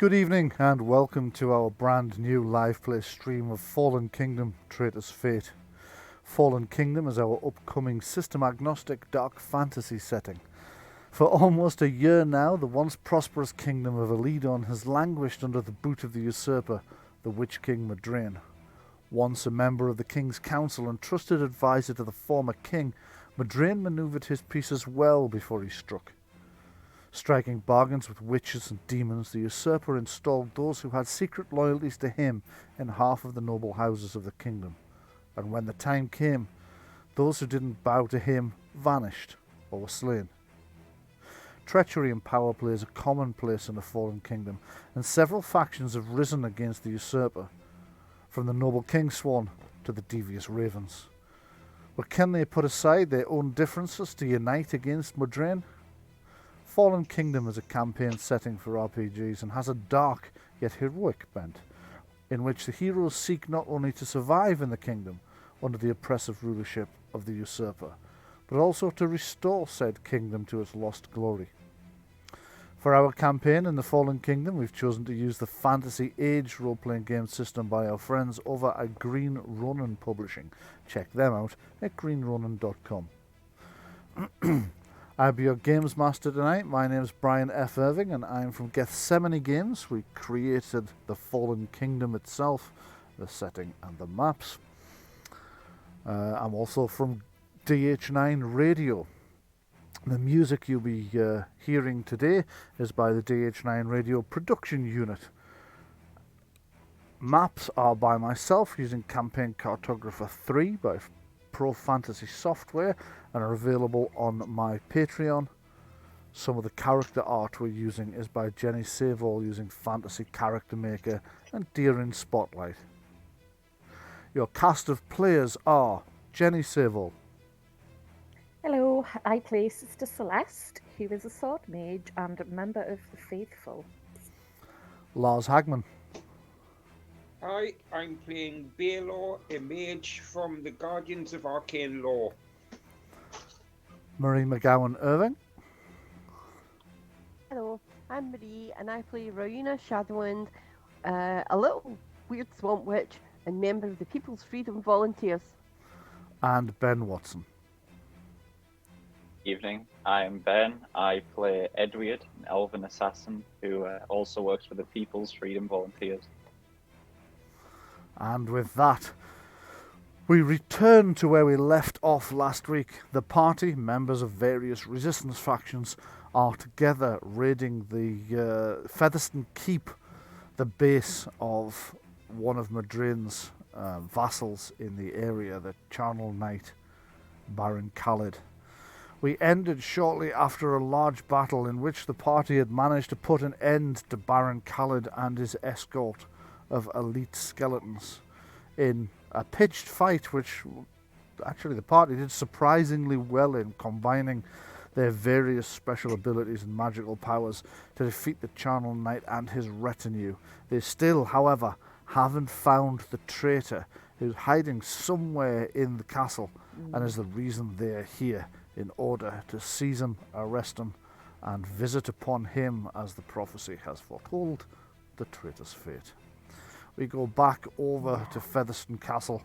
Good evening and welcome to our brand new live play stream of Fallen Kingdom, Traitor's Fate. Fallen Kingdom is our upcoming system-agnostic dark fantasy setting. For almost a year now, the once prosperous kingdom of Feledour has languished under the boot of the usurper, the Witch King Modraine. Once a member of the King's Council and trusted advisor to the former king, Modraine manoeuvred his pieces well before he struck. Striking bargains with witches and demons, the usurper installed those who had secret loyalties to him in half of the noble houses of the kingdom. And when the time came, those who didn't bow to him vanished or were slain. Treachery and power play is a commonplace in the fallen kingdom, and several factions have risen against the usurper, from the noble Kingswan to the devious ravens. But can they put aside their own differences to unite against Modraine? Fallen Kingdom is a campaign setting for RPGs and has a dark yet heroic bent, in which the heroes seek not only to survive in the kingdom under the oppressive rulership of the usurper, but also to restore said kingdom to its lost glory. For our campaign in the Fallen Kingdom, we've chosen to use the Fantasy Age role-playing game system by our friends over at Green Ronin Publishing. Check them out at greenronin.com. I'll be your games master tonight. My name is Bryan F. Irving and I'm from Gethsemane Games. We created the Fallen Kingdom itself, the setting and the maps. I'm also from DH9 Radio. The music you'll be hearing today is by the DH9 Radio production unit. Maps are by myself using Campaign Cartographer 3 by Pro Fantasy Software and are available on my Patreon. Some of the character art we're using is by Jenni Saveall using Fantasy Character Maker and Deer Spotlight. Your cast of players are Jenni Saveall. Hello, I play Sister Celeste, who is a sword mage and a member of the Faithful. Lars Hagman. Hi, I'm playing Balore, a mage from the Guardians of Arcane Lore. Marie McGowan-Irving. Hello, I'm Marie and I play Rowena, Shadowend, a little weird swamp witch and member of the People's Freedom Volunteers. And Ben Watson. Evening, I'm Ben. I play Edwyrd, an Elven assassin who also works for the People's Freedom Volunteers. And with that, we return to where we left off last week. The party, members of various resistance factions, are together raiding the Fetherstone Keep, the base of one of Modraine's vassals in the area, the Charnel Knight, Baron Khalid. We ended shortly after a large battle in which the party had managed to put an end to Baron Khalid and his escort of elite skeletons in a pitched fight which actually the party did surprisingly well in, combining their various special abilities and magical powers to defeat the Charnel Knight and his retinue. They still, however, haven't found the traitor, who's hiding somewhere in the castle and is the reason they're here, in order to seize him, arrest him, and visit upon him, as the prophecy has foretold, the traitor's fate. We go back over to Featherstone Castle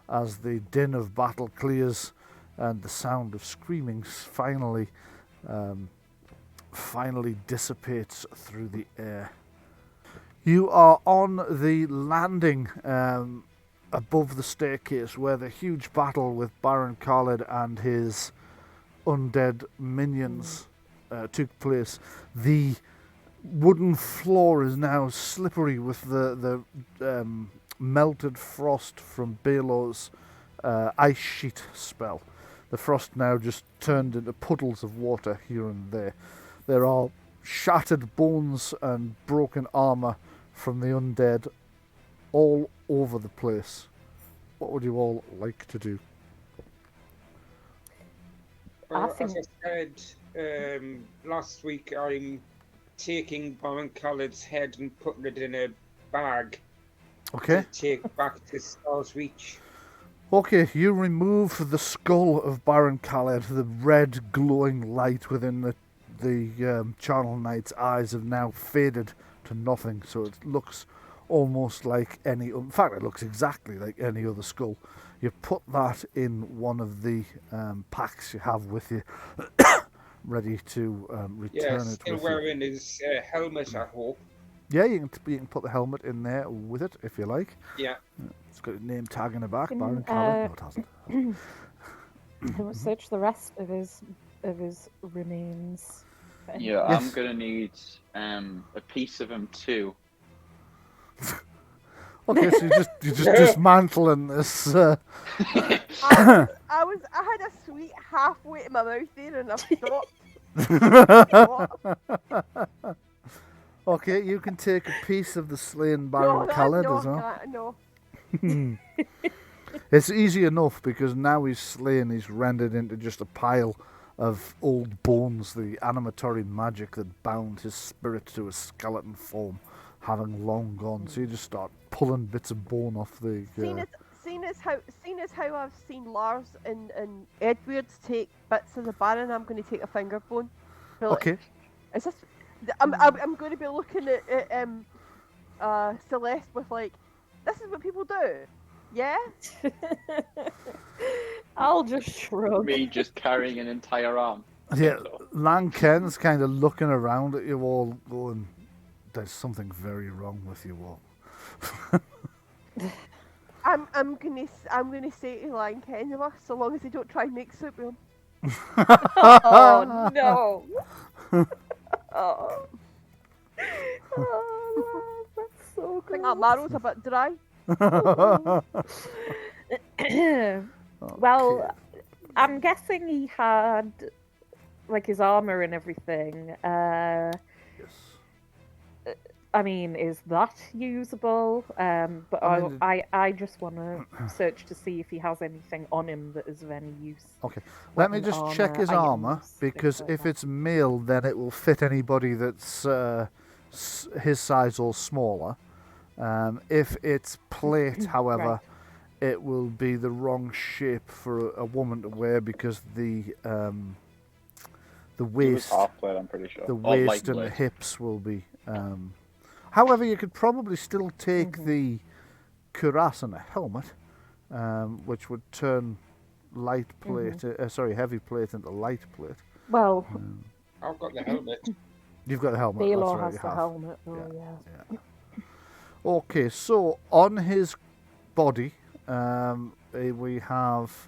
as the din of battle clears and the sound of screaming finally dissipates through the air. You are on the landing above the staircase where the huge battle with Baron Khalid and his undead minions took place. The wooden floor is now slippery with the melted frost from Balore's ice sheet spell. The frost now just turned into puddles of water here and there. There are shattered bones and broken armour from the undead all over the place. What would you all like to do? Well, as I said last week, I'm taking Baron Khalid's head and putting it in a bag. Okay. To take back to Star's Reach. Okay, you remove the skull of Baron Khalid. The red glowing light within the Charnel Knight's eyes have now faded to to nothing, so it looks almost like any. In fact, it looks exactly like any other skull. You put that in one of the packs you have with you, ready to return it. Still with wearing his helmet, I hope. Yeah, you can put the helmet in there with it if you like. Yeah. It's got a name tag in the back. Can, Baron Callum. No, it hasn't. Can we search the rest of his remains? Yeah, Yes. I'm gonna need a piece of him too. Okay, so you just dismantling this. I had a sweet halfway to my mouth there, and I've stopped. Okay, you can take a piece of the slain Baron Khaled as well. No. It's easy enough because now he's slain, he's rendered into just a pile of old bones, the animatory magic that bound his spirit to a skeleton form, having long gone. So you just start pulling bits of bone off the. Seeing as how I've seen Lars and Edwyrd take bits of the Baron, I'm going to take a finger bone. Okay. Is this? I'm going to be looking at Celeste with like, this is what people do. Yeah. I'll just shrug. Me just carrying an entire arm. Yeah, Lanken's kind of looking around at you all, going, "There's something very wrong with you all." I'm gonna say to Lanken, so long as they don't try and make soup with him. Oh no! Oh, that's so I good. think that marrow's a bit dry. Well, I'm guessing he had like his armor and everything. Yes. I mean, is that usable? But I just want to search to see if he has anything on him that is of any use. Okay, let me Weapon just check his armor, items, because things if like it's male, then it will fit anybody that's his size or smaller. If it's plate, however, Right. it will be the wrong shape for a woman to wear, because the He was waist, half plate, I'm pretty sure. the Or light waist and the plate. hips will be. However, you could probably still take the cuirass and a helmet, which would turn light plate, heavy plate into light plate. Well, I've got the helmet. You've got the helmet. Balore that's right, has you the have. helmet. Oh yeah. Okay, so on his body, we have.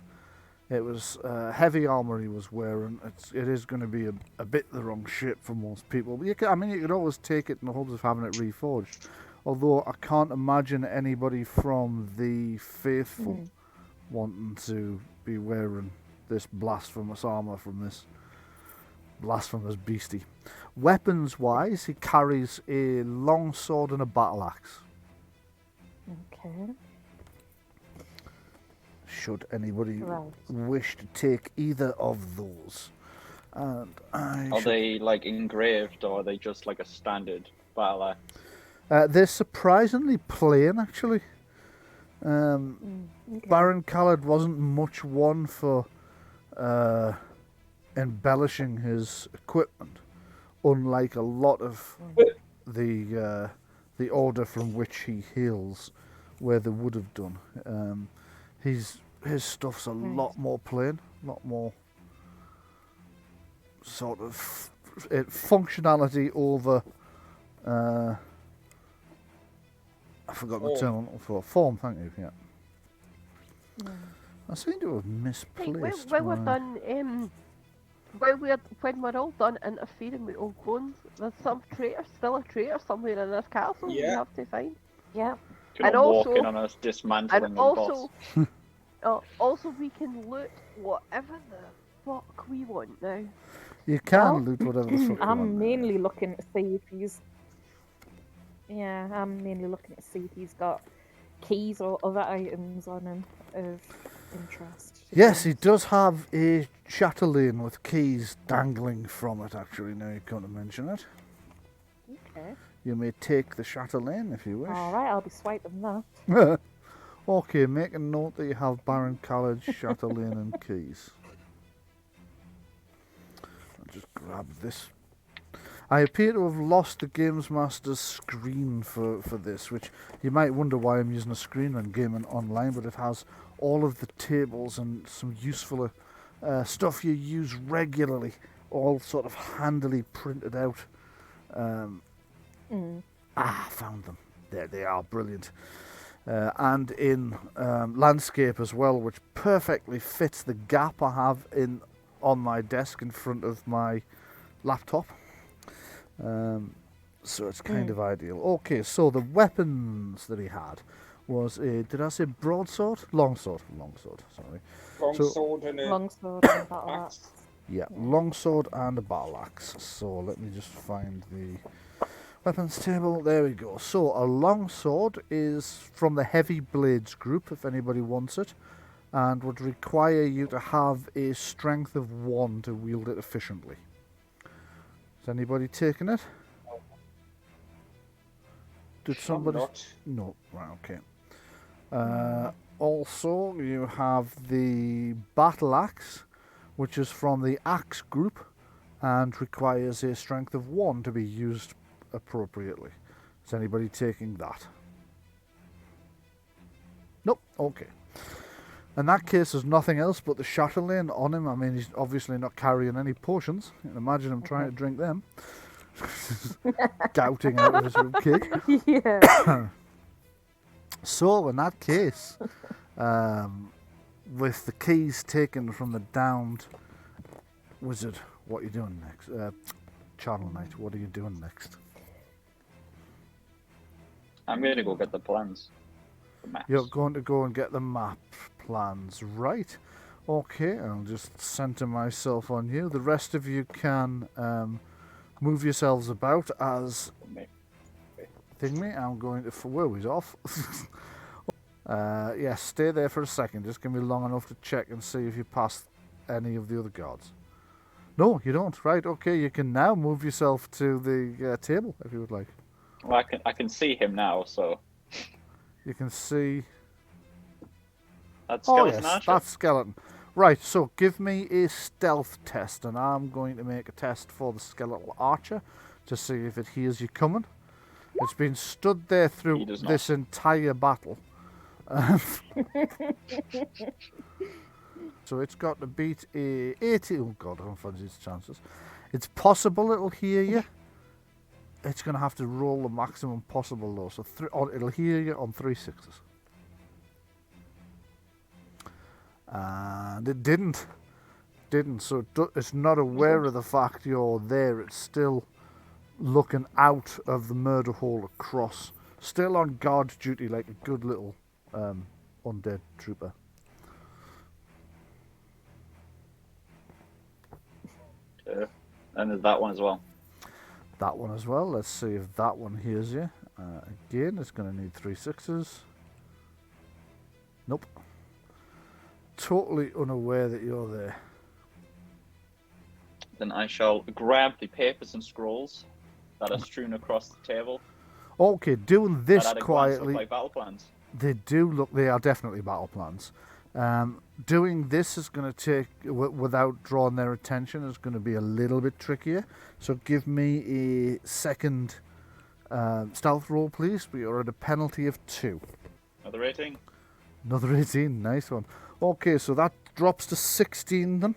It was heavy armor he was wearing. It is going to be a bit the wrong shape for most people. But you could always take it in the hopes of having it reforged. Although I can't imagine anybody from the faithful wanting to be wearing this blasphemous armor from this blasphemous beastie. Weapons-wise, he carries a long sword and a battle axe. Okay. Should anybody Right. wish to take either of those. And Are they like engraved, or are they just like a standard battle axe? they're surprisingly plain, actually. Okay. Baron Khaled wasn't much one for embellishing his equipment, unlike a lot of the order from which he hails, where they would have done. His stuff's a lot more plain, a lot more sort of functionality over. I forgot the term for form. Thank you. Yeah. I seem to have misplaced. When we're my- done, when we're all done interfering with old bones, there's still a traitor somewhere in this castle we Yeah. have to find. Yeah. Could And have also- walking on us, dismantling And the boss. also we can loot whatever the fuck we want now. You can Well, loot whatever the fuck you want. I'm mainly looking to see if he's. Yeah, I'm mainly looking to see if he's got keys or other items on him of interest. to be Yes, he honest. does have a chatelaine with keys dangling from it, actually, now you come to mention it. Okay. You may take the chatelaine if you wish. Alright, I'll be swiping that. Okay, make a note that you have Baron Khaled's chatelaine and keys. I'll just grab this. I appear to have lost the Games Master's screen for this, which you might wonder why I'm using a screen when gaming online, but it has all of the tables and some useful stuff you use regularly, all sort of handily printed out. Found them. There they are, brilliant. And in landscape as well, which perfectly fits the gap I have on my desk in front of my laptop. So it's kind of ideal. Okay, so the weapons that he had was did I say broadsword? Longsword, sorry. Longsword and a Longsword and battle axe. Yeah, longsword and a battle axe. So let me just find the weapons table. There we go. So a longsword is from the heavy blades group, if anybody wants it, and would require you to have a strength of 1 to wield it efficiently. Is anybody taking it? Did somebody? No. Right. Okay. Also, you have the battle axe, which is from the axe group, and requires a strength of 1 to be used appropriately. Is anybody taking that? Nope. Okay. In that case, there's nothing else but the chatelaine on him. I mean, he's obviously not carrying any potions. You can imagine him trying to drink them. Gouting out of his rib cake. Yeah. So, in that case, with the keys taken from the downed wizard, what are you doing next? Channel Knight, what are you doing next? I'm going to go get the plans. The maps. You're going to go and get the map plans, right? Okay, I'll just center myself on you. The rest of you can move yourselves about as thingy. I'm going to... Whoa, he's off. Yeah, stay there for a second. Just give me long enough to check and see if you pass any of the other guards. No, you don't. Right, okay, you can now move yourself to the table if you would like. Well, I can see him now, so... You can see... That's Oh skeleton yes, archer. that's skeleton. Right, so give me a stealth test, and I'm going to make a test for the skeletal archer to see if it hears you coming. It's been stood there through this entire battle. So it's got to beat a 80. Oh god, I don't fancy its chances. It's possible it'll hear you. It's going to have to roll the maximum possible though. So it'll hear you on 3 6s. And it didn't. So it's not aware of the fact you're there. It's still looking out of the murder hole across. Still on guard duty like a good little undead trooper. And there's that one as well. That one as well. Let's see if that one hears you. Again, it's going to need 3 6s. Nope. Totally unaware that you're there. Then I shall grab the papers and scrolls that are strewn across the table. Okay, doing this That at a glance quietly. look like battle plans. They are definitely battle plans. Doing this is going to take, without drawing their attention, is going to be a little bit trickier. So give me a second stealth roll, please. But you're at a penalty of 2. Another 18. Another 18, nice one. Okay, so that drops to 16 then,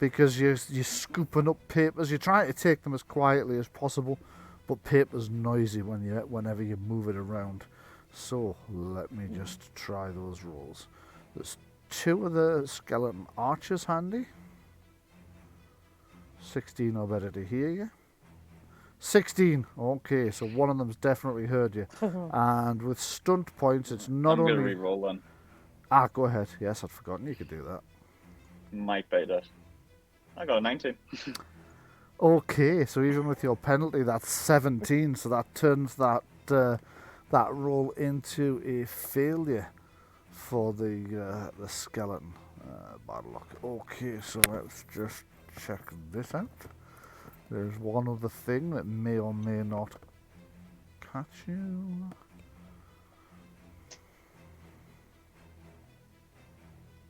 because you're scooping up papers. You're trying to take them as quietly as possible, but paper's noisy whenever you move it around. So let me just try those rolls. There's 2 of the skeleton archers handy. 16 or better to hear you. 16. Okay, so one of them's definitely heard you. And with stunt points, it's not I'm only... going to re-roll then. Go ahead. Yes, I'd forgotten you could do that. Might beat it. I got a 19. Okay, so even with your penalty, that's 17. So that turns that roll into a failure for the skeleton. Bad luck. Okay, so let's just check this out. There's one other thing that may or may not catch you.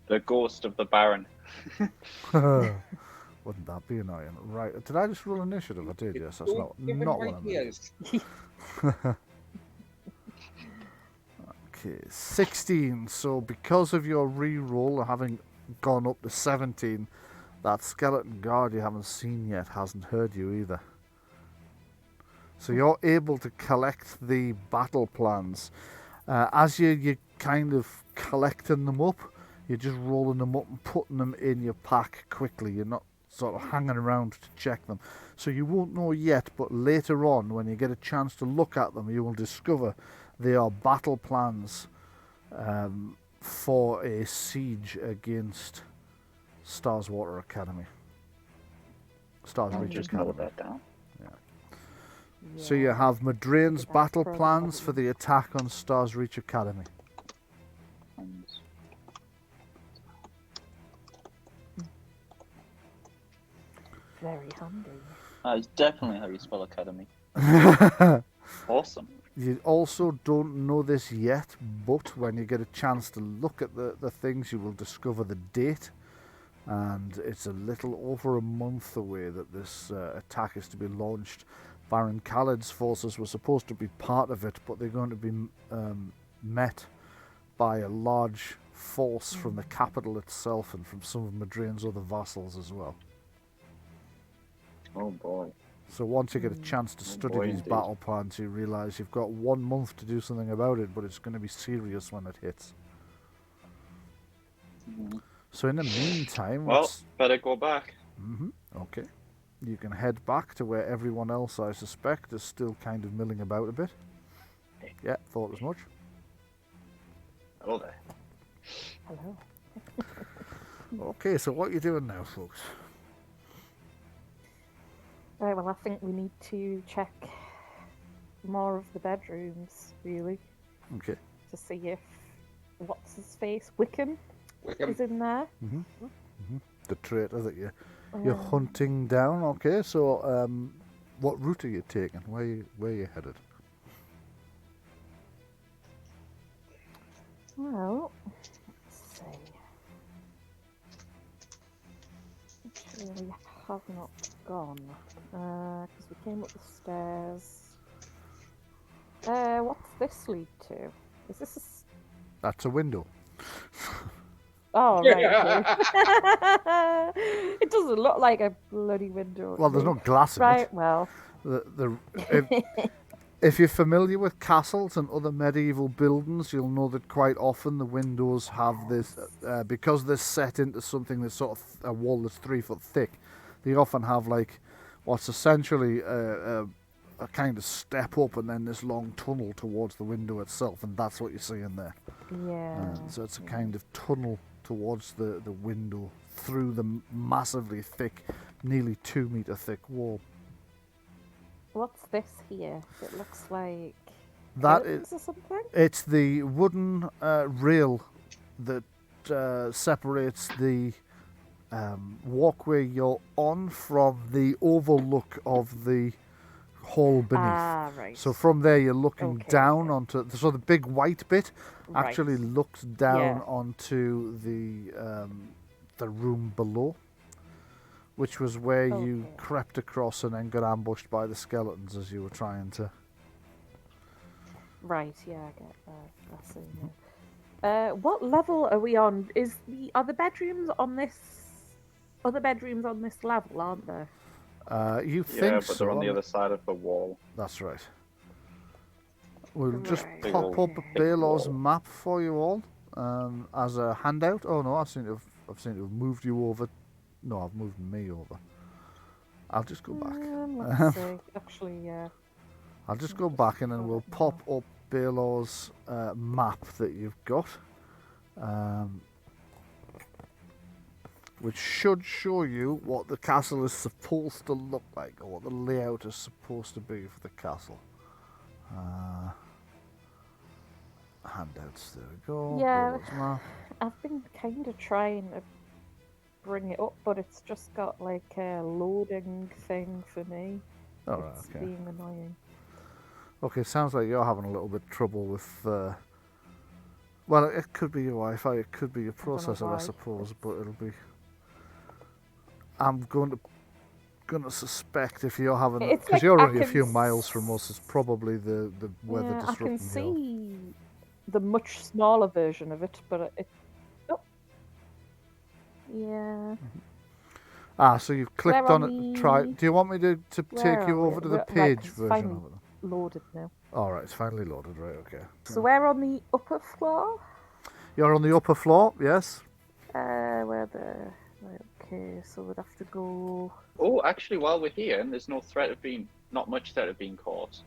The ghost of the Baron. Well, Wouldn't that be annoying? Right. Did I just roll initiative? I did, yes. That's Don't give him not what I meant. ideas. Okay, 16. So because of your re-roll having gone up to 17, that skeleton guard you haven't seen yet hasn't heard you either. So you're able to collect the battle plans. As you're kind of collecting them up, you're just rolling them up and putting them in your pack quickly. You're not sort of hanging around to check them. So you won't know yet, but later on, when you get a chance to look at them, you will discover they are battle plans for a siege against Starswater Academy. Stars I'll Reach just Academy. note that down. So you have Madraine's battle plans for the attack on Stars Reach Academy. And Very handy. It's definitely how you spell academy. Awesome. You also don't know this yet, but when you get a chance to look at the things, you will discover the date. And it's a little over a month away that this attack is to be launched. Baron Khaled's forces were supposed to be part of it, but they're going to be met by a large force from the capital itself and from some of Madraine's other vassals as well. Oh boy. So once you get a chance to study boy, these indeed. battle plans, you realise you've got 1 month to do something about it, but it's going to be serious when it hits. So in the meantime, Well, better go back. okay, you can head back to where everyone else, I suspect, is still kind of milling about a bit. Yeah, thought as much. Hello there. Hello. Okay, so what are you doing now, folks? Right, well, I think we need to check more of the bedrooms, really, Okay. to see if what's his face, Wickham, Wickham. is in there. The traitor that you're hunting down. Okay, so what route are you taking? Where are you headed? Well, let's see. Actually, we have not gone because we came up the stairs. What's this lead to? Is this a That's a window. Oh, right. Okay. It doesn't look like a bloody window. Well, there's no glass in Right, it. well. If you're familiar with castles and other medieval buildings, you'll know that quite often the windows have this, because they're set into something that's sort of a wall that's 3 foot thick, they often have like what's essentially a kind of step up and then this long tunnel towards the window itself, and that's what you see in there. Yeah. So it's a kind of tunnel towards the window through the massively thick, nearly 2 meter thick wall. What's this here? It looks like That curtains or something? It's the wooden rail that separates the walkway you're on from the overlook of the hall beneath. Ah, right. So from there you're looking Okay, down okay. onto... So the big white bit actually Right. looks down Yeah. onto the room below, which was where you Okay. crept across and then got ambushed by the skeletons as you were trying to... Right, yeah, I get that. I see. Yeah. What level are we on? Are the bedrooms on this? Other bedrooms on this level, aren't there? You Yeah, think but so? they're on the other side of the wall. That's right. We'll just Right. pop up Okay. Balor's wall. map for you all as a handout. Oh no, I've seem to have moved you over. No, I've moved me over. I'll just go back. Let's see. Actually, yeah. I'll just go back and then we'll pop up Balor's map that you've got, which should show you what the castle is supposed to look like, or what the layout is supposed to be for the castle. Handouts, there we go. Yeah. Balor's map. I've been kind of trying to bring it up, but it's just got like a loading thing for me. Alright, It's okay. being annoying. Okay, sounds like you're having a little bit of trouble with... well, it could be your Wi-Fi, it could be your don't know processor, I why. suppose, but it'll be... I'm going to suspect if you're having, It's because like you're I only a can few miles from us, it's probably the weather Yeah, I disrupting. can see the much smaller version of it, but it. Oh. Yeah. So you've clicked Where on on it. the- Try. Do you want me to Where take you are we? over to the Right, page 'cause it's version finally of it? loaded now. All right, it's finally loaded. Right, okay. So we're on the upper floor. You're on the upper floor, yes. Where the? Right, okay, so we'd have to go. Oh, actually, while we're here, and there's not much threat of being caught.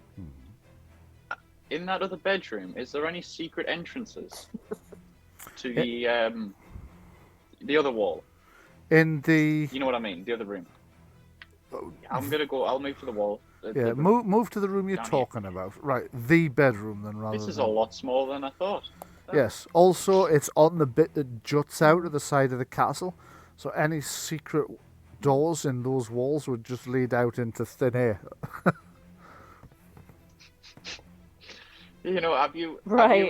In that other bedroom, is there any secret entrances to the other wall? In the You know what I mean? The other room. I'm gonna go. I'll move to the wall. yeah, move to the room you're down here. talking about. Right, the bedroom then, rather. This is than... a lot smaller than I thought. Yes. Also, it's on the bit that juts out of the side of the castle, so any secret doors in those walls would just lead out into thin air. You know, have you, Right.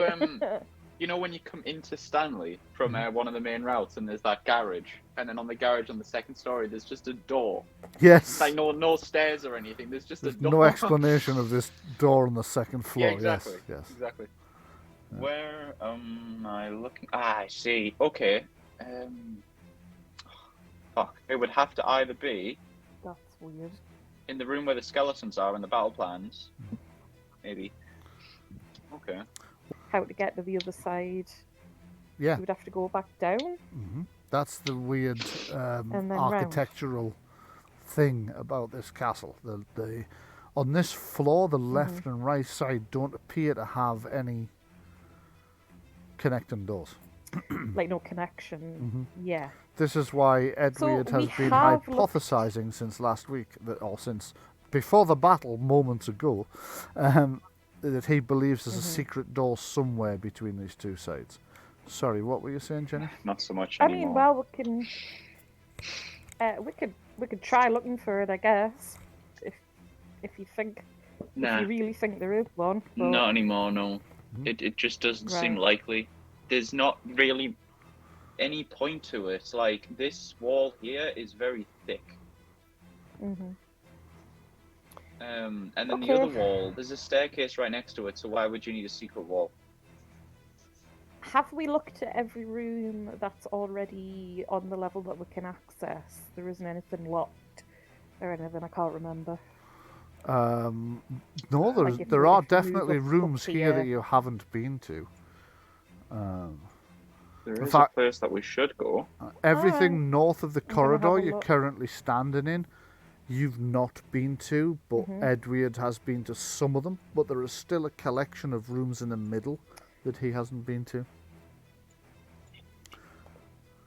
you know, when you come into Stanley from one of the main routes, and there's that garage, and then on the garage on the second story, there's just a door. Yes. It's like no stairs or anything. There's just There's a door. no explanation of this door on the second floor. Yeah, exactly. Yes. Exactly. Where am I looking? I see. Okay. Fuck. It would have to either be That's weird. in the room where the skeletons are and the battle plans. Maybe. Okay. How to get to the other side? Yeah. You would have to go back down. That's the weird And then architectural thing about this castle. The on this floor, the left and right side don't appear to have any connecting doors. Like no connection. Yeah. This is why Edwyrd So we has been have hypothesizing since last week, or since before the battle, moments ago, that he believes there's a secret door somewhere between these two sides. Sorry, what were you saying, Jenni? Not so much I anymore. mean, well, we could try looking for it, I guess. If you think, Nah. if you really think there is one. But... Not anymore, no. It just doesn't seem Right. likely. There's not really any point to it. Like, this wall here is very thick. And then the Okay. other wall, there's a staircase right next to it, so why would you need a secret wall? Have we looked at every room that's already on the level that we can access? There isn't anything locked or anything. I can't remember. No, Like if there we- are if we move definitely up rooms here that here. you haven't been to. There In is fact- a place that we should go. Everything Alright. north of the I'm gonna have corridor a you're look. currently standing in, you've not been to, but Edwyrd has been to some of them. But there is still a collection of rooms in the middle that he hasn't been to.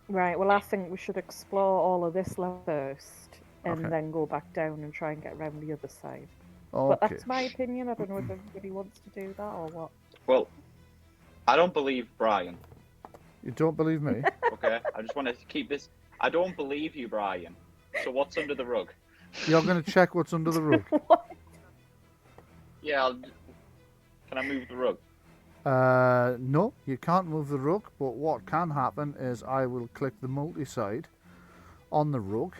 Right. Well, I think we should explore all of this level first, and Okay. then go back down and try and get around the other side. Okay. But that's my opinion. I don't know if everybody wants to do that or what. Well, I don't believe Bryan, You don't believe me? okay? I just want to keep this. I don't believe you, Bryan. So what's under the rug? You're going to check what's under the rug. Yeah, can I move the rug? No, you can't move the rug, but what can happen is I will click the multi-side on the rug,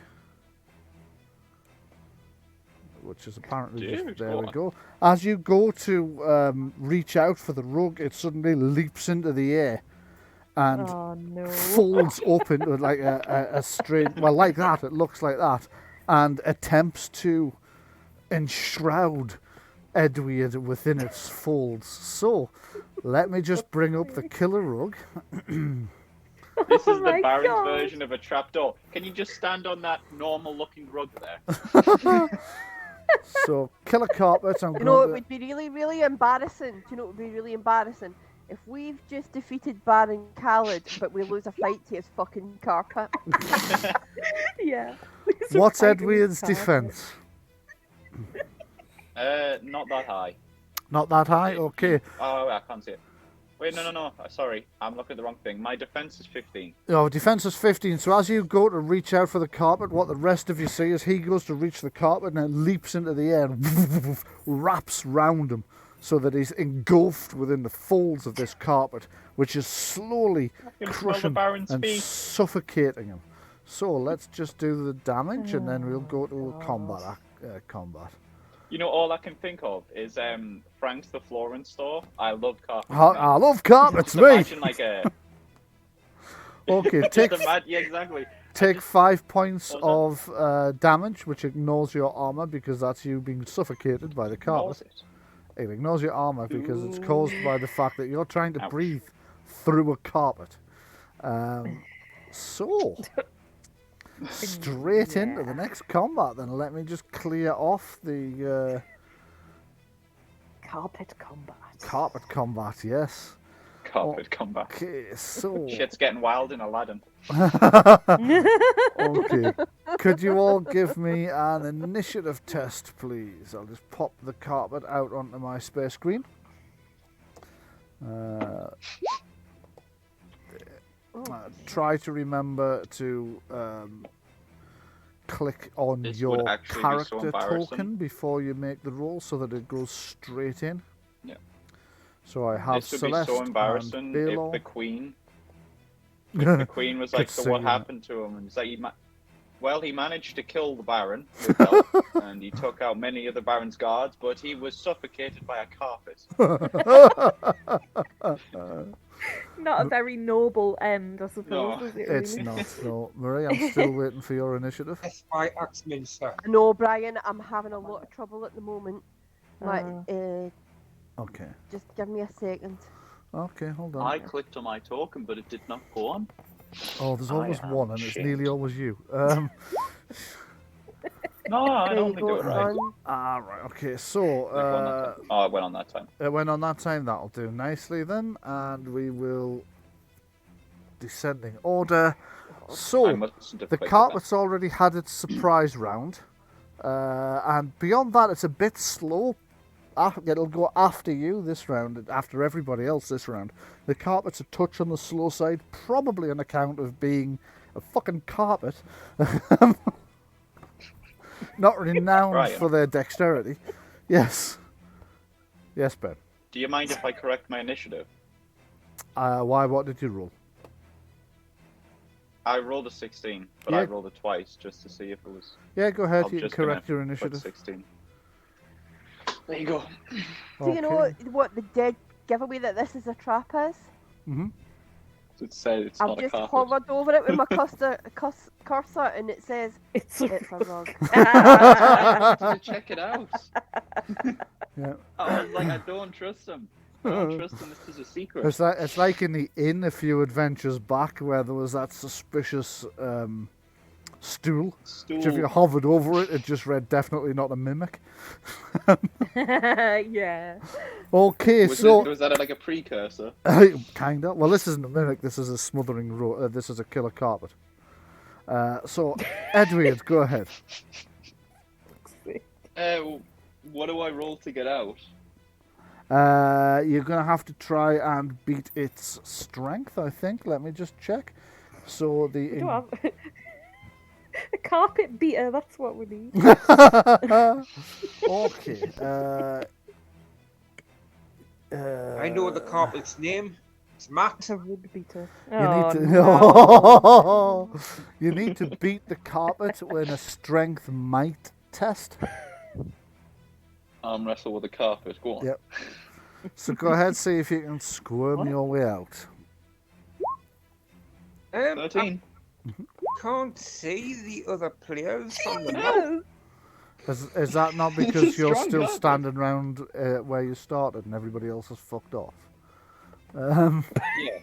which is apparently just, Dude, there we what? go. As you go to reach out for the rug, it suddenly leaps into the air and Oh no. folds up into like a straight, well, like that, it looks like that, and attempts to enshroud Edwyrd within its folds. So, let me just bring up the killer rug. This is Oh the my Baron's God. version of a trapdoor. Can you just stand on that normal-looking rug there? So, killer carpet, I'm You know, going it would be really, really embarrassing. Do you know what would be really embarrassing? If we've just defeated Baron Khaled, but we lose a fight to his fucking carpet. Yeah. What's Fighting Edward's carpet. defense? Not that high. Not that high? Okay. Oh, I can't see it. Wait, no. Sorry, I'm looking at the wrong thing. My defense is 15. Your defense is 15, so as you go to reach out for the carpet, what the rest of you see is he goes to reach the carpet and it leaps into the air and wraps round him so that he's engulfed within the folds of this carpet, which is slowly can smell the crushing Baron's and feet. suffocating him. So let's just do the damage, and then we'll go to God. combat. You know, all I can think of is Frank's the Florence store. I love carpets. I love carpets, Just me. imagine like a. Okay, Yeah, exactly. take 5 points What of damage, which ignores your armor because that's you being suffocated by the carpet. It ignores your armor because it's caused by the fact that you're trying to Ouch. breathe through a carpet. So, straight into the next combat then. Let me just clear off the Carpet combat. carpet combat, yes. Carpet combat. Okay, so... Shit's getting wild in Aladdin. Okay. Could you all give me an initiative test, please? I'll just pop the carpet out onto my spare screen. Try to remember to click on This your would actually be so character embarrassing. token before you make the roll so that it goes straight in. Yeah. So I have This would be Celeste so and embarrassing if Balore. the Queen. The Queen was like, Could so sing what him. happened to him? And it's like, well, he managed to kill the Baron with help, and he took out many of the Baron's guards, but he was suffocated by a carpet. Not a very noble end, I suppose, No, is it It's really? not. No, Marie, I'm still waiting for your initiative. That's by Axminster. No, Brian, I'm having a lot of trouble at the moment. Like, Okay. just give me a second. Okay, hold on. I clicked on my token, but it did not go on. Oh, there's always am one, and it's ashamed. nearly always you. No, I There don't you think go, it was right. son. Right, okay, so Oh, it went on that time. it went on that time, that'll do nicely then, and we will descending order. I So, mustn't have the clicked carpet's already had its surprise round, and beyond that, it's a bit slow. It'll go after you this round, after everybody else this round. The carpet's a touch on the slow side, probably on account of being a fucking carpet. Not renowned Right. for their dexterity. Yes. Yes, Ben. Do you mind if I correct my initiative? Why? What did you roll? I rolled a 16, but Yeah. I rolled it twice just to see if it was. Yeah, go ahead. I'm You can just gonna correct your put initiative. 16. There you go. Do you know what the dead giveaway that this is a trap is? Mm-hmm. It says it's I've not a just carpet. hovered over it with my cursor and it says It's it's a rug. I wanted to check it out. Yeah. I was like, I don't trust him. I don't trust him. This is a secret. It's like in the inn a few adventures back where there was that suspicious stool. Stool. Which if you hovered over it, it just read definitely not a mimic. Yeah. Okay, Was that like a precursor? kinda. Well, this isn't a mimic. This is a smothering. This is a killer carpet. So, Edwyrd, go ahead. What do I roll to get out? You're gonna have to try and beat its strength, I think. Let me just check. So We don't have a carpet beater, that's what we need. Okay. I know the carpet's name. It's Matt. It's a wood beater. You need to beat the carpet with a strength might test. Arm wrestle with the carpet. Go on. Yep. So go ahead, see if you can squirm your way out. 13. I can't see the other players from the map. Is that not because you're Strong still carpet. standing around where you started and everybody else has fucked off? Yeah.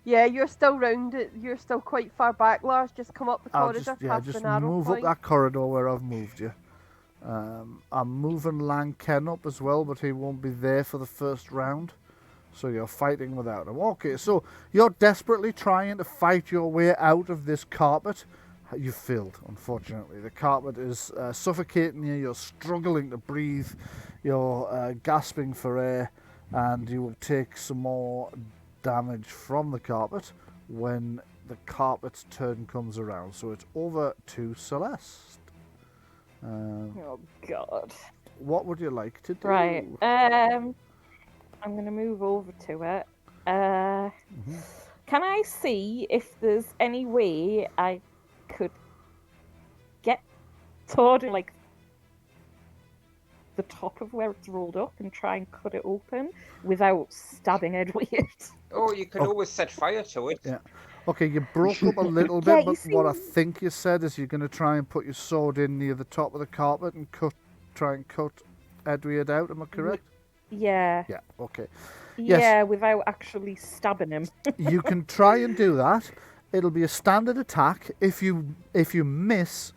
Yeah, you're still round it. You're still quite far back, Lars. Just come up the corridor past just the narrow move point. up that corridor where I've moved you. I'm moving Lanken up as well, but he won't be there for the first round. So you're fighting without him. Okay, so you're desperately trying to fight your way out of this carpet. You failed, unfortunately. The carpet is suffocating you. You're struggling to breathe. You're gasping for air, and you will take some more damage from the carpet when the carpet's turn comes around. So it's over to Celeste. Oh god. What would you like to do? Right. I'm gonna move over to it. Can I see if there's any way I could get toward like the top of where it's rolled up and try and cut it open without stabbing Edwyrd? Oh, you can always set fire to it. Yeah. Okay, you broke up a little Yeah, bit, you but what I see- think you said is you're going to try and put your sword in near the top of the carpet and try and cut Edwyrd out. Am I correct? Yeah. Yeah. Okay. Yes. Yeah, without actually stabbing him. You can try and do that. It'll be a standard attack. If you miss,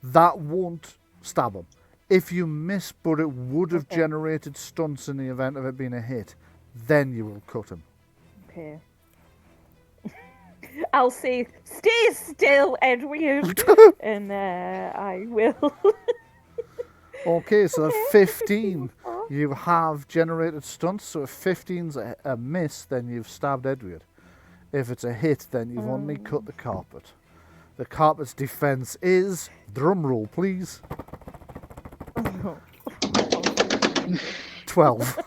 that won't stab him. If you miss, but it would have Okay. generated stunts in the event of it being a hit, then you will cut him. Okay. I'll say, stay still, Edwyrd, and I will. Okay, so at 15, you have generated stunts. So if 15's a miss, then you've stabbed Edwyrd. If it's a hit, then you've only cut the carpet. The carpet's defense is, drum roll please, 12.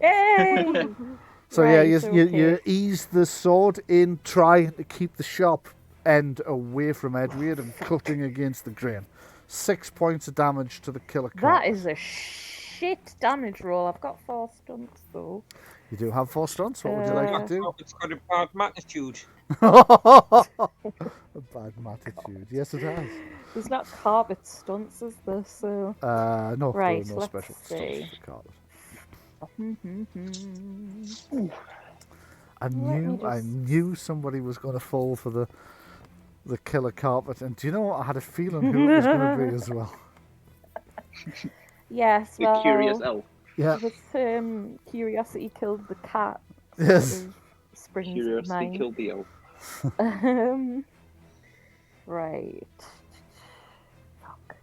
Yay! So Right, yeah, you okay. ease the sword in, trying to keep the sharp end away from Edwyrd and cutting against the grain. 6 points of damage to the killer That carpet. is a shit damage roll. I've got 4 stunts though. You do have 4 stunts. What would you like to do? Oh, it's got a bad magnitude. A bad attitude. Yes, it has. There's not carpet stunts, is there? So. No, Right, there are no let's special see. stunts for carpet. I Let me knew somebody was going to fall for the killer carpet, and do you know what? I had a feeling who it was going to be as well. Yes, The well, curious elf. Yeah. with Curiosity killed the cat. Yes. sort of Springs to Curiosity mind. killed the elf. Right. Fuck.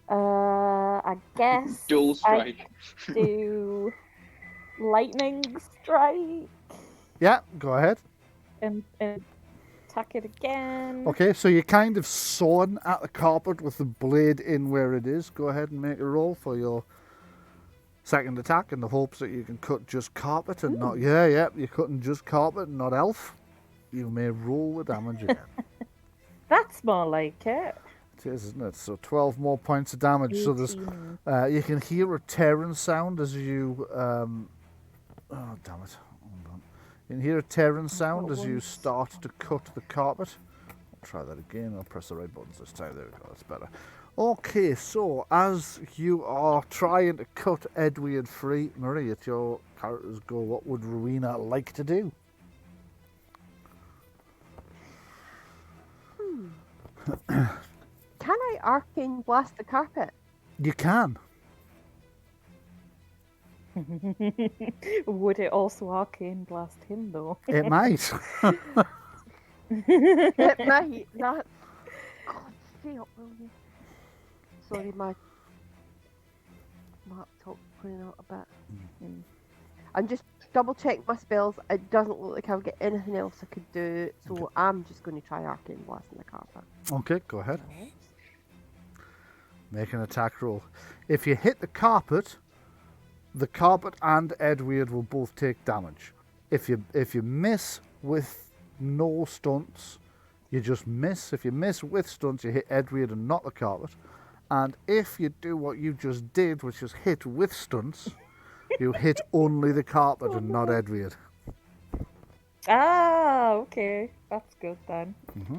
I guess Dual I strike. do lightning strike Yeah, go ahead. and attack it again. Okay, so you're kind of sawing at the carpet with the blade in where it is. Go ahead and make a roll for your second attack in the hopes that you can cut just carpet and not... Yeah, you're cutting just carpet and not elf. You may roll the damage again. That's more like it. It is, isn't it? So 12 more points of damage. So there's... 18. you can hear a tearing sound as you... oh, damn it. Hold on. You can hear a tearing sound as you start to cut the carpet. I'll try that again. I'll press the right buttons this time. There we go. That's better. Okay, so as you are trying to cut Edwyrd free, Marie, it's your character's go. What would Rowena like to do? Can I arcane blast the carpet? You can. Would it also arcane blast him though? It might. It might. That. God, stay up, will you? Sorry, my laptop's playing out a bit. I'm just double checking my spells. It doesn't look like I've got anything else I could do, so I'm just going to try arcane blasting the carpet. Okay, go ahead. Make an attack roll. If you hit the carpet and Edwyrd will both take damage. If you miss with no stunts, you just miss. If you miss with stunts, you hit Edwyrd and not the carpet. And if you do what you just did, which is hit with stunts, you hit only the carpet and not Edwyrd. Ah, okay. That's good then.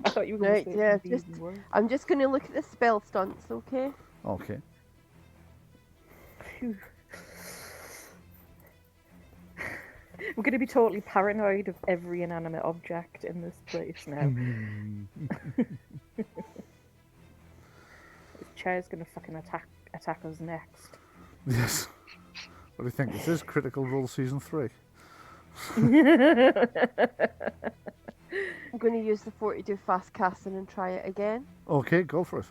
I thought you were going Right, to say yeah, something just- even worse. I'm just going to look at the spell stunts, okay? Okay. Phew. We're going to be totally paranoid of every inanimate object in this place now. This chair's going to fucking attack us next. Yes. What do you think? This is Critical Role Season 3. I'm going to use the 42 fast casting and try it again. Okay, go for it.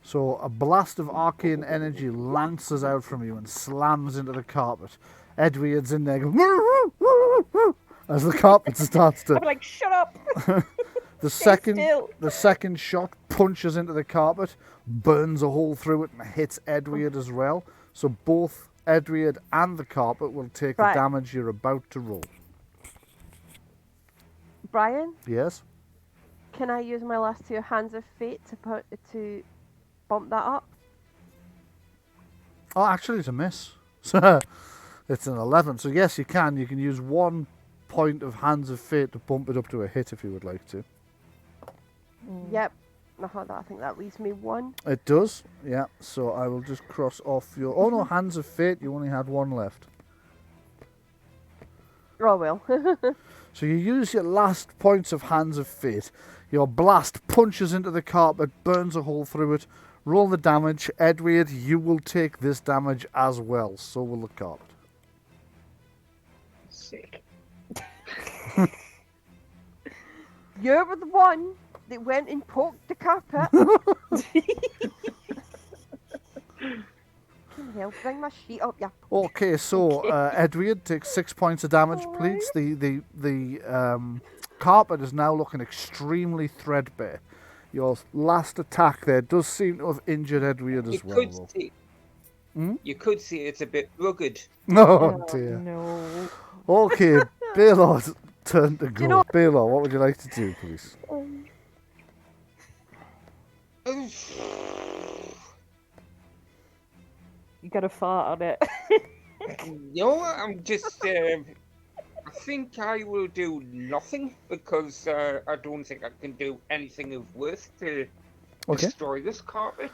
So a blast of arcane energy lances out from you and slams into the carpet. Edward's in there going, "Woo, woo, woo, woo," as the carpet starts to... I'm like, shut up! The still. second shot punches into the carpet, burns a hole through it and hits Edwyrd as well. So both Edwyrd and the carpet will take the Right. damage you're about to roll. Bryan, Yes? can I use my last 2 hands of fate to bump that up? Oh, actually, it's a miss. So it's an 11. So yes, you can. You can use 1 point of Hands of Fate to bump it up to a hit if you would like to. Yep. I think that leaves me 1. It does, yeah. So I will just cross off your... Oh no, Hands of Fate, you only had 1 left. Oh well. So you use your last points of Hands of Fate. Your blast punches into the carpet, burns a hole through it. Roll the damage. Edwyrd, you will take this damage as well. So will the carpet. Sick. You were the one that went and poked the carpet. Can you help bring my sheet up, yeah. Okay, so Edwyrd takes 6 points of damage, please. The carpet is now looking extremely threadbare. Your last attack there does seem to have injured Edwyrd as well, though. You could see it's a bit rugged. Oh dear. No. Okay, Balor's turn to go. you know- Balor, what would you like to do, please? You gotta fart on it. No, I'm just. I think I will do nothing because I don't think I can do anything of worth to Okay. destroy this carpet.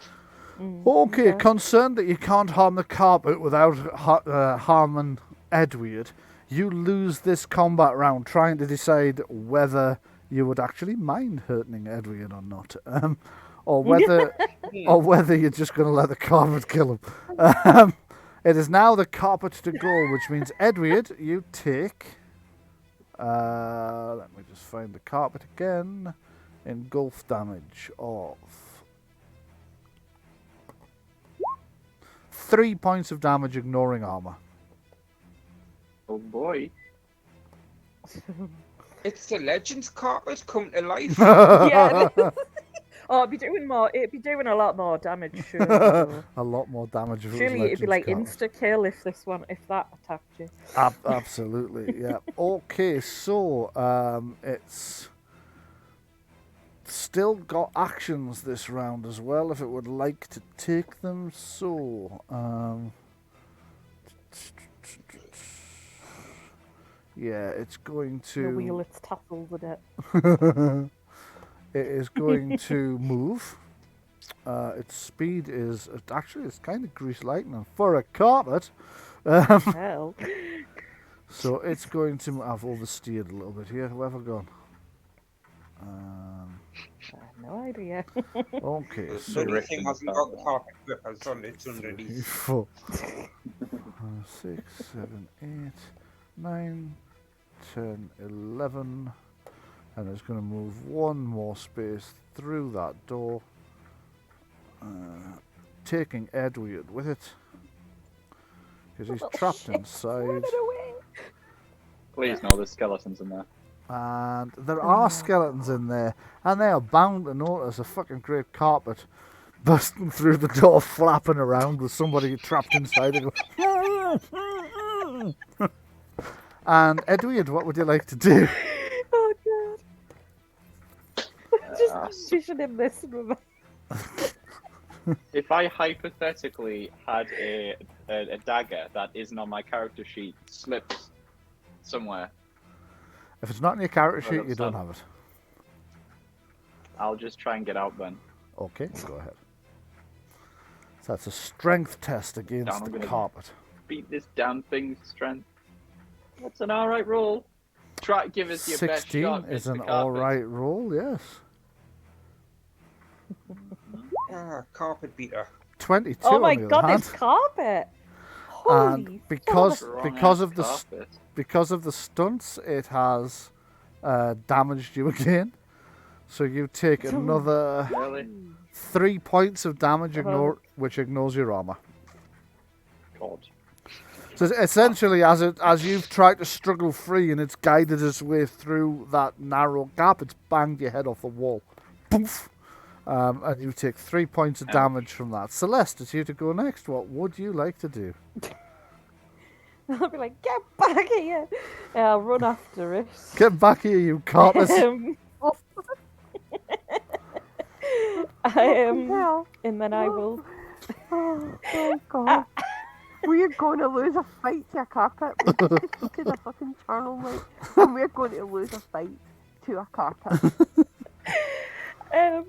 Okay, concerned that you can't harm the carpet without harming Edwyrd, you lose this combat round trying to decide whether you would actually mind hurting Edwyrd or not, or whether you're just going to let the carpet kill him. It is now the carpet to go, which means Edwyrd, you take. Let me just find the carpet again. Engulf damage of 3 points of damage, ignoring armor. Oh boy. It's the Legends carpet come to life. Yeah. Oh, it'd be doing more. It'd be doing a lot more damage. Surely, A lot more damage. If surely it was it'd be like Legends insta kill if that attacked you. carpet. Absolutely, yeah. Okay, so it's still got actions this round as well. If it would like to take them, so yeah, it's going The wheel to. it's tasseled with it. It is going to move. Its speed is actually it's kind of grease lightning for a carpet. Hell. So it's going to. I've oversteered a little bit here. Where have I gone? I have no idea. Okay, The so only thing hasn't got the carpet grippers on it underneath. 4, 6, 7, 8, 9, 10, 11, and it's going to move 1 more space through that door, taking Edwyrd with it because he's trapped inside. Please no, there's skeletons in there. And there are skeletons in there, and they are bound to notice a fucking great carpet busting through the door, flapping around with somebody trapped inside it. And Edwyrd, what would you like to do? Oh god. Just vision him this. If I hypothetically had a dagger that isn't on my character sheet slips somewhere, If it's not in your character Well, sheet, that's you don't done. have it. I'll just try and get out then. Okay, go ahead. So that's a strength test against Down, I'm the gonna- carpet. Beat this damn thing's strength. That's an alright roll. Try to give us your best 16 shot. is Mr. an Carpet. alright roll, yes. Carpet beater. 22 Oh my on the god, other it's hand. carpet. Holy And because Wrong because ass of the carpet. because of the stunts, it has damaged you again. So you take another Really? 3 points of damage, which ignores your armor. God. So essentially, as you've tried to struggle free and it's guided its way through that narrow gap, it's banged your head off the wall. Poof! And you take 3 points of damage from that. Celeste, it's you to go next. What would you like to do? I'll be like, get back here! And I'll run after it. Get back here, you carpet! Hell. And then I will. Oh my god. We're going to lose a fight to a carpet. We just defeated a fucking charnel knight, and we're going to lose a fight to a carpet. I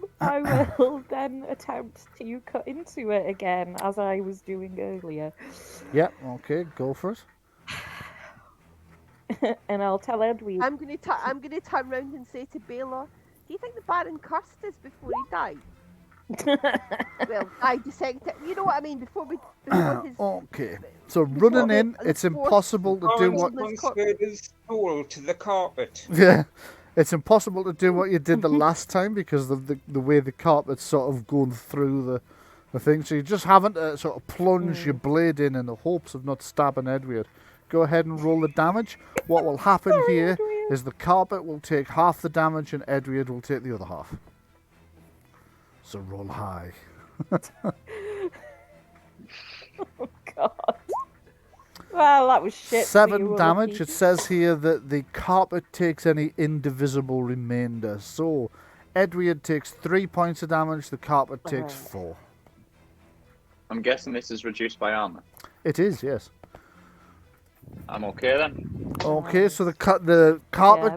will then attempt to cut into it again, as I was doing earlier. Yeah, okay, go for it. And I'll tell Edwyrd. I'm going to turn round and say to Balore, do you think the Baron cursed us before he died? Well, I dissect it. You know what I mean? Before his... Okay, so running in, it's impossible to do what... transferred his soul to the carpet. Yeah, it's impossible to do what you did the last time because of the way the carpet's sort of going through the thing. So you just haven't to sort of plunge your blade in the hopes of not stabbing Edwyrd. Go ahead and roll the damage. What will happen here is the carpet will take half the damage and Edwyrd will take the other half. So roll high. Oh god. Well, that was shit. 7 damage. It says here that the carpet takes any indivisible remainder. So Edwyrd takes 3 points of damage, the carpet takes 4. I'm guessing this is reduced by armor. It is, yes. I'm okay then. Okay, so the carpet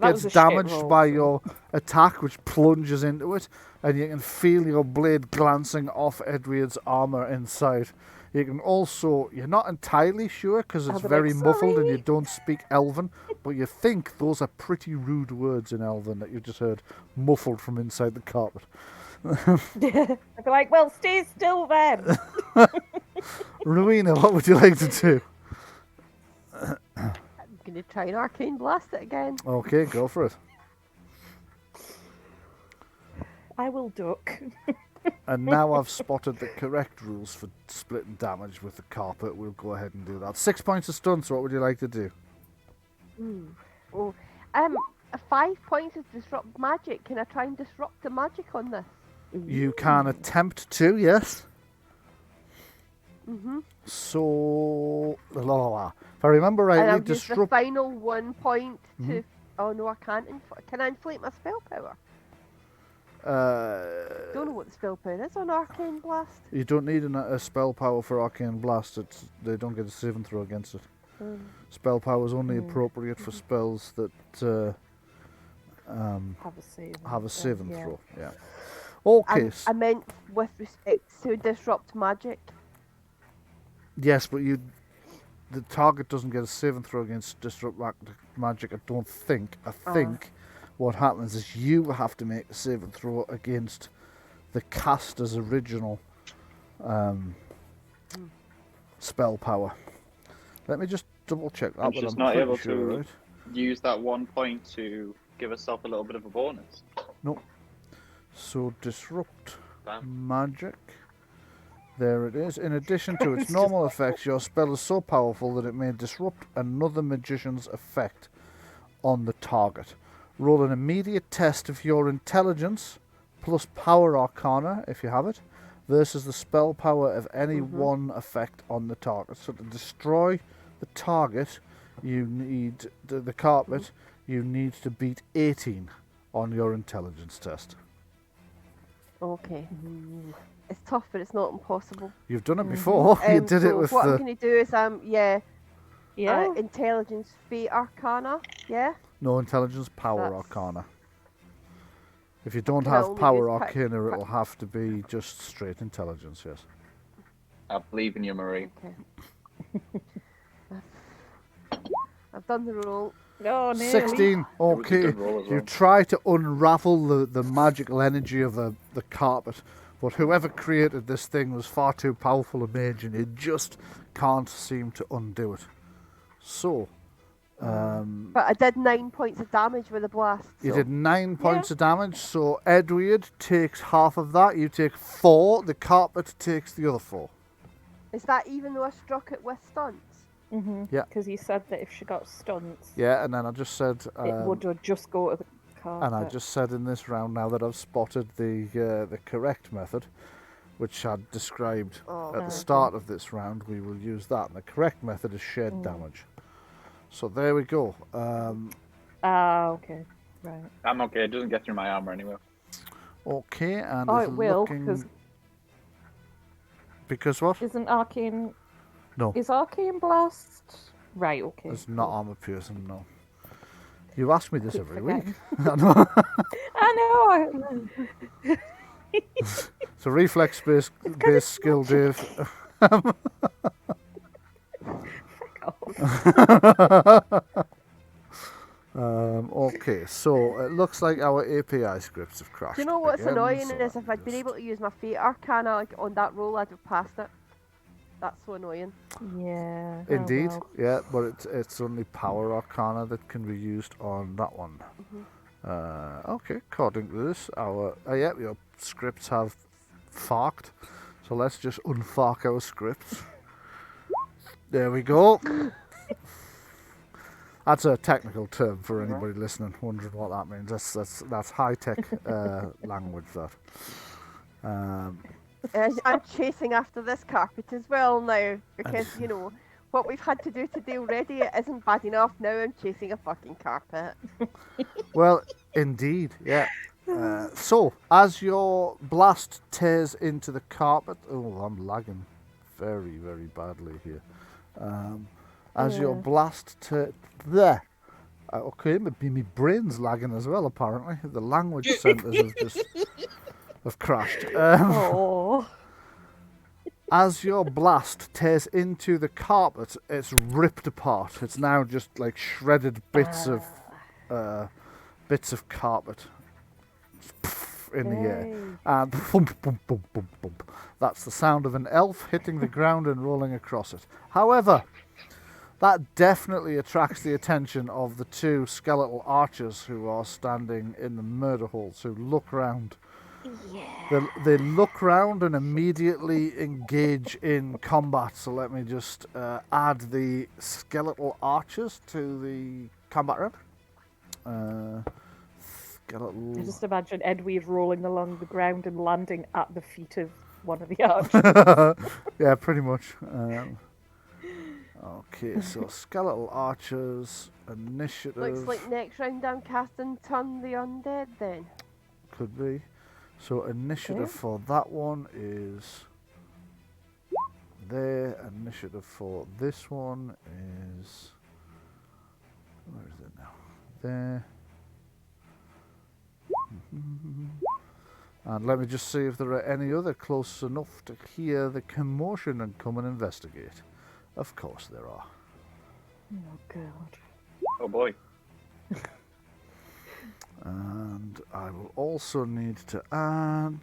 that was gets a shit damaged roll, by so- your attack, which plunges into it, and you can feel your blade glancing off Edward's armor inside. You can also, you're not entirely sure because it's be very like, muffled and you "Sorry." don't speak Elven, but you think those are pretty rude words in Elven that you just heard muffled from inside the carpet. I'd be like, well, stay still then. Rowena, what would you like to do? I'm going to try and arcane blast it again. Okay, go for it. I will duck. And now I've spotted the correct rules for splitting damage with the carpet. We'll go ahead and do that. 6 points of stun, so what would you like to do? Oh, 5 points of disrupt magic. Can I try and disrupt the magic on this? You can attempt to, yes. Mm-hmm. So, if I remember And rightly, I'll use the disrupt. final 1 point to... Oh no, I can't. Can I inflate my spell power? Don't know what the spell power is on Arcane Blast. You don't need a spell power for Arcane Blast. They don't get a saving throw against it. Spell power is only appropriate for spells that Have a saving. throw. Yeah. Okay. I meant with respect to disrupt magic. Yes, but the target doesn't get a saving throw against disrupt magic. I don't think. I think what happens is you have to make a saving throw against the caster's original spell power. Let me just double check that. And but she's I'm not pretty able sure, to right? use that 1 point to give herself a little bit of a bonus. No. So disrupt Damn. magic. There it is. In addition to its normal effects, your spell is so powerful that it may disrupt another magician's effect on the target. Roll an immediate test of your intelligence plus power arcana, if you have it, versus the spell power of any one effect on the target. So to destroy the target, you need the carpet. You need to beat 18 on your intelligence test. Okay. It's tough, but it's not impossible. You've done it before. You did it So with what the I'm going to do is Yeah. intelligence, fate, arcana. Yeah. no intelligence power That's- arcana. If you don't can have only power use arcana, it'll have to be just straight intelligence. Yes. I believe in you, Marie. Okay. I've done the roll. Oh, nearly. 16. was a Okay. good roll as You well. try to unravel the magical energy of the carpet, but whoever created this thing was far too powerful a mage, and it just can't seem to undo it. So, But I did 9 points of damage with the blast. you so- did 9 points of damage. So Edwyrd takes half of that. You take 4. The carpet takes the other 4. Is that even though I struck it with stunts? Yeah. Because you said that if she got stunts, Yeah, and then I just said. it would just go to the carpet. And I just said in this round, now that I've spotted the correct method, which I described Oh, at the okay. start of this round. We will use that, and the correct method is shared damage. So there we go. Okay. Right. I'm okay. It doesn't get through my armor anyway. Okay, and Oh, it's it will, looking... Because what? Isn't Arcane... No, Is Arcane Blast... Right, okay. it's not armor piercing, no. You ask me this Keep every week. forgetting. I know. It's a reflex-based skill, Dave. Okay, so it looks like our API scripts have crashed. Do you know what's again, annoying so is let if me I'd been just- able to use my Fate Arcana like on that roll, I'd have passed it. That's so annoying. Yeah. oh Indeed, well. yeah, but it's only Power Arcana that can be used on that one. Okay, according to this, your scripts have farked, so let's just unfark our scripts. There we go. That's a technical term for anybody listening, wondering what that means. That's high tech language. That. I'm chasing after this carpet as well now because you know what we've had to do today already. It isn't bad enough. Now I'm chasing a fucking carpet. Well, indeed, yeah. So, as your blast tears into the carpet, I'm lagging very, very badly here. As your blast there. Okay, maybe my brain's lagging as well. Apparently, the language centres have crashed. Oh. As your blast tears into the carpet, it's ripped apart. It's now just like shredded bits of carpet in the air, and thump, bump, bump, bump, bump. That's the sound of an elf hitting the ground and rolling across it. However, that definitely attracts the attention of the two skeletal archers who are standing in the murder halls, who look round. They look round and immediately engage in combat. So let me just add the skeletal archers to the combat round. Skeletal... I just imagine Edwyrd rolling along the ground and landing at the feet of one of the archers. Yeah, pretty much. Okay, so skeletal archers, initiative... Looks like next round I'm casting Turn the Undead then. Could be. So initiative for that one is there. Initiative for this one is... Where is it now? There. And let me just see if there are any other close enough to hear the commotion and come and investigate. Of course there are. Oh, God. Oh boy. And I will also need to add...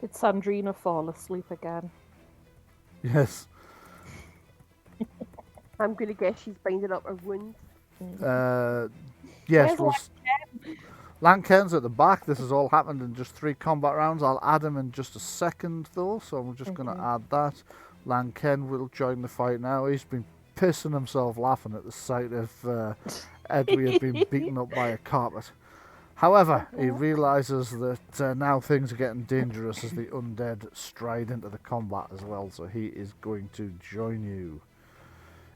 Did Sandreena fall asleep again? yes. I'm gonna guess she's binding up her wounds. Yes, Where's Lanken's at the back. This has all happened in just 3 combat rounds. I'll add him in just a second, though, so I'm just going to add that. Lanken will join the fight now. He's been pissing himself laughing at the sight of Edwyrd being beaten up by a carpet. However, he realises that now things are getting dangerous as the undead stride into the combat as well, so he is going to join you.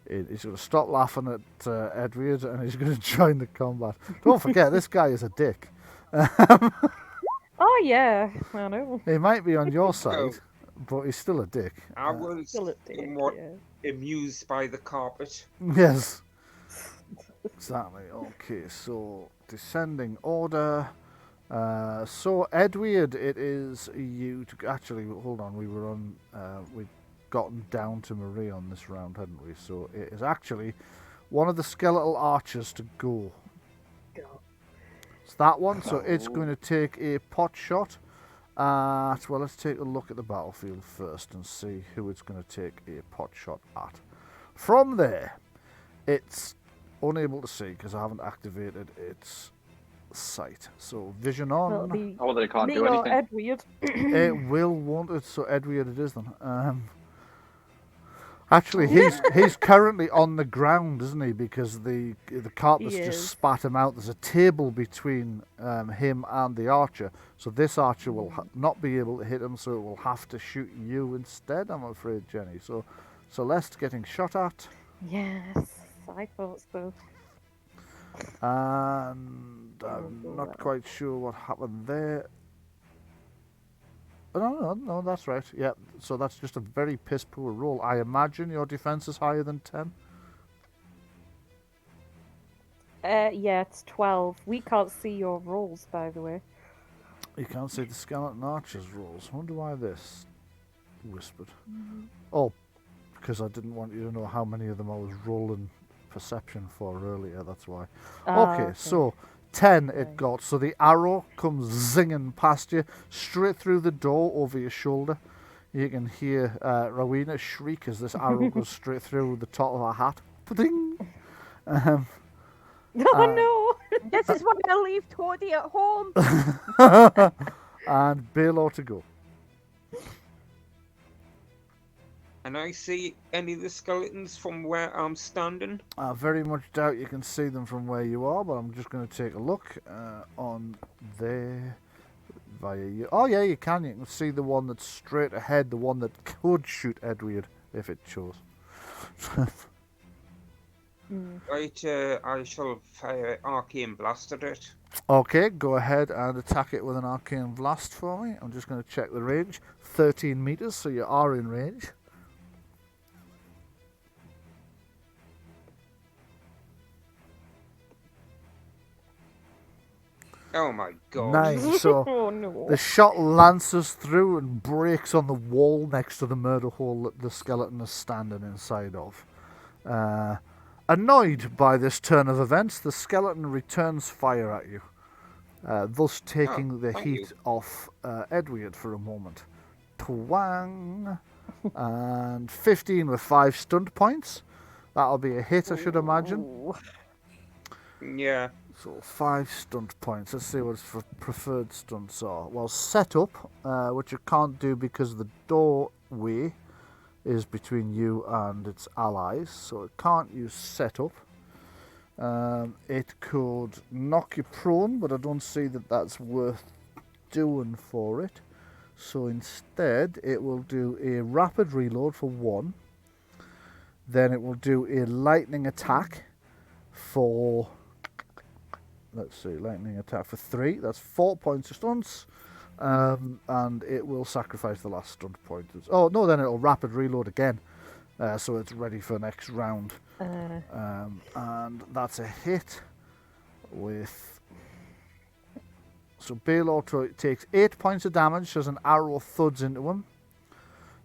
He's going to stop laughing at Edwyrd and he's going to join the combat. Don't forget, this guy is a dick. Oh, yeah. I know. He might be on your side, but he's still a dick. I was Still a dick, somewhat yeah. amused by the carpet. Yes. Exactly. Okay, so descending order. So Edwyrd, it is you to actually hold on. We were on. We'd gotten down to Marie on this round, hadn't we? So it is actually one of the skeletal archers to go. It's that one. So it's going to take a pot shot. Well, let's take a look at the battlefield first and see who it's going to take a pot shot at. From there, it's unable to see because I haven't activated its sight. So vision on. Oh, they can't Me do or anything. Edwyrd. It will want it. So Edwyrd it is then. Actually, he's currently on the ground, isn't he? Because the carpet's He just is. spat him out. There's a table between him and the archer, so this archer will not be able to hit him, so it will have to shoot you instead, I'm afraid, Jenny. So Celeste getting shot at, Yes, I thought so. and I'm not quite sure what happened there. Oh, no, that's right. Yeah, so that's just a very piss poor roll. I imagine your defense is higher than 10. Yeah, it's 12. We can't see your rolls, by the way. You can't see the skeleton archer's rolls. I wonder why this whispered. Oh, because I didn't want you to know how many of them I was rolling perception for earlier, that's why. Okay, so 10 it got. So the arrow comes zinging past you, straight through the door over your shoulder. You can hear Rowena shriek as this arrow goes straight through the top of her hat. Ba-ding! Oh no! This is why I leave Toddy at home. And Balore to go. Can I see any of the skeletons from where I'm standing? I very much doubt you can see them from where you are, but I'm just going to take a look on there via you. Oh yeah, you can. You can see the one that's straight ahead, the one that could shoot Edwyrd if it chose. Right, I shall fire Arcane Blast at it. Okay, go ahead and attack it with an Arcane Blast for me. I'm just going to check the range. 13 meters, so you are in range. Oh my god. 9. So Oh no. the shot lances through and breaks on the wall next to the murder hole that the skeleton is standing inside of. Annoyed by this turn of events, the skeleton returns fire at you, thus taking the thank heat you. off Edwyrd for a moment. Twang! And 15 with 5 stunt points. That'll be a hit, I should imagine. Ooh. Yeah. So 5 stunt points. Let's see what its preferred stunts are. Well, setup, which you can't do because the doorway is between you and its allies, so it can't use setup. It could knock you prone, but I don't see that that's worth doing for it. So instead, it will do a rapid reload for 1. Then it will do a lightning attack for... Let's see, lightning attack for 3. That's 4 points of stunts. And it will sacrifice the last stunt point. Oh, no, then it'll rapid reload again. So it's ready for next round. And that's a hit with... So Balore takes 8 points of damage as an arrow thuds into him.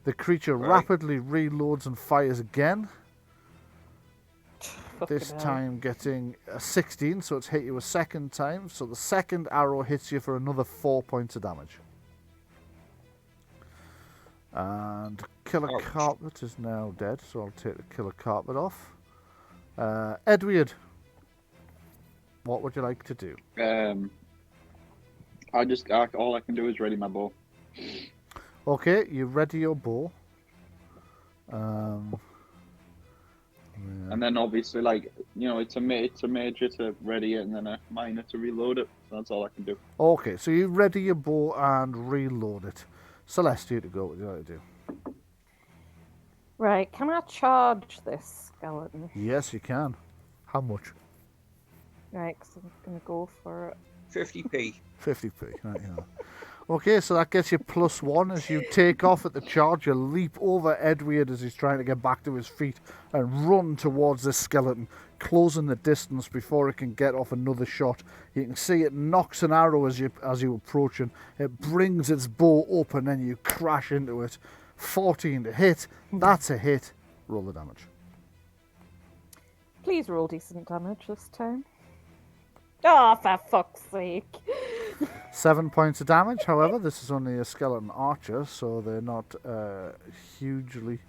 The creature rapidly reloads and fires again. This time getting a 16, so it's hit you a second time. So the second arrow hits you for another 4 points of damage. And Killer Carpet is now dead, so I'll take the Killer Carpet off. Edwyrd, what would you like to do? All I can do is ready my bow. Okay, you ready your bow. And then obviously, it's a major to ready it, and then a minor to reload it. So that's all I can do. Okay, so you ready your bow and reload it. Celeste, you to go. What would you like to do? Right, can I charge this skeleton? Yes, you can. How much? Right, because I'm going to go for it. 50p. 50p. Right, yeah. Okay, so that gets you +1 as you take off at the charge. You leap over Edwyrd as he's trying to get back to his feet and run towards this skeleton, closing the distance before it can get off another shot. You can see it knocks an arrow as you approach it. It brings its bow up and then you crash into it. 14 to hit. That's a hit. Roll the damage. Please roll decent damage this time. Oh, for fuck's sake. 7 points of damage. However, this is only a skeleton archer, so they're not hugely...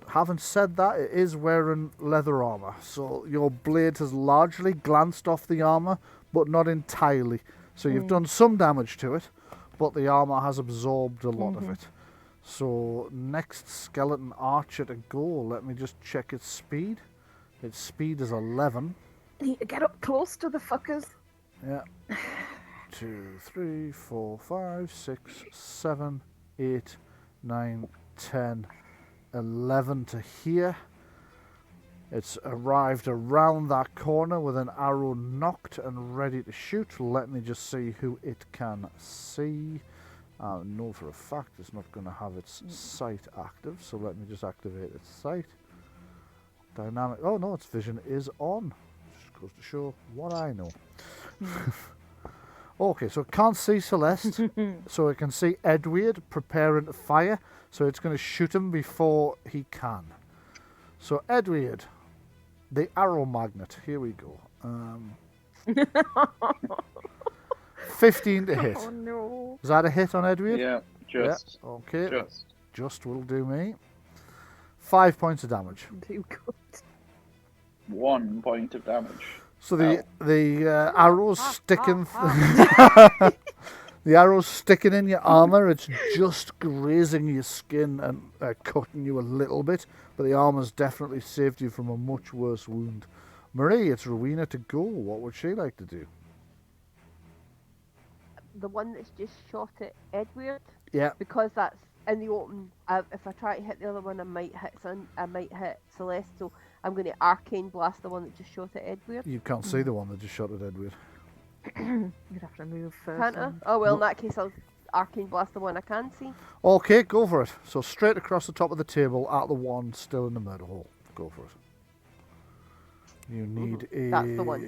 having said that, it is wearing leather armor, so your blade has largely glanced off the armor, but not entirely. So you've done some damage to it, but the armor has absorbed a lot of it. So next skeleton archer to go. Let me just check its speed. Its speed is 11. Need to get up close to the fuckers. Yeah. 2, 3, 4, 5, 6, 7, 8, 9, 10, 11 to here. It's arrived around that corner with an arrow knocked and ready to shoot. Let me just see who it can see. I know for a fact it's not going to have its sight active, so let me just activate its sight. Dynamic. Oh no, its vision is on. Just goes to show what I know. Okay, so it can't see Celeste, so it can see Edwyrd preparing to fire, so it's going to shoot him before he can. So Edwyrd, the arrow magnet, here we go. 15 to hit. Oh no. Is that a hit on Edwyrd? Yeah, just. Yeah, okay. Just. Just will do me. 5 points of damage. Too good. 1 point of damage. So the arrows sticking, Ah. the arrows sticking in your armor. It's just grazing your skin and cutting you a little bit, but the armor's definitely saved you from a much worse wound. Marie, it's Rowena to go. What would she like to do? The one that's just shot at Edwyrd, Yeah, because that's in the open. If I try to hit the other one, I might hit Celeste. So I'm going to arcane blast the one that just shot at Edwyrd. you can't see the one that just shot at Edwyrd. You'd have to move first. Can't I? Oh well, in that case, I'll arcane blast the one I can see. Okay, go for it. So straight across the top of the table at the one still in the murder hole. Go for it. You need a... That's the one.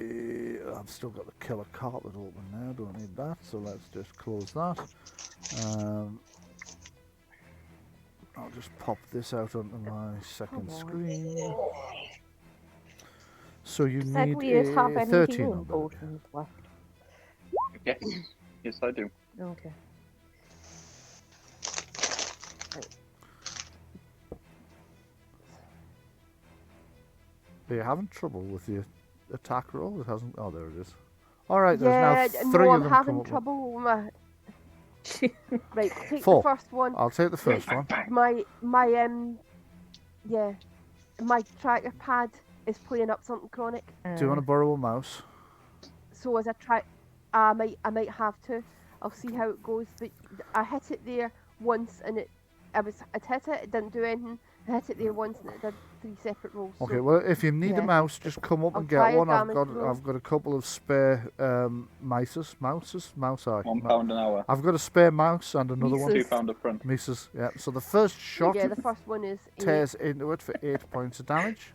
I've still got the killer carpet open now. Don't need that, so let's just close that. I'll just pop this out onto my second screen. So you Said need we have a any 13 healing on that. potions left. Yes. Yes, I do. Okay. Are you having trouble with your attack roll? It hasn't... Oh, there it is. Alright, Yeah, there's now 3 no, of I'm them having come up. trouble with my. Right, take 4. the first one. I'll take the first one. My tracker pad is playing up something chronic. Do you want to borrow a mouse? So as I try, I might have to. I'll see how it goes. But I hit it there once, and it hit it. It didn't do anything. I hit it there once, and it did 3 separate rolls. Okay, so, well, if you need yeah. a mouse, just come up I'll and try get a one. damage roll. I've got a couple of spare mouses. £1 an hour. I've got a spare mouse and another one. Mises. £2 up front. Mises, yeah. So the first shot yeah, the first one is 8. tears into it for 8 points of damage.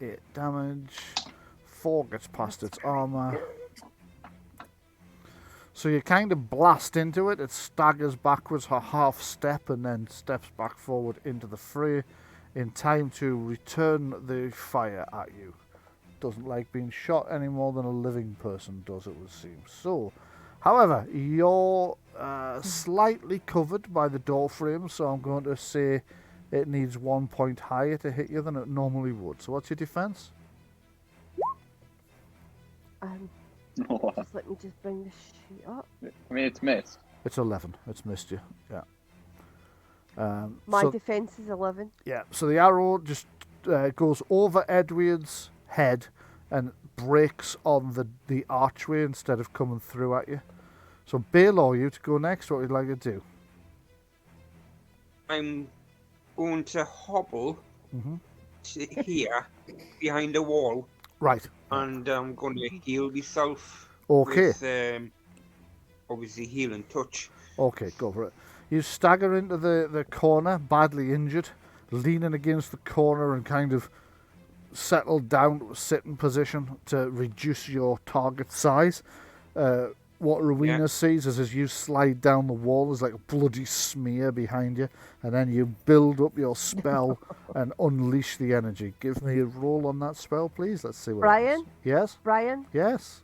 8 damage. 4 gets past its armor. So you kind of blast into it. It staggers backwards a half step and then steps back forward into the fray in time to return the fire at you. Doesn't like being shot any more than a living person does, it would seem. So, however, you're slightly covered by the door frame, so I'm going to say it needs 1 point higher to hit you than it normally would. So what's your defense? Just let me just bring this sheet up. I mean, it's missed. It's 11. It's missed you. Yeah. My so, defense is 11. yeah. So the arrow just goes over Edward's head and breaks on the archway instead of coming through at you. So Balore, you to go next. What would you like to do? I'm going to hobble Mm-hmm. to here behind a wall, Right. and I'm going to heal myself Okay. with obviously healing touch. Okay, go for it. You stagger into the corner, badly injured, leaning against the corner and kind of settle down to a sitting position to reduce your target size. What Rowena sees is as you slide down the wall, there's like a bloody smear behind you, and then you build up your spell and unleash the energy. Give me a roll on that spell, please. Let's see what Bryan? happens. Yes? Bryan, Yes?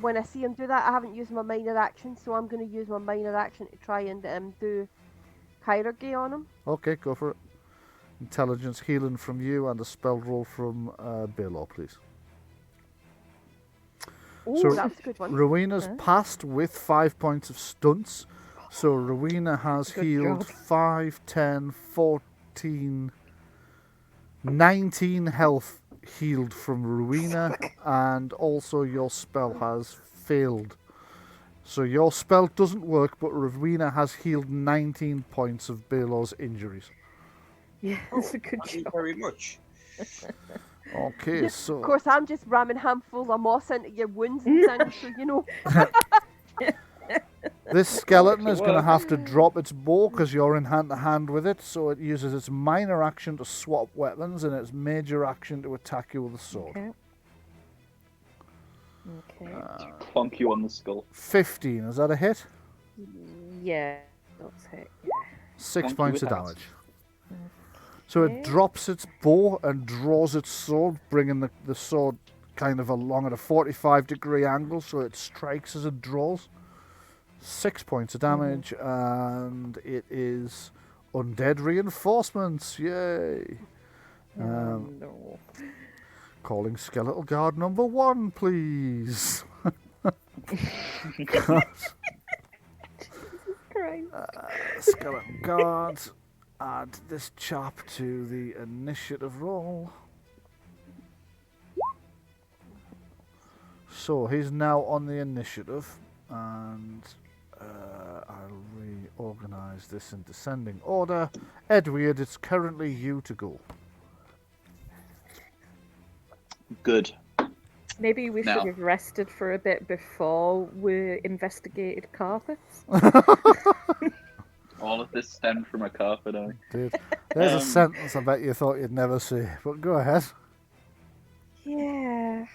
when I see him do that, I haven't used my minor action, so I'm going to use my minor action to try and do hierarchy on him. Okay, go for it. Intelligence healing from you and a spell roll from Balore, please. Oh, So- that's a good one. Rowena's passed with 5 points of stunts, So Rowena has Good healed job. 5, 10, 14, 19 health healed from Rowena, and also your spell has failed. So your spell doesn't work, but Rowena has healed 19 points of Balore's injuries. Yeah, it's a good Thank you job. very much. Okay, Of so course, I'm just ramming handfuls of moss into your wounds and things, so you know. this skeleton Makes it is going to work. have to drop its bow because you're in hand-to-hand with it, so it uses its minor action to swap weapons and its major action to attack you with a sword. Okay. Okay. Plonk you on the skull. 15, is that a hit? Yeah, that's it. 6 Monkey points of with damage. So it Okay. drops its bow and draws its sword, bringing the sword kind of along at a 45-degree angle, so it strikes as it draws. 6 points of damage, and it is undead reinforcements. Yay! No. Calling skeletal guard number 1, please. Christ. Skeleton guard. Add this chap to the initiative roll. So he's now on the initiative, and I'll reorganise this in descending order. Edwyrd, it's currently you to go. Good. Maybe we No. should have rested for a bit before we investigated carpets. All of this stemmed from a carpet eye. Dude, there's a Um, sentence I bet you thought you'd never say, but go ahead. Yeah.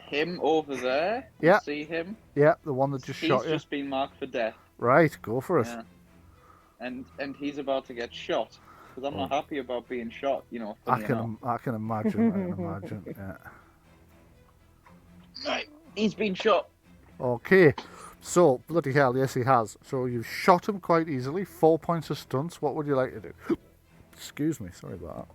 Him over there. Yeah. See him? Yeah, the one that just He's shot you. just been marked for death. Right, go for it. Yeah. And he's about to get shot. Because I'm not happy about being shot, you know. I funny can enough. I can imagine. Yeah. Right. He's been shot. Okay, so bloody hell, yes he has. So you've shot him quite easily. 4 points of stunts. What would you like to do? Excuse me, sorry about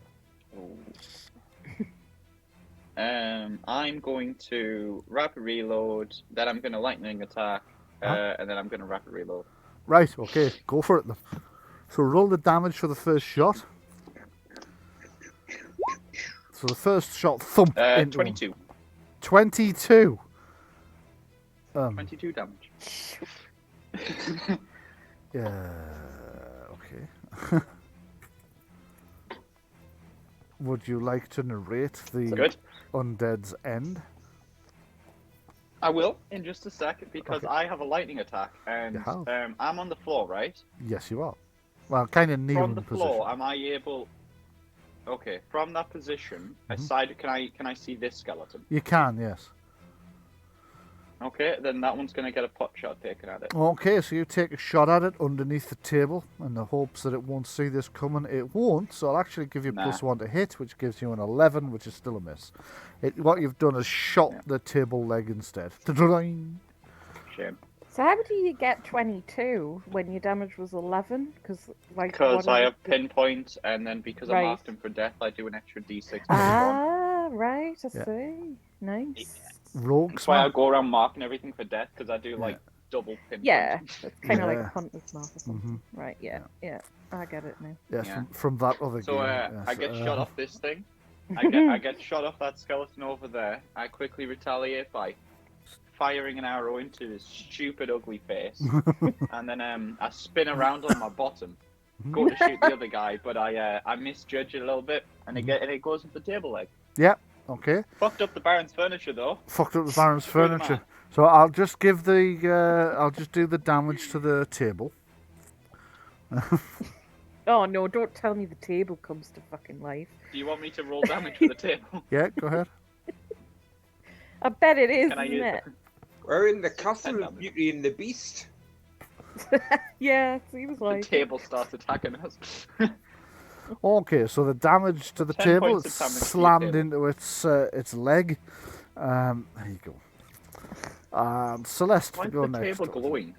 I'm going to rapid reload, then I'm going to lightning attack, and then I'm going to rapid reload. that. Right, okay, go for it then. So roll the damage for the first shot. So the first shot thump into him. 22. 22. 22 damage. Yeah. Okay. Would you like to narrate the Good. undead's end? I will in just a second because Okay. I have a lightning attack and You have? I'm on the floor, right? Yes, you are. Well, kind of From kneeling the position. floor, am I able? Okay, from that position, aside, can I see this skeleton? You can, yes. Okay, then that one's gonna get a pot shot taken at it. Okay, so you take a shot at it underneath the table in the hopes that it won't see this coming. It won't, so I'll actually give you Nah. +1 to hit, which gives you an 11, which is still a miss. What you've done is shot the table leg instead. Ta-da-ding. Shame. So how do you get 22 when your damage was 11? Because Because I have pinpoint, and then because I Right. marked him for death, I do an extra d6. Ah, right. I Yeah. see. Nice. Rogues, That's why I man. go around marking everything for death, because I do like double pinpoint. Yeah, it's kind of Yeah. like a hunter's mark or something. Right. Yeah. Yeah. I get it now. Yes, Yeah. from that other So game. Yes. I get shot off this thing. I get shot off that skeleton over there. I quickly retaliate by firing an arrow into his stupid, ugly face, and then I spin around on my bottom, go to shoot the other guy, but I misjudge it a little bit, and it goes into the table leg. Yeah, okay. Fucked up the Baron's furniture though. Fucked up the Baron's Good man. furniture. So I'll just give I'll just do the damage to the table. Oh no! Don't tell me the table comes to fucking life. Do you want me to roll damage for the table? Yeah, go ahead. I bet it is, Can I isn't use it? We're in the castle And of Beauty and the Beast. Yeah, it seems The like. table starts attacking us. Okay, so the damage to the 10 table, points it's of damage to the slammed table. into its leg. There you go. Celeste, Why to is go the next. table glowing?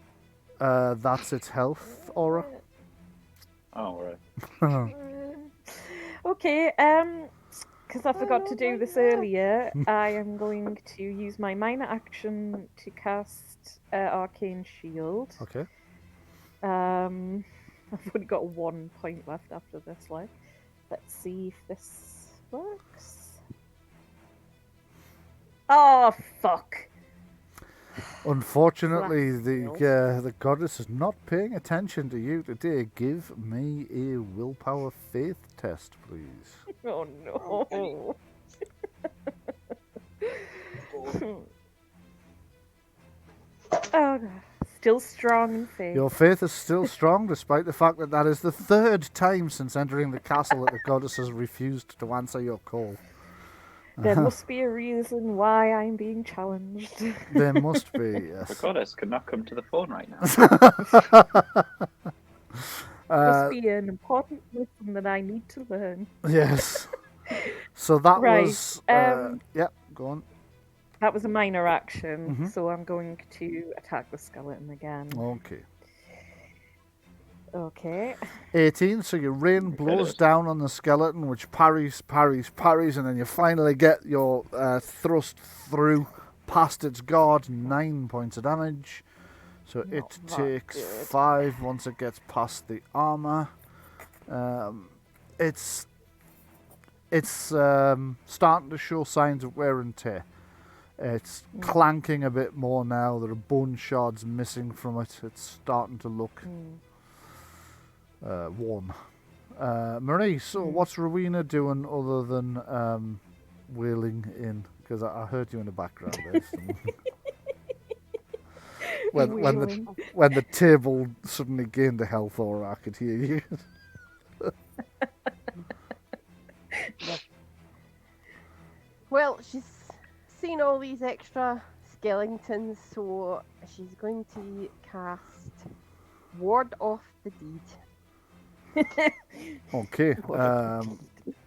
That's its health aura. Oh, right. Okay, because I forgot to do this earlier, I am going to use my minor action to cast Arcane Shield. Okay. I've only got 1 point left after this, like. Let's see if this works. Oh, fuck. Unfortunately, Flat the goddess is not paying attention to you today. Give me a willpower faith test, please. Oh, no. Oh, no. Still strong in faith. Your faith is still strong, despite the fact that that is the 3rd time since entering the castle that the goddess has refused to answer your call. There must be a reason why I'm being challenged. There must be, The yes. goddess could not come to the phone right now. Must be an important lesson that I need to learn. Yes. So that Right, was... yeah, go on. That was a minor action, Mhm. so I'm going to attack the skeleton again. Okay. Okay. 18, so your rain blows it. down on the skeleton, which parries, and then you finally get your thrust through past its guard, 9 points of damage. So it Not that takes good. 5 once it gets past the armor. It's starting to show signs of wear and tear. It's clanking a bit more now. There are bone shards missing from it. It's starting to look worn. Marie, so what's Rowena doing other than wailing in? Because I heard you in the background there. when the table suddenly gained a health aura, I could hear you. Well, she's seen all these extra skeletons, so she's going to cast Ward Off the Deed. Okay.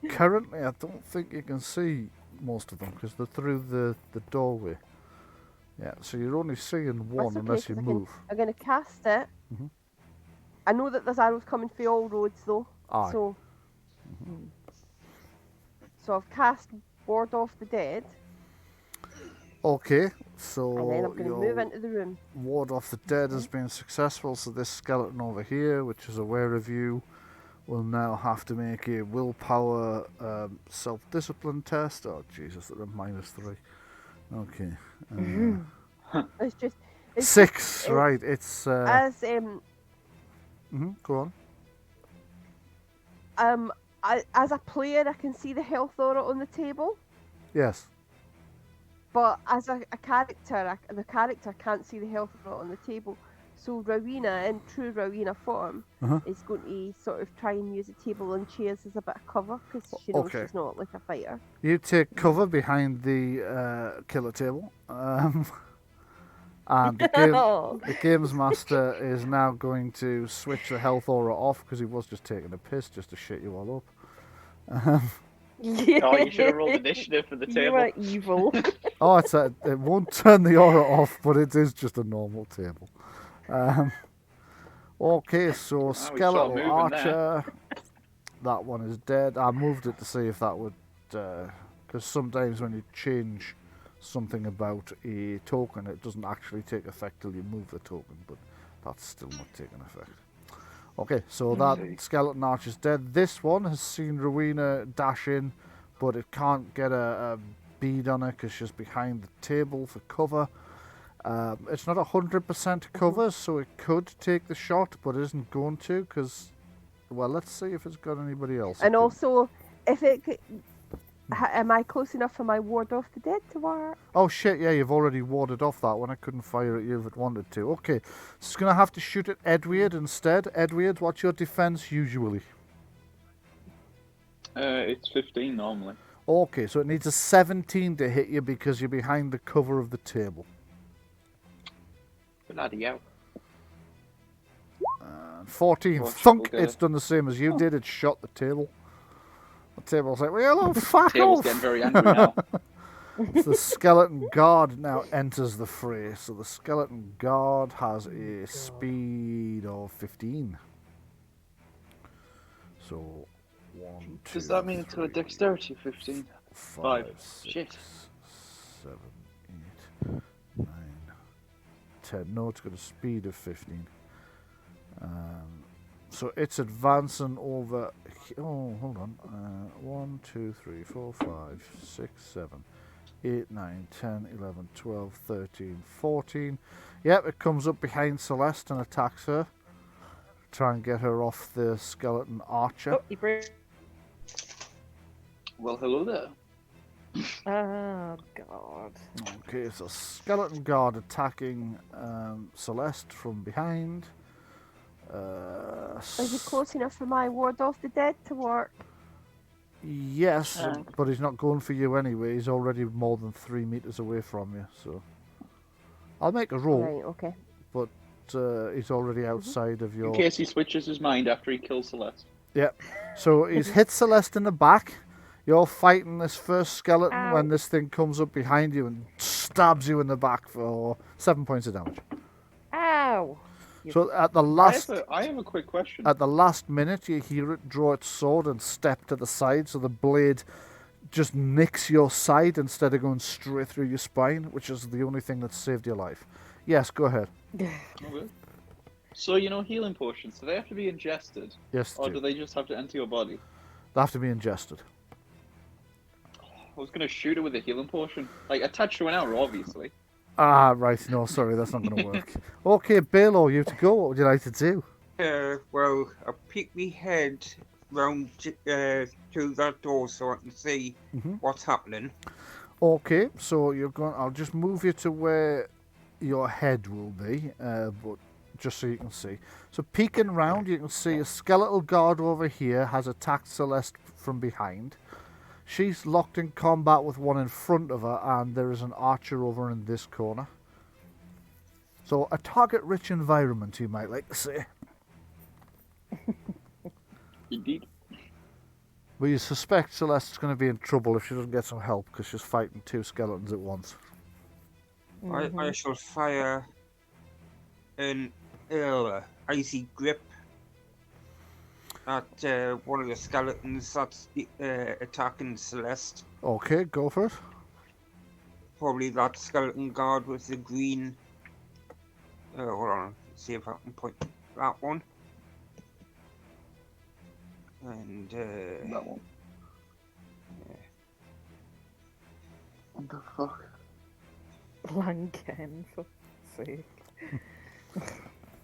Currently, I don't think you can see most of them because they're through the doorway. Yeah, so you're only seeing one That's okay, unless you 'cause move. I'm going to cast it. Mhm. I know that there's arrows coming for all roads, though. Aye. So I've cast Ward Off the Dead, Okay, so and then I'm going to move your into the room. ward off the dead has been successful, so this skeleton over here, which is aware of you, will now have to make a willpower self-discipline test. Oh, Jesus, they're a -3. Okay. It's just... It's 6, just, right, it's... As, go on. as a player, I can see the health aura on the table, Yes. but as a character, the character can't see the health aura on the table. So Rowena, in true Rowena form, is going to sort of try and use a table and chairs as a bit of cover, because she knows Okay. she's not like a fighter. You take cover behind the killer table. And the games master is now going to switch the health aura off because he was just taking a piss just to shit you all up. Oh, you should have rolled initiative for the You table. are evil. Oh, it won't turn the aura off, but it is just a normal table. Okay, so we saw skeletal movement archer. That one is dead. I moved it to see if that would, because sometimes when you change something about a token, it doesn't actually take effect till you move the token, but that's still not taking effect. Okay, so that skeleton archer is dead. This one has seen Rowena dash in, but it can't get a bead on her because she's behind the table for cover. It's not 100% cover, so it could take the shot, but it isn't going to because, well, let's see if it's got anybody else. And also, if it could, am I close enough for my Ward Off the Dead to work? Oh shit, yeah, you've already warded off that one. I couldn't fire at you if it wanted to. Okay, so it's going to have to shoot at Edwyrd instead. Edwyrd, what's your defense usually? It's 15 normally. Okay, so it needs a 17 to hit you because you're behind the cover of the table. Bloody hell. 14, Watch, thunk, we'll get it's it. done the same as you did. It shot the table. The table's like, well, fuck Table's off. getting very angry now. The skeleton guard now enters the fray. So the skeleton guard has a speed of 15. So 1, 2, Does that mean it's got a 3, dexterity 15? 5, 6, Shit. 7, 8, 9, 10. No, it's got a speed of 15. So it's advancing over. Oh, hold on. 1, 2, 3, 4, 5, 6, 7, 8, 9, 10, 11, 12, 13, 14. Yep, it comes up behind Celeste and attacks her. Try and get her off the skeleton archer. Oh, he broke. Well, hello there. Oh, God. Okay, so skeleton guard attacking Celeste from behind. Is he close enough for my ward off the dead to work? Yes, but he's not going for you anyway. He's already more than 3 meters away from you, so I'll make a roll. Right, okay. But he's already outside of your. In case he switches his mind after he kills Celeste. Yeah. So he's hit Celeste in the back. You're fighting this first skeleton Ow. when this thing comes up behind you and stabs you in the back for 7 points of damage. Ow! So at the last. I have a quick question. At the last minute, you hear it draw its sword and step to the side, so the blade just nicks your side instead of going straight through your spine, which is the only thing that saved your life. Yes, go ahead. Okay. So, healing potions, do they have to be ingested? Yes, Or do they just have to enter your body? they have to be ingested. I was going to shoot it with a healing potion. Like, attached to an arrow, obviously. Ah, right. No, sorry, that's not going to work. Okay, Balore, you to go. What would you like to do? Well, I peek my head round to that door so I can see what's happening. Okay, so you're going. I'll just move you to where your head will be, but just so you can see. So peeking round, you can see a skeletal guard over here has attacked Celeste from behind. She's locked in combat with one in front of her, and there is an archer over in this corner. So a target-rich environment, you might like to say. Indeed. But you suspect Celeste's going to be in trouble if she doesn't get some help, because she's fighting 2 skeletons at once. I shall fire an icy grip at one of the skeletons that's attacking Celeste. Okay, go for it. Probably that skeleton guard with the green. Hold on, see if I can point that one. And That one. What the fuck? Lanken, for sake.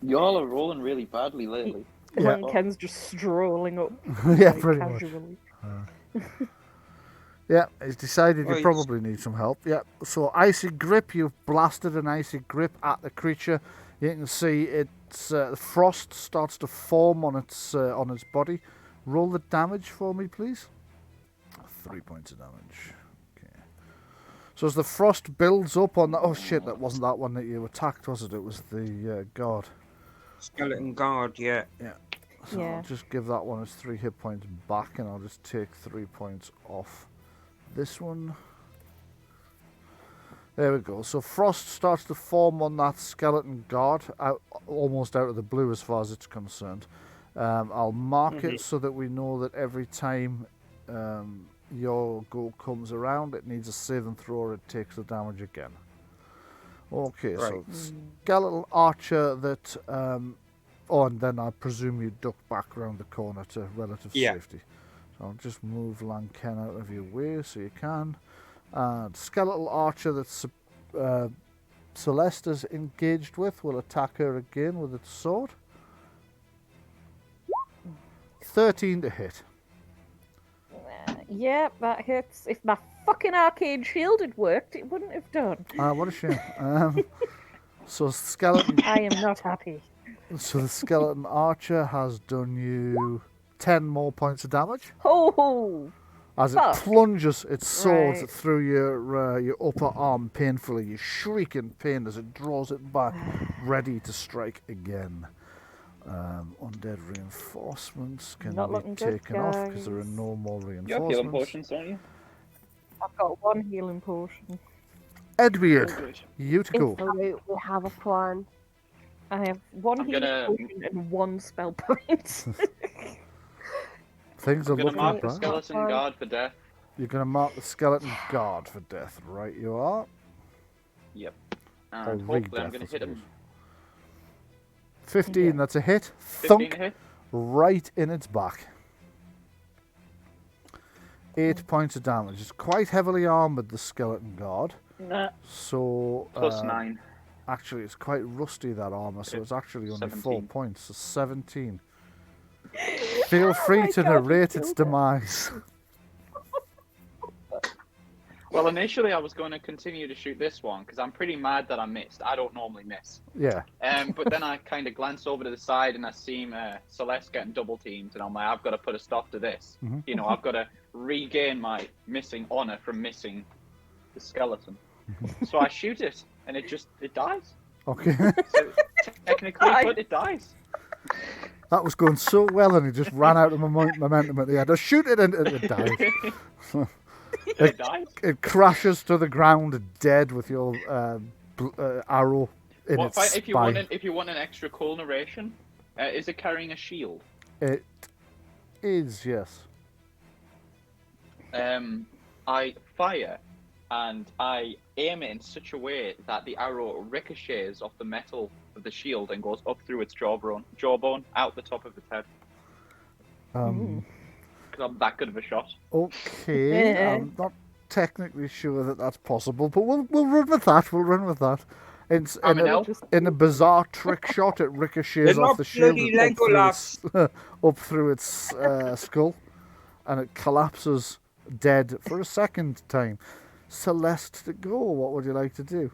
Y'all are rolling really badly lately. Yeah. Lanken's just strolling up Yeah, like, pretty much. casually. Yeah, he's decided you Right. probably need some help. Yeah, so icy grip, you've blasted an icy grip at the creature. You can see it's the frost starts to form on its body. Roll the damage for me, please. 3 points of damage. Okay. So as the frost builds up on that, oh shit, that wasn't that one that you attacked, was it? It was the guard. skeleton guard, yeah. So Yeah. I'll just give that one its 3 hit points back, and I'll just take 3 points off this one. There we go. So frost starts to form on that skeleton guard, almost out of the blue as far as it's concerned. I'll mark it so that we know that every time your go comes around, it needs a saving throw or it takes the damage again. Okay, Right. so skeletal archer that... oh, and then I presume you duck back round the corner to relative Yeah. safety. So I'll just move Lanken out of your way so you can. And skeletal archer that Celeste is engaged with will attack her again with its sword. 13 to hit. Yeah, that hits. If my fucking arcane shield had worked, it wouldn't have done. What a shame. So skeleton. I am not happy. So the skeleton archer has done you 10 more points of damage Ho! as it Fuck. plunges its sword Right. through your upper arm painfully. You shriek in pain as it draws it back, ready to strike again. Undead reinforcements can Not be looking good, taken off because there are guys. no more You have reinforcements. healing potions, don't you? I've got one healing potion. Edwyrd, you to go. Alright, we have a plan. I have one I'm healing gonna- potion and one spell point. Things are I'm gonna looking mark the bright. skeleton guard for death. You're going to mark the skeleton guard for death, right? You are. Yep. Or And hopefully I'm re-death, gonna I hit him. suppose. 15, Yeah. that's a hit. 15 Thunk, to hit. right in its back. 8 points of damage. It's quite heavily armoured, the skeleton guard. Nah. So, Plus 9. actually, it's quite rusty, that armour, so it's actually only 4 17. points. So 17. Feel free to God, narrate you its killed it. demise. Well, initially I was going to continue to shoot this one because I'm pretty mad that I missed. I don't normally miss. Yeah. But then I kind of glanced over to the side and I seen Celeste getting double teamed, and I'm like, I've got to put a stop to this. Mhm. You know, I've got to regain my missing honor from missing the skeleton. So I shoot it, and it dies. Okay. So technically, but it dies. That was going so well, and he just ran out of momentum at the end. I shoot it and it died. It dies. It crashes to the ground dead with your arrow in What its if, spine. if you want an extra cool narration, is it carrying a shield? It is, yes. I fire, and I aim it in such a way that the arrow ricochets off the metal of the shield and goes up through its jawbone, out the top of its head. Because I'm that good of a shot. Okay, I'm not technically sure that that's possible, but we'll run with that. We'll run with that. It's I'm an elf. in a bizarre trick shot, it ricochets They're off not the shield bloody and Legolas. up through its skull, and it collapses dead for a second time. Celeste, to go. What would you like to do?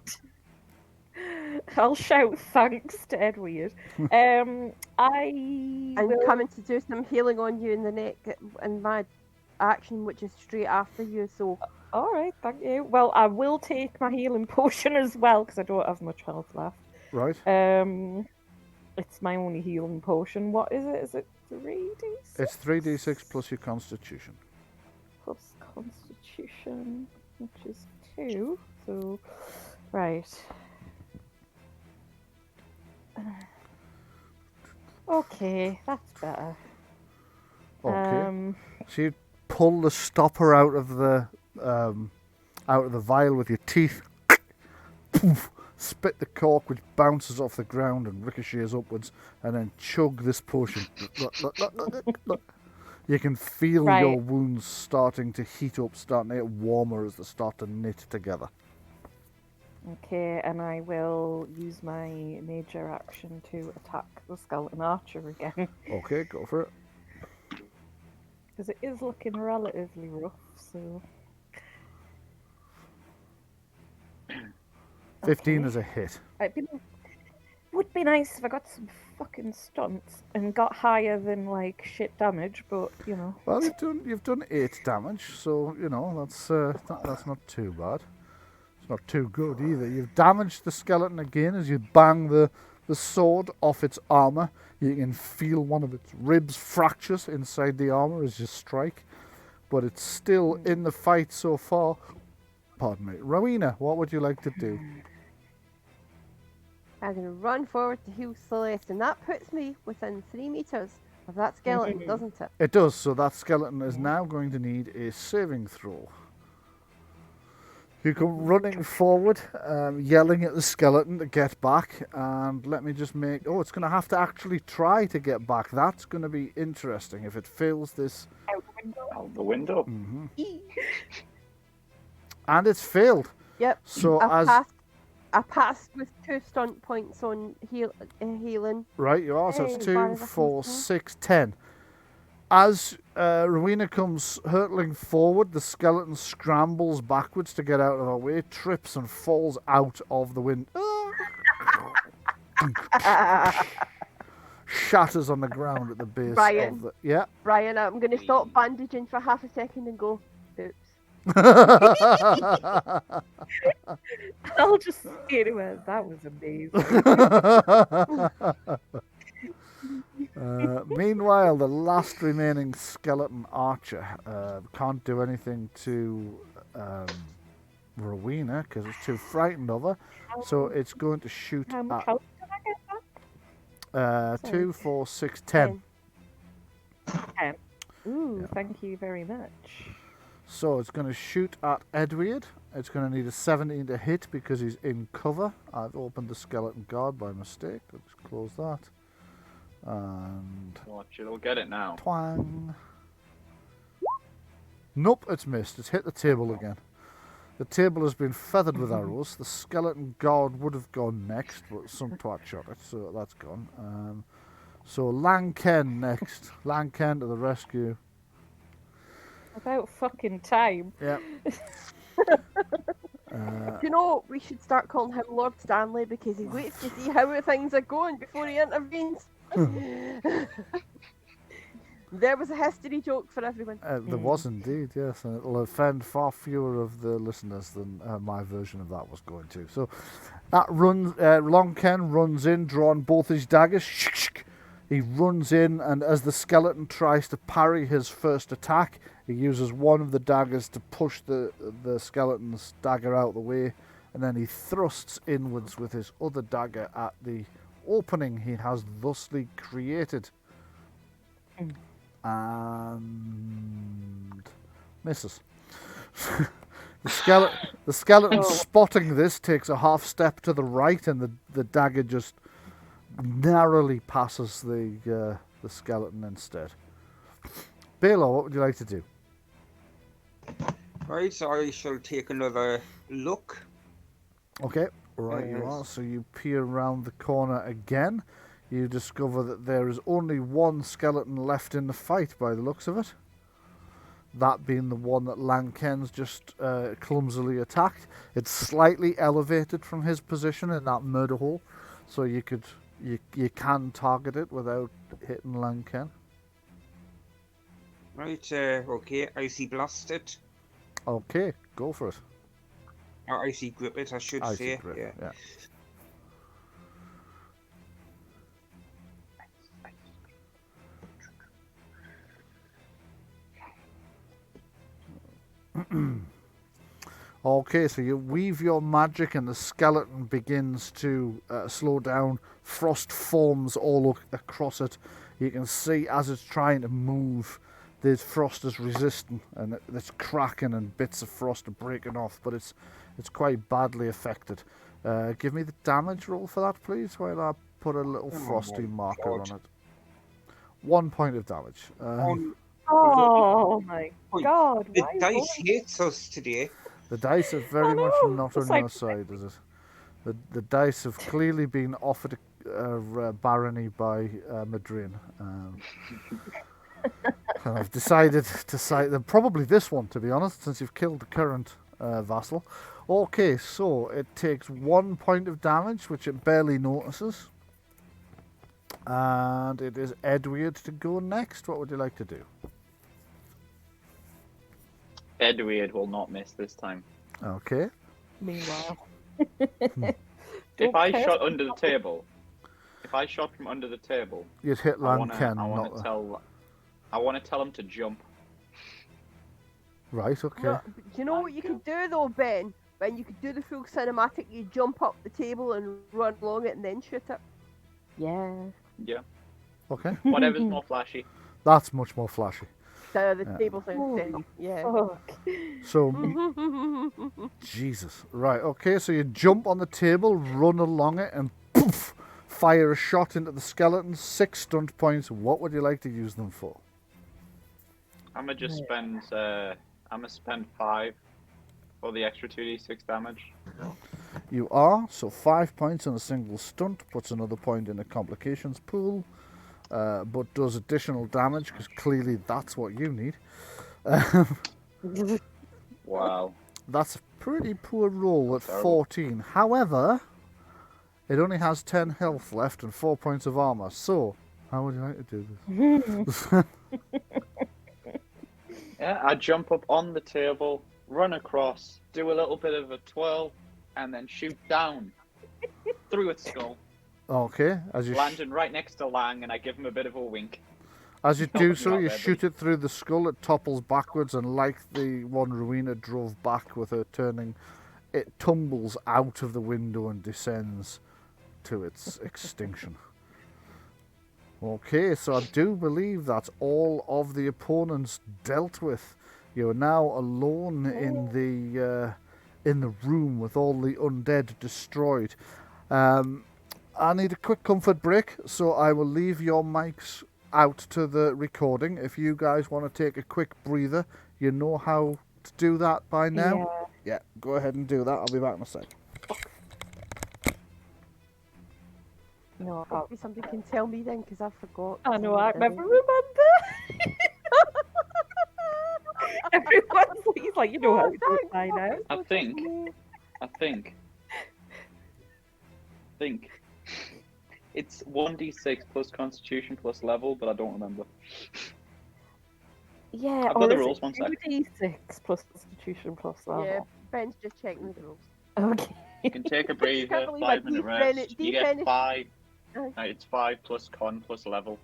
I'll shout thanks to Edwyrd. I'm will... coming to do some healing on you in the neck, and my action, which is straight after you. So All right, thank you. Well, I will take my healing potion as well because I don't have much health left. Right. It's my only healing potion. What is it? Is it 3d6? It's 3d6 plus your constitution. Plus Constitution, which is 2. So, right. Okay, that's better. Okay. So you pull the stopper out of the vial with your teeth. Poof, spit the cork, which bounces off the ground and ricochets upwards, and then chug this potion. Look. You can feel Right. your wounds starting to heat up, starting to get warmer as they start to knit together. Okay, and I will use my major action to attack the skeleton archer again. Okay, go for it. Because it is looking relatively rough, so... 15 Okay. is a hit. Would be nice if I got some fucking stunts and got higher than like shit damage, but you know. Well, you've done 8 damage, so you know that's not too bad. It's not too good either. You've damaged the skeleton again as you bang the sword off its armor. You can feel one of its ribs fractures inside the armor as you strike, but it's still in the fight so far. Pardon me, Rowena. What would you like to do? I'm going to run forward to heal Celeste, and that puts me within 3 meters of that skeleton, doesn't it? It does. So that skeleton is now going to need a saving throw. You come running forward, yelling at the skeleton to get back, and let me just make... Oh, it's going to have to actually try to get back. That's going to be interesting if it fails this. Out the window. And it's failed. Yep. So I passed with 2 stunt points on healing. Right, you are. So it's Hey, 2, 4, 6, 10. As Rowena comes hurtling forward, the skeleton scrambles backwards to get out of her way, trips and falls out of the window. Shatters on the ground at the base Bryan. of the... Yeah. Bryan, I'm going to stop bandaging for half a second and go, oops. I'll just say to her, that was amazing. Meanwhile, the last remaining skeleton archer can't do anything to Rowena because it's too frightened of her. So it's going to shoot How much at health did I get back? 2, 4, 6, 10. 10. Ooh, Yeah. thank you very much. So it's going to shoot at Edwyrd. It's going to need a 17 to hit because he's in cover. I've opened the skeleton guard by mistake. Let's close that. And Watch, it'll get it now. twang. Nope, it's missed. It's hit the table again. The table has been feathered with arrows. The skeleton guard would have gone next, but some twat shot it, so that's gone. So Lanken next. Lanken to the rescue. About fucking time. Yep. You know, we should start calling him Lord Stanley because he waits to see how things are going before he intervenes. There was a history joke for everyone. There was indeed, yes, and it'll offend far fewer of the listeners than my version of that was going to. So that runs. Longken runs in, drawing both his daggers. He runs in, and as the skeleton tries to parry his first attack, he uses one of the daggers to push the skeleton's dagger out of the way, and then he thrusts inwards with his other dagger at the opening he has thusly created. And misses. The skeleton spotting this takes a half step to the right, and the dagger just narrowly passes the skeleton instead. Balore, what would you like to do? Right, so I shall take another look. Okay, right you are. So you peer around the corner again. You discover that there is only one skeleton left in the fight by the looks of it. That being the one that Lanken's just clumsily attacked. It's slightly elevated from his position in that murder hole, so you can target it without hitting Lanken. Right, okay, icy blast it. Okay, go for it. Or icy grip it, I should Icy say. grip, yeah. Okay, so you weave your magic and the skeleton begins to slow down. Frost forms all across it. You can see as it's trying to move, the frost is resisting and it's cracking and bits of frost are breaking off, but it's quite badly affected. Give me the damage roll for that, please, while I put a little frosty marker on it. 1 point of damage. Oh my god! The why dice hates us today. The dice are very much know, not it's on your like- side, is it? The dice have clearly been offered barony by Madrin. And I've decided to cite them. Probably this one, to be honest, since you've killed the current vassal. Okay, so it takes 1 point of damage, which it barely notices. And it is Edwyrd to go next. What would you like to do? Edwyrd will not miss this time. Okay. Meanwhile, If I curse shot under the table, if I shot from under the table, You'd hit I want Lanken, to tell him to jump. Right, okay. No, you know what you could do though, Ben? When you could do the full cinematic, you jump up the table and run along it and then shoot it. yeah. Yeah, Okay. whatever's more flashy. That's much more flashy. The Yeah. table thing. Holy Yeah. Fuck. So, Jesus. Right, okay, so you jump on the table, run along it, and poof, fire a shot into the skeleton. 6 stunt points. What would you like to use them for? I'm gonna just spend. I'm gonna spend 5 for the extra 2d6 damage. You are, so 5 points on a single stunt, puts another point in the complications pool, but does additional damage, because clearly that's what you need. Wow. That's a pretty poor roll at Terrible. 14. However, it only has 10 health left and 4 points of armor. So, how would you like to do this? Yeah, I jump up on the table, run across, do a little bit of a twirl, and then shoot down through its skull, Okay, as you landing right next to Lang, and I give him a bit of a wink. as you do Not so, you there, shoot it through the skull. It topples backwards, and like the one Rowena drove back with her turning, it tumbles out of the window and descends to its extinction. Okay, so I do believe that's all of the opponents dealt with. You are now alone in the room with all the undead destroyed. I need a quick comfort break, so I will leave your mics out to the recording. If you guys want to take a quick breather, you know how to do that by now? Yeah, go ahead and do that. I'll be back in a sec. No, Hopefully somebody can tell me then, because I forgot. I know, I never remember. Everyone's he's like, you know how to do it by now. I think. It's 1d6 plus Constitution plus level, but I don't remember. Yeah, I've got the rules, one sec. 2d6 plus Constitution plus level. Yeah, Ben's just checking the rules. Okay. You can take a breather, Can't believe I 5-minute defriended- rest. You get defriended- 5. Uh, It's 5 plus con plus level.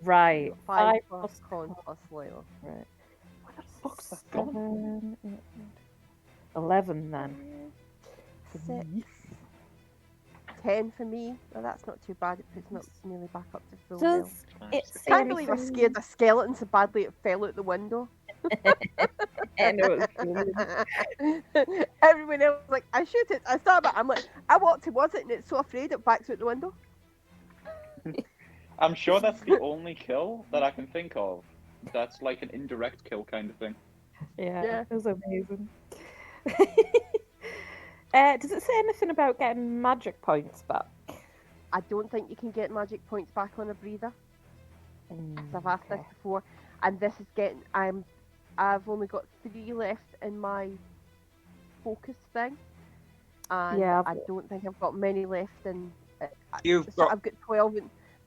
Right. 5 plus plus con plus level. Right. What the fuck's that gone? 7, 11 then. 6. 10 for me. Well, that's not too bad. It puts me up nearly back up to full health. Does it say Can't believe I anything- scared a skeleton so badly it fell out the window. I know it's brilliant. Everyone else was like, I shoot it. I thought about it. I'm like, I walked towards it and it's so afraid it backs out the window. I'm sure that's the only kill that I can think of. That's like an indirect kill kind of thing. Yeah, it was amazing. Does it say anything about getting magic points back? I don't think you can get magic points back on a breather. 'Cause I've asked this before, and this is getting. I've only got 3 left in my focus thing, and Yeah, I don't think I've got many left in. You've So got I've got 12.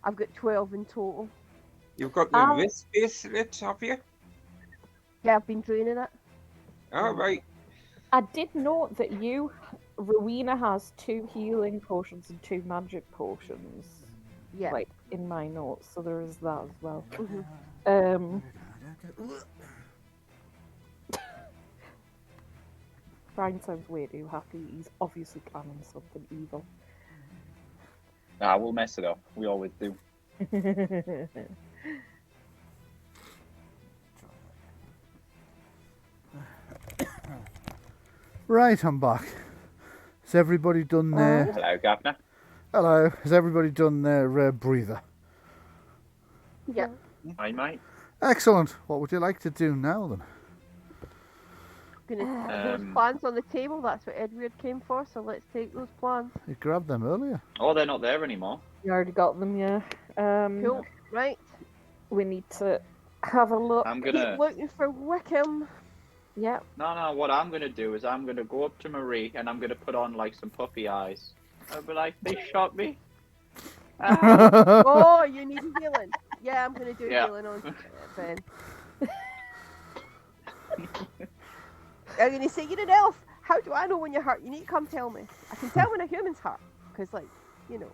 I've got 12 in total. you've got the wrist bracelet, have you? Yeah, I've been draining it. All right. I did note that Rowena has 2 healing potions and 2 magic potions. Yeah. Like in my notes, so there is that as well. Mhm. Bryan sounds way too happy. He's obviously planning something evil. Nah, we'll mess it up. We always do. Right, I'm back. Has everybody done their... Hello, Governor. Hello. Has everybody done their breather? Yeah. Hi, mate. Excellent. What would you like to do now, then? Those plans on the table, that's what Edwyrd came for, so let's take those plans. You grabbed them earlier. Oh, they're not there anymore. You already got them, yeah. Cool. Right. We need to have a look. I'm Keep gonna... looking for Wickham. Yep. No, what I'm gonna do is I'm gonna go up to Marie and I'm gonna put on, like, some puppy eyes. I'll be like, they shot me. Ah. Oh, you need healing. Yeah, I'm gonna do Yeah. healing on Ben. I'm gonna say you're an elf. How do I know when you're hurt? You need to come tell me. I can tell when a human's hurt, because like, you know,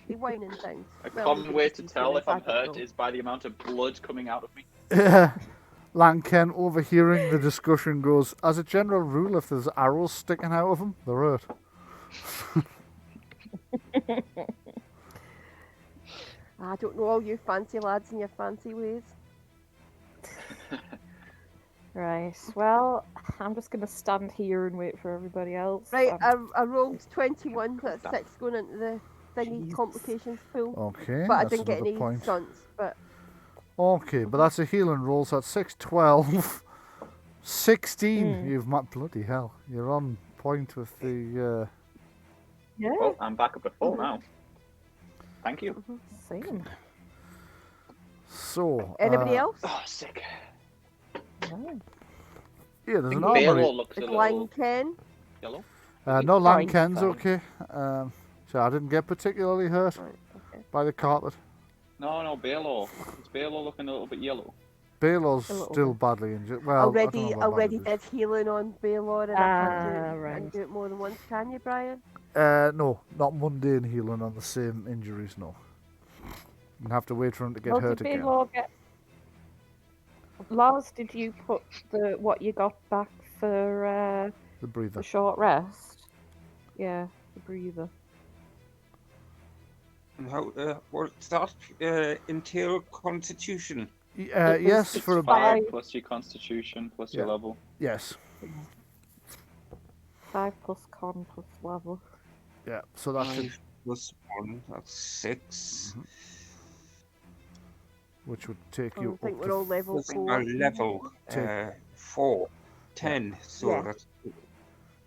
they whine and things. A Well, common we way can to see tell feelings, if I'm I don't hurt know. is by the amount of blood coming out of me. Lanken, overhearing the discussion, goes, as a general rule, if there's arrows sticking out of them, they're hurt. I don't know all you fancy lads and your fancy ways. Right. Well, I'm just gonna stand here and wait for everybody else. Right, I rolled 21. That's 6 going into the thingy Jesus. complications pool. Okay, But I that's didn't get another any point. stunts. But Okay, but that's a healing roll, so that's 6, 12, 16. You've bloody hell. You're on point with the... Yeah. Oh, I'm back up at full now. Thank you. Same. So... anybody else? Oh, sick. No. Yeah, there's an Balore armory. looks a Is little Lang Ken? yellow. No, Fine, Lanken's fine. okay. So I didn't get particularly hurt Right, okay. by the carpet. No, Balore. Is Balore looking a little bit yellow? Balor's A little still badly injured. Well, I don't know about Already badly did healing on Balore, and I can't right. do it more than once, can you, Bryan? No, not mundane healing on the same injuries, no. You have to wait for him to get Well, hurt did again. Balore get... Lars, did you put what you got back for The breather. the short rest? Yeah, the breather. And how? What's that? Entail Constitution. Yes, for a... 5 plus your constitution plus your Yeah. level. Yes. 5 plus con plus level. Yeah, so that should, 5 plus 1, that's 6. which would take I you think up we're to all level That's 4. a level Take- 4. 10, so Yeah. that's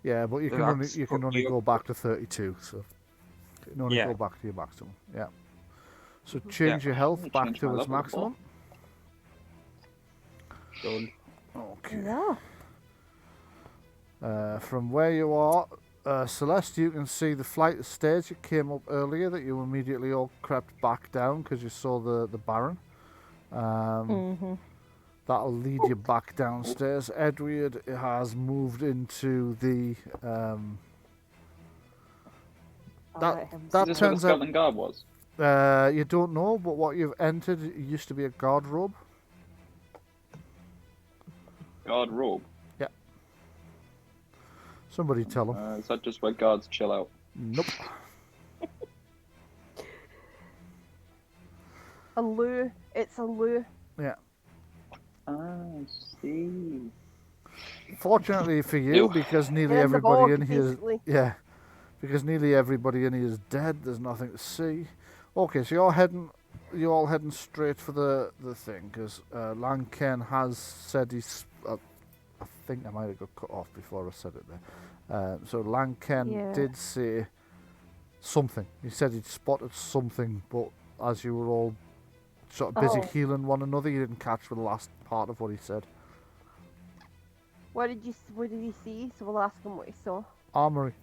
yeah, but you can only That's you can put only you go up back to 32, so you can only Yeah. go back to your maximum. Yeah. So change your health Let me back change to my its level as maximum. done. Okay. Yeah. From where you are, Celeste, you can see the flight of stairs you came up earlier that you immediately all crept back down because you saw the Baron. That'll lead you back downstairs. Edwyrd has moved into the. I'll let him Is That this where the turns out Scotland Guard was? you don't know, but what you've entered used to be a guard robe. Guard robe. Somebody tell him. Is that just where guards chill out? Nope. A loo. It's a loo. Yeah. I see. Fortunately for you, Ew. because nearly They're in the everybody bog, in here, basically. yeah, because nearly everybody in here is dead. There's nothing to see. Okay, so you're all heading straight for the thing, because Lanken has said he's. I think I might have got cut off before I said it there. So Lanken Yeah. did say something. He said he'd spotted something, but as you were all sort of busy Oh. healing one another, you didn't catch the last part of what he said. What did he see? So we'll ask him what he saw. Armory.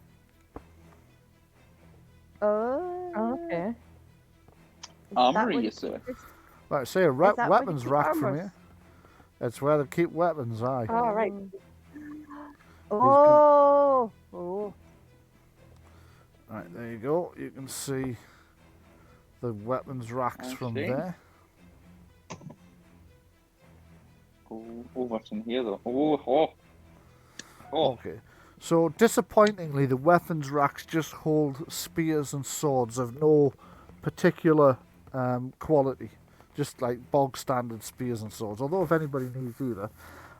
Oh. Okay. Is that Armory, where you they say? keep this- Right, say a that where they weapons keep rack from armors? here. It's where they keep weapons, aye. Oh, right. Oh. Oh. Right, there you go. You can see the weapons racks I from see. there. Oh, what's in here though? Oh. Okay. So, disappointingly, the weapons racks just hold spears and swords of no particular quality. Just like bog standard spears and swords, although if anybody needs either.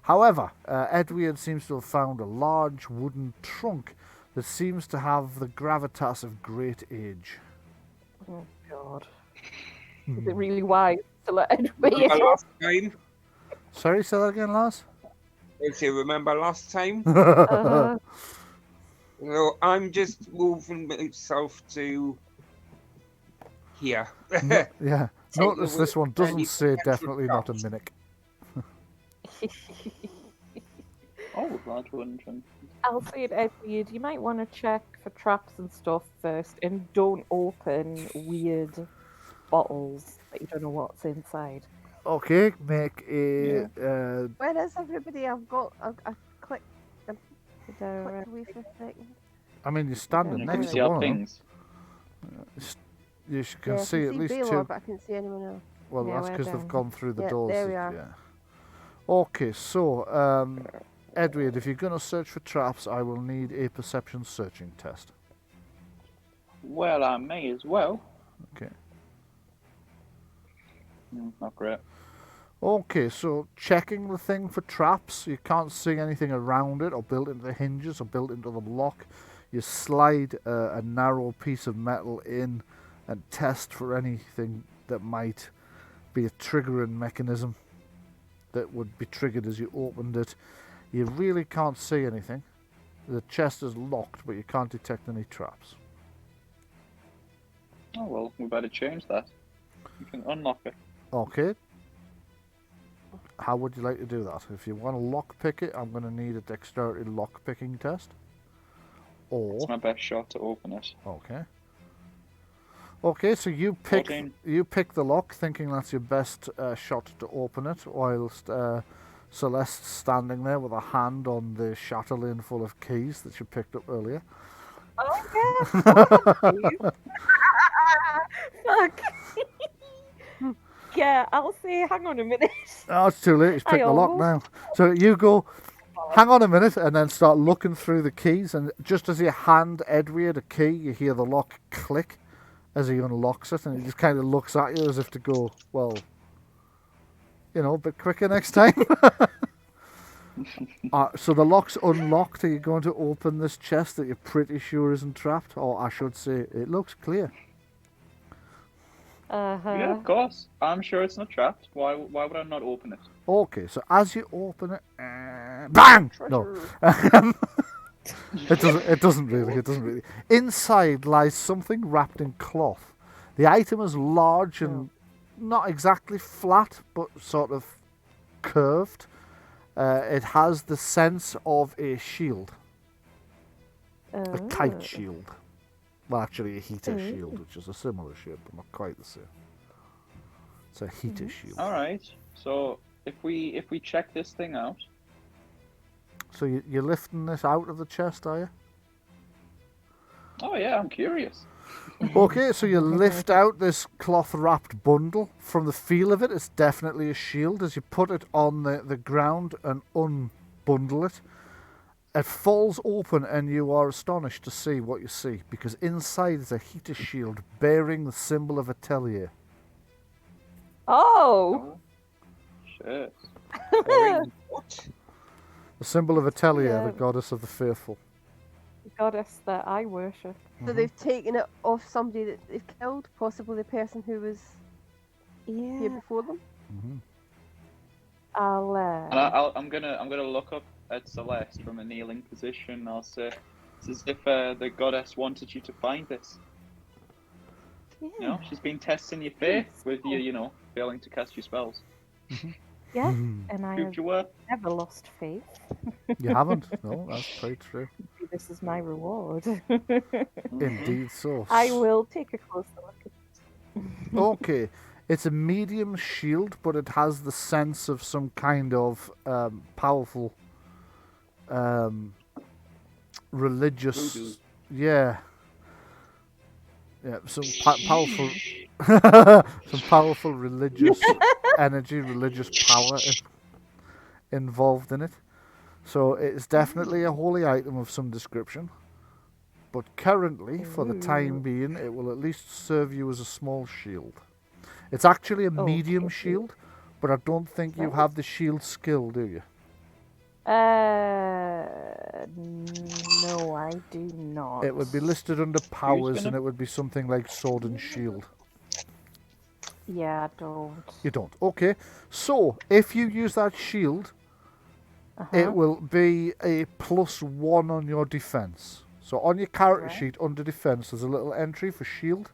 However, Edwyrd seems to have found a large wooden trunk that seems to have the gravitas of great age. Oh, God. Is it really wise to let Edward Remember last time? Sorry, say that again, Lars? If you remember last time? Uh, So I'm just moving myself to here. Yeah. Take Notice away this one doesn't any say potential definitely not a traps. mimic. Oh, large wooden trunk. I'll say it, Edward, you might want to check for traps and stuff first, and don't open weird bottles that you don't know what's inside. Okay, make a. Where is everybody? I've clicked So, away for a second. I mean, you're standing You You can next see to our one of them. pings. You can Yeah, I see at least Balore, two. but I can see anyone else. Well, Yeah, that's we're because they've down. gone through the Yeah, doors. there we are. Yeah. Okay, so Edwyrd, if you're going to search for traps, I will need a perception searching test. Well, I may as well. Okay. Not great. Okay, so checking the thing for traps, you can't see anything around it or built into the hinges or built into the lock. You slide a narrow piece of metal in and test for anything that might be a triggering mechanism that would be triggered as you opened it. You really can't see anything. The chest is locked, but you can't detect any traps. Oh well, we better change that. You can unlock it. Okay. How would you like to do that? If you want to lock pick it, I'm going to need a dexterity lock picking test. Or It's my best shot to open it. okay. Okay, so you pick 14. the lock, thinking that's your best shot to open it, whilst Celeste's standing there with a hand on the chatelaine full of keys that you picked up earlier. Oh, Fuck. Yeah, I'll say, hang on a minute. Oh, it's too late. He's picked I the lock now. almost- So you go, hang on a minute, and then start looking through the keys. And just as you hand Edwyrd a key, you hear the lock click as he unlocks it, and he just kind of looks at you as if to go, well, a bit quicker next time. So the lock's unlocked. Are you going to open this chest that you're pretty sure isn't trapped? Or I should say, it looks clear. Yeah, of course. I'm sure it's not trapped. Why would I not open it? Okay, so as you open it, bang! No, it doesn't really. Inside lies something wrapped in cloth. The item is large and not exactly flat, but sort of curved. It has the sense of a shield, a kite shield. Well, actually, a heater shield, which is a similar shape, but not quite the same. It's a heater shield. All right. So if we check this thing out. So you're lifting this out of the chest, are you? Oh yeah, I'm curious. Okay, so you lift out this cloth-wrapped bundle. From the feel of it, it's definitely a shield. As you put it on the ground and unbundle it, it falls open and you are astonished to see what you see, because inside is a heater shield bearing the symbol of Atelier. Oh! Shit. What? The symbol of Atelier, Yeah. the goddess of the faithful. The goddess that I worship. So they've taken it off somebody that they've killed, possibly the person who was here Yeah. before them. Mm-hmm. I'm gonna look up at Celeste from a kneeling position. I'll say, it's as if the goddess wanted you to find this. Yeah. You know, she's been testing your faith with you, failing to cast your spells. Yeah. And I Proved have you were. never lost faith. You haven't? No, that's quite true. This is my reward. Indeed so. I will take a closer look at it. Okay, it's a medium shield, but it has the sense of some kind of powerful religious... Voodoo. Yeah. Yeah, some powerful... some powerful religious energy, religious power involved in it. So it's definitely a holy item of some description. But currently, for the time being, it will at least serve you as a small shield. It's actually a medium shield, but I don't think you have the shield skill, do you? No, I do not. It would be listed under powers, gonna- and it would be something like sword and shield. Yeah, I don't. You don't. Okay. So, if you use that shield, it will be a +1 on your defense. So, on your character sheet under defense, there's a little entry for shield.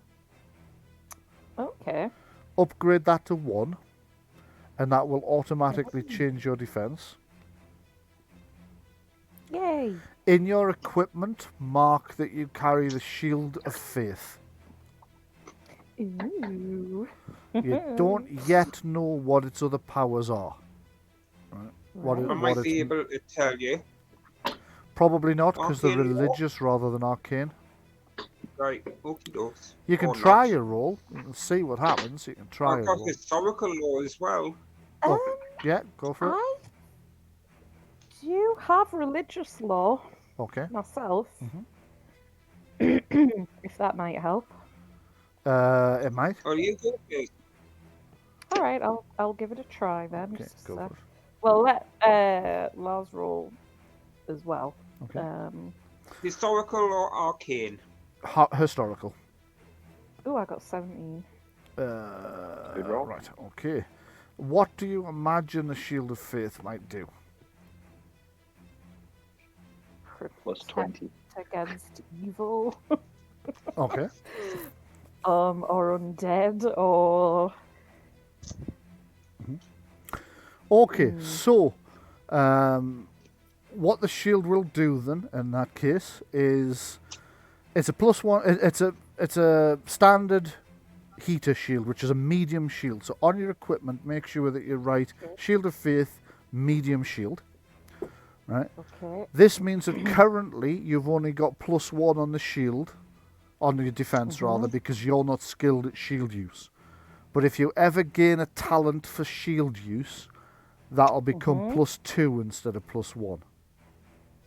Okay. Upgrade that to 1, and that will automatically change your defense. Yay. In your equipment, mark that you carry the Shield of Faith. Ooh. You don't yet know what its other powers are. Right. What I might be it's able to tell you. probably not, because they're Arcane. religious rather than arcane. Right, okie dokes. You can Or try not. a roll. You can see what happens. You can try a I've got roll. historical law as well. Okay. Yeah, go for it. I do have religious law Okay. myself. Mhm. If that might help. It might. Are you good? All right, I'll give it a try then. Okay, just a go sec. for it. Well, let Lars roll as well. Okay. Historical or arcane? Historical. Oh, I got 17. Good roll. Right, okay. What do you imagine the Shield of Faith might do? Plus 20. Against evil, Okay. or undead, or Okay, so what the shield will do then in that case is it's a +1. It's a standard heater shield, which is a medium shield. So on your equipment, make sure that you write Shield of Faith, medium shield. Right. okay. This means that currently you've only got +1 on the shield, on your defense rather, because you're not skilled at shield use. But if you ever gain a talent for shield use, that'll become +2 instead of +1.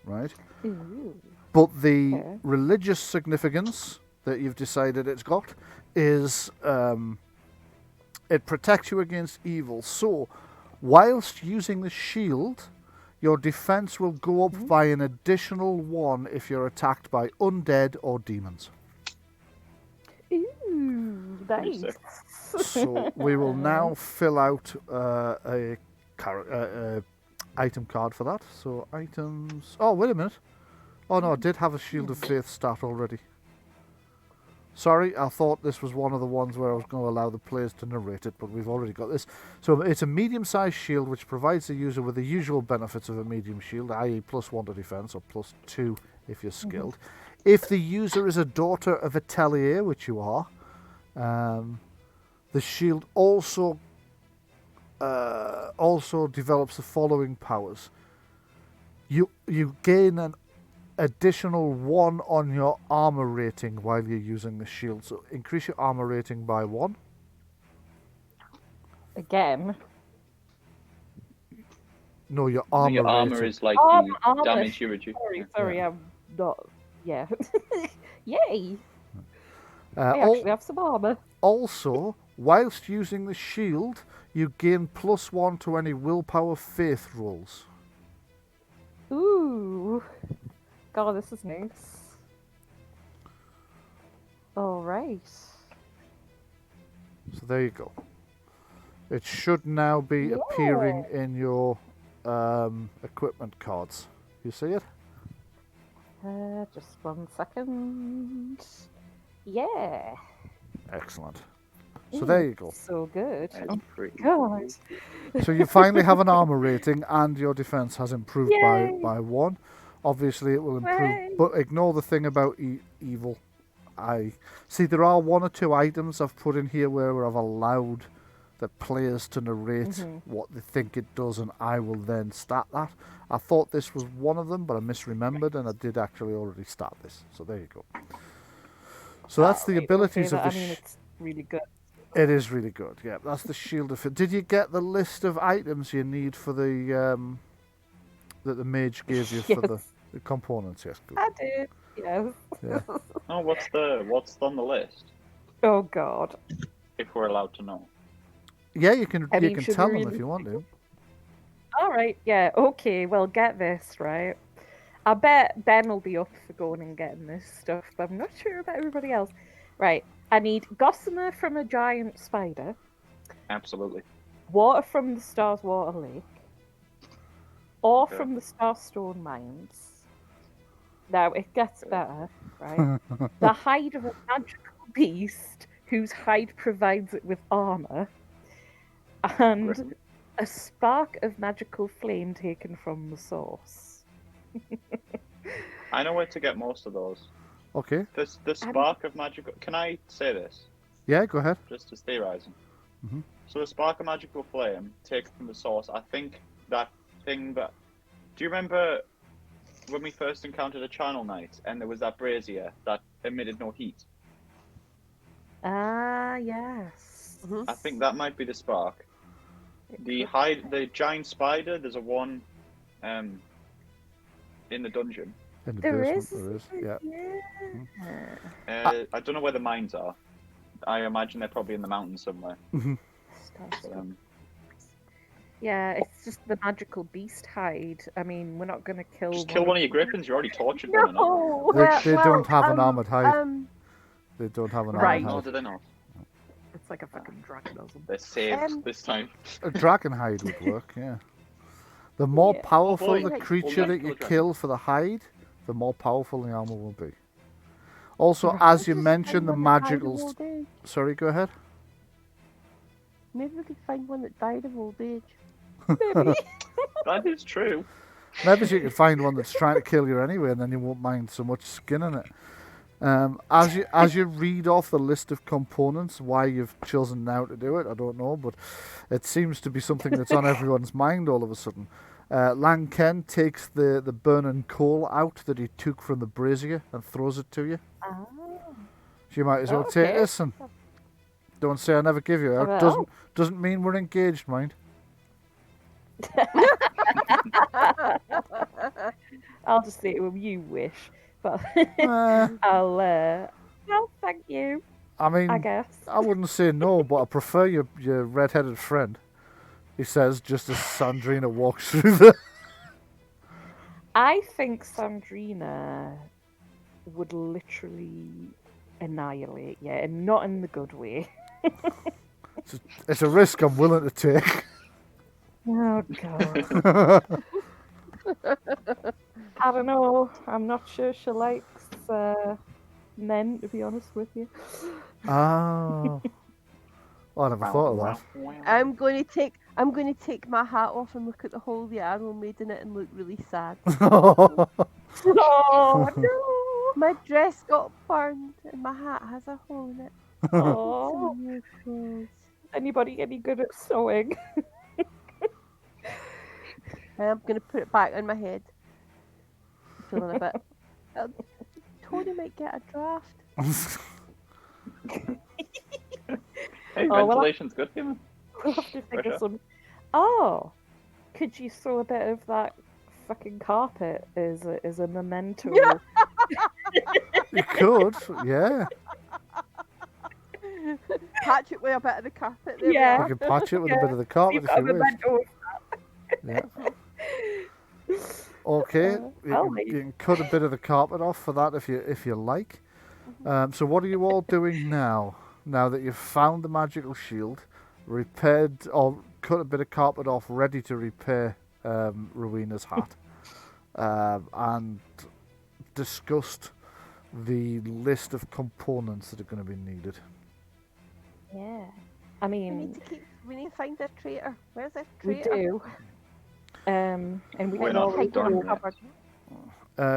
Right? Ooh. But the Okay. religious significance that you've decided it's got is it protects you against evil. So, whilst using the shield, Your defense will go up by an additional 1 if you're attacked by undead or demons. Ooh, nice. So we will now fill out item card for that. So items. Oh, wait a minute. Oh no, I did have a Shield of Faith stat already. Sorry, I thought this was one of the ones where I was going to allow the players to narrate it, but we've already got this. So it's a medium-sized shield which provides the user with the usual benefits of a medium shield, i.e. +1 to defense or +2 if you're skilled. If the user is a daughter of Atelier, which you are, the shield also develops the following powers. You gain an additional 1 on your armor rating while you're using the shield. So increase your armor rating by 1. Again. No, your armor Your armor rating. is like Armor. the damage you reduce. Sorry, I'm not. Yeah. Yay! I al- actually have some armor. also, whilst using the shield, you gain +1 to any willpower faith rolls. Ooh. God, this is nice. Alright. So there you go. It should now be appearing in your equipment cards. You see it? Just 1 second. Yeah. Excellent. So there you go. So good. That's pretty God. So you finally have an armor rating and your defense has improved Yay. by 1. Obviously it will improve, Hooray. but ignore the thing about evil eye. See, there are 1 or 2 items I've put in here where I've allowed the players to narrate what they think it does, and I will then stat that. I thought this was one of them, but I misremembered, and I did actually already stat this. So there you go. So that's the abilities of the... I mean, it's really good. It is really good, yeah. That's the Shield of... Did you get the list of items you need for the... that the mage gave you for the components? Yes, good. I did, yes. Yeah. Oh, what's on the list? Oh, God. If we're allowed to know. Yeah, you can I mean, can should tell we them really if you want to. Alright, yeah, okay, well, get this, right? I bet Ben will be up for going and getting this stuff, but I'm not sure about everybody else. Right, I need gossamer from a giant spider, Absolutely. water from the Star's Water Lake, ore Okay. from the Starstone Mines. Now, it gets better, right? The hide of a magical beast whose hide provides it with armor, and a spark of magical flame taken from the source. I know where to get most of those. Okay. The spark of magical... Can I say this? Yeah, go ahead. Just as theorizing. Mhm. So the spark of magical flame taken from the source, I think that thing that... Do you remember when we first encountered a Channel Knight and there was that brazier that emitted no heat? Ah, yes. I think that might be the spark. The giant spider, there's a one in the dungeon. In the There basement, is. there is. Yeah. I don't know where the mines are. I imagine they're probably in the mountains somewhere. Starstone. Yeah, it's just the magical beast hide. I mean, we're not going to kill Just kill one of your griffins. You already tortured one another. No! They don't have an armored hide. They don't have an Right. armored No, hide. do they not? It's like a fucking dragon doesn't. They're saved this time. A dragon hide would work, yeah. The more Yeah. powerful Oh, boy. the creature Oh, that yeah, you dragon. kill for the hide, the more powerful the armor will be. Also, as you mentioned, the magicals... Sorry, go ahead. Maybe we could find one that died of old age. Maybe. That is true. Maybe you could find one that's trying to kill you anyway, and then you won't mind so much skinning it. As you read off the list of components, why you've chosen now to do it, I don't know, but it seems to be something that's on everyone's mind all of a sudden. Lang Ken takes the burning coal out that he took from the brazier and throws it to you. Ah. So you might as well take Okay. this and don't say I never give you out. Well. Doesn't mean we're engaged, mind. I'll just say, well, you wish, but Uh, I'll thank you, I mean, I guess. I wouldn't say no, but I prefer your red-headed friend. He says just as Sandreena walks through the I think Sandreena would literally annihilate you, and not in the good way. It's a risk I'm willing to take. Oh god. I don't know. I'm not sure she likes men, to be honest with you. Oh. I never thought of that. I'm going to take my hat off and look at the hole the arrow made in it and look really sad. Oh no! My dress got burned and my hat has a hole in it. Oh, New clothes. anybody any good at sewing? I'm going to put it back on my head. Feeling a bit. Tony might get a draft. Hey, Oh, well, ventilation's good, human. We'll have to think Sure. of some. Oh, could you sew a bit of that fucking carpet as a memento? Yeah. You could, yeah. Patch it with a bit of the carpet there. Yeah. You can patch it with a bit of the carpet You've if got a you wish. memento. Yeah. Okay, I'll you can cut a bit of the carpet off for that if you like. So what are you all doing now? Now that you've found the magical shield, repaired or cut a bit of carpet off, ready to repair Rowena's hat, and discussed the list of components that are going to be needed. Yeah. I We mean, need to find a traitor. Where's this we traitor? do. And we We're can not always done go yet. back.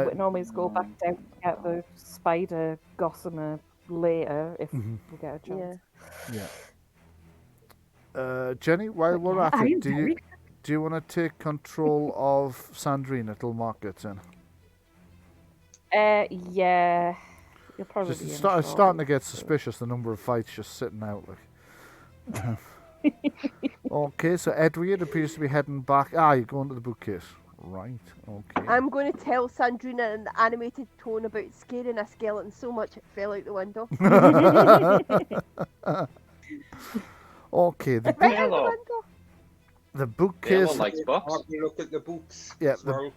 We can always go back down to get the spider gossamer later if Mhm. we get a chance. Yeah. Yeah. Jenny, while we're at it, do you want to take control of Sandreena till Marc gets in? Yeah. You'll probably Just, be it's, in it's starting to shortly, get so- suspicious, the number of fights just sitting out. Like. Okay, so Edwyrd appears to be heading back. You're going to the bookcase. Right, okay. I'm going to tell Sandreena in the animated tone about scaring a skeleton so much it fell out the window. Okay, Right out the Hello. window. the bookcase. Yellow likes books. Have a look at the books. Yeah, as well.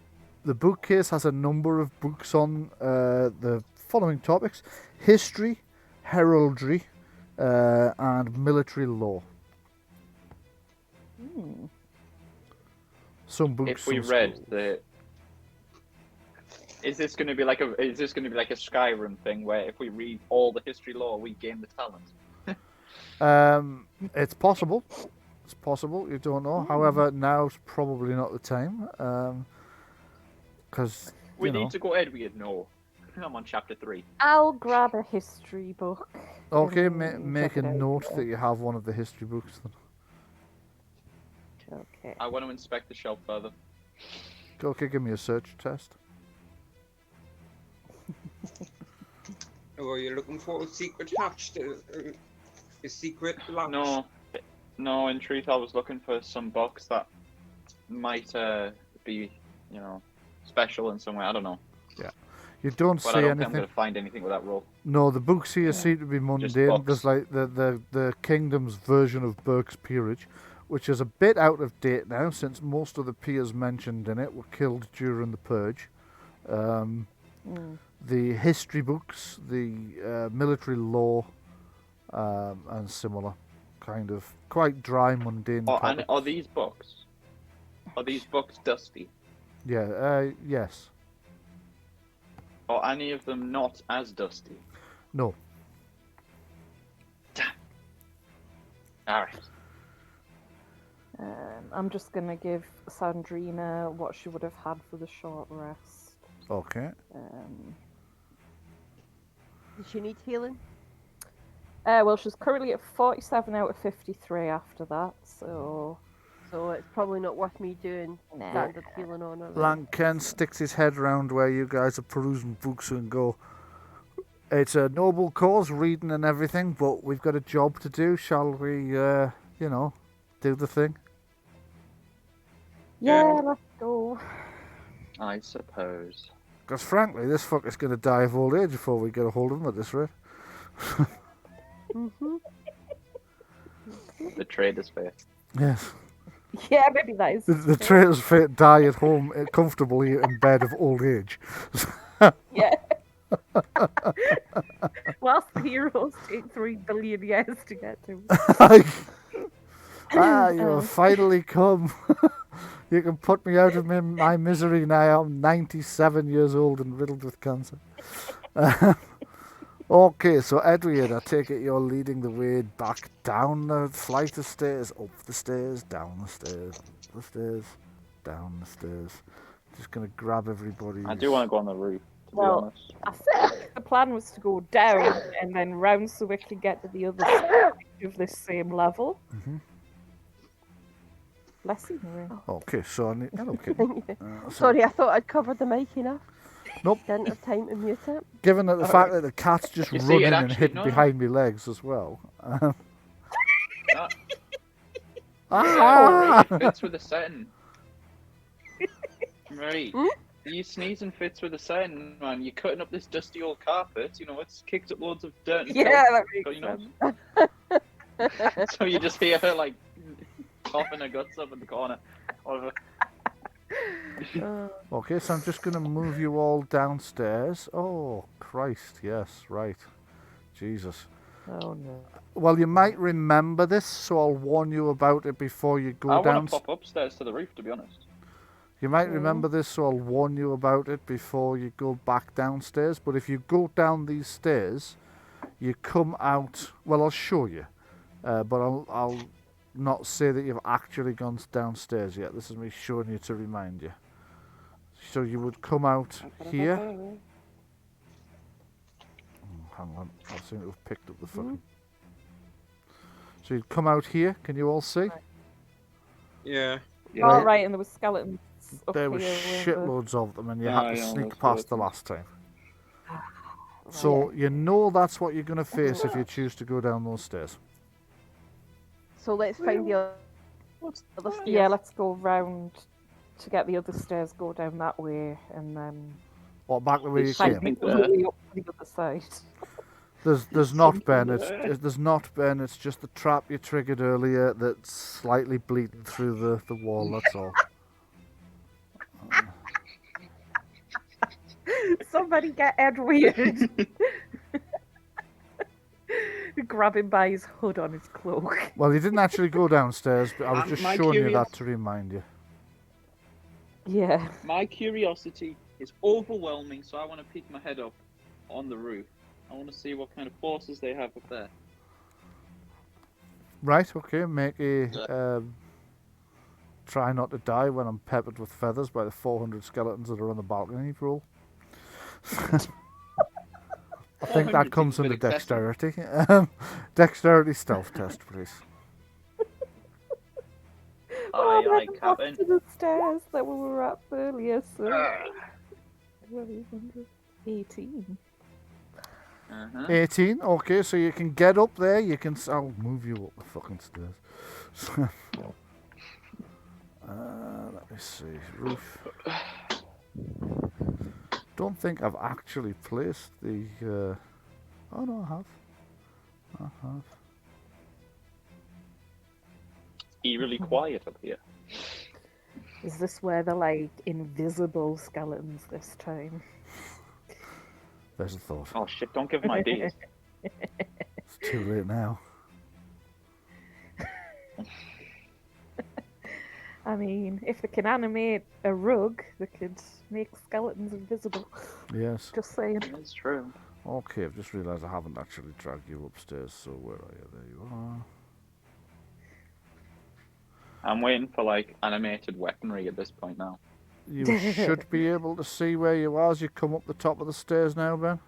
The bookcase has a number of books on the following topics: history, heraldry, and military law. Hmm. Some books. If we some read schools. the, is this going to be like a Skyrim thing where if we read all the history law we gain the talent? It's possible. It's possible. You don't know. However, now's probably not the time. Because We need to go Edwyrd. No, I'm on chapter 3. I'll grab a history book. Okay, and make check a it out, note yeah. that you have one of the history books. Then. Okay. I want to inspect the shelf further. Okay, give me a search test. Or are you looking for a secret hatch? A secret latch? No. In truth, I was looking for some books that might be, special in some way. I don't know, You don't but I see don't think I'm anything. going to find anything with that roll. No, the books here seem to be mundane. books. There's like the Kingdom's version of Burke's Peerage, which is a bit out of date now, since most of the peers mentioned in it were killed during the Purge. The history books, the military law, and similar, kind of quite dry, mundane. And topics. are these books dusty? Yeah. Yes. Are any of them not as dusty? No. All right. I'm just gonna give Sandreena what she would have had for the short rest. Okay. Does she need healing? Well, she's currently at 47 out of 53 after that, so So it's probably not worth me doing Nah. standard healing on her. Lanken sticks his head around where you guys are perusing books and go, it's a noble cause, reading and everything, but we've got a job to do. Shall we, do the thing? yeah, let's go. I suppose. Because frankly, this fucker's going to die of old age before we get a hold of him at this rate. Mm-hmm. The trader's face. Yes. Yeah, maybe that is. The traitor's fate die at home comfortably in bed of old age. Yeah. Whilst the heroes take 3 billion years to get to. You have finally come. You can put me out of my misery now. I'm 97 years old and riddled with cancer. Okay, so Edwyrd, I take it you're leading the way back down the flight of stairs, up the stairs, down the stairs, up the stairs, down the stairs. Just going to grab everybody. I do want to go on the roof, to be Well, honest. I think the plan was to go down and then round so we could get to the other side of this same level. Mm-hmm. Bless you, Maria. Okay, so I need... Hello, Kitty. Thank you. So Sorry, I thought I'd covered the mic enough. Nope. Didn't have time to mute it. Given that the fact that the cat's just You see, running it and actually- hidden no. behind me legs as well. No, Ah! it fits with the setting. Right. You sneezing fits with the setting, man. You're cutting up this dusty old carpet, you know, it's kicked up loads of dirt and Yeah, filth, that so, makes you know, sense. so you just hear her, like, coughing her guts up in the corner. Whatever. Okay, so I'm just going to move you all downstairs. Oh, Christ, yes, right. Jesus. Oh no. Well, you might remember this, so I'll warn you about it before you go I want down. to pop upstairs to the roof, to be honest. You might remember this, so I'll warn you about it before you go back downstairs. But if you go down these stairs, you come out... Well, I'll show you. But I'll not say that you've actually gone downstairs yet. This is me showing you to remind you. So you would come out here. Hang on, I seem to have picked up the fucking... So you'd come out here, can you all see? Yeah. All right, and there were skeletons up There were here. shitloads of them and you Yeah, had to yeah, sneak those past the skeletons. last time. So you know that's what you're going to face if you choose to go down those stairs. So let's find the other stairs. Yeah, let's go round to get the other stairs, go down that way, and then What, back the way you It's came? something all the way up to the other side. There's not, Ben. There's not, Ben. It's just the trap you triggered earlier that's slightly bleeding through the wall, that's all. Somebody get Edwyrd. Grab him by his hood on his cloak. Well, you didn't actually go downstairs, but I was just My showing you that curios- to remind you. Yeah. My curiosity is overwhelming, so I want to peek my head up on the roof. I want to see what kind of forces they have up there. Right, okay, make a... try not to die when I'm peppered with feathers by the 400 skeletons that are on the balcony roll. I think that 400 comes seems a under bit excessive. dexterity. Dexterity stealth test, please. Aye, aye, Up Captain. to the stairs that we were up earlier, so... Ah. 18. Uh-huh. 18, okay, so you can get up there, you can... I'll move you up the fucking stairs. Let me see, roof. Don't think I've actually placed the... Oh no, I have. Eerily quiet up here. Is this where they're like invisible skeletons this time? There's a thought. Oh shit, don't give them ideas. It's too late now. I mean, if they can animate a rug, they could make skeletons invisible. Yes. Just saying. That's true. Okay, I've just realised I haven't actually dragged you upstairs, so where are you? There you are. I'm waiting for like animated weaponry at this point now. You should be able to see where you are as you come up the top of the stairs now, Ben.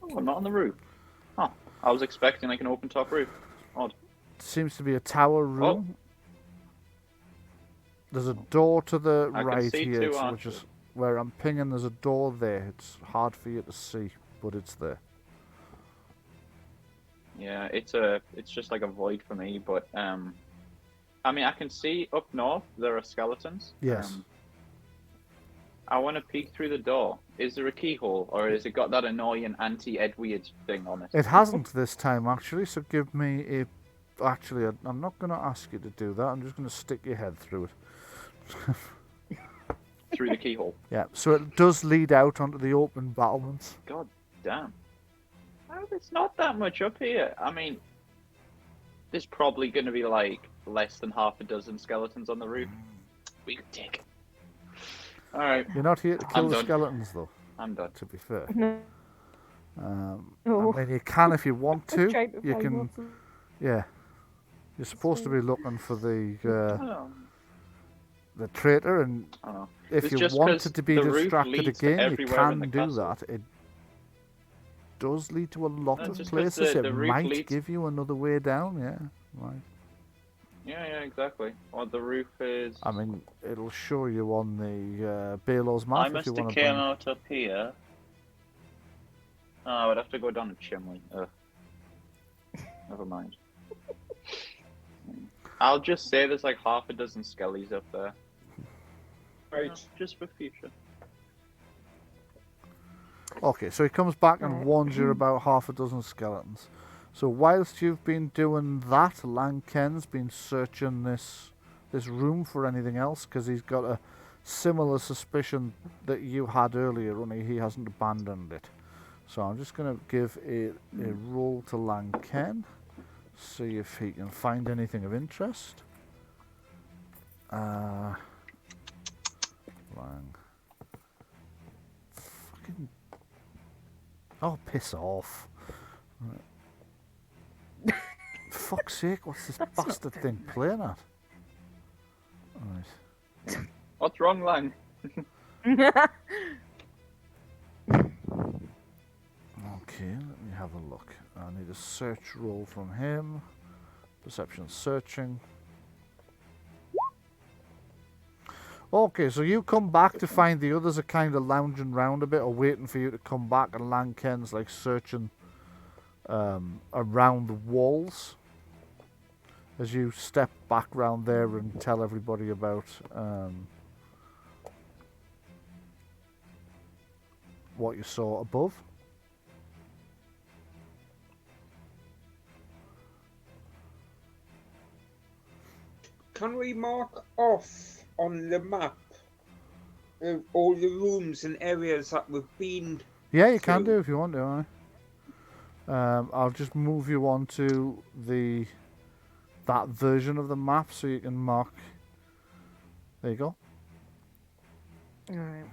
Oh, I'm not on the roof. Huh. I was expecting like an open top roof. Odd. Seems to be a tower room. There's a door to the I can right see here, two which arches. is where I'm pinging. There's a door there. It's hard for you to see, but it's there. Yeah, it's just like a void for me, but I mean I can see up north there are skeletons. Yes. I want to peek through the door. Is there a keyhole, or has it got that annoying anti-Edwyrd thing on it? It hasn't this time, actually, so give me a... Actually, I'm not going to ask you to do that. I'm just going to stick your head through it. Through the keyhole. Yeah, so it does lead out onto the open battlements. God damn. Oh, there's not that much up here. I mean, there's probably going to be like less than half a dozen skeletons on the roof. We could take it. Alright. You're not here to kill I'm the done. skeletons, though, I'm done. to be fair. No. I mean, you can if you want to. Trying to You find can, lots of- yeah. You're supposed to be looking for Oh, the traitor, and I don't know. if It's you just wanted 'cause to be the roof distracted leads to again, you everywhere in can the do castle. that. It does lead to a lot No, of just 'cause places. the It roof might leads- give you another way down, yeah. Right. Yeah, exactly. Well, the roof is... I mean, it'll show you on the Balor's map I if must you have want came to. out up here. Oh, I would have to go down a chimney. Ugh. Never mind. I'll just say there's like half a dozen skellies up there. Right. Just for future. Okay, so he comes back and Right. warns you about half a dozen skeletons. So whilst you've been doing that, Lanken's been searching this room for anything else, because he's got a similar suspicion that you had earlier, only he hasn't abandoned it. So I'm just going to give a roll to Lanken, see if he can find anything of interest. Lang. Fucking. Oh, piss off. Right. Fuck's sake, what's this bastard thing playing at? Right. What's wrong, Lang? Okay, let me have a look. I need a search roll from him. Perception searching. Okay, so you come back to find the others are kind of lounging round a bit or waiting for you to come back, and Lanken's like searching around the walls as you step back round there and tell everybody about what you saw above. Can we mark off on the map all the rooms and areas that we've been? Yeah, you can through? do if you want to. Aye. I'll just move you on to that version of the map so you can mark. There you go. Alright.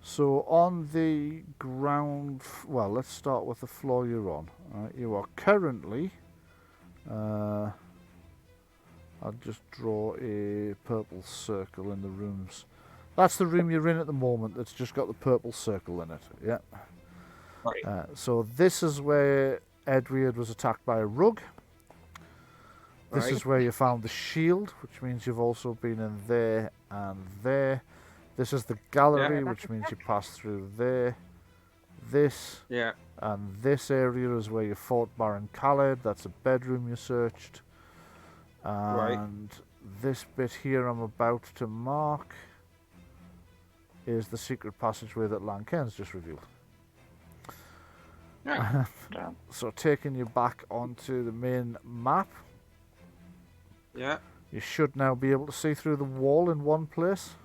So on the ground, well, let's start with the floor you're on. You are currently. I'll just draw a purple circle in the rooms. That's the room you're in at the moment. That's just got the purple circle in it. Yeah. Right. So this is where Edwyrd was attacked by a rug. This Right. is where you found the shield, which means you've also been in there and there. This is the gallery, Yeah. which means you passed through there. This Yeah. and this area is where you fought Baron Khaled. That's a bedroom you searched. Right. And this bit here I'm about to mark is the secret passageway that Lanken's just revealed. Yeah. Damn. So taking you back onto the main map, Yeah. you should now be able to see through the wall in one place.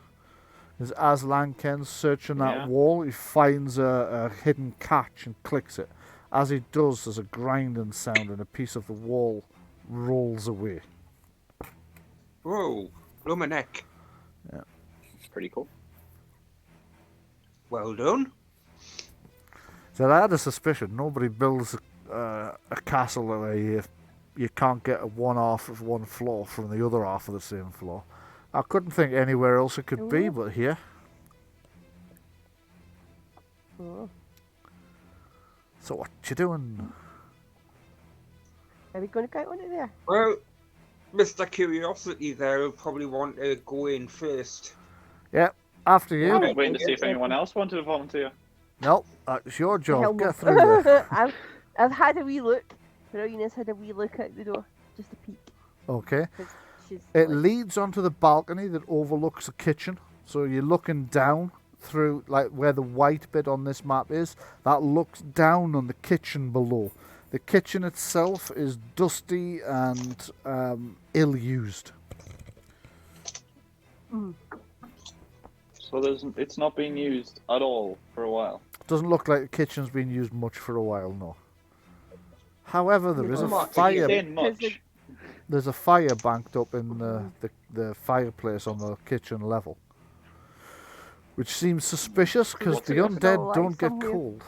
As Lanken's searching that Yeah. wall, he finds a hidden catch and clicks it. As he does, there's a grinding sound and a piece of the wall rolls away. Whoa. Luminek. Pretty cool. Well done. So I had a suspicion nobody builds a castle where you can't get one half of one floor from the other half of the same floor. I couldn't think anywhere else it could be Ooh. but here. Oh. So what you doing? Are we going to go on it there? Well, Mr. Curiosity there will probably want to go in first. Yeah, after I you. was waiting to see if anyone else wanted to volunteer. No, it's your job. Hell Get no. through there. I've had a wee look. Rowena's had a wee look out the door, just a peek. Okay. 'Cause she's It like, leads onto the balcony that overlooks the kitchen. So you're looking down through, like where the white bit on this map is. That looks down on the kitchen below. The kitchen itself is dusty and ill-used. So it's not being used at all for a while. Doesn't look like the kitchen's been used much for a while, no. However, there is a Much. fire. Saying much. There's a fire banked up in the fireplace on the kitchen level, which seems suspicious because What's the it? undead don't get Somewhere. cold.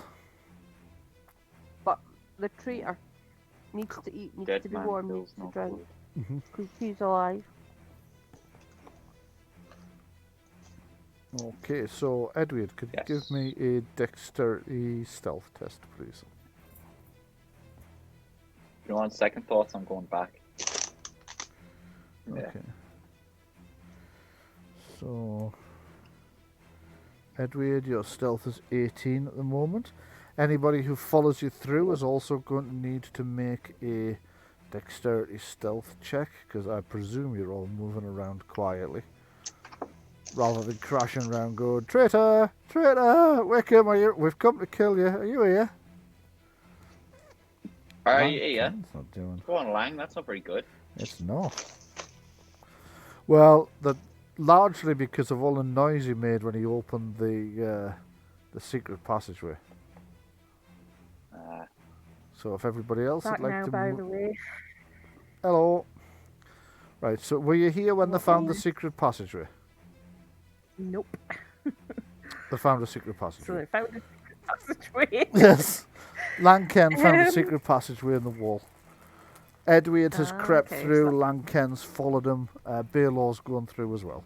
But the traitor needs to eat, needs Dead to be man warm, feels needs to no drink, food. because he's alive. Okay, so Edwyrd, could you give Yes. me a dexterity stealth test, please? You know, on second thoughts, I'm going back. Yeah. Okay. So, Edwyrd, your stealth is 18 at the moment. Anybody who follows you through is also going to need to make a dexterity stealth check, because I presume you're all moving around quietly, rather than crashing around going, "Traitor! Traitor! Wickham, we've come to kill you. Are you here?" Yeah. It's not doing. Go on, Lang. That's not very good. It's not. Well, largely because of all the noise he made when he opened the secret passageway. So if everybody else Back would like now, to by the way. Hello. Right, so were you here when they found the secret passageway? Nope. They found a secret So passageway. I found a secret passageway. Yes. Lanken found a Um, secret passageway in the wall. Edwyrd has crept okay, through, so- Lanken's followed him, Balore's gone through as well.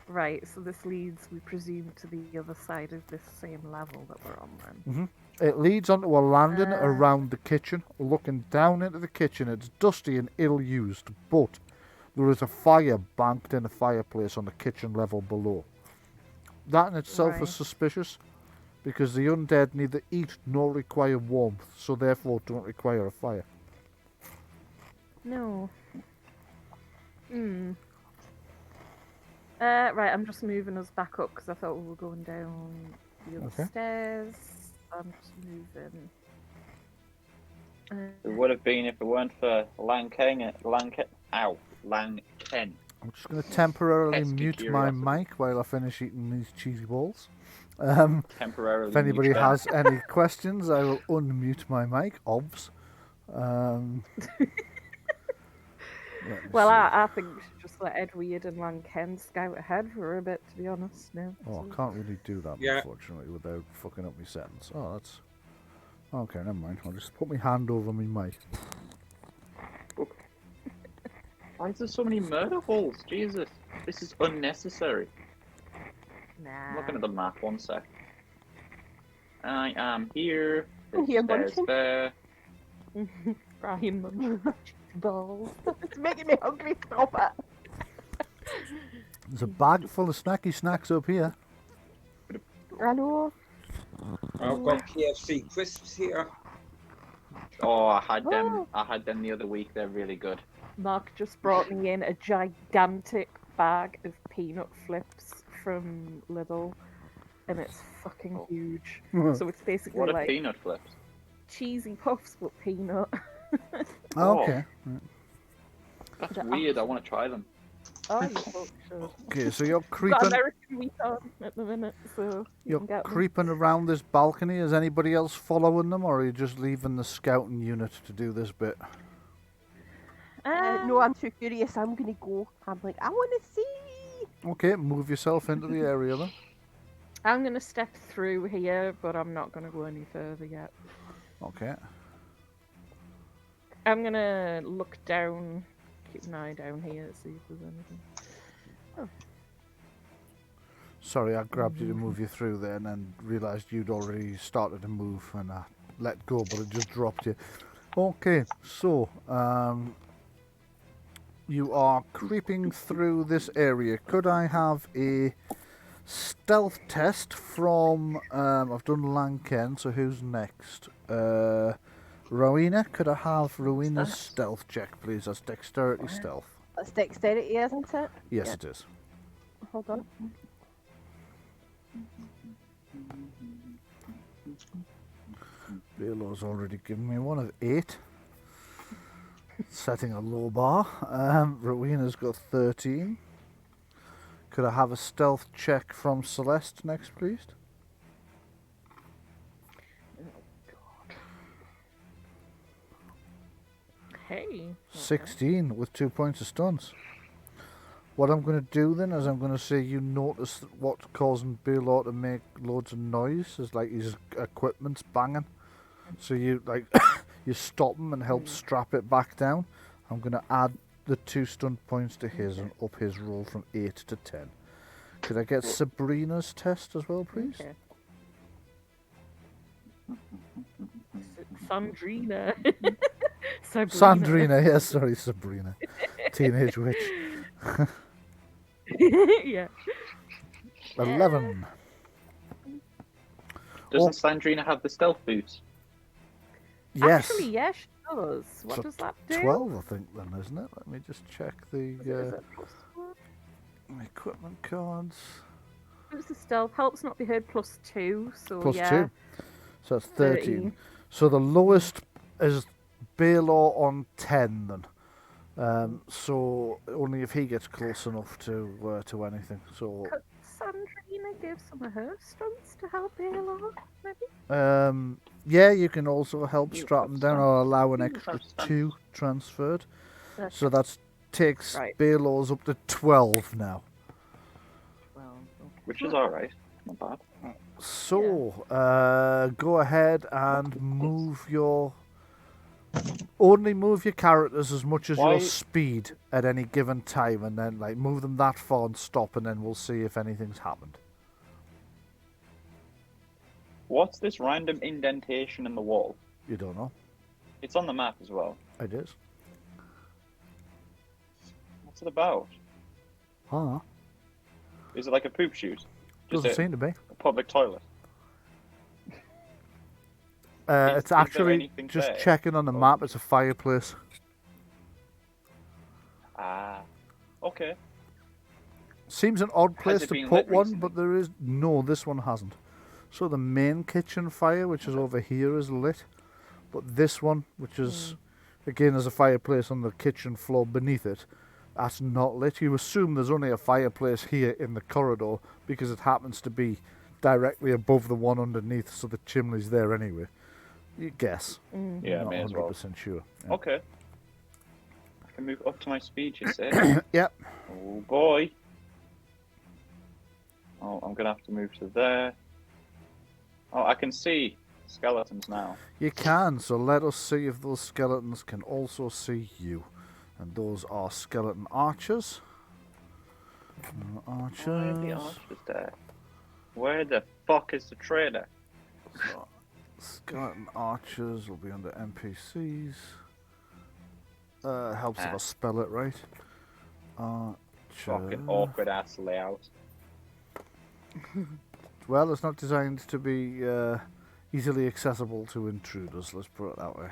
Right, so this leads, we presume, to the other side of this same level that we're on then. It leads onto a landing around the kitchen. Looking down into the kitchen, it's dusty and ill-used, but there is a fire banked in a fireplace on the kitchen level below. That in itself Right. is suspicious, because the undead neither eat nor require warmth, so therefore don't require a fire. No. Right, I'm just moving us back up because I thought we were going down the other Okay. stairs. I'm just moving. It would have been if it weren't for Langken. I'm just going to temporarily Pesky mute curiosity. my mic while I finish eating these cheesy balls. Temporarily. If anybody mute has any questions, I will unmute my mic, obvs. Let me Well, see. I think we should just let Edwyrd and Lanken scout ahead for a bit, to be honest. No. Oh, I can't really do that, Yeah. unfortunately, without fucking up my settings. Oh, that's... Okay, never mind. I'll just put my hand over my mic. Why is there so many murder holes? Jesus, this is unnecessary. Nah. I'm looking at the map. One sec. I am here. Here, There's munching. there. Bryan munching balls. It's making me hungry. Stop it. There's a bag full of snacky snacks up here. I know. I've got KFC crisps here. Oh, I had them. I had them the other week. They're really good. Marc just brought me in a gigantic bag of peanut flips from Lidl, and it's fucking huge. So it's basically What a like peanut flips. cheesy puffs but peanut. Oh, okay. Right. That's The weird. I want to try them. Oh, you both should. Okay, so you're We've got creeping... American wheat on at the minute, so you You're can get them. creeping around this balcony. Is anybody else following them, or are you just leaving the scouting unit to do this bit? No, I'm too curious. I'm gonna go. I'm like, I want to see. Okay, move yourself into the area then. I'm gonna step through here, but I'm not gonna go any further yet. Okay. I'm gonna look down, keep an eye down here, see if there's anything. Sorry, I grabbed you to move you through there and then realised you'd already started to move and I let go, but it just dropped you. Okay, so, you are creeping through this area. Could I have a stealth test from, I've done Lanken, so who's next? Rowena, could I have Rowena's stealth check, please? That's dexterity stealth. That's dexterity, isn't it? Yes, Yeah. it is. Hold on. Balor's already given me one of 8. Setting a low bar. Rowena's got 13. Could I have a stealth check from Celeste next, please? Hey. 16 with 2 points of stuns. What I'm going to do then is I'm going to say you notice that what's causing Balor to make loads of noise is like his equipment's banging. So you like you stop him and help strap it back down. I'm going to add the 2 stun points to his and up his roll from 8 to 10. Could I get Sabrina's test as well, please? Okay. Sandreena. Sandreena, yes, sorry, Sabrina. Teenage witch. Yeah. 11. Doesn't Sandreena have the stealth boots? Yes. Actually, yeah, she does. What So does that do? 12, I think, then, isn't it? Let me just check Is the it +1? equipment cards. Boots of stealth helps not be heard +2, so Plus yeah. 2. So that's 13. So the lowest is Balor on 10 then. So only if he gets close enough to anything. So Could Sandreena give some of her stunts to help Balor, maybe? yeah, you can also help You strap have him down stun. or allow an You extra have stun. 2 transferred. Okay. So that takes Right. Balor's up to 12 now. Well, okay. Which is alright. Not bad. So, go ahead and move your... Only move your characters as much as Why- your speed at any given time, and then like move them that far and stop, and then we'll see if anything's happened. What's this random indentation in the wall? You don't know. It's on the map as well. It is. What's it about? Huh? Is it like a poop chute? Just Doesn't a, seem to be. a public toilet? It's there actually anything just there? checking on the Oh. map. It's a fireplace. Ah. Okay. Seems an odd Has place it to been put lit one, recently? but there is no. This one hasn't. So the main kitchen fire, which is over here, is lit, but this one, which is again there's a fireplace on the kitchen floor beneath it, that's not lit. You assume there's only a fireplace here in the corridor because it happens to be directly above the one underneath, so the chimney's there anyway. You guess. Yeah, Not may as well. 100% sure. Yeah. Okay. I can move up to my speed, you say? Yep. Oh boy. Oh, I'm gonna have to move to there. Oh, I can see skeletons now. You can, so let us see if those skeletons can also see you. And those are skeleton archers. Why are the Archers. archers there? Where the fuck is the traitor? So, skeleton archers will be under NPCs. Helps if I spell it right. Fucking Archer. awkward ass layout. Well, it's not designed to be easily accessible to intruders, let's put it that way.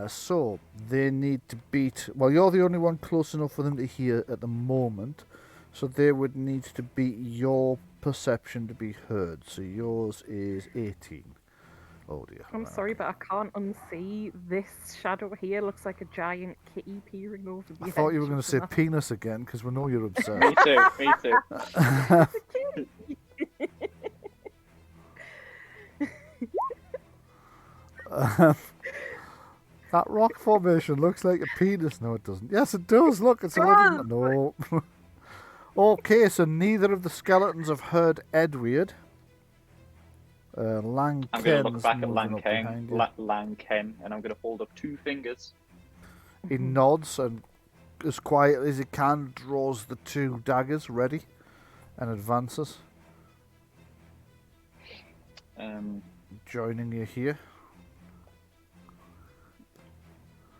So, they need to beat... Well, you're the only one close enough for them to hear at the moment. So they would need to beat your perception to be heard. So yours is 18. Oh dear. I'm sorry, but I can't unsee this shadow here. Looks like a giant kitty peering over the I thought you were edge going of to the say map. penis again, because we know you're obsessed. Me too, me too. That rock formation looks like a penis. No, it doesn't. Yes, it does. Look, it's a little... No. Okay, so neither of the skeletons have heard Edwyrd. Lang I'm gonna look Ken's back at moving up behind you. Lanken, and I'm gonna hold up 2 fingers. He nods and, as quietly as he can, draws the 2 daggers ready and advances, joining you here.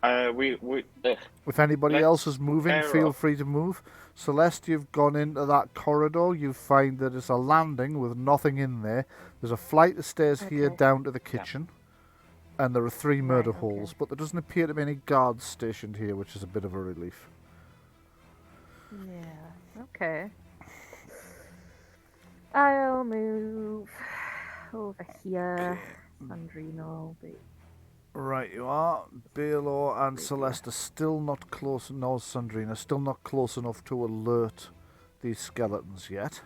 If anybody Let's else is moving, pair feel up. free to move. Celeste, you've gone into that corridor. You find that it's a landing with nothing in there. There's a flight of stairs here Okay. down to the kitchen. And there are 3 murder okay. holes. But there doesn't appear to be any guards stationed here, which is a bit of a relief. Yeah, okay. I'll move over here. Sandreena will be. Right, you are. Balore and Celeste are still not close. No, Sandreena still not close enough to alert these skeletons yet.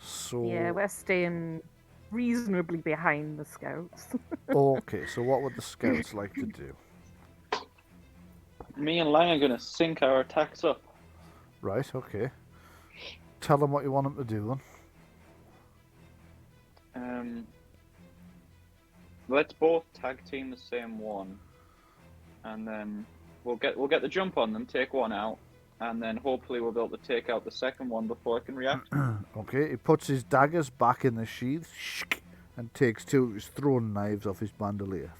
So Yeah, we're staying reasonably behind the scouts. okay. So what would the scouts like to do? Me and Lang are going to sync our attacks up. Right. Okay. Tell them what you want them to do then. Let's both tag team the same one, and then we'll get the jump on them, take one out, and then hopefully we'll be able to take out the second one before it can react. Okay. He puts his daggers back in the sheath and takes two of his throwing knives off his bandolier.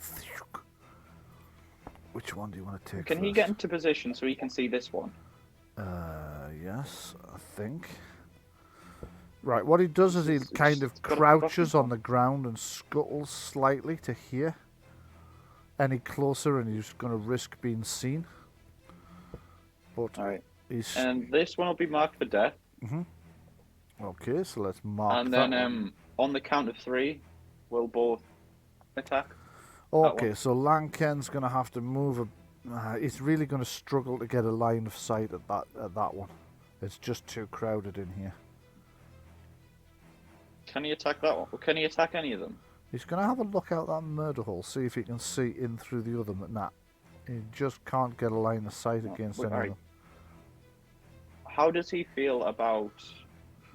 Which one do you want to take Can first? he get into position so he can see this one? Yes, I think. Right, what he does is he kind of got a crouches button on the ground and scuttles slightly to here. Any closer and he's going to risk being seen. But Alright. he's... And this one will be marked for death. Okay, so let's mark And that then one. on the count of 3, we'll both attack. Okay, so Lanken's going to have to move he's really going to struggle to get a line of sight at that one. It's just too crowded in here. Can he attack that one? Or can he attack any of them? He's going to have a look out that murder hole, see if he can see in through the other, but nah. He just can't get a line of sight against any of them. How does he feel about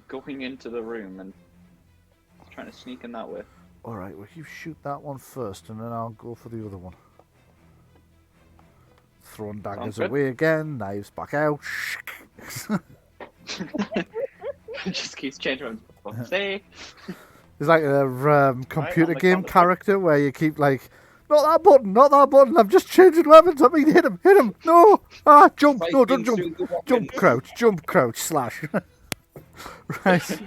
going into the room and trying to sneak in that way? Alright, well you shoot that one first and then I'll go for the other one. Throwing daggers away again, knives back out. Just keeps changing around. Say. It's like a computer the game count of character where you keep like, not that button, I'm just changing weapons, I mean hit him, no, jump, no, don't jump, crouch, slash. Right.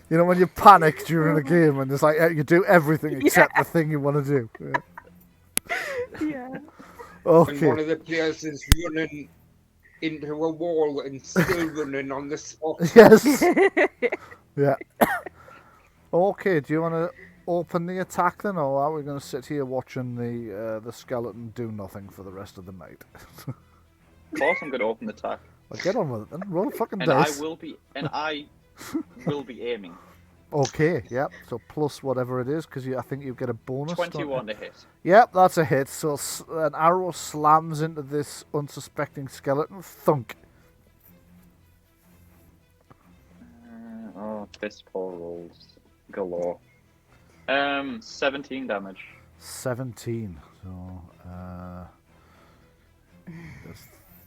You know when you panic during a game and it's like you do everything except the thing you want to do. Yeah. Okay. And one of the players is running into a wall and still running on the spot. Yes. Yeah. Okay, do you want to open the attack then, or are we going to sit here watching the skeleton do nothing for the rest of the night? Of course, I'm going to open the attack. Well, get on with it then. Roll a fucking And dice. I will be aiming. Okay, yep. So plus whatever it is, because I think you get a bonus. 21 to hit. Yep, that's a hit. So an arrow slams into this unsuspecting skeleton. Thunk. Piss poor rolls galore. 17 damage. 17. So,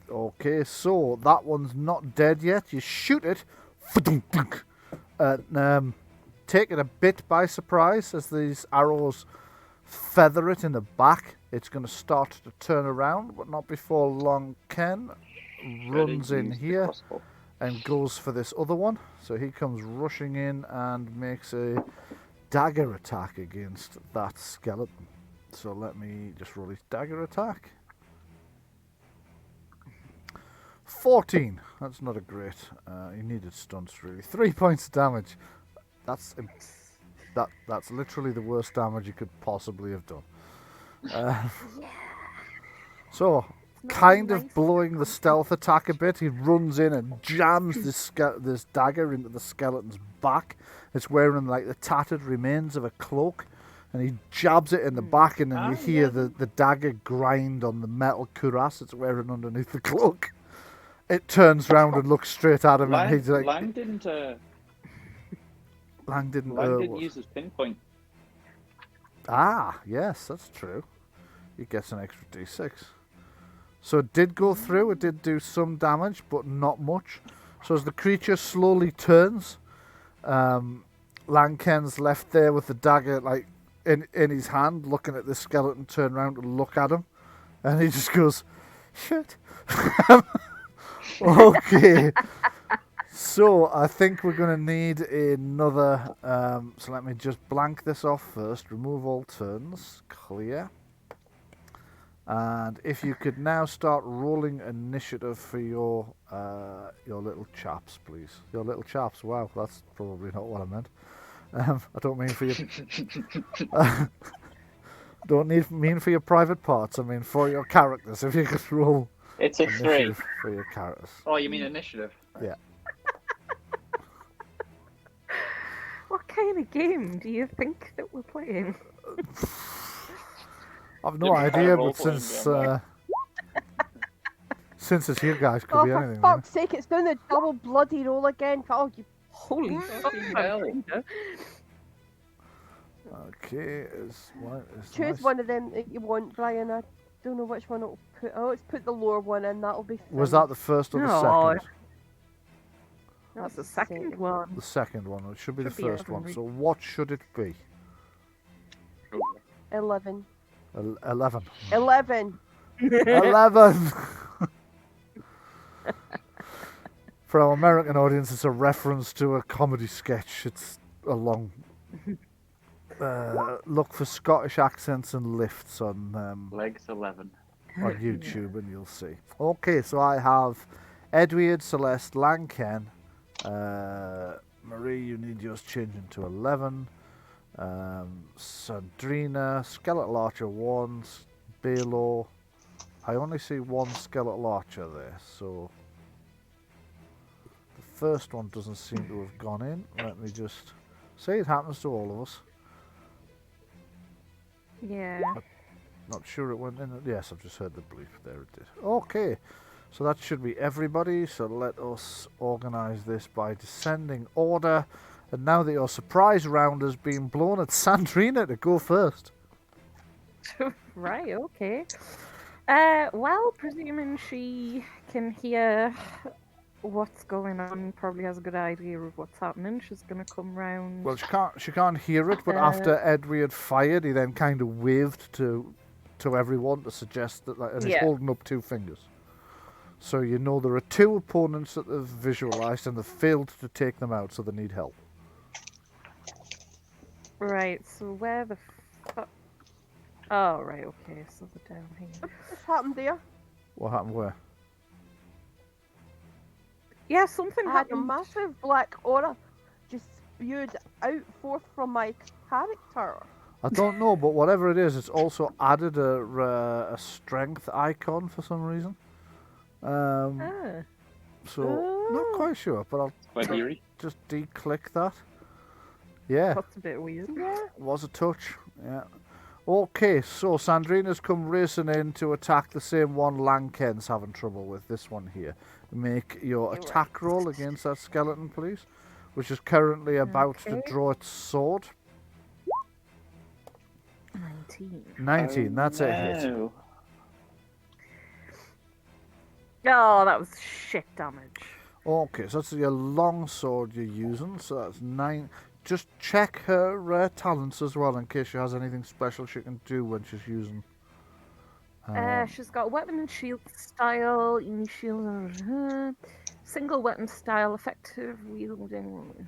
okay, so that one's not dead yet. You shoot it. Take it a bit by surprise as these arrows feather it in the back. It's going to start to turn around, but not before long. Ken runs in here and goes for this other one. So he comes rushing in and makes a dagger attack against that skeleton. So let me just roll his dagger attack. 14. That's not a great. He needed stunts really. 3 points of damage. That's literally the worst damage you could possibly have done. So, kind of blowing the stealth attack a bit, he runs in and jams this dagger into the skeleton's back. It's wearing like the tattered remains of a cloak, and he jabs it in the back, and then you hear the dagger grind on the metal cuirass it's wearing underneath the cloak. It turns round and looks straight at him, and he's like, Lang didn't use his pinpoint. Ah, yes, that's true. He gets an extra d6. So it did go through, it did do some damage, but not much. So as the creature slowly turns, Lanken's left there with the dagger like in his hand, looking at the skeleton turn around and look at him. And he just goes, shit. Okay. So I think we're going to need another. So let me just blank this off first. Remove all turns. Clear. And if you could now start rolling initiative for your little chaps, please. Your little chaps. Wow, that's probably not what I meant. I don't mean for your. Don't mean for your private parts. I mean for your characters. If you could roll It's a 3. initiative for your characters. Oh, you mean initiative? Yeah. What kind of game do you think that we're playing? I've no Different kind idea, of but role-playing since it's you guys, could Oh, be for anything. fuck's sake, it's doing the double bloody roll again. Oh, you Holy Fucking fuck, hell. Sandreena. Okay, choose nice. one of them that you want, Brian. I don't know which one it'll put. Oh, let's put the lower one in. That'll be. Was fine. that the first or the No. second? That's the the second same. one. The second one. It should be the Should be first one. every- So what should it be? 11. 11. 11. 11! For our American audience, it's a reference to a comedy sketch. It's a long... look for Scottish accents and lifts on Legs 11. YouTube and you'll see. Okay, so I have Edwyrd, Celeste, Lanken. Marie, you need yours changing to 11. Sandreena, Skeletal Archer 1, Balore. I only see one Skeletal Archer there, so the first one doesn't seem to have gone in. Let me just say it happens to all of us. Yeah. Not sure it went in. Yes, I've just heard the bleep. There it did. Okay, so that should be everybody. So let us organise this by descending order. And now that your surprise round has been blown, it's Sandreena to go first. Right, okay. Well, presuming she can hear what's going on, probably has a good idea of what's happening, she's gonna come round. Well, she can't hear it, but after Edwyrd fired, he then kind of waved to everyone to suggest that, and he's Yeah. holding up 2 fingers. So you know there are 2 opponents that they've visualised and they've failed to take them out, so they need help. Right, so where the fuck? Oh, right, okay, so they're down here. What's happened there? What happened where? Yeah, something I had a happened. massive black aura just spewed out forth from my character. I don't know, but whatever it is, it's also added a strength icon for some reason. Ah. So not quite sure, but I'll Quite eerie. just declick that. Yeah, That's a bit weird. was a touch. Yeah. Okay, so Sandreena's come racing in to attack the same one Lanken's having trouble with. This one here. Make your attack roll against that skeleton, please, which is currently about to Okay. draw its sword. 19. 19. That's a hit. No. Oh, that was shit damage. Okay, so that's your long sword you're using. So that's 9. Just check her talents as well in case she has anything special she can do when she's using. She's got weapon and shield style, single weapon style, effective wielding,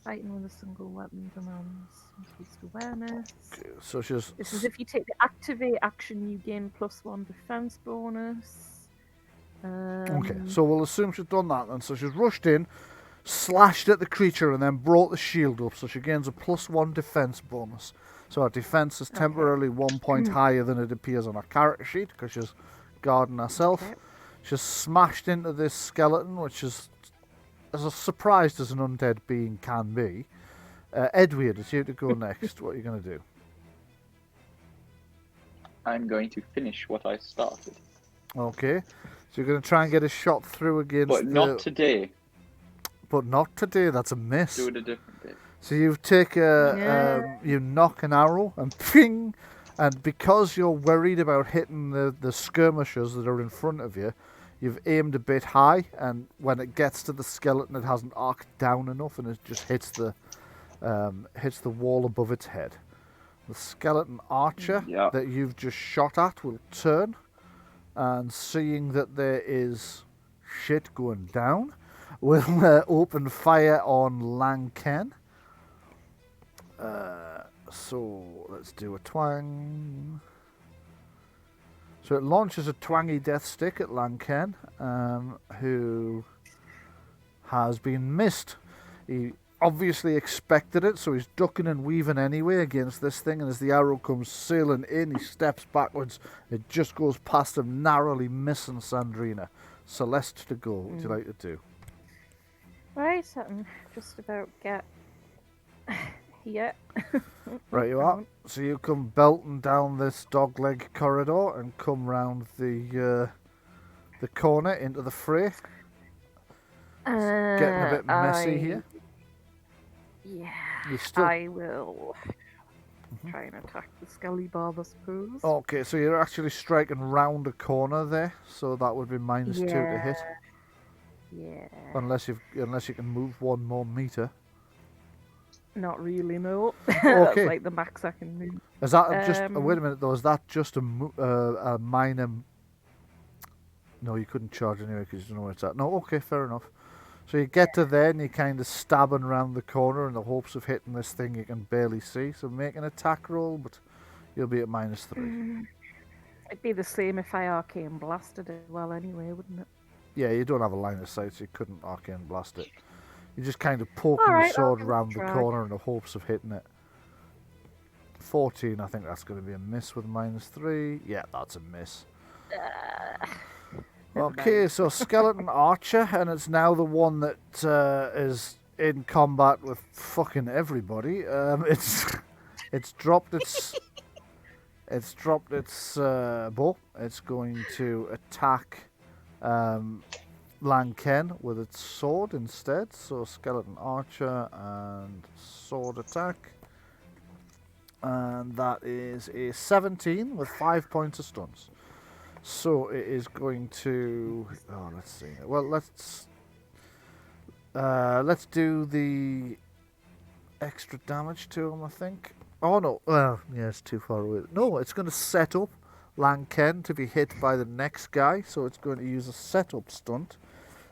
fighting with a single weapon demands increased awareness. So she's. This is if you take the activate action, you gain +1 defense bonus. Okay, so we'll assume she's done that then. So she's rushed in, slashed at the creature, and then brought the shield up. So she gains a +1 defense bonus. So her defense is temporarily 1 point higher than it appears on her character sheet because she's guarding herself. Okay. She's smashed into this skeleton, which is as surprised as an undead being can be. Edwyrd, it's you to go next. What are you going to do? I'm going to finish what I started. Okay, so you're going to try and get a shot through against But not today. But not today, that's a miss. Do it a different day. So you take you knock an arrow and ping, and because you're worried about hitting the skirmishers that are in front of you, you've aimed a bit high, and when it gets to the skeleton, it hasn't arced down enough, and it just hits the wall above its head. The skeleton archer Yeah. that you've just shot at will turn, and seeing that there is shit going down, will open fire on Lanken. So let's do a twang. So it launches a twangy death stick at Lanken, who has been missed. He obviously expected it, so he's ducking and weaving anyway against this thing, and as the arrow comes sailing in, he steps backwards. It just goes past him, narrowly missing Sandreena. Celeste to go. What would you like to do? Right, I'm just about get here. Right, you are. So you come belting down this dogleg corridor and come round the corner into the fray. It's getting a bit messy here. Yeah, You still... I will try and attack the Skelly Barb, I suppose. Okay, so you're actually striking round a corner there, so that would be -2 to hit. Yeah. Unless you can move 1 more meter. Not really, no. Okay. That's like the max I can move. Is that just... wait a minute, though. Is that just a minor... No, you couldn't charge anyway because you don't know where it's at. No, okay, fair enough. So you get to there and you're kind of stabbing around the corner in the hopes of hitting this thing you can barely see. So make an attack roll, but you'll be at -3. It'd be the same if I arcane blasted it well anyway, wouldn't it? Yeah, you don't have a line of sight, so you couldn't arcane blast it. You're just kind of poking the sword around the corner in the hopes of hitting it. 14, I think that's going to be a miss with -3. Yeah, that's a miss. Okay, so Skeleton Archer, and it's now the one that is in combat with fucking everybody. It's dropped its bow. It's going to attack Lanken with its sword instead. So Skeleton Archer and sword attack, and that is a 17 with 5 points of stuns. So it is going to... Oh, let's see. Well, let's do the extra damage to him, I think. Oh, no. Well, yeah, it's too far away. No, it's going to set up Lanken to be hit by the next guy. So it's going to use a setup stunt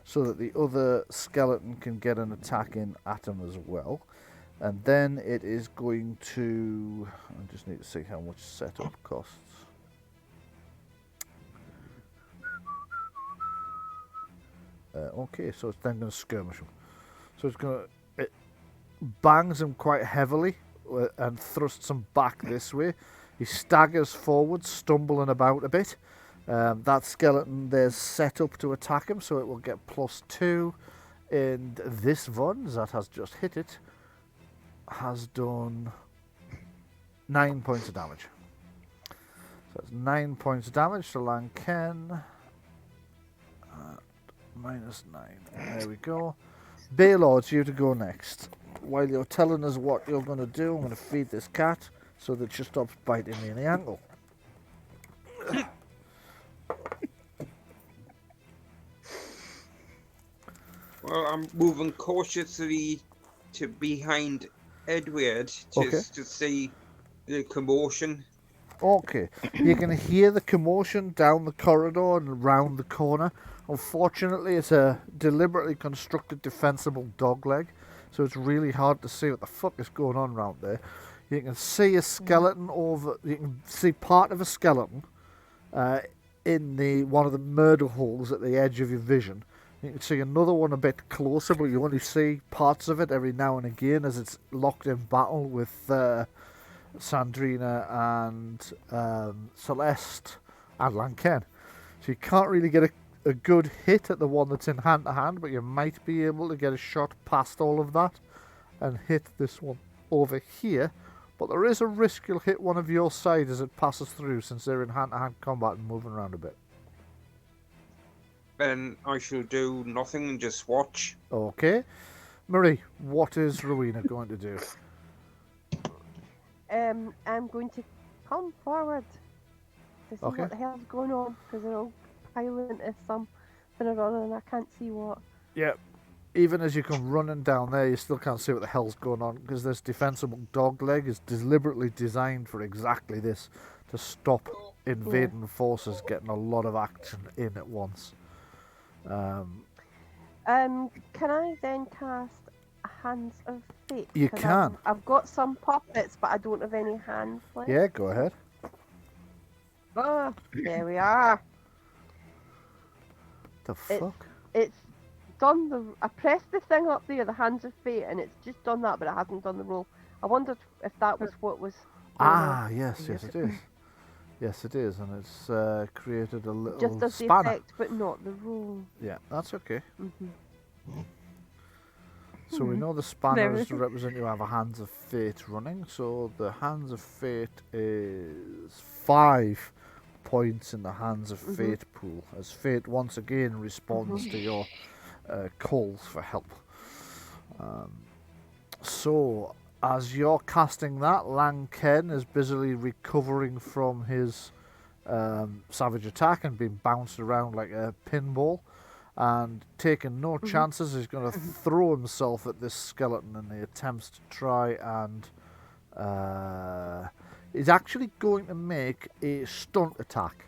so that the other skeleton can get an attack in at him as well. And then it is going to... I just need to see how much setup costs. Okay, so it's then going to skirmish him. So it bangs him quite heavily and thrusts him back this way. He staggers forward, stumbling about a bit. That skeleton there's set up to attack him, so it will get +2. And this one, that has just hit it, has done 9 points of damage. So it's 9 points of damage to Lanken. -9. There we go. Balore, it's you to go next. While you're telling us what you're going to do, I'm going to feed this cat so that she stops biting me in the ankle. Well, I'm moving cautiously to behind Edwyrd just to see the commotion. Okay, you can hear the commotion down the corridor and around the corner. Unfortunately, it's a deliberately constructed defensible dogleg, so it's really hard to see what the fuck is going on around there. You can see a skeleton you can see part of a skeleton in one of the murder holes at the edge of your vision. You can see another one a bit closer, but you only see parts of it every now and again as it's locked in battle with Sandreena and Celeste and Lanken. So you can't really get a good hit at the one that's in hand-to-hand, but you might be able to get a shot past all of that and hit this one over here. But there is a risk you'll hit one of your side as it passes through, since they're in hand-to-hand combat and moving around a bit. Then I shall do nothing and just watch. Okay. Marie, what is Rowena going to do? I'm going to come forward to see what the hell's going on, because they're all piling into something or other and I can't see what. Yeah, even as you come running down there, you still can't see what the hell's going on, because this defensible dogleg is deliberately designed for exactly this, to stop invading forces getting a lot of action in at once. Can I then cast Hands of Fate? You can. I've got some puppets, but I don't have any hands left. Yeah, go ahead. Ah, there we are. The fuck? It's done the. I pressed the thing up there, the Hands of Fate, and it's just done that, but it hasn't done the roll. I wondered if that was what was. going on. Ah, yes, it is. Yes, it is, and it's created a little Just does the spanner. effect, but not the roll. Yeah, that's okay. Mm-hmm. So we know the spanner is to represent you have a Hands of Fate running. So the Hands of Fate is 5 points in the Hands of Fate pool, as Fate once again responds to your calls for help. So as you're casting that, Lang Ken is busily recovering from his savage attack and being bounced around like a pinball, and taking no chances. He's going to throw himself at this skeleton in the attempts to try and he's actually going to make a stunt attack,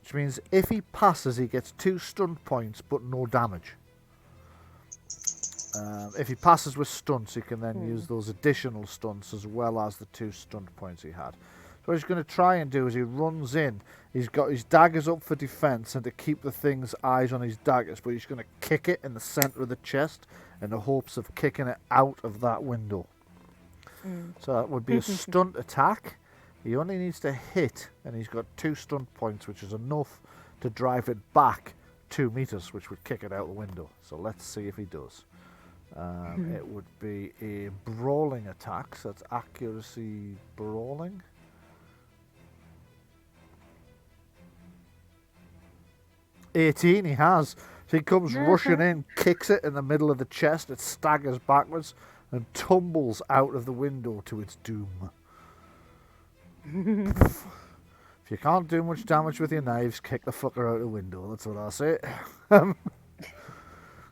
which means if he passes he gets 2 stunt points but no damage. If he passes with stunts, he can then use those additional stunts as well as the 2 stunt points he had. So what he's going to try and do is he runs in, he's got his daggers up for defense and to keep the thing's eyes on his daggers, but he's going to kick it in the center of the chest in the hopes of kicking it out of that window. So that would be a stunt attack. He only needs to hit, and he's got 2 stunt points, which is enough to drive it back 2 meters, which would kick it out the window. So let's see if he does. It would be a brawling attack, so that's accuracy brawling. (18) he has. So he comes rushing in, kicks it in the middle of the chest, it staggers backwards and tumbles out of the window to its doom. If you can't do much damage with your knives, kick the fucker out the window, that's what I say.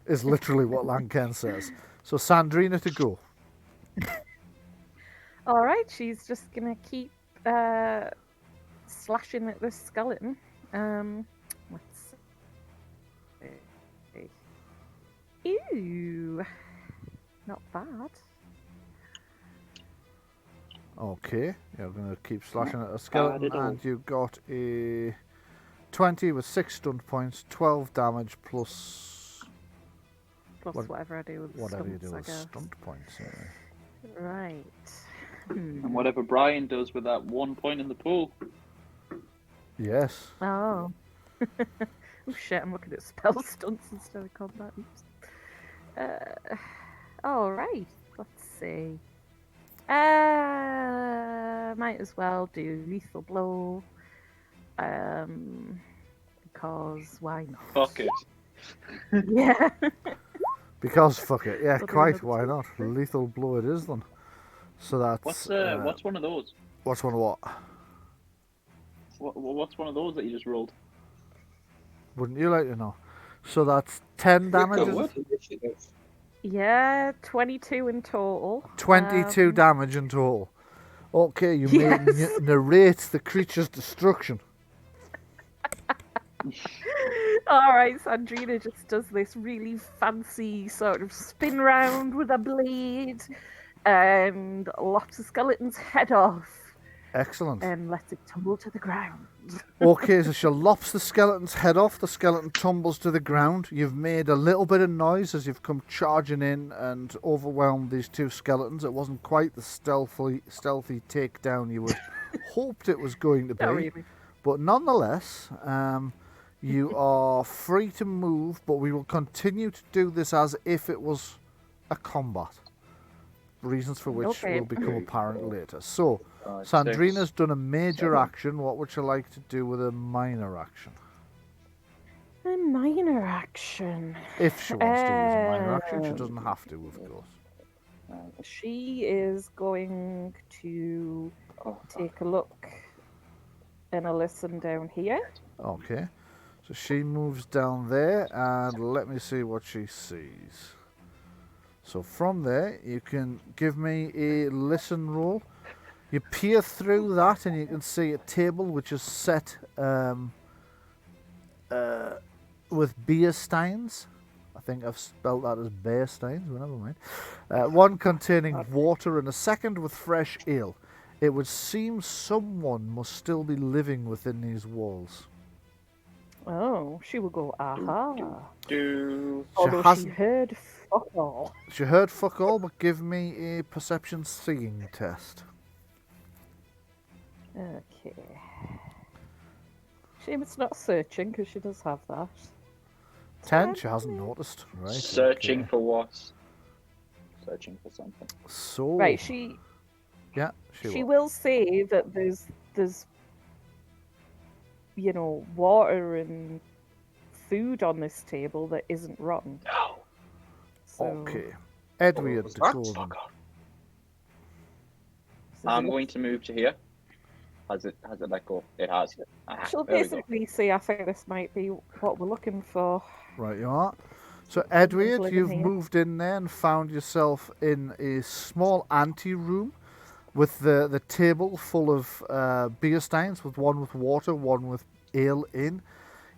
Is literally what Lang Ken says. So Sandreena to go. All right, she's just gonna keep slashing at this skeleton. Let's see. Ew, not bad. Okay, you're going to keep slashing at a skeleton, and you got a 20 with 6 stunt points, 12 damage plus whatever I do with whatever stunts, you do I with guess. stunt points. Yeah. Right. And whatever Bryan does with that 1 point in the pool. Yes. Oh. Oh shit, I'm looking at spell stunts instead of combat. Alright, let's see. Might as well do lethal blow. Because why not? Fuck it. Yeah. Because fuck it. Yeah, What do we quite. have Why to not? do? Lethal blow it is then. So that's... What's one of those? What's one of what? What's one of those that you just rolled? Wouldn't you like to know? So that's 10 damage. What initiative? Yeah, 22 in total. 22 damage in total. Okay, you may Yes. narrate the creature's destruction. Alright, Sandreena just does this really fancy sort of spin round with a blade and lops the skeleton's head off Excellent. and lets it tumble to the ground. Okay, so she lops the skeleton's head off. The skeleton tumbles to the ground. You've made a little bit of noise as you've come charging in and overwhelmed these 2 skeletons. It wasn't quite the stealthy takedown you would hoped it was going to be. Not really. But nonetheless, you are free to move, but we will continue to do this as if it was a combat. Reasons for which Okay. will become apparent later. So, Six. Sandreena's done a major 7. action. What would you like to do with a minor action? A minor action. If she wants to use a minor action, she doesn't have to, of course. She is going to take a look and a listen down here. Okay. So she moves down there, and let me see what she sees. So from there, you can give me a listen roll. You peer through that, and you can see a table which is set with beer steins. I think I've spelled that as bear steins, but never mind. One containing water and a second with fresh ale. It would seem someone must still be living within these walls. Oh, she will go, aha. Do. Although she hasn't- heard fuck all. She heard fuck all, but give me a perception seeing test. Okay. Shame it's not searching, because she does have that. 10, she hasn't noticed. Right. Searching okay. for what? Searching for something. So. Right, she Yeah, she will say that there's water and food on this table that isn't rotten. No. So, Okay. Edwyrd was to that? go then. so I'm going to move to here. Has it let go? It has. she'll There we go. basically say, I think this might be what we're looking for. Right, you are. So, Edwyrd, living you've here. moved in there and found yourself in a small ante-room with the table full of beer steins, with one with water, one with ale in.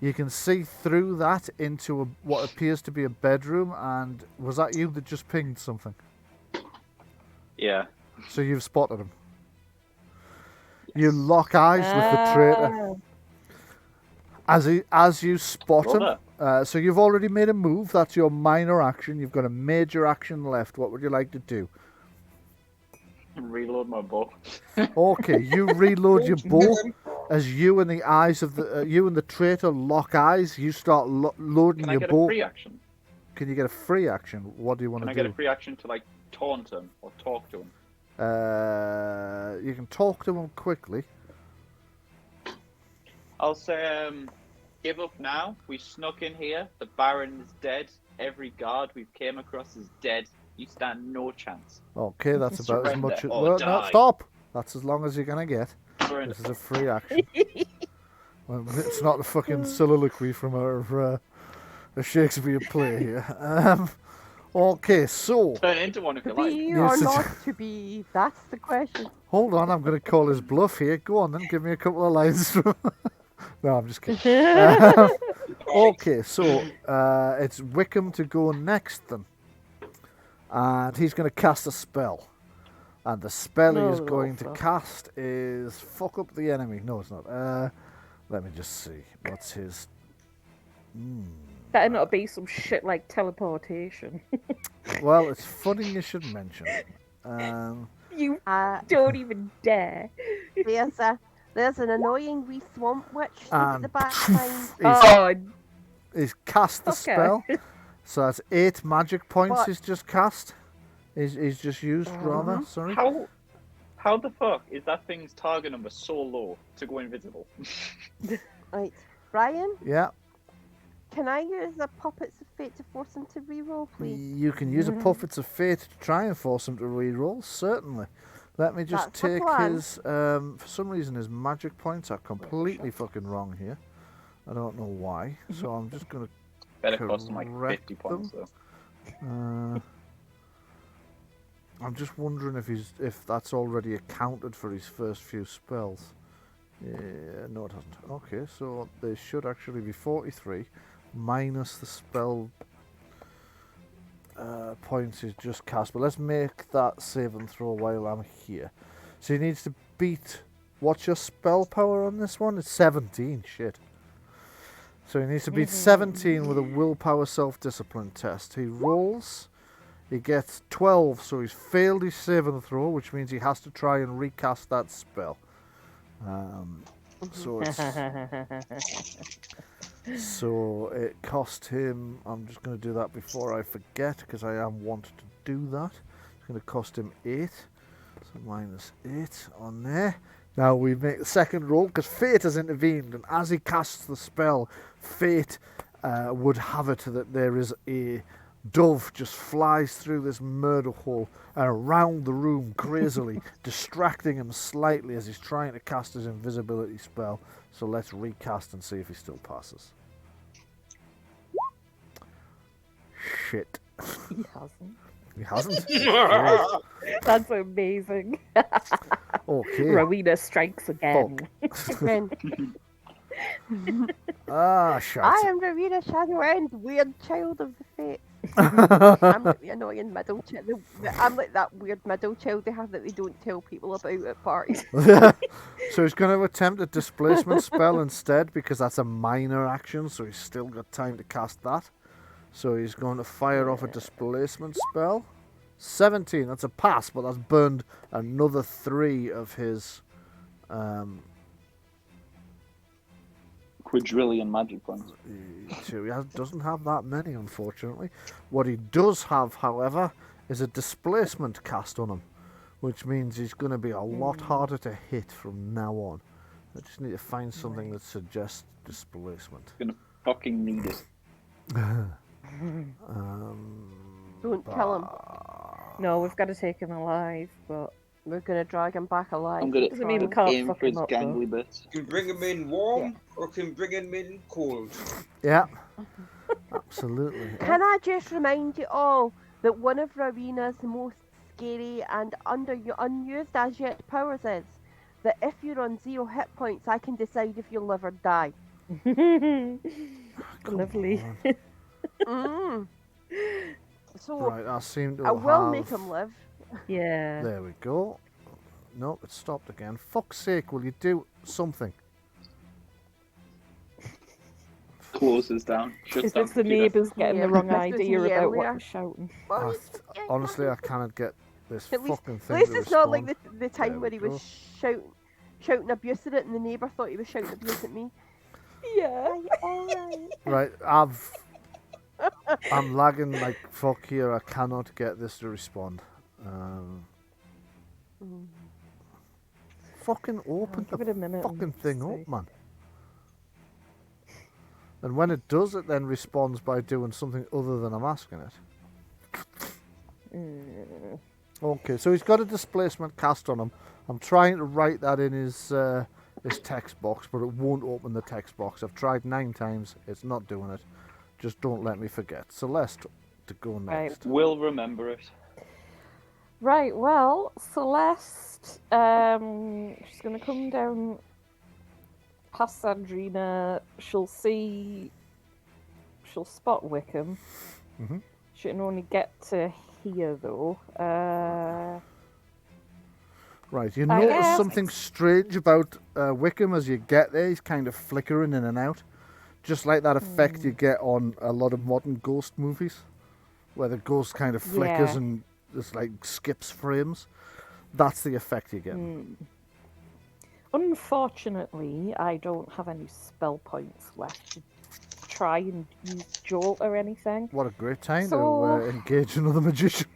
You can see through that into what appears to be a bedroom, and was that you that just pinged something? Yeah. So you've spotted him. You lock eyes with the traitor. As you spot him, so you've already made a move. That's your minor action. You've got a major action left. What would you like to do? Reload my bow. Okay, you reload your bow as you and the eyes of you and the traitor lock eyes. You start loading Can I your get bow. a free action? Can you get a free action? What do you want Can I to get do? a free action to like taunt him or talk to him? You can talk to him quickly. I'll say, give up now. We snuck in here. The Baron is dead. Every guard we've came across is dead. You stand no chance. Okay, that's about as Surrender much. or Well, no, die. stop. That's as long as you're gonna get. Surrender. This is a free action. Well, it's not a fucking soliloquy from a Shakespeare play here. Okay, so Turn into one if you To like. be Yes, or it's- not to be? That's the question. hold on, I'm going to call his bluff here. Go on then, give me a couple of lines. No, I'm just kidding. Okay, so it's Wickham to go next then. And he's going to cast a spell. And the spell he is Oh, going to fuck. cast is fuck up the enemy. No, it's not. Let me just see. What's his... Better not be some shit like teleportation. Well, it's funny you should mention. You Uh, don't even dare. there's an annoying wee swamp witch at the back behind. Oh, He's cast the Okay. spell. So that's 8 magic points What? he's just cast. He's just used, rather. Sorry. How the fuck is that thing's target number so low to go invisible? Right, Brian, Yeah. can I use the puppets of fate to force him to reroll, please? You can use a Puppets of Fate to try and force him to reroll, certainly. Let me just That's the take plan. his... for some reason, his magic points are completely fucking wrong here. I don't know why. So I'm just going to... Better cost him like Correct 50 points though. I'm just wondering if that's already accounted for his first few spells. Yeah, no it hasn't. Okay, so they should actually be 43 minus the spell points he's just cast. But let's make that save and throw while I'm here. So he needs to beat... What's your spell power on this one? It's 17, shit. So he needs to beat 17 with a willpower self-discipline test. He rolls... He gets 12, so he's failed his save and throw, which means he has to try and recast that spell. So it cost him... I'm just going to do that before I forget, because I am wanting to do that. It's going to cost him 8. So minus 8 on there. Now we make the second roll, because Fate has intervened, and as he casts the spell, Fate would have it that there is a... dove just flies through this murder hole and around the room crazily, distracting him slightly as he's trying to cast his invisibility spell. So let's recast and see if he still passes. Shit. he hasn't. He hasn't? Great. That's amazing. Okay. Rowena strikes again. Again. Ah, shit. I am Rowena Shadowend, weird child of the fate. I'm like the annoying middle child. I'm like that weird middle child they have that they don't tell people about at parties. So he's going to attempt a displacement spell instead because that's a minor action, so he's still got time to cast that. So he's going to fire off a displacement spell. 17, that's a pass, but that's burned another 3 of his... quadrillion magic points. So he doesn't have that many, unfortunately. What he does have, however, is a displacement cast on him, which means he's going to be a lot harder to hit from now on. I just need to find something that suggests displacement. Gonna fucking need it. Don't kill him. No, we've got to take him alive, but We're gonna drag him back alive. I'm gonna doesn't mean we can't aim fuck for his him up, though. gangly bits. Can bring him in warm or can bring him in cold. Yeah, absolutely. Can I just remind you all that one of Rowena's most scary and unused as yet powers is that if you're on 0 hit points, I can decide if you'll live or die. Lovely. Mm. So Right, I seem to I will have... make him live. Yeah. There we go. Nope, it stopped again. Fuck's sake, will you do something? Closes down. Shuts Is down this the computer. neighbours getting Yeah, the wrong this was idea me about what earlier. I'm shouting? Honestly, I cannot get this At least, fucking at thing least to it's not like respond. the There time we where he go. was shouting abuse at it and the neighbour thought he was shouting abuse at me. Yeah. Right, I'm lagging like fuck here. I cannot get this to respond. Fucking open Give it a minute. fucking and thing see. up, man. And when it does, it then responds by doing something other than I'm asking it. Okay, so he's got a displacement cast on him. I'm trying to write that in his text box, but it won't open the text box. I've tried 9 times. It's not doing it. Just don't let me forget. Celeste to go next. We'll remember it. Right, well, Celeste, she's going to come down past Sandreena. She'll spot Wickham. Mhm. She can only get to here, though. Right, you I notice guess- something strange about Wickham as you get there. He's kind of flickering in and out. Just like that effect you get on a lot of modern ghost movies, where the ghost kind of flickers Yeah. and just like skips frames. That's the effect you get. Unfortunately, I don't have any spell points left to try and use Jolt or anything. What a great time So- to engage another magician.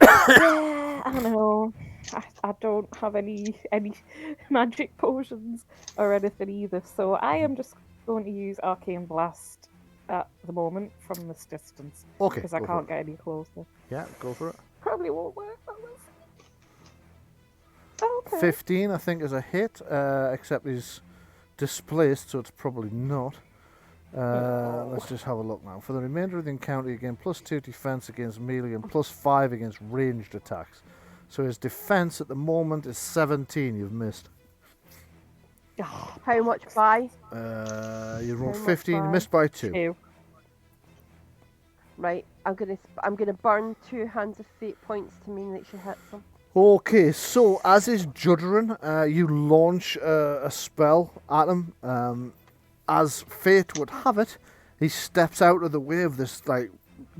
Yeah, I know. I don't have any magic potions or anything either, so I am just going to use Arcane Blast at the moment from this distance Okay, because I go for can't it. get any closer. Yeah, go for it. Probably won't work. Okay. 15, I think, is a hit, except he's displaced, so it's probably not. Let's just have a look now. For the remainder of the encounter, you gain +2 defense against melee and +5 against ranged attacks. So his defense at the moment is 17. You've missed. How much by? You rolled How much 15. You by? missed by 2. 2. Right, I'm gonna burn 2 hands of fate points to mean that she hits him. Okay, so as he's juddering, you launch a spell at him. As fate would have it, he steps out of the way of this like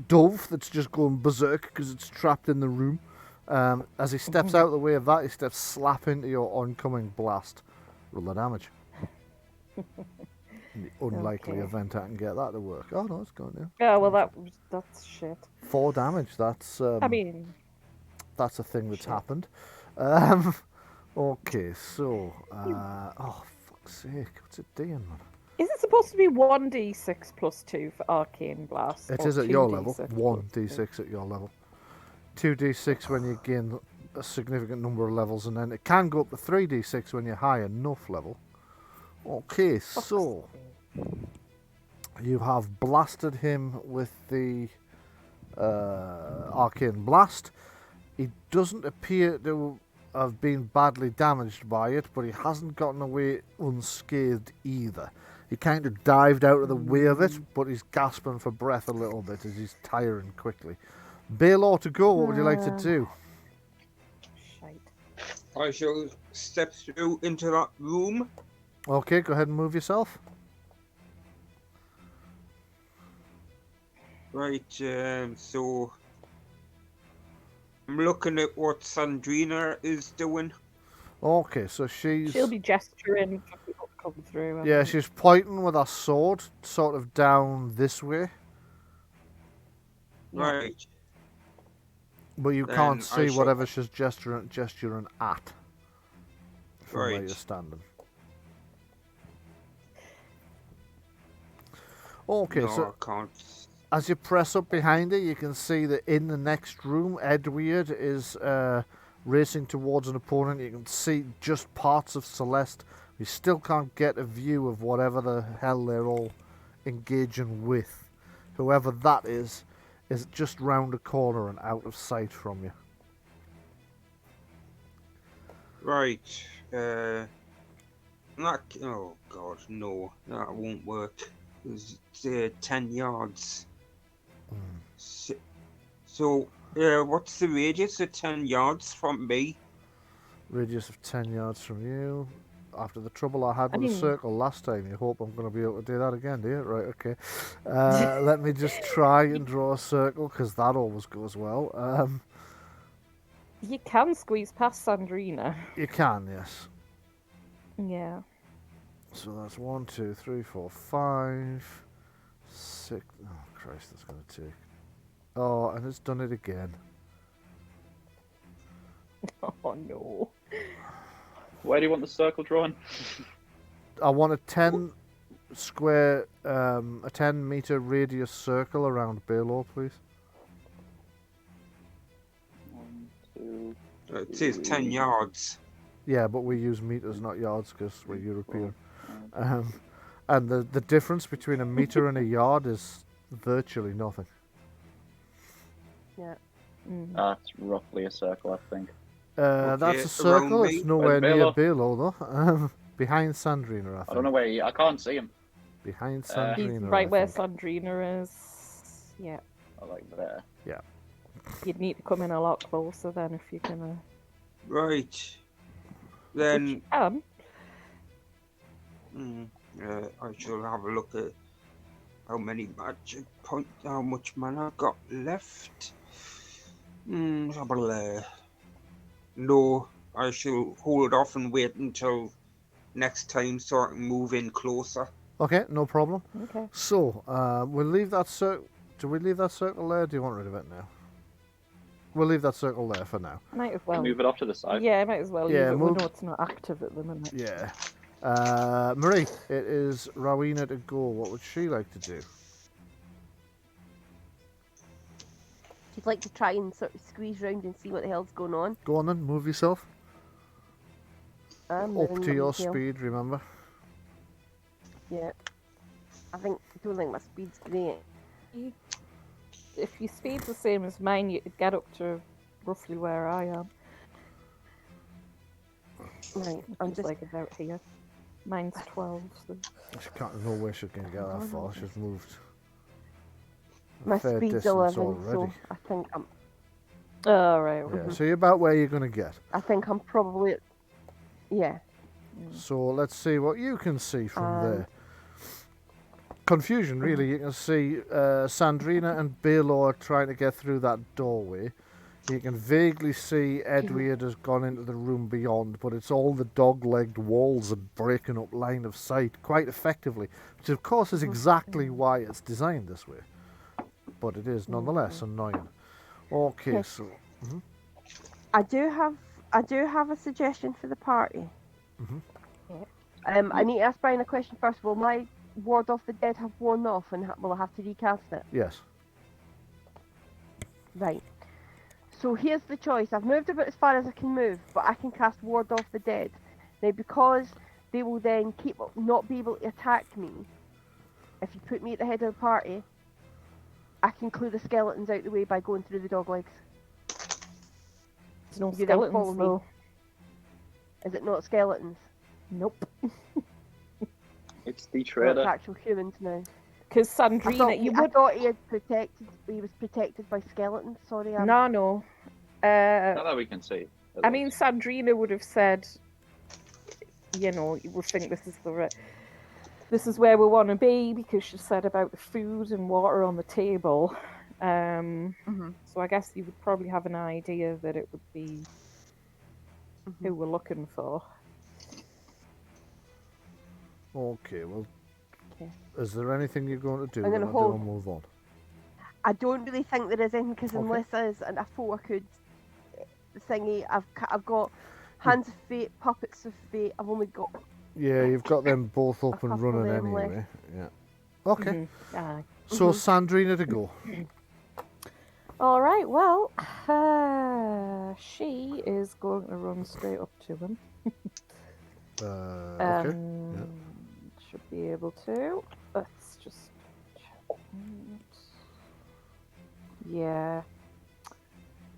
dove that's just going berserk because it's trapped in the room. As he steps out of the way of that, he steps slap into your oncoming blast. Roll the damage. In the unlikely Okay. event I can get that to work. Oh no, it's going now. Yeah, well, that's shit. 4 damage. That's I mean, that's a thing that's Shit. happened. Okay, so oh fuck's sake, what's it doing, man? is it supposed to be 1d6 + 2 for Arcane Blast? It or is at your level. 2d6 + 1d6 at your level. 2d6 when you gain a significant number of levels, and then it can go up to 3d6 when you're high enough level. Okay, so you have blasted him with the Arcane Blast. He doesn't appear to have been badly damaged by it, but he hasn't gotten away unscathed either. He kind of dived out of the way of it, but he's gasping for breath a little bit as he's tiring quickly. Balore to go, what would you like to do? Shite. I shall step through into that room. Okay, go ahead and move yourself. Right, so I'm looking at what Sandreena is doing. Okay, so She'll be gesturing for people to come through. Yeah, she's pointing with her sword, sort of down this way. Yeah. Right. But you Then can't I see shall- whatever she's gesturing at from where Right. you're standing. Okay, No, so I can't. as you press up behind her, you can see that in the next room, Edwyrd is racing towards an opponent. You can see just parts of Celeste. You still can't get a view of whatever the hell they're all engaging with. Whoever that is just round a corner and out of sight from you. Right. Oh God, no, that won't work. It's 10 yards. So, what's the radius of 10 yards from me? Radius of 10 yards from you. After the trouble I had with the mean- circle last time, you hope I'm going to be able to do that again, do you? Right, okay. Let me just try and draw a circle, because that always goes well. You can squeeze past Sandreena. You can, yes. Yeah. So that's 1, 2, 3, 4, 5, 6. Oh, Christ, that's going to take. Oh, and it's done it again. Oh no. Where do you want the circle drawn? I want a 10 square, a 10 meter radius circle around Balore, please. 1, 2, It says 10 yards. Yeah, but we use meters, not yards, because we're European. And the difference between a meter and a yard is virtually nothing. Yeah. Mm. That's roughly a circle, I think. That's a around circle. It's me. nowhere Where's near Balore? Balore, though. Behind Sandreena, I think. I don't know where I can't see him. Behind He's Sandreena, He's I right where think. Sandreena is. Yeah. I like there. You'd need to come in a lot closer then if you're gonna. Right. Which Then you can. I shall have a look at how many magic points, how much mana I've got left. No, I shall hold off and wait until next time so I can move in closer. Okay, no problem. Okay. So, we'll leave that circle. Do we leave that circle there? Or do you want rid of it now? We'll leave that circle there for now. Might as well. Move it off to the side. Yeah, might as well. Yeah, use it. We move- know it's not active at the minute. Yeah. Marie, it is Rowena to go. What would she like to do? She'd like to try and sort of squeeze round and see what the hell's going on. Go on then, move yourself. I'm Up moving to my your tail. speed, remember. Yeah. Don't think my speed's great. If your speed's the same as mine, you could get up to roughly where I am. Right, I'm Just just like about here. Mine's 12. So. She can't, no way she can get that far. She's moved. a my fair speed's distance 11, already. so I think I'm. Oh, right. Yeah, so you're about where you're going to get. I think I'm probably. Yeah. So let's see what you can see from there. Um, Confusion, really. You can see Sandreena and Balore trying to get through that doorway. You can vaguely see Edwyrd has gone into the room beyond, but it's all the dog-legged walls and breaking up line of sight quite effectively, which of course is exactly why it's designed this way. But it is nonetheless annoying. Okay, Yes. so I do have a suggestion for the party. I need to ask Bryan a question first. Will my ward off the dead have worn off, and will I have to recast it? yes. Right. So here's the choice. I've moved about as far as I can move, but I can cast ward off the dead. Now, because they will then not be able to attack me, if you put me at the head of the party, I can clear the skeletons out the way by going through the dog legs. There's no You don't follow skeletons, me. though. Is it not skeletons? Nope. It's the Well, it's traitor. actual humans now. Because I Sandreena, thought, you I would. thought he was protected by skeletons. Sorry, No. Not that we can see. at I mean, least. Sandreena would have said, you know, you would think this is where we want to be, because she said about the food and water on the table. So I guess you would probably have an idea that it would be who we're looking for. Okay, well, Okay. is there anything you're going to do? I'm gonna Or hold- do I move on? I don't really think there is anything, because Okay. unless there's a 4 thingy, I've got Hands of Fate, Puppets of Fate. I've only got. Yeah, you've got them both up and couple running of them anyway. Yeah. Okay. Aye. So Sandreena to go. All right. Well, she is going to run straight up to him. Okay. Should be able to. Let's just check. Yeah.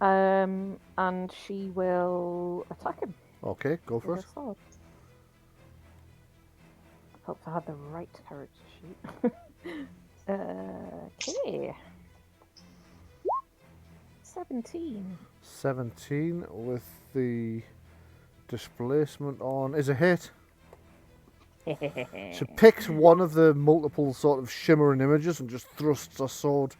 And she will attack him Okay, go for with it. her sword. Hope I had the right character sheet. Okay. 17. 17 with the displacement on is a hit. She picks one of the multiple sort of shimmering images and just thrusts her sword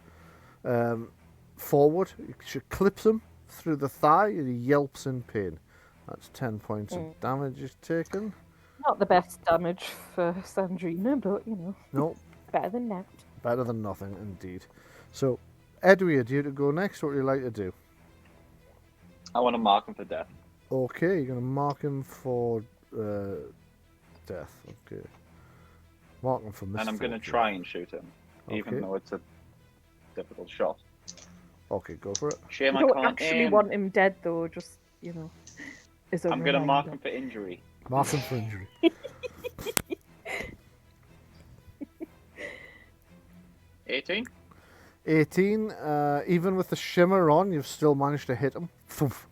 forward. She clips him through the thigh and he yelps in pain. That's 10 points of damage is taken. Not the best damage for Sandreena, but you know, No, better than that. better than nothing indeed. So, Edwyrd, you to go next. What would you like to do? I want to mark him for death. Okay, you're going to mark him for death. Okay. Mark him for misfortune. And I'm going to try and shoot him, even Okay. though it's a difficult shot. Okay, go for it. Shame You I don't can't actually aim. want him dead, though. Just you know, as a I'm going to mark reminder. him for injury. Mark him for injury. 18? 18, even with the shimmer on, you've still managed to hit him. Poof.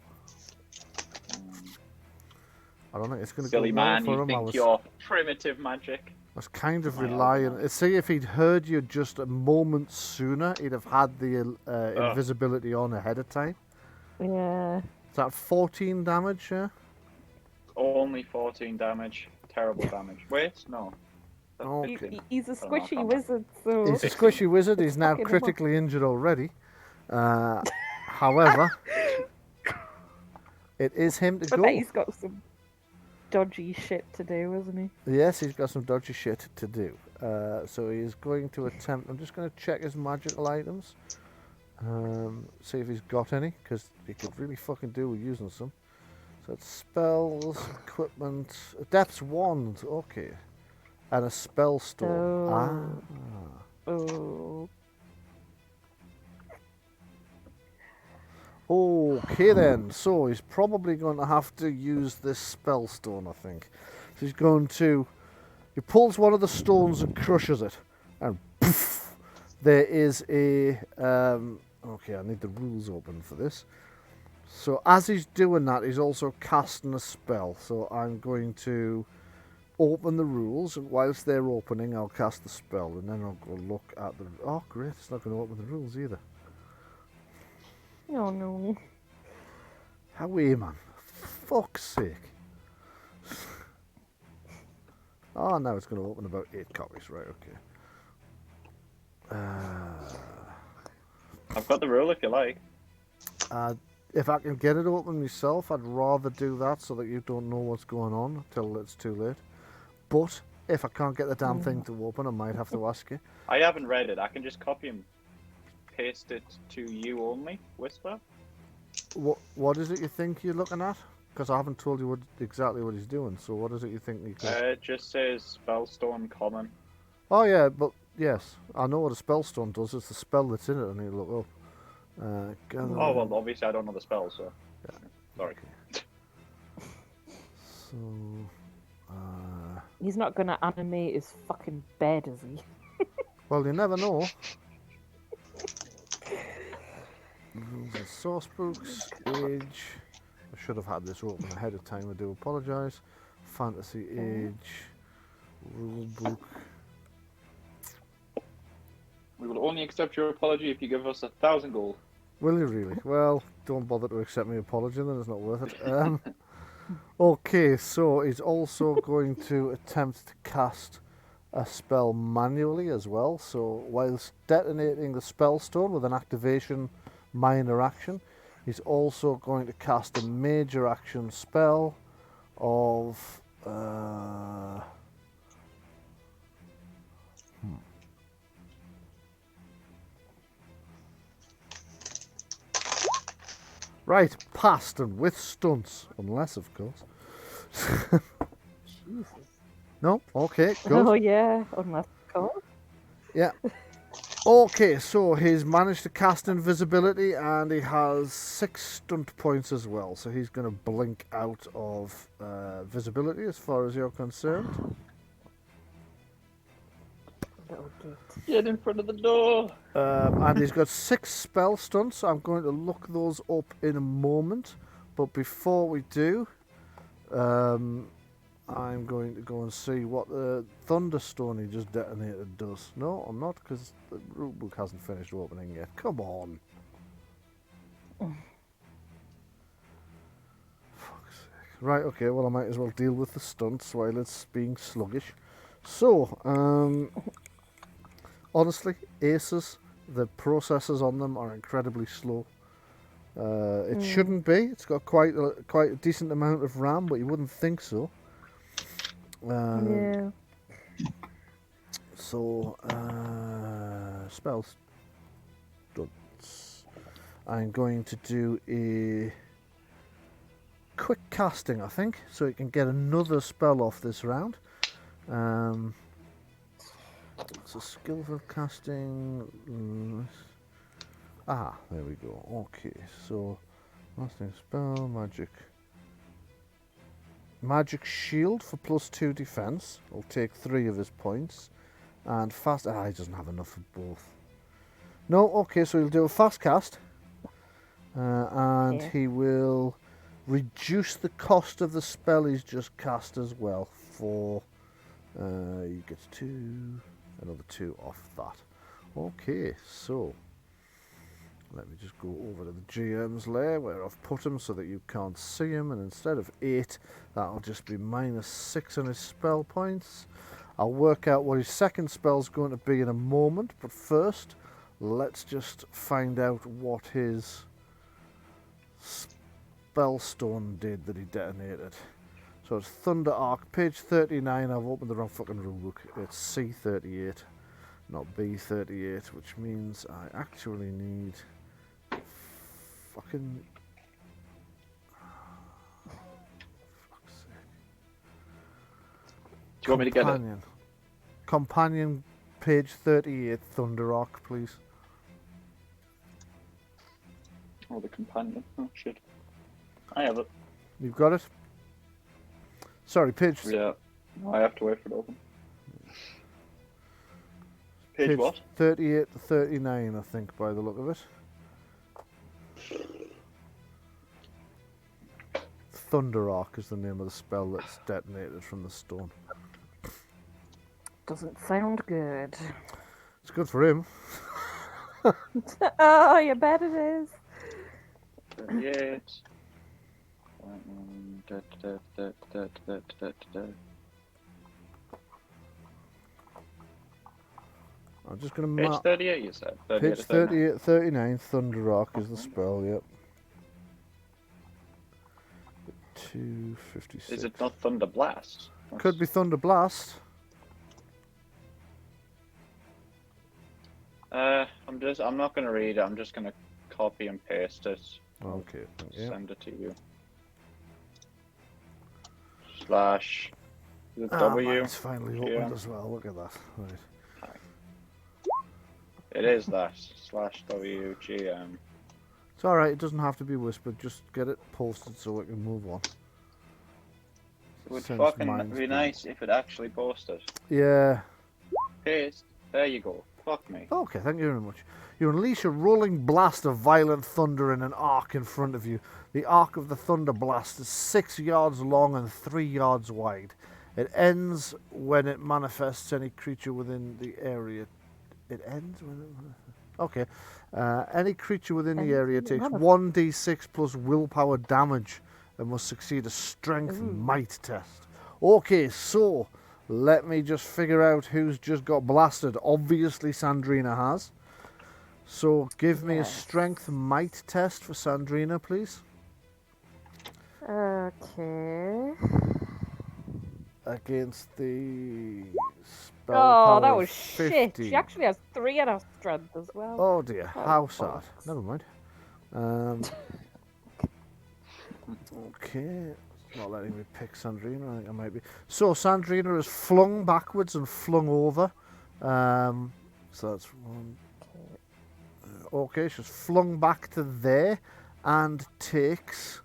I don't think it's going to go Silly well man, for you him. I think was, you're primitive magic. I was kind of My relying. argument. See, if he'd heard you just a moment sooner, he'd have had the invisibility on ahead of time. Yeah. Is that 14 damage, yeah? Only 14 damage. Terrible damage. Wait, no. Okay. He's a I don't know, squishy come on. wizard, so He's a squishy wizard. He's now Fucking him up. critically injured already. However, it is him to I go. bet he's got some dodgy shit to do, hasn't he? Yes, he's got some dodgy shit to do. So he's going to attempt. I'm just going to check his magical items. See if he's got any, because he could really fucking do with using some. So it's spells, equipment, Depth's Wand, okay. And a spell stone. Oh. Okay then, so he's probably going to have to use this spell stone, I think. So he's going to... He pulls one of the stones and crushes it. And poof! There is a... okay, I need the rules open for this. So as he's doing that, he's also casting a spell. So I'm going to open the rules, and whilst they're opening, I'll cast the spell. And then I'll go look at the... Oh, great, it's not going to open the rules either. Oh no. How are you, man? Fuck's sake. Oh, now it's going to open about 8 copies, right, okay. I've got the rule if you like. If I can get it open myself, I'd rather do that so that you don't know what's going on till it's too late. But if I can't get the damn thing to open, I might have to ask you. I haven't read it. I can just copy and paste it to you only, Whisper. What is it you think you're looking at? Because I haven't told you exactly what he's doing, so what is it you think you could... It just says Spellstone Common. Oh yeah, but yes, I know what a spellstone does. It's the spell that's in it, and you look up. Oh, well, obviously I don't know the spell, so... Yeah. Sorry. So... He's not gonna animate his fucking bed, is he? Well, you never know. Rules and source books, age. I should have had this open ahead of time. I do apologise. Fantasy age. Rulebook. We will only accept your apology if you give us 1,000 gold. Will you really? Well, don't bother to accept my apology then, it's not worth it. Okay, so he's also going to attempt to cast a spell manually as well. So whilst detonating the spellstone with an activation minor action, he's also going to cast a major action spell of right, passed and with stunts, unless of course. No, okay, good. Oh yeah, unless course. Yeah. Okay, so he's managed to cast invisibility and he has 6 stunt points as well. So he's going to blink out of visibility as far as you're concerned. Get in front of the door. And he's got 6 spell stunts. I'm going to look those up in a moment. But before we do, I'm going to go and see what the Thunderstone he just detonated does. No, I'm not, because the rulebook hasn't finished opening yet. Come on. Fuck's sake. Right, okay, well I might as well deal with the stunts while it's being sluggish. So, honestly, aces, the processors on them are incredibly slow. It shouldn't be. It's got quite a decent amount of RAM, but you wouldn't think so. Yeah. So, spells. Stunts. I'm going to do a quick casting, I think, so you can get another spell off this round. So skillful casting. There we go. Okay, so casting spell, magic shield for +2 defense. I'll take 3 of his points. And fast. He doesn't have enough for both. No, okay, so he'll do a fast cast. And he will reduce the cost of the spell he's just cast as well. For he gets another 2 off that. Okay, so let me just go over to the GM's lair where I've put him so that you can't see him, and instead of 8, that'll just be -6 on his spell points. I'll work out what his second spell's going to be in a moment, but first, let's just find out what his spellstone did that he detonated. So it's Thunder Arc, page 39. I've opened the wrong fucking rulebook. It's C38, not B38, which means I actually need fucking... Fuck's sake. Do you want me to get it? Companion, page 38, Thunder Arc, please. Oh, the companion. Oh, shit. I have it. You've got it? Sorry, page... Yeah. No, I have to wait for it to open. Page what? 38 to 39, I think, by the look of it. Thunder Arc is the name of the spell that's detonated from the stone. Doesn't sound good. It's good for him. Oh, you bet it is. 38. I'm just going to Page mark... 38, you said? 38 Page 38, 39, Thunder Arc is the spell, yep. 256. Is it not Thunder Blast? Could be Thunder Blast. I'm not going to read it. I'm just going to copy and paste it. Okay, Send it to you. Slash. Is it W? It's finally opened as well. Look at that. Right. It is that. Slash WGM. It's alright, it doesn't have to be whispered. Just get it posted so we can move on. It would Since fucking mine's be been- nice if it actually posted. Yeah. Paste. There you go. Fuck me. Okay, thank you very much. You unleash a rolling blast of violent thunder in an arc in front of you. The arc of the thunder blast is 6 yards long and 3 yards wide. It ends when it manifests any creature within the area. It ends when it... Okay. Any creature within the area takes 1d6 plus willpower damage and must succeed a strength might test. Okay, so let me just figure out who's just got blasted. Obviously, Sandreena has. So give me a strength might test for Sandreena, please. Okay. Against the spell Oh, power that of was 50. shit. She actually has 3 in her strength as well. Oh dear, how sad. bollocks. Never mind. Okay, it's not letting me pick Sandreena. I think I might be. So Sandreena is flung backwards and flung over. So that's one. Okay, she's flung back to there and takes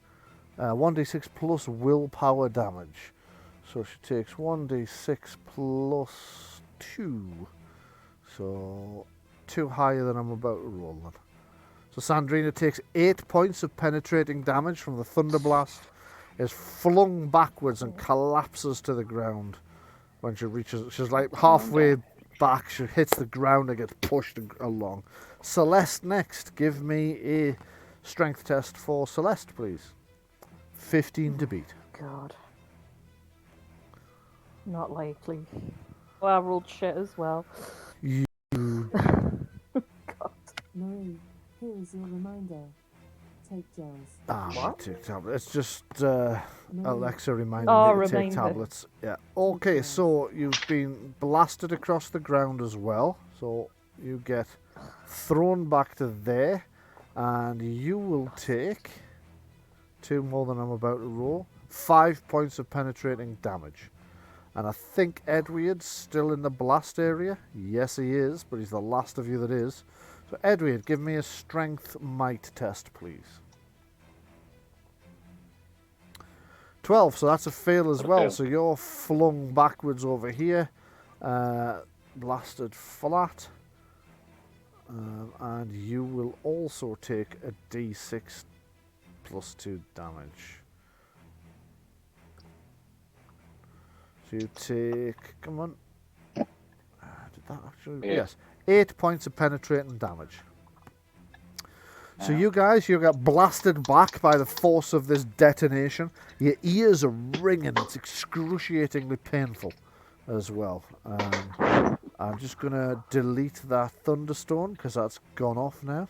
1d6 plus willpower damage. So she takes 1d6 plus 2. So 2 higher than I'm about to roll then. So Sandreena takes 8 points of penetrating damage from the thunder blast, is flung backwards and collapses to the ground. When she reaches, she's like halfway back, she hits the ground and gets pushed along. Celeste next. Give me a strength test for Celeste, please. 15 to beat. God. Not likely. Well, I rolled shit as well. You. God. Marie, here is your reminder. Take gels. What? Take tablets. It's just Marie, Alexa reminding Oh, me to take reminder. tablets. Yeah. Okay, so you've been blasted across the ground as well. So you get thrown back to there, and you will take 2 more than I'm about to roll. 5 points of penetrating damage. And I think Edwyrd's still in the blast area. Yes, he is, but he's the last of you that is. So Edwyrd, give me a strength might test, please. 12, so that's a fail as well. So you're flung backwards over here, blasted flat, and you will also take a d6 plus 2 damage. So you take, come on, did that actually, yes, 8 points of penetrating damage. So you guys, you got blasted back by the force of this detonation. Your ears are ringing. It's excruciatingly painful as well. I'm just going to delete that thunderstone because that's gone off now.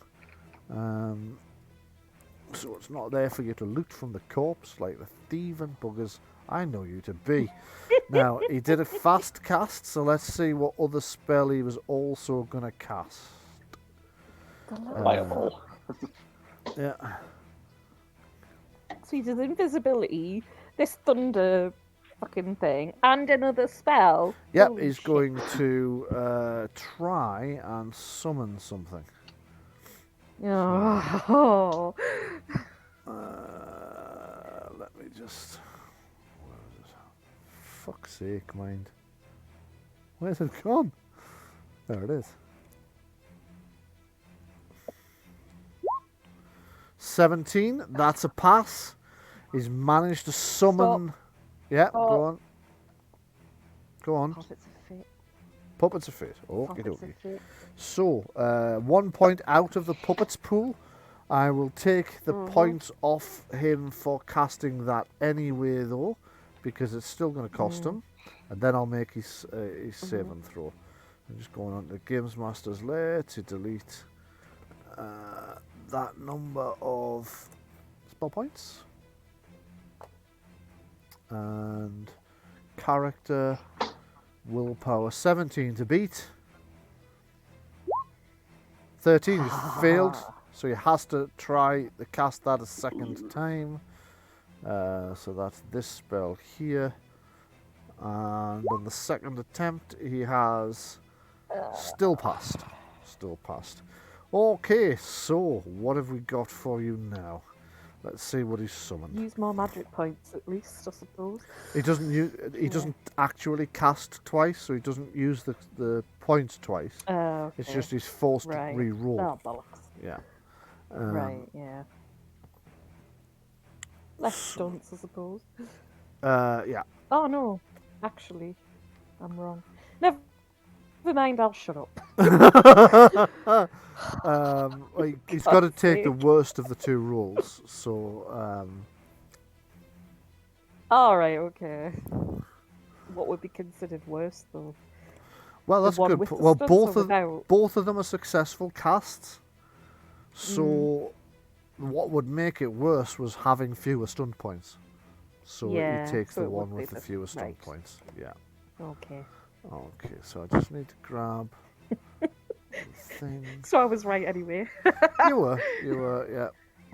So it's not there for you to loot from the corpse like the thieving buggers I know you to be. Now, he did a fast cast, so let's see what other spell he was also going to cast. Fireball. Yeah. So he does invisibility, this thunder fucking thing, and another spell. Yep, Holy he's shit. going to try and summon something. Oh. Let me just... Where is it? Fuck's sake, mind. Where's it gone? There it is. 17, that's a pass. He's managed to summon... Yeah, go on. Go on. Puppets of fate. Puppets of fate. Okie Puppets of dokie. fate. So, 1 point out of the puppets pool. I will take the points off him for casting that anyway, though, because it's still going to cost him. And then I'll make his save and throw. I'm just going on to Games Master's Lair to delete that number of spell points. And character willpower 17 to beat. 13, he's failed, so he has to try to cast that a second time. So that's this spell here. And on the second attempt, he has still passed. Still passed. Okay, so what have we got for you now? Let's see what he's summoned. Use more magic points at least, I suppose. He doesn't use. He doesn't actually cast twice, so he doesn't use the points twice. Okay. It's just he's forced to right. re-roll. Oh, bollocks. Yeah. Right, yeah. Less stunts, I suppose. Yeah. Oh, no. Actually, I'm wrong. Never mind, I'll shut up. He's got to God's take the sake. worst of the two rolls. So, Alright, okay. What would be considered worse, though? well, The that's one good. with the Well, stunts both or of without? both of them are successful casts. So, what would make it worse was having fewer stunt points. So Yeah, he takes so the it would one be with the the- fewest stunt right. points. Yeah. Okay. Okay, so I just need to grab the thing. So I was right anyway. You were, yeah.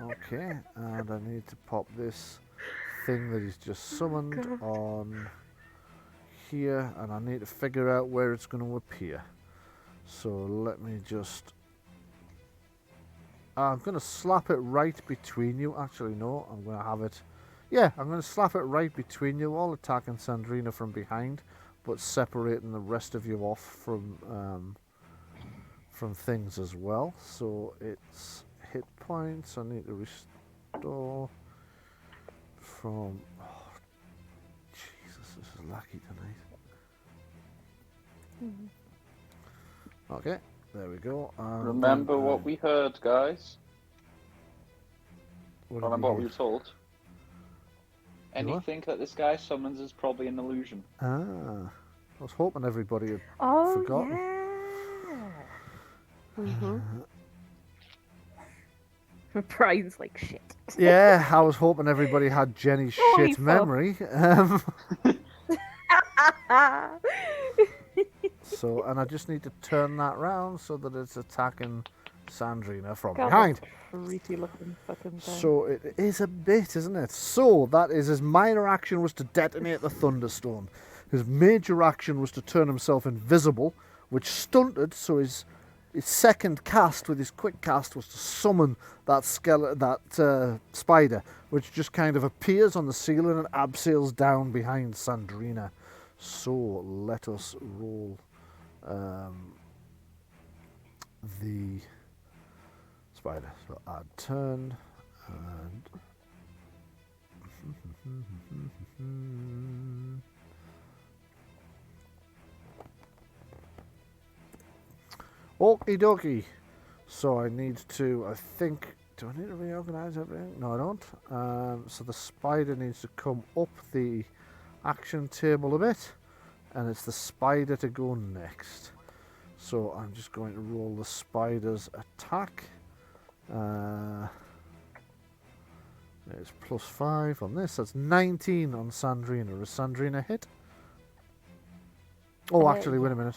Okay, and I need to pop this thing that he's just summoned God. on here, and I need to figure out where it's going to appear. So let me just... I'm going to slap it right between you. Actually, no, I'm going to have it... Yeah, I'm going to slap it right between you all, attacking Sandreena from behind, but separating the rest of you off from things as well. So it's hit points. I need to restore from... Oh, Jesus, this is lucky tonight. Okay, there we go. And Remember then, what we heard, guys. what Remember what we did were told. what? Anything that this guy summons is probably an illusion. Ah, I was hoping everybody had Oh, forgotten. Mm-hmm. yeah. Brian's like, shit. Yeah, I was hoping everybody had Jenni's Oh, shit he fuck. memory. So, and I just need to turn that round so that it's attacking Sandreena from God, behind. that's a creepy looking fucking thing. So it is a bit, isn't it? So that is his minor action was to detonate the thunderstone. His major action was to turn himself invisible, which stunted. So his second cast with his quick cast was to summon that spider, which just kind of appears on the ceiling and abseils down behind Sandreena. So let us roll the spider. So add turn and okie dokie. So I need to, I think, do I need to reorganize everything? No, I don't. So the spider needs to come up the action table a bit, and it's the spider to go next. So I'm just going to roll the spider's attack. It's +5 on this. That's 19 on Sandreena. Is Sandreena hit? Oh, actually, wait a minute.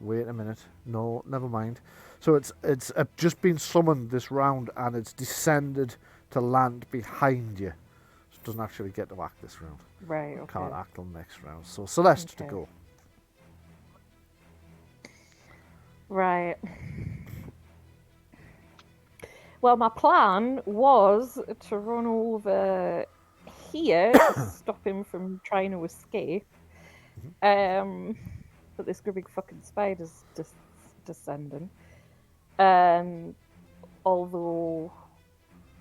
Wait a minute. No, never mind. So it's just been summoned this round, and it's descended to land behind you. So it doesn't actually get to act this round. Right, okay. Can't act on next round. So Celeste to Okay. go. Right. Well, my plan was to run over here to stop him from trying to escape. But this big fucking spider's descending. Although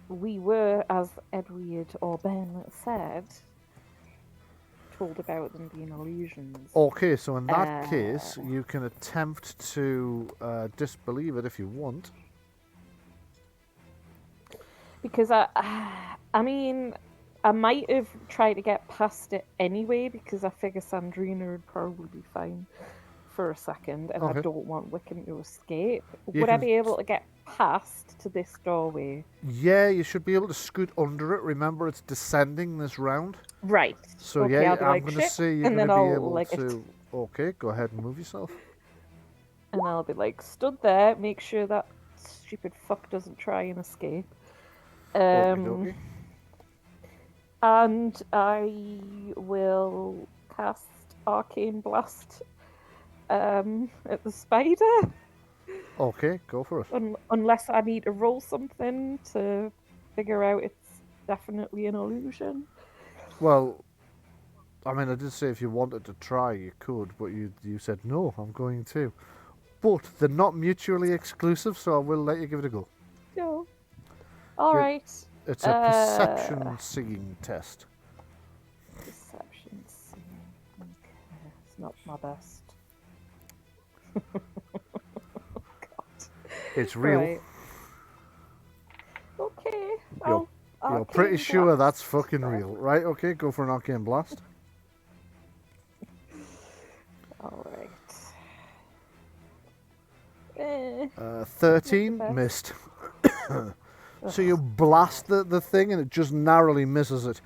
we were, as Edwyrd or Ben said, told about them being illusions. Okay, so in that case, you can attempt to disbelieve it if you want. Because I mean, I might have tried to get past it anyway because I figure Sandreena would probably be fine for a second, and Okay. I don't want Wickham to escape. You Would I can- be able to get past to this doorway? Yeah, you should be able to scoot under it. Remember, it's descending this round. Right. So Okay, yeah, I'll be I'm like, going to "Shit," say you're and going then to be I'll, able like, to... Okay, go ahead and move yourself. And I'll be like, stood there, make sure that stupid fuck doesn't try and escape. Okey-dokey. And I will cast Arcane Blast at the spider, Okay, go for it. unless I need to roll something to figure out it's definitely an illusion. Well, I mean, I did say if you wanted to try, you could, but you said, no, I'm going to. But they're not mutually exclusive, so I will let you give it a go. No. All Good. right. It's a perception seeing test. Perception. not my best. It's real. Right. Okay. You're I'll pretty keep sure that. that's fucking real, right? Okay, go for an arcane blast. All right. 13 Not the missed. So you blast the thing and it just narrowly misses it.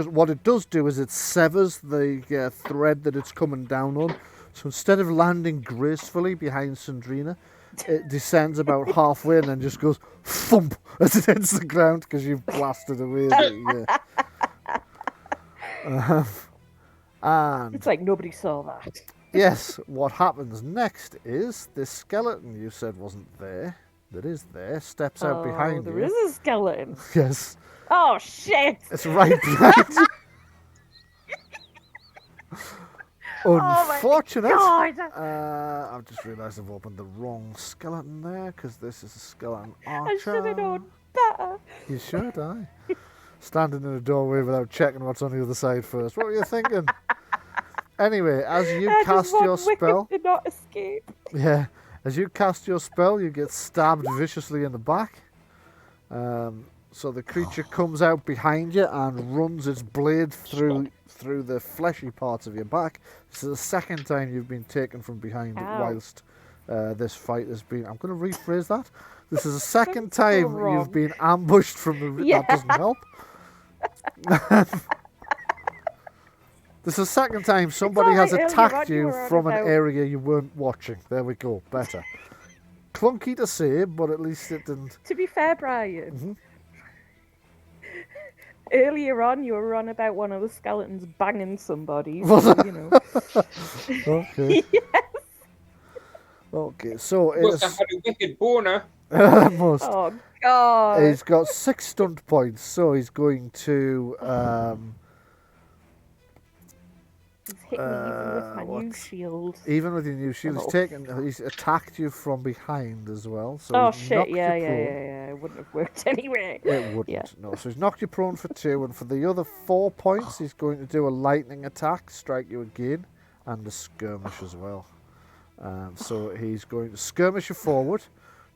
What it does do is it severs the thread that it's coming down on. So instead of landing gracefully behind Sandreena, it descends about halfway and then just goes thump as it hits the ground because you've blasted away. And It's like nobody saw that. yes, what happens next is this skeleton you said wasn't there, that is there, steps out behind there you. is a skeleton. Yes, Oh shit! it's right behind you. Unfortunate. Oh my God. I've just realised I've opened the wrong skeleton there because this is a skeleton I archer. should have known better. You should, aye. Standing in a doorway without checking what's on the other side first. What were you thinking? Anyway, as you I cast just your want Wickham spell, to not escape. yeah, as you cast your spell, you get stabbed viciously in the back. So the creature comes out behind you and runs its blade through the fleshy parts of your back. This is the second time you've been taken from behind Ow. whilst this fight has been. I'm going to rephrase that. This is the second That's so time wrong. you've been ambushed from the. Yeah. That doesn't help. This is the second time somebody alright, has earlier attacked on you you were on from an about- area you weren't watching. There we go. Better. Clunky to say, but at least it didn't. To be fair, Brian, Mhm. earlier on you were on about one of the skeletons banging somebody. Was So, I? you know. Okay. Okay, so Must have it's had a wicked boner. must. Oh God! He's got 6 stunt points, so he's going to He's hit me even with my new what's- shield. even with your new shield. He's Oh. he's attacked you from behind as well. So Oh he's shit! knocked Yeah, you yeah, prone. yeah, yeah. It wouldn't have worked anyway. It wouldn't. Yeah. No, so he's knocked you prone for 2, and for the other 4 points, he's going to do a lightning attack, strike you again, and a skirmish as well. So he's going to skirmish you forward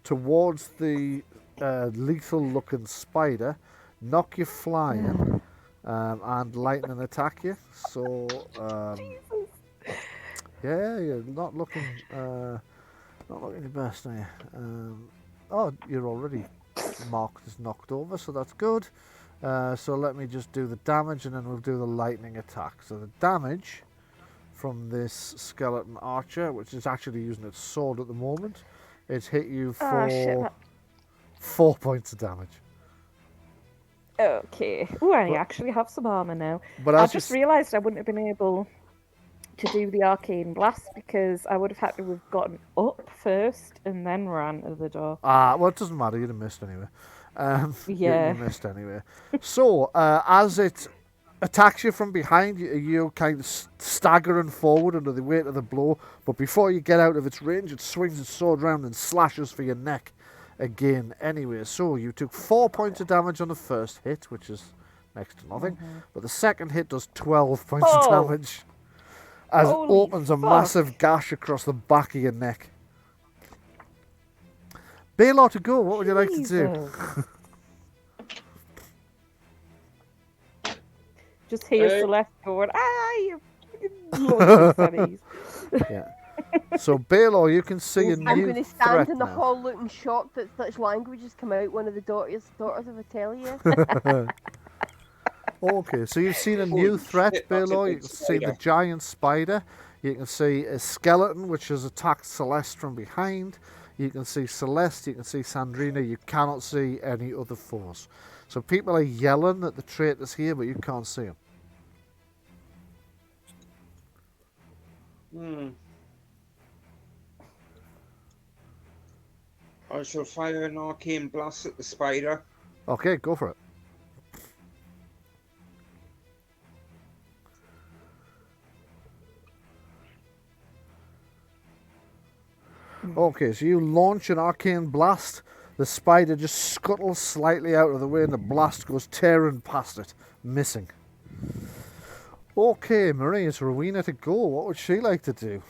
towards the lethal-looking spider, knock you flying, and lightning attack you. So yeah, you're not looking your best, are you? Oh, you're already marked as knocked over, so that's good. So let me just do the damage and then we'll do the lightning attack. So the damage from this skeleton archer, which is actually using its sword at the moment, it's hit you for Oh shit! 4 points of damage. Okay. Oh, I But- actually have some armor now. But I as you just realised I wouldn't have been able to do the arcane blast because I would have had to have gotten up first and then ran to the door. well, it doesn't matter. You'd have missed anyway. Yeah. You missed anyway. So, as it attacks you from behind, you're kind of staggering forward under the weight of the blow. But before you get out of its range, it swings its sword round and slashes for your neck again. Anyway, so you took 4 points of damage on the first hit, which is next to nothing. But the second hit does 12 points of Oh. damage. As it Holy opens a fuck. massive gash across the back of your neck. Balore to go, what would you like to do? Jesus. Just hear Celeste going, you launch sannies. Yeah. So Balore, you can see a I'm new going to threat stand in the now. hall looking shocked that such language has come out one of the daughters of Atelier. Okay, so you've seen a Holy new threat, shit, that's a Balore. big You can see the spider. giant spider. You can see a skeleton which has attacked Celeste from behind. You can see Celeste. You can see Sandreena. You cannot see any other foes. So people are yelling at the traitors here, but you can't see them. I shall fire an arcane blast at the spider. Okay, go for it. Okay, so you launch an arcane blast. The spider just scuttles slightly out of the way and the blast goes tearing past it, missing. Okay, Marie, it's Rowena to go. What would she like to do?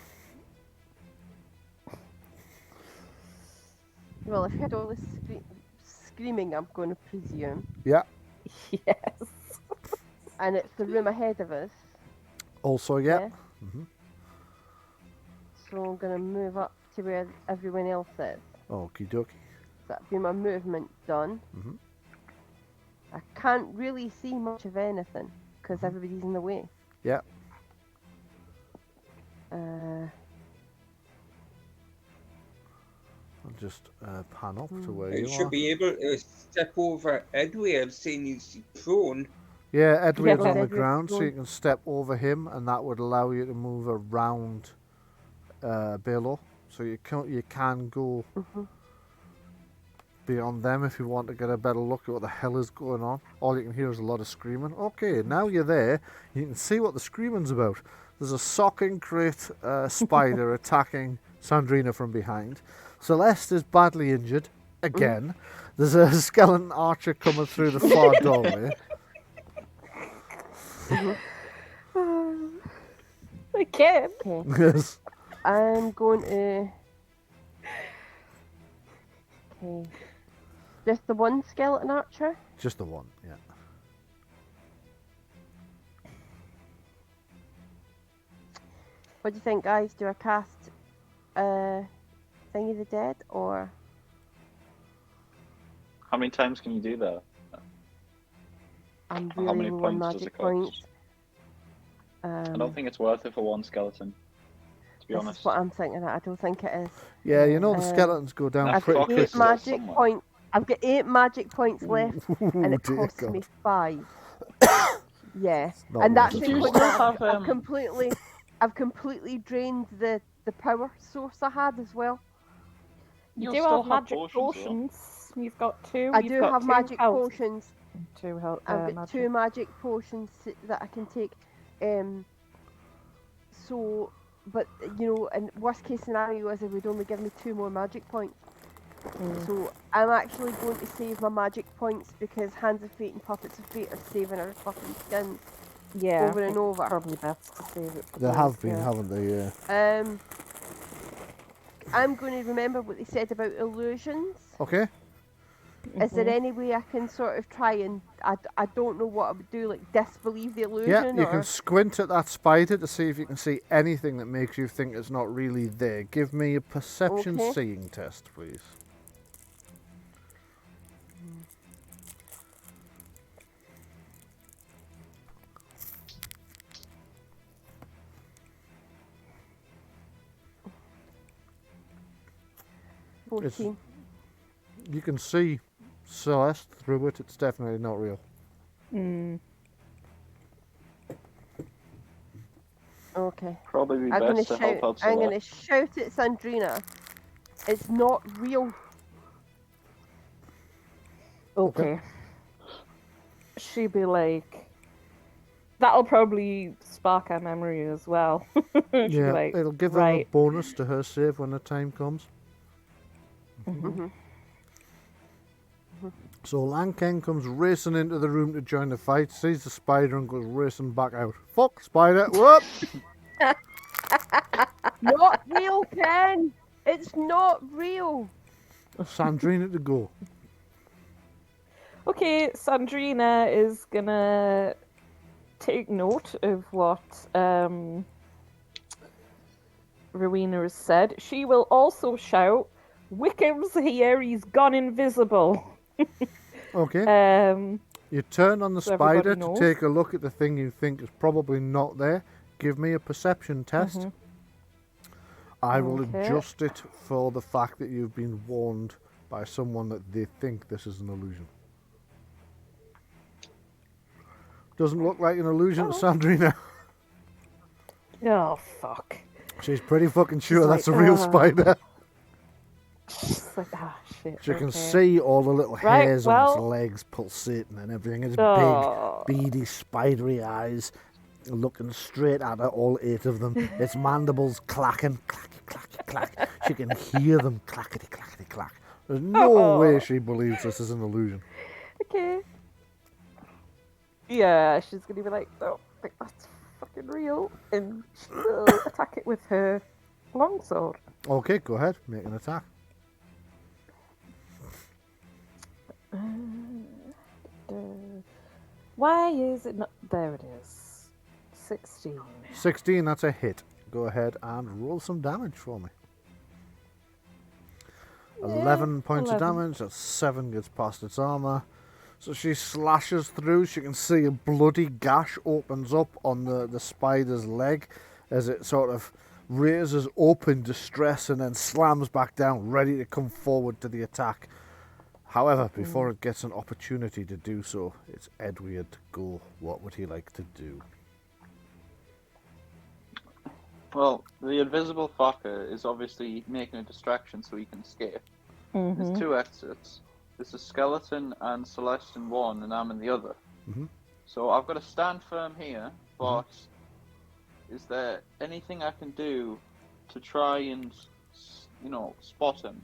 Well, if you had all this screaming, I'm going to presume, Yeah. Yes. and it's the room ahead of us. Also, yeah. Mm-hmm. So I'm going to move up to where everyone else is. Okie dokie. That'd be my movement done. Mm-hmm. I can't really see much of anything because everybody's in the way. Yeah. Uh, I'll just pan up to where You you should are. be able to step over Edwyrd, seeing he's prone. Yeah, Edward's Yeah, on the Edward's ground, so going. you can step over him, and that would allow you to move around Balore. So you can go beyond them if you want to get a better look at what the hell is going on. All you can hear is a lot of screaming. Okay, now you're there. You can see what the screaming's about. There's a socking crate spider attacking Sandreena from behind. Celeste is badly injured again. There's a skeleton archer coming through the far doorway. Again. okay. Yes. I'm going to. Okay. Just the one skeleton archer? Just the one, yeah. What do you think, guys? Do I cast Thing of the Dead or. How many times can you do that? I'm How really many low on points does magic it cost? points. I don't think it's worth it for one skeleton, to be This honest. is what I'm thinking. I don't think it is. Yeah, you know the Um, skeletons go down I've pretty got quickly. 8 magic somewhere. points. I've got 8 magic points left, and it Dear costs God. me 5. Yeah, Not and that's worth Do you it. including. still have, I've completely drained the power source I had as well. You You'll do still have magic potions, though. potions. You've got 2. I You've do got have 2 magic health. potions. 2 health. I've got magic. 2 magic potions that I can take. So, but you know, and worst case scenario is it would only give me 2 more magic points. So I'm actually going to save my magic points because Hands of Fate and Puppets of Fate are saving our fucking skins Yeah. over and it's over. Probably best to save it. For They those, have been, yeah. haven't they? Yeah. I'm going to remember what they said about illusions. Okay. Is there any way I can sort of try and I don't know what I would do, like disbelieve the illusion? Yeah, you or... can squint at that spider to see if you can see anything that makes you think it's not really there. Give me a perception Okay. seeing test, please. It's- 14. You can see Celeste through it. It's definitely not real. Okay. Probably be I'm gonna best to help shout. out I'm gonna Celeste. shout at Sandreena. It's not real. Okay. She'd be like, that'll probably spark her memory as well. She'd be Yeah, like, it'll give her a right. bonus to her save when the time comes. So Lanken comes racing into the room to join the fight, sees the spider and goes racing back out. Fuck, spider, whoop! Not real, Ken. It's not real. Sandreena to go. Okay, Sandreena is gonna take note of what Rowena has said. She will also shout, "Wickham's here, he's gone invisible." Okay. You turn on the so everybody spider to knows. take a look at the thing you think is probably not there. Give me a perception test. I will Okay. adjust it for the fact that you've been warned by someone that they think this is an illusion. Doesn't look like an illusion to Sandreena. Oh, fuck. She's pretty fucking sure She's that's like, a real "Ugh." spider. It's like, shit. She can okay. see all the little Right, hairs on its well- legs pulsating and everything. Its Oh. big, beady, spidery eyes looking straight at her, all 8 of them. Its mandibles clacking, clacky, clacky, clack. She can hear them clackety, clackety, clack. There's no way she believes this is an illusion. Okay. Yeah, she's gonna be like, oh, that's fucking real, and she'll attack it with her longsword. Okay, go ahead. Make an attack. Why is it not? There it is. 16. 16, that's a hit. Go ahead and roll some damage for me. 11 points of 11. damage. That's 7 gets past its armor. So she slashes through. She can see a bloody gash opens up on the spider's leg as it sort of raises up in distress and then slams back down, ready to come forward to the attack. However, before it gets an opportunity to do so, it's Edwyrd go. What would he like to do? Well, the invisible fucker is obviously making a distraction so he can escape. There's two exits. There's a skeleton and Celeste in one, and I'm in the other. So I've got to stand firm here, but is there anything I can do to try and, spot him?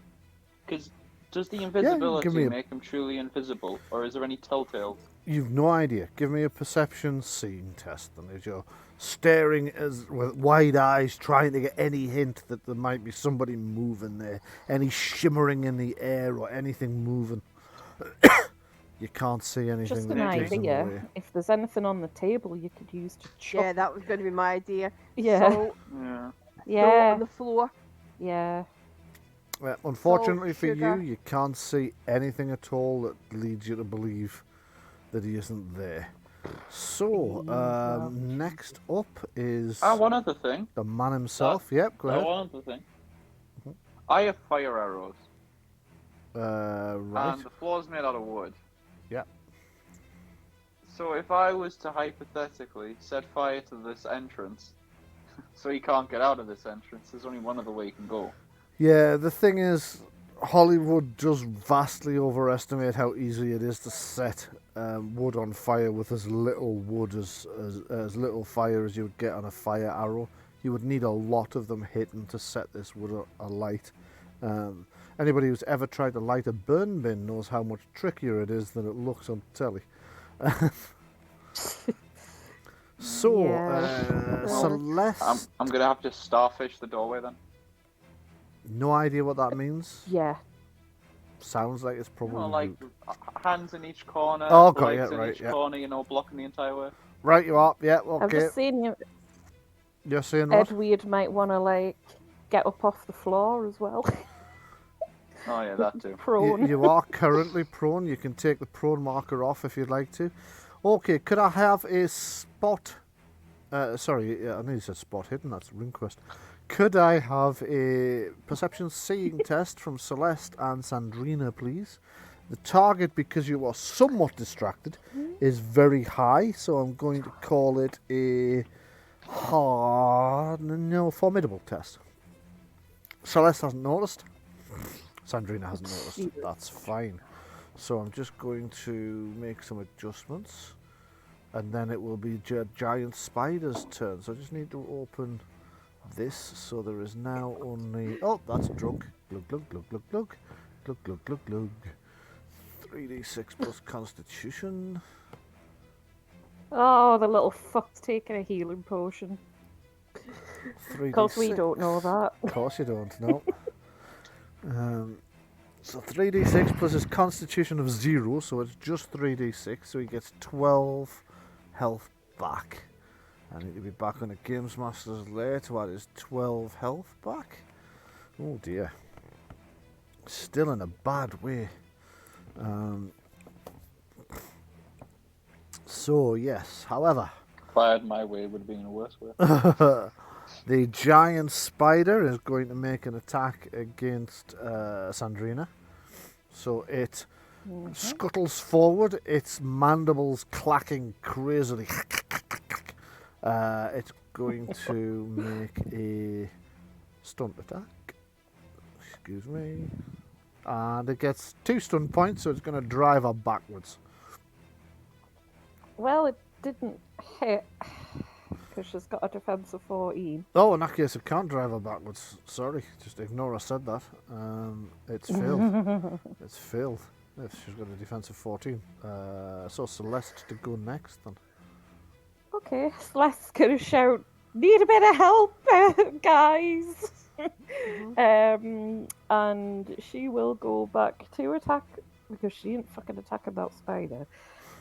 Because does the invisibility make him truly invisible, or is there any telltale? You've no idea. Give me a perception seeing test, then, as you're staring with wide eyes, trying to get any hint that there might be somebody moving there, any shimmering in the air or anything moving. You can't see anything. Just an that gives them idea. away. If there's anything on the table you could use to chop. Yeah, that was going to be my idea. Yeah. So, Yeah. throw it on the floor. Yeah. Well, unfortunately for sugar. you can't see anything at all that leads you to believe that he isn't there. So, next up is One other thing. the man himself. Yep, go ahead. One other thing. I have fire arrows, Right. and the floor's made out of wood. Yep. So if I was to hypothetically set fire to this entrance, so he can't get out of this entrance, there's only one other way he can go. Yeah, the thing is, Hollywood does vastly overestimate how easy it is to set wood on fire with as little wood as little fire as you would get on a fire arrow. You would need a lot of them hitting to set this wood alight. Anybody who's ever tried to light a burn bin knows how much trickier it is than it looks on telly. So, Yeah. Celeste, I'm gonna have to starfish the doorway then. no idea what that means. Yeah. Sounds like it's probably Like hands in each corner, Oh, got legs it, in right, each yeah. corner, blocking the entire way. right. You are, yeah, I'm okay. just saying You're saying what? Edwyrd might want to, get up off the floor as well. Oh yeah, that too. Prone. You are currently prone. You can take the prone marker off if you'd like to. Okay, could I have a spot? Sorry, I nearly said spot hidden. That's RuneQuest. Could I have a perception seeing test from Celeste and Sandreena, please? The target, because you are somewhat distracted, is very high, so I'm going to call it a formidable test. Celeste hasn't noticed. Sandreena hasn't noticed. That's fine. So I'm just going to make some adjustments, and then it will be Giant Spider's turn. So I just need to open this, so there is now only... Oh, that's drunk. Glug, glug, glug, glug, glug. Glug, glug, glug, glug. 3d6 plus Constitution. Oh, the little fuck's taking a healing potion. 3d6. Because we don't know that. Of course you don't, no. So 3d6 plus his Constitution of 0, so it's just 3d6, so he gets 12 health back. I need to be back on the Games Master's lair to add his 12 health back. Oh dear. Still in a bad way. So yes, however, If I had my way, it would have been in a worse way. the giant spider is going to make an attack against Sandreena. So it scuttles forward, its mandibles clacking crazily. It's going to make a stunt attack. Excuse me. And it gets 2 stun points, so it's going to drive her backwards. Well, it didn't hit. Because she's got a defense of 14. Oh, in that case, it can't drive her backwards. Sorry, just ignore I said that. It's failed. It's failed. If she's got a defense of 14. So Celeste to go next then. Okay, Celeste's gonna shout, "Need a bit of help, guys!" And she will go back to attack because she didn't fucking attack that spider.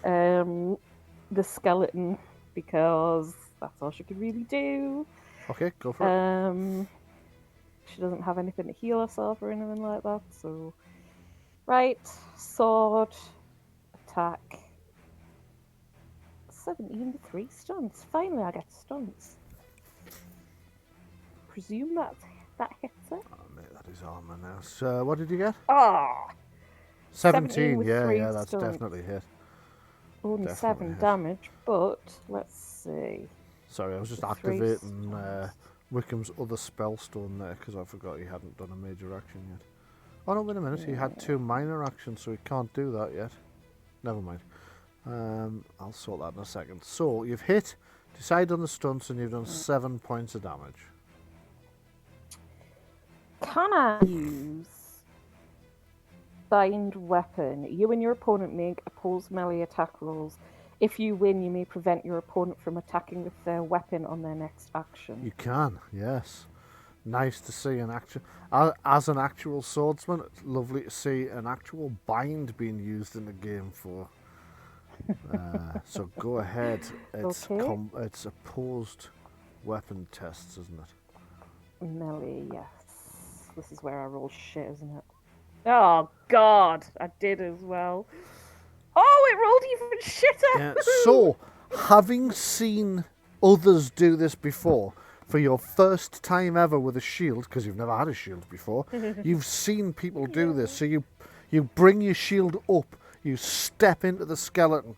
The skeleton, because that's all she could really do. Okay, go for it. She doesn't have anything to heal herself or anything like that, so. Right, sword, attack. 17 to 3 stunts. Finally, I get stunts. Presume that hits it. Oh, mate, that is armor now. So, what did you get? Ah! 17, with yeah, 3 yeah, that's stunts. definitely hit. Only Definitely 7 hit. damage, but let's see. Sorry, I was just 3 activating stunts. Wickham's other spellstone there because I forgot he hadn't done a major action yet. Oh no, wait a minute, he had 2 minor actions, so he can't do that yet. Never mind. I'll sort that in a second. So, you've hit, decide on the stunts, and you've done 7 points of damage. Can I use Bind Weapon? You and your opponent make opposed melee attack rolls. If you win, you may prevent your opponent from attacking with their weapon on their next action. You can, yes. Nice to see an actual... As an actual swordsman, it's lovely to see an actual bind being used in the game for... so go ahead. It's Okay. it's opposed weapon tests, isn't it? Melee, yes. This is where I roll shit, isn't it? Oh, God! I did as well. Oh, it rolled even shitter! Yeah, so, having seen others do this before, for your first time ever with a shield, because you've never had a shield before, you've seen people do this. So you bring your shield up, you step into the skeleton,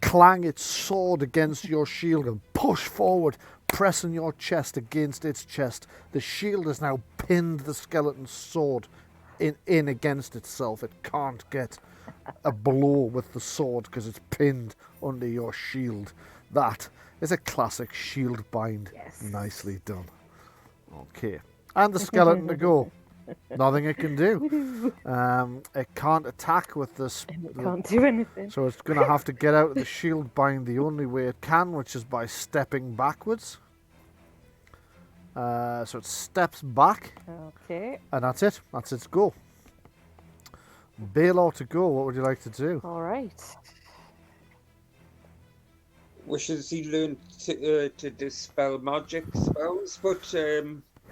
clang its sword against your shield and push forward, pressing your chest against its chest. The shield has now pinned the skeleton's sword in against itself. It can't get a blow with the sword because it's pinned under your shield. That is a classic shield bind. Yes. Nicely done. Okay. And the skeleton to go. Nothing it can do. It can't attack with this. And it can't do anything. So it's going to have to get out of the shield bind the only way it can, which is by stepping backwards. So it steps back, Okay. and that's it. That's its go. Balore to go. What would you like to do? Alright. Wishes he learned to dispel magic spells, but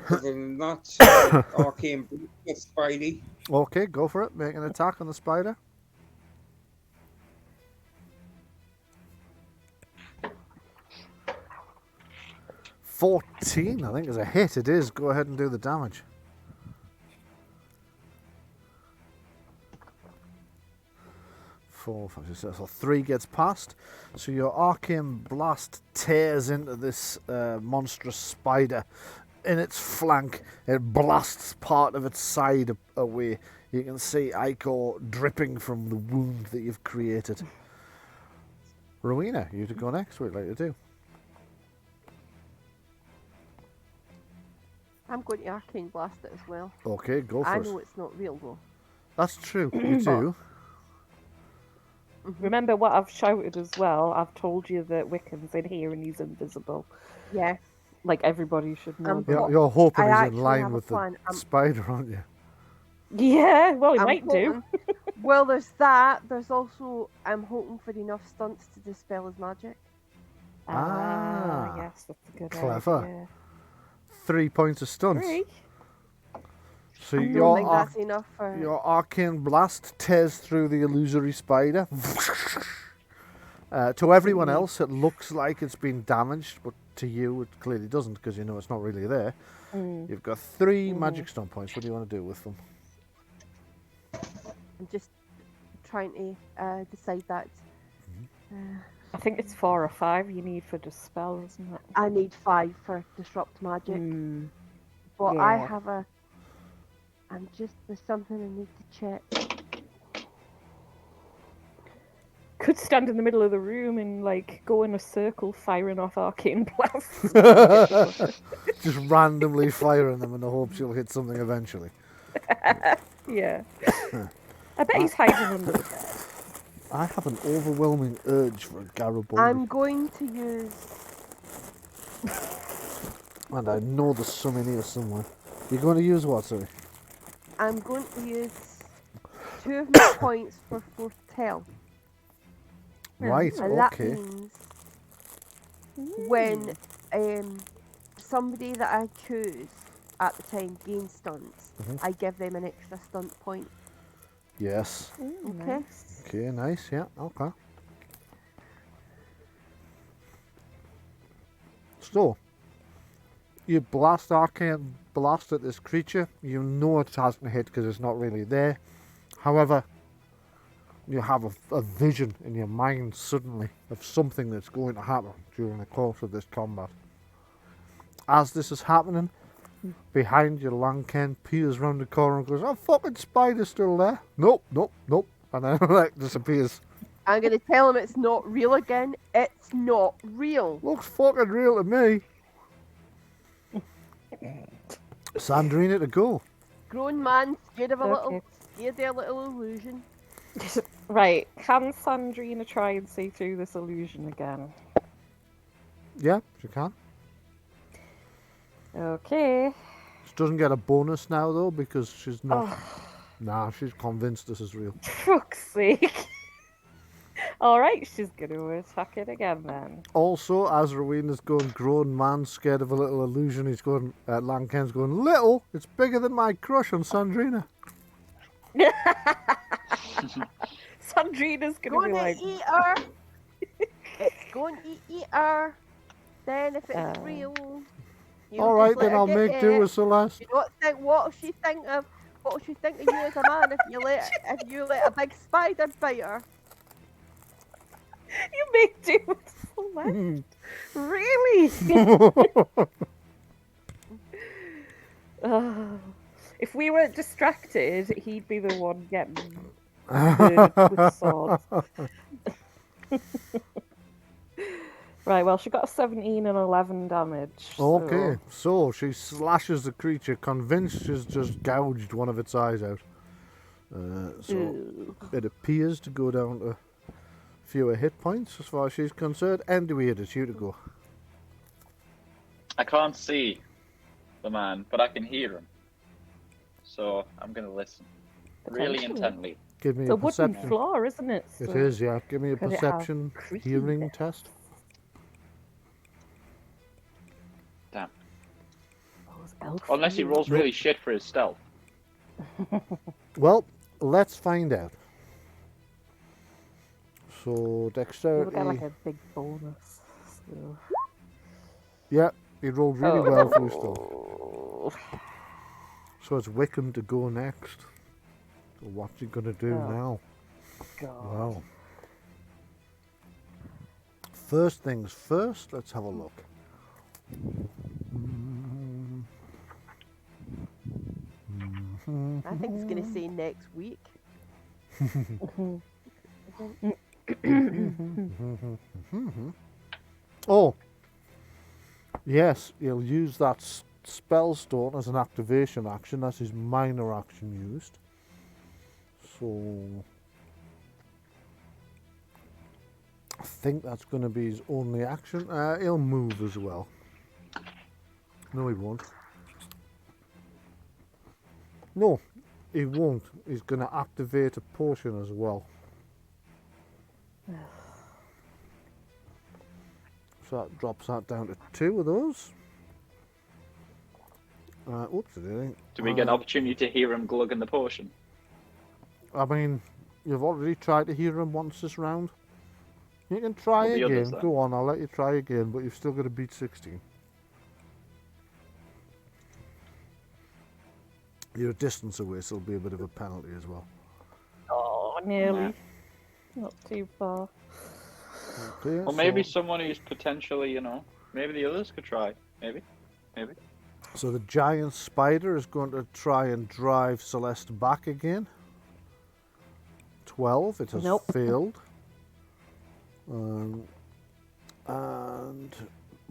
other than that, Arcane Blast, Spidey. Okay, go for it. Make an attack on the spider. $14, I think, is a hit. It is. Go ahead and do the damage. 4, 5, 6, 7, so 3 gets past. So your arcane blast tears into this monstrous spider. In its flank, it blasts part of its side away. You can see ichor dripping from the wound that you've created. Rowena, you to go next. What would you like to do? I'm going to arcane blast it as well. Okay, go for I it. know it's not real though. That's true. You do. Remember what I've shouted as well? I've told you that Wickham's in here and he's invisible. Yeah. Like, everybody should know that. You're hoping I he's in actually line have a with the plan. spider, aren't you? Yeah, well, he I'm might do. hoping- Well, there's that. There's also I'm hoping for enough stunts to dispel his magic. Ah, yes, that's a good clever. idea. 3 points of stunts. 3? So I don't your think that's enough for. your arcane blast tears through the illusory spider. To everyone else, it looks like it's been damaged, but to you, it clearly doesn't because you know it's not really there. You've got 3 magic stun points. What do you want to do with them? I'm just trying to decide that. I think it's 4 or 5 you need for Dispel, isn't it? I need 5 for disrupt magic, but I yeah. have a. There's something I need to check. Could stand in the middle of the room and, like, go in a circle firing off arcane blasts. Just randomly firing them in the hopes you'll hit something eventually. Yeah. I bet he's hiding under the bed. I have an overwhelming urge for a Garibaldi. I'm going to use And I know there's some in here somewhere. You're going to use what, sorry? I'm going to use 2 of my points for foretell. Right, And that okay. means when somebody that I choose at the time gains stunts, I give them an extra stunt point. Yes. Okay? Okay, nice, yeah, okay. So, you blast Arcane blast at this creature. You know it hasn't hit because it's not really there. However, you have a vision in your mind suddenly of something that's going to happen during the course of this combat. As this is happening, behind you, Lanken peers round the corner and goes, "Oh, fucking spider's still there." Nope, nope, nope. And then like disappears. I'm going to tell him it's not real again. It's not real. Looks fucking real to me. Sandreena to go. Grown man, scared of a Okay. little illusion. Right, can Sandreena try and see through this illusion again? Yeah, she can. Okay. She doesn't get a bonus now though because she's not. Nah, she's convinced this is real. Fuck's sake. Alright, she's gonna attack it again then. Also, as Rowena's going, grown man scared of a little illusion, he's going, Lanken's going, little? It's bigger than my crush on Sandreena. Sandreena's gonna be Going like, to eat her. It's going to eat her. Then if it's real, you Alright, just let then her I'll get make do it. with Celeste. You don't think what will she think of you as a man if you let a big spider bite her? you make do with Celeste? Really? If we weren't distracted, he'd be the one getting murdered with swords. Right, well, she got a 17 and 11 damage. Okay, so she slashes the creature, convinced she's just gouged one of its eyes out. So it appears to go down to fewer hit points as far as she's concerned. Edwyrd, it's you to go. I can't see the man, but I can hear him. So I'm going to listen really Potentially. intently. Give me It's a a wooden perception. floor, isn't it? It So- is, yeah. Give me a Could it have perception creaky hearing bits? test. Damn. Those elf Unless he ears. rolls really shit for his stealth. Well, let's find out. So, You'll dexterity. get like a big bonus. So. Yeah, he rolled really well for his stealth. Oh. So it's Wickham to go next. So what's he gonna do now? God. Wow. First things first, let's have a look. I think it's going to say next week. Oh, yes, he'll use that spell stone as an activation action. That's his minor action used. So I think that's going to be his only action. He'll move as well. No, he won't. No, he won't. He's going to activate a potion as well. So that drops that down to 2 of those. Oops, it didn't. Do we get an opportunity to hear him glugging the potion? I mean, you've already tried to hear him once this round. You can try Well, the again. others, then. Go on, I'll let you try again, but you've still got to beat 16. You're a distance away, so it'll be a bit of a penalty as well. Oh, nearly. Nah. Not too far. Okay, Or maybe so, someone who's potentially, maybe the others could try. Maybe. so the giant spider is going to try and drive Celeste back again. 12, it has Nope. failed. And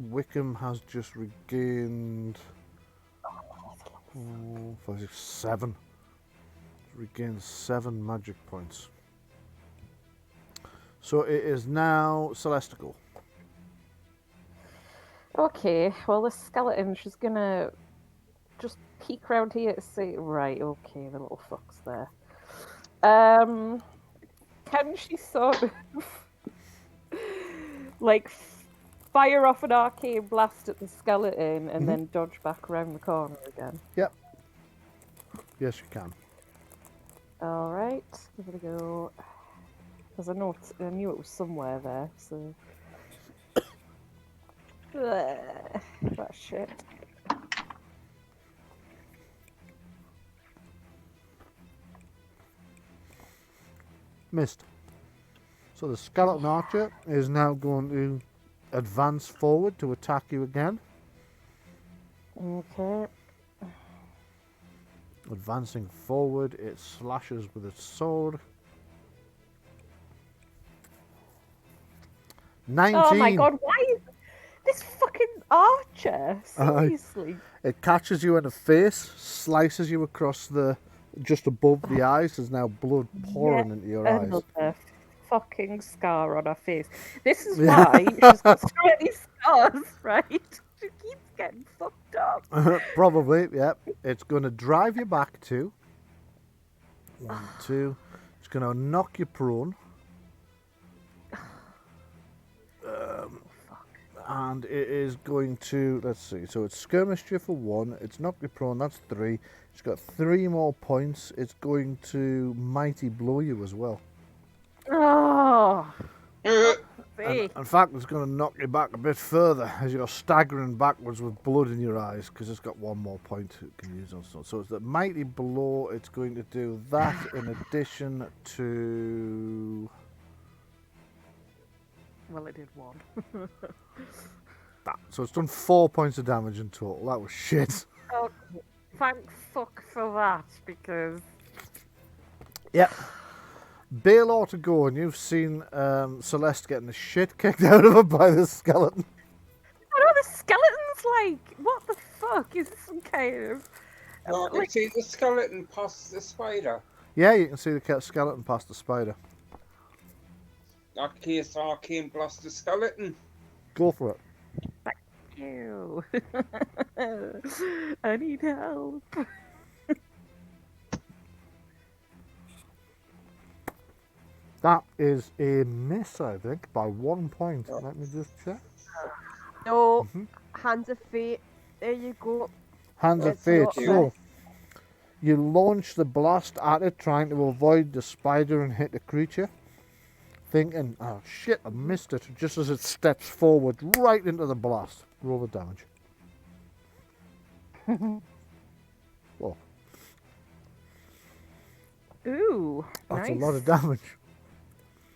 Wickham has just regained 7. Regained 7 magic points. So it is now Celestial. Okay, well, the skeleton, she's gonna just peek around here to see. Right, okay, the little fuck's there. Can she sort of like fire off an arcane blast at the skeleton and then dodge back around the corner again? Yep. Yes, you can. All right, give it a go. Because I knew it was somewhere there. So. That shit. Missed. So the skeleton archer is now going to advance forward to attack you again. Okay. Advancing forward, it slashes with its sword. 19. Oh my god, why is this fucking archer? Seriously. It catches you in the face, slices you across just above the eyes. There's now blood pouring into your eyes. Another fucking scar on her face. This is why she's got so many scars, right? She keeps getting fucked up. Probably, yeah. It's going to drive you back to 1, 2. It's going to knock you prone. And it is going to, let's see, so it's skirmished you for 1, it's knocked you prone, that's 3. It's got 3 more points. It's going to mighty blow you as well. Oh. And in fact, it's going to knock you back a bit further as you're staggering backwards with blood in your eyes because it's got 1 more point it can use on stuff. So it's the mighty blow. It's going to do that in addition to... Well, it did 1. So it's done 4 points of damage in total. That was shit. Oh, thank fuck for that, because... Yep. Balore to go, and you've seen Celeste getting the shit kicked out of her by the skeleton. I know the skeleton's like, what the fuck? Is this some kind of... No, I can see the skeleton past the spider. Yeah, you can see the skeleton past the spider. That case, Arcane blast the skeleton. Go for it. Ew. I need help. That is a miss, I think, by 1 point. Let me just check. No, Hands of Fate. There you go. Hands of It's Fate. not So, miss. you launch the blast at it, trying to avoid the spider and hit the creature. Thinking, oh shit, I missed it. Just as it steps forward, right into the blast. Roll the damage. Oh, Ooh, that's nice. a lot of damage.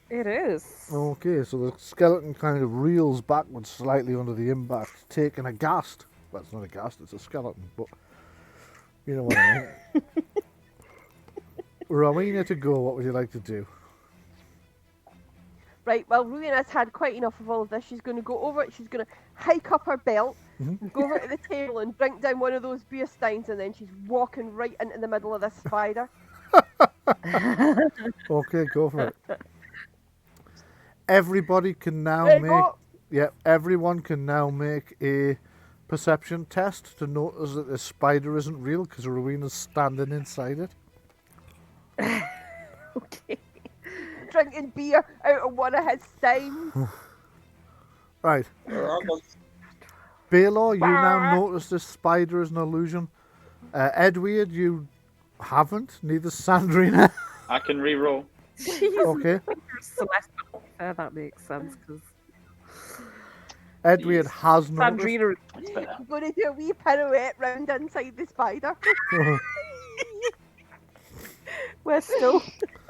It is. Okay, so the skeleton kind of reels backwards slightly under the impact, taking a ghast. Well, it's not a ghast, it's a skeleton, but you know what I mean. Rowena to go, what would you like to do? Right, well, Rowena's had quite enough of all of this. She's going to go over, she's going to hike up her belt, go over to the table and drink down one of those beer steins, and then she's walking right into the middle of this spider. Okay, go for it. Everybody can now There you make... go. Yeah, everyone can now make a perception test to notice that the spider isn't real because Rowena's standing inside it. Okay. Drinking beer out of one of his steins. Right. Balore, you now notice this spider is an illusion. Edwyrd, you haven't. Neither Sandreena. I can re-roll. Okay. Celeste, that makes sense, because Edwyrd has noticed. Sandreena That's better. I'm going to do a wee pirouette round inside the spider. we're still...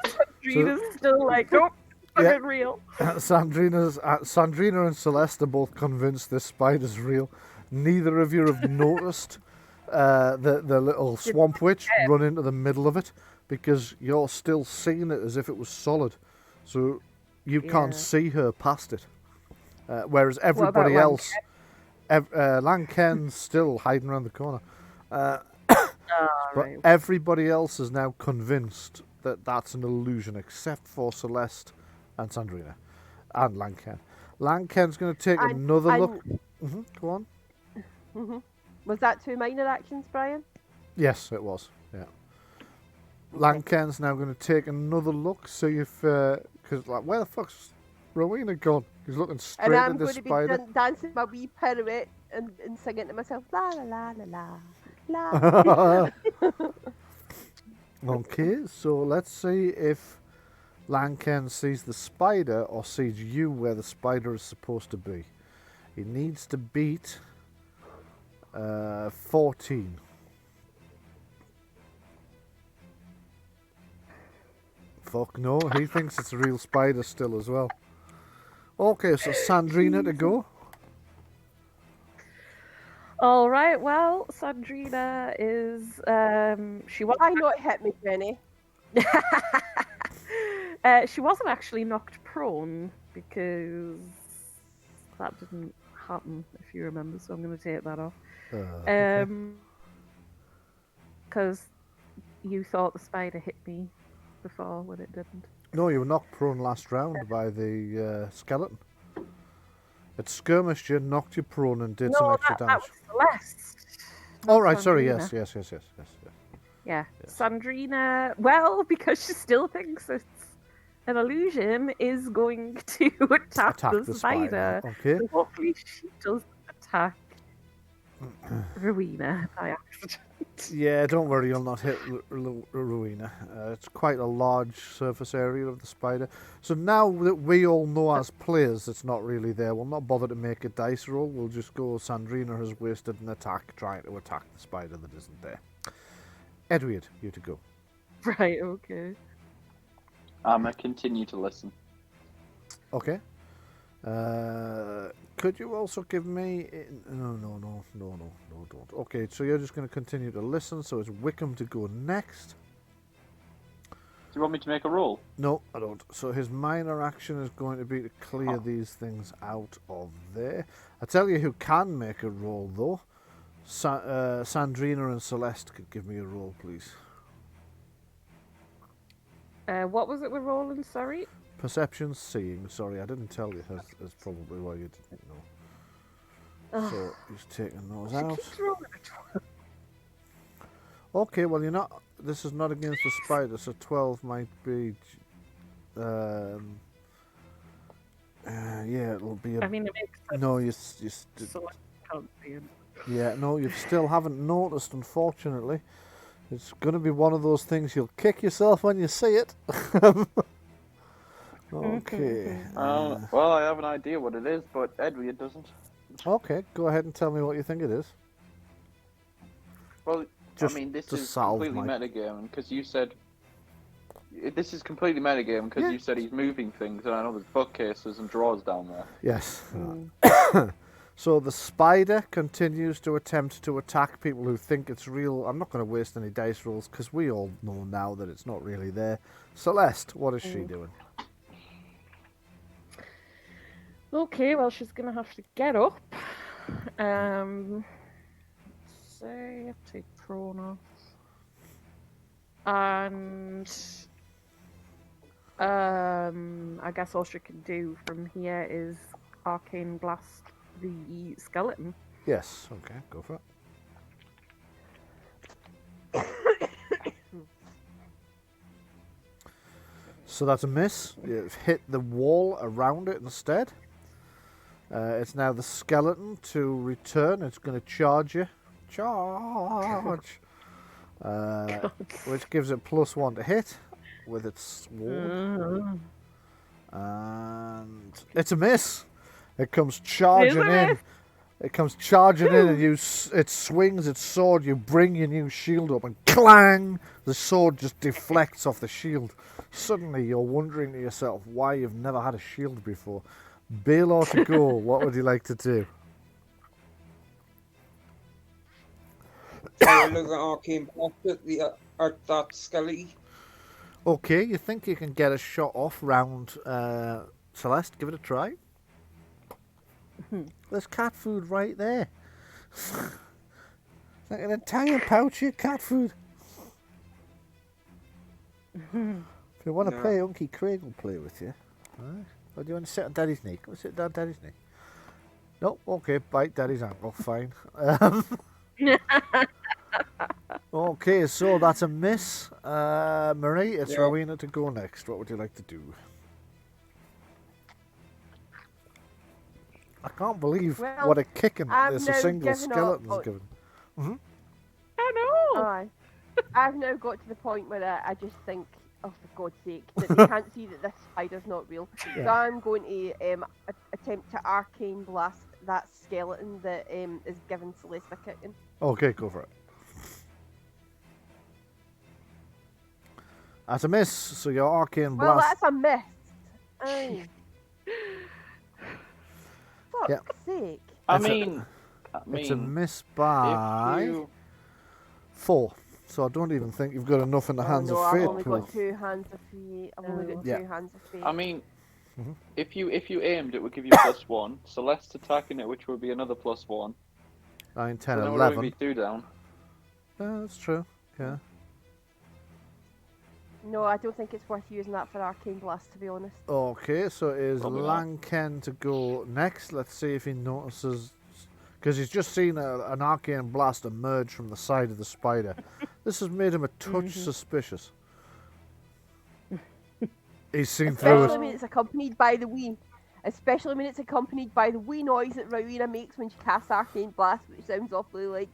Sandreena's still like, nope, Yeah. fucking real. Sandreena and Celeste are both convinced this spider's real. Neither of you have noticed the little swamp witch run into the middle of it because you're still seeing it as if it was solid. So you can't Yeah. see her past it. Whereas everybody Lanken? else... Lanken's still hiding around the corner. But Right. everybody else is now convinced that that's an illusion, except for Celeste and Sandreena and Lanken. Lanken's going to take another look. Go on. Was that 2 minor actions, Brian? Yes, it was. Yeah. Lanken's now going to take another look, see if because where the fuck's Rowena gone? He's looking straight And at I'm the going to be spider. dancing my wee pirouette and singing to myself, la la la la la la. Okay, so let's see if Lanken sees the spider or sees you where the spider is supposed to be. He needs to beat 14. Fuck no, he thinks it's a real spider still as well. Okay, so Sandreena to go. All right. Well, Sandreena is she was Why not hit me, Jenny? she wasn't actually knocked prone because that didn't happen, if you remember. So I'm going to take that off. Because you thought the spider hit me before when it didn't. No, you were knocked prone last round by the skeleton. It skirmished you, knocked you prone, and did some extra that damage. was Celeste. Oh, right, sorry, Sandreena. yes. Yeah, Yes. Sandreena. Well, because she still thinks it's an illusion, is going to attack the spider. Okay. So hopefully she does attack Rowena by accident. Yeah, don't worry, you'll not hit Rowena. It's quite a large surface area of the spider. So now that we all know as players it's not really there, we'll not bother to make a dice roll. We'll just go, Sandreena has wasted an attack trying to attack the spider that isn't there. Edwyrd, you to go. Right, okay. I'm going to continue to listen. Okay. Could you also give me... No, don't. Okay, so you're just going to continue to listen, so it's Wickham to go next. Do you want me to make a roll? No, I don't. So his minor action is going to be to clear these things out of there. I tell you who can make a roll, though. Sandreena and Celeste could give me a roll, please. What was it we're rolling, sorry? Perception, seeing. Sorry, I didn't tell you. That's probably why you didn't know. So he's taking those She out. keeps rolling a 12. Okay, well, you're not. This is not against the spider, so 12 might be. Yeah, it'll be. I mean, it makes sense. No, you So I can't see it. yeah, no, you still haven't noticed, unfortunately. It's going to be one of those things you'll kick yourself when you see it. Okay. Well, I have an idea what it is, but Edwyrd doesn't. Okay, go ahead and tell me what you think it is. Well, Just I mean, this to is solve completely my- metagame because you said. This is completely metagame because Yeah. you said he's moving things, and I know there's bookcases and drawers down there. Yes. So the spider continues to attempt to attack people who think it's real. I'm not going to waste any dice rolls because we all know now that it's not really there. Celeste, what is she doing? Okay, well, she's gonna have to get up. Say, take prone off. And I guess all she can do from here is Arcane Blast the skeleton. Yes. Okay, go for it. So that's a miss. You've hit the wall around it instead. It's now the skeleton to return. It's going to charge you. Charge! Which gives it +1 to hit with its sword. And it's a miss. It comes charging in. It comes charging in, and it swings its sword. You bring your new shield up, and clang! The sword just deflects off the shield. Suddenly, you're wondering to yourself why you've never had a shield before. Balore to go. What would you like to do? Try another arcane blast at that skelly. Okay, you think you can get a shot off round Celeste? Give it a try. There's cat food right there. Like an entire pouch of cat food. If you want to play, Unky Craig will play with you. Right? Or do you want to sit on Daddy's knee? Come and sit down Daddy's knee. No, okay, bite Daddy's ankle, fine. Okay, so that's a miss. Marie, it's Yeah. Rowena to go next. What would you like to do? I can't believe Well, what a kicking I've this a now single given up skeleton's on- given. Oh no! Aye. I've now got to the point where I just think, oh, for God's sake, that they can't see that this spider's not real. So Yeah. I'm going to attempt to arcane blast that skeleton that is giving Celeste a kicking. Okay, go for it. That's a miss, so your arcane Well, blast. that's a miss. Aye. Fuck's Yeah. sake. I It's a- mean, It's a miss if by you 4. So I don't even think you've got enough in the hands no, of I've fate. only Pool. got 2 hands of fate. I've only got Yeah. 2 hands of fate. I mean, Mhm. if you aimed, it would give you +1. Celeste attacking it, which would be another +1. 9, 10, So then would only 11. be 2 down. Yeah, that's true. Yeah. No, I don't think it's worth using that for arcane blast, to be honest. Okay, so it is Probably not. Lanken to go next. Let's see if he notices. Because he's just seen an arcane blast emerge from the side of the spider. This has made him a touch suspicious. He's seen through Especially it. when it's accompanied by the wee. Especially when it's accompanied by the wee noise that Rowena makes when she casts arcane blast, which sounds awfully like.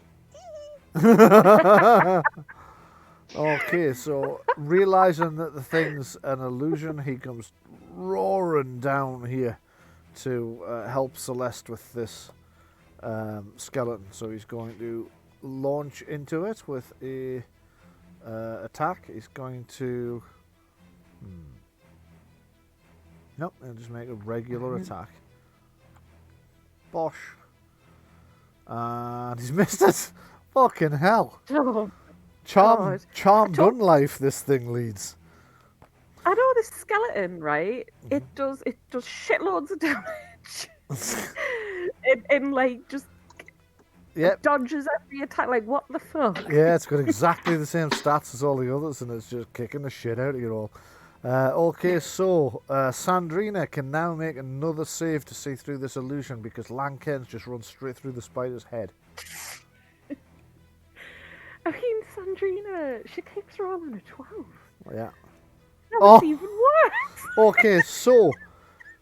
Okay, so realizing that the thing's an illusion, he comes roaring down here to help Celeste with this skeleton. So he's going to launch into it with a attack. He's going to. Nope, he'll just make a regular attack. Bosh. And he's missed it. Fucking hell. Oh, Charmed God. unlife this thing leads. I know this skeleton, right? It does shitloads of damage. and like just Yep. dodges every attack. Like what the fuck? Yeah, it's got exactly the same stats as all the others, and it's just kicking the shit out of you all. Okay, so Sandreena can now make another save to see through this illusion because Lanken's just run straight through the spider's head. I mean, Sandreena, she keeps rolling a 12. Yeah. That Oh. was even worse. Okay, so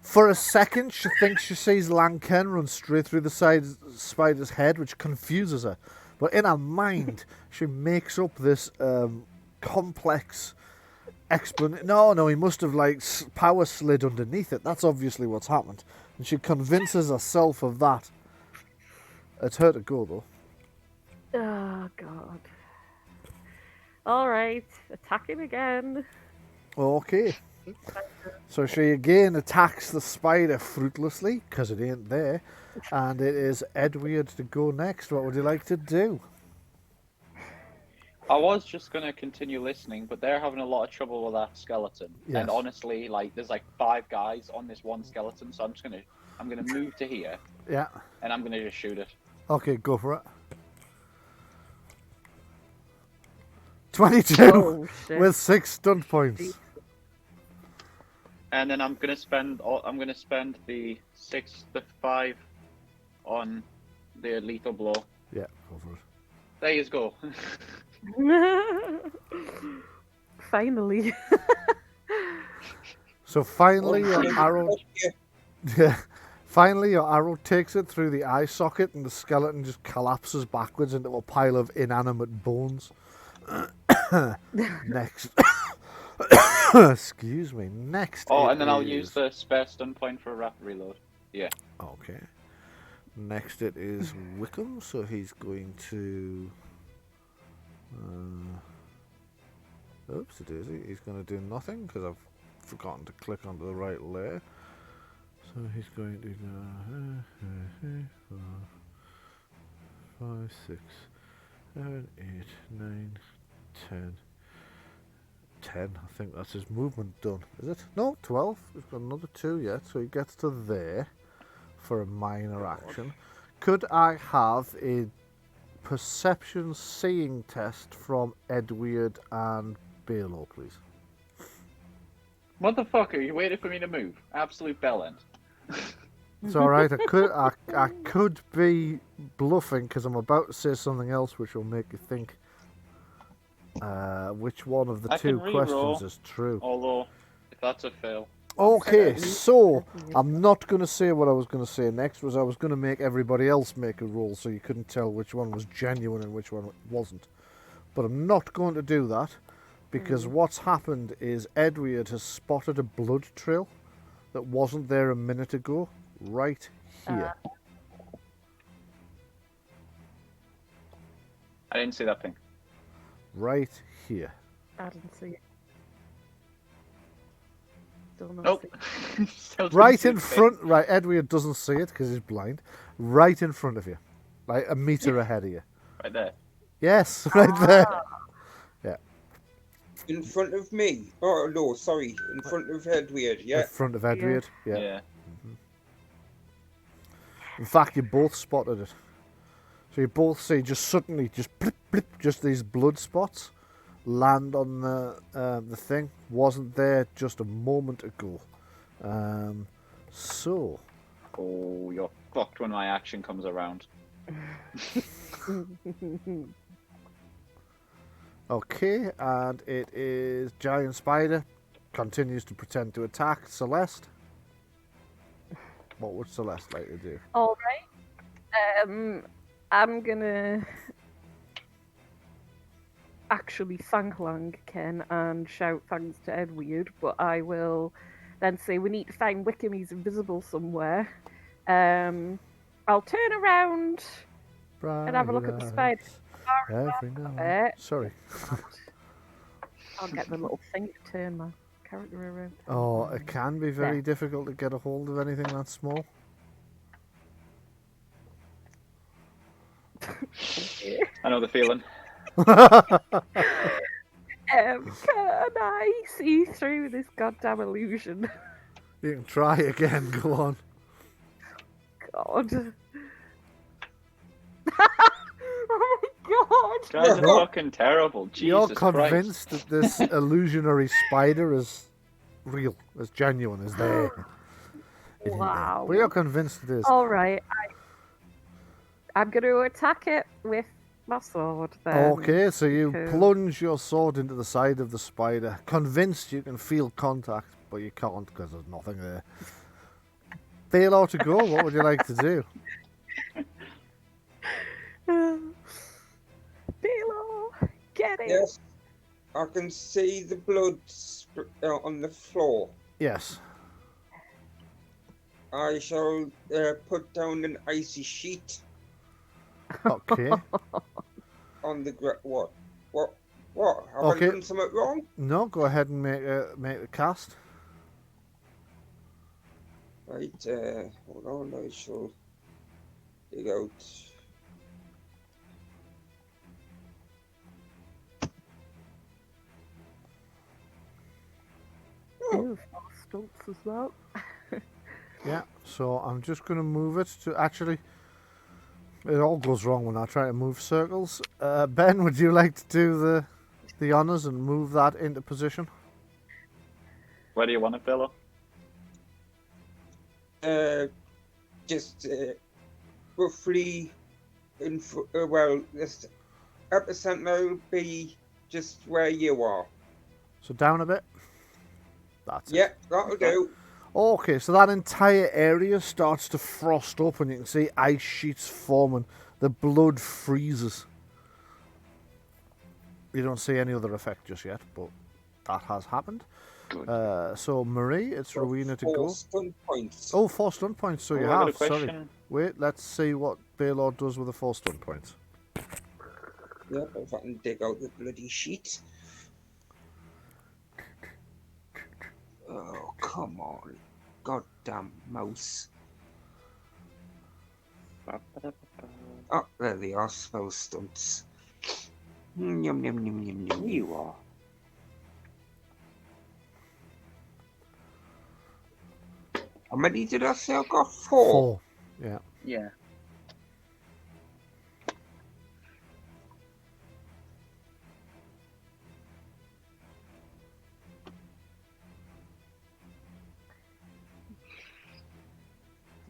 for a second she thinks she sees Lanken run straight through the spider's head, which confuses her. But in her mind, she makes up this complex explanation. No, he must have like power slid underneath it. That's obviously what's happened. And she convinces herself of that. It's her to go though. Oh god. All right, attack him again. Okay. So she again attacks the spider fruitlessly because it ain't there, and it is Edwyrd to go next. What would you like to do? I was just gonna continue listening, but they're having a lot of trouble with that skeleton. Yes. And honestly, like there's like 5 guys on this one skeleton, so I'm gonna move to here Yeah. and I'm gonna just shoot it. Okay, go for it. 22 Oh shit. with 6 stunt points. And then I'm gonna spend the 5 on the lethal blow. Yeah, go for it. There you go. Finally. So finally your arrow yeah, finally your arrow takes it through the eye socket and the skeleton just collapses backwards into a pile of inanimate bones. Next. Excuse me. Next. Oh, it and then I'll is- use the spare stun point for a rapid reload. Okay. Next it is Wickham, so he's going to. Oops, it is. He's going to do nothing because I've forgotten to click onto the right layer. So he's going to go 5, 6, 7, 8, 9, 10. 10, I think that's his movement done. Is it? No, 12. We've got another 2 yet, so he gets to there for a minor action. Could I have a perception seeing test from Edwyrd and Balore, please? Motherfucker, you waited for me to move. Absolute bellend. It's all right. I could be bluffing because I'm about to say something else which will make you think which one of the I two can re-roll. questions is true. Although, if that's a fail. Okay, Certainly. so I'm not going to say what I was going to say next. I was going to make everybody else make a roll so you couldn't tell which one was genuine and which one wasn't. But I'm not going to do that because what's happened is Edwyrd has spotted a blood trail that wasn't there a minute ago, right here. I didn't see that thing. Right here. I didn't see it. Still not Nope. see it. Still didn't Right see in the thing. front, right, Edwyrd doesn't see it because he's blind. Right in front of you. Like a metre ahead of you. Right there. Yes, right there. In front of me. Oh, no, sorry. In front of Edwyrd, yeah. In front of Edwyrd, yeah. Yeah. In fact, you both spotted it. So you both see just suddenly, just blip, blip, just these blood spots land on the thing. Wasn't there just a moment ago. So, Oh, you're fucked when my action comes around. okay, and it is Giant Spider continues to pretend to attack Celeste. What would Celeste like to do? All right. I'm gonna actually thank Ken and shout thanks to Edwyrd, but I will then say we need to find Wickham. He's invisible somewhere. I'll turn around and have a look at the spider. Every now bit. and sorry. I'll get the little thing to turn my character around. Oh, it can be very difficult to get a hold of anything that small. I know the feeling. Can I see through this goddamn illusion? You can try again, go on. God. Oh my god! Guys are fucking terrible. Jesus You're Christ. convinced that this illusionary spider is real, as genuine as there. It isn't there. Wow. But you're convinced it is. Alright, I'm going to attack it with my sword then. Okay, so you because- plunge your sword into the side of the spider, convinced you can feel contact, but you can't because there's nothing there. Balore to go, what would you like to do? Balore, get it! Yes. I can see the blood on the floor. Yes. I shall put down an icy sheet Okay. on the What? Have I Okay. done something wrong? No, go ahead and make the cast. Right, hold on, I shall dig out. Ew, stunts as well. Yeah, so I'm just going to move it to actually. It all goes wrong when I try to move circles. Ben, would you like to do the honours and move that into position? Where do you want it, Balore? Just roughly well, this epicenter will be just where you are. So down a bit. That's it. Yeah, that'll do. Okay, so that entire area starts to frost up and you can see ice sheets forming. The blood freezes. You don't see any other effect just yet, but that has happened. Good. So Marie, it's Rowena to 4 go. stun points. Oh, 4 stun points, so Oh, you I got have. a Sorry. question. Wait, let's see what Balore does with the 4 stun points. Yeah, if I can dig out the bloody sheet. Oh, come on. Goddamn mouse. Oh, there they are, spell stunts. Yum, yum, yum, yum, yum. You are. How many did I say I got? 4. 4. Yeah. Yeah.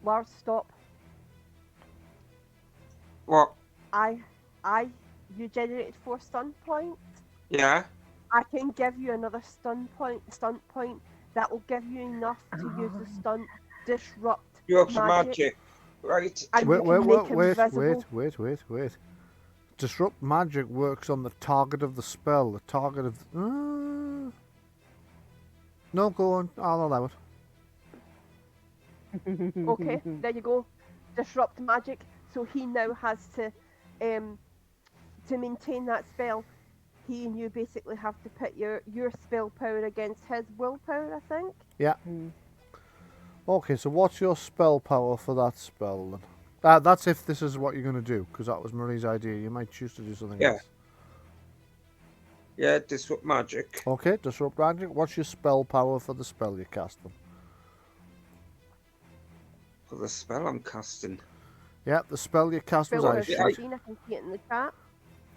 Lars, stop. What? You generated 4 stun points. Yeah. I can give you another stunt point that will give you enough to use the stunt disrupt You're magic. Right. And you can make him invisible. Wait. Disrupt magic works on the target of the spell. The target of... No, go on. I'll allow it. Okay, there you go. Disrupt magic. So he now has to maintain that spell. He and you basically have to put your spell power against his willpower, I think. Yeah. Okay, so what's your spell power for that spell then? That's if this is what you're going to do, because that was Marie's idea. You might choose to do something else. Yeah, disrupt magic. Okay, disrupt magic. What's your spell power for the spell you cast them? For the spell I'm casting. Yeah, the spell you cast was Spell Ice has Sheet. 15, I can see it in the chat.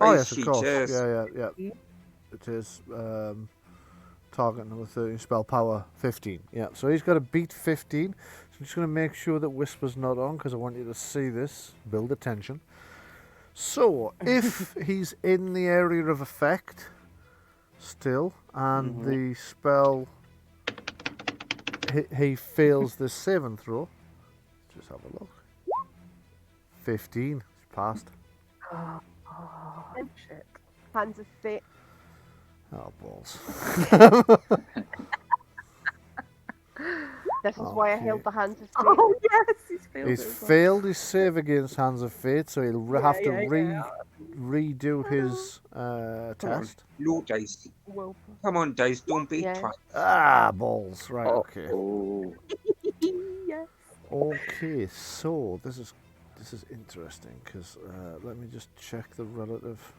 Oh, Ice yes, of Sheet, course. yes. Yeah. It is target number 30, spell power 15. Yeah, so he's got to beat 15. So I'm just going to make sure that Whisper's not on, because I want you to see this. Build attention. So, if he's in the area of effect still, and the spell... He fails this saving throw. Just have a look. 15. It's passed. Oh, shit. Hands of Fate. Oh, balls. This is why I held Okay. the Hands of Fate. Oh, yes, he's failed He's it as well. failed his save against Hands of Fate, so he'll have to yeah. redo his test. Low dice. Well, Come on, dice. Don't be Yeah. twice. Ah, balls. Right, okay. Oh. yes. Okay, so this is interesting, because let me just check the relative.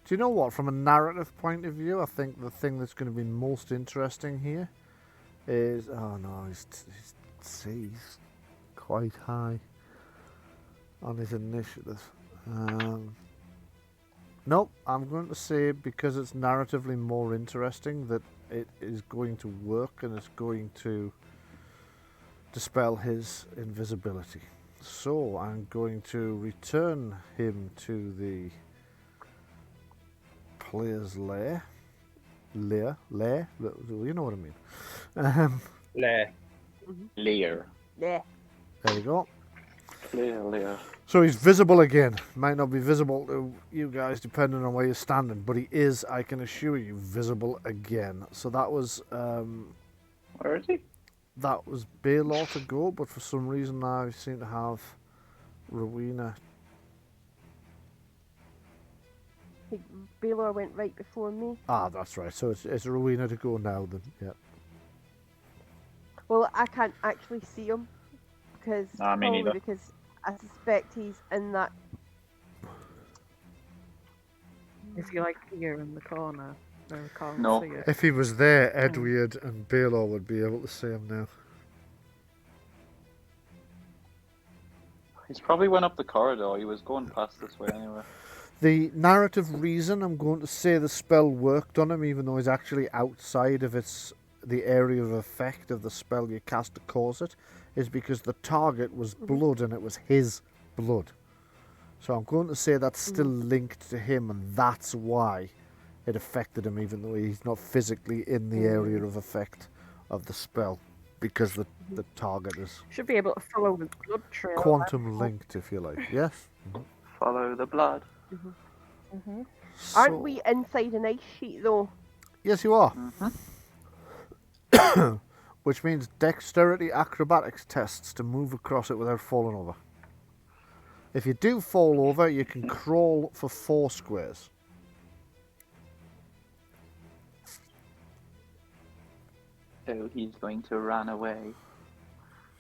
Do you know what? From a narrative point of view, I think the thing that's going to be most interesting here is... Oh no, he's quite high on his initiative. Nope, I'm going to say, because it's narratively more interesting, that it is going to work and it's going to dispel his invisibility. So I'm going to return him to the player's lair. Lair? You know what I mean. Lair. Lear. Yeah. There you go. Lear. So he's visible again. Might not be visible to you guys depending on where you're standing, but he is, I can assure you, visible again. So that was Where is he? that was Balore to go, but for some reason now I seem to have Rowena. I think Balore went right before me. Ah, that's right. So it's Rowena to go now then. Yeah. Well, I can't actually see him because Nah, me probably neither. because I suspect he's in that. Is he like here in the corner? No, I can't No. see it. If he was there, Edwyrd and Balore would be able to see him now. He's probably went up the corridor. He was going past this way anyway. The narrative reason I'm going to say the spell worked on him, even though he's actually outside of the area of effect of the spell you cast to cause it, is because the target was blood and it was his blood. So I'm going to say that's still linked to him, and that's why it affected him, even though he's not physically in the area of effect of the spell, because the target is Should be able to follow the blood trail. quantum linked, if you like. Yes? Follow the blood. Mm-hmm. Aren't So- we inside an ice sheet though? Yes, you are. Which means dexterity acrobatics tests to move across it without falling over. If you do fall over, you can crawl for 4 squares. So he's going to run away.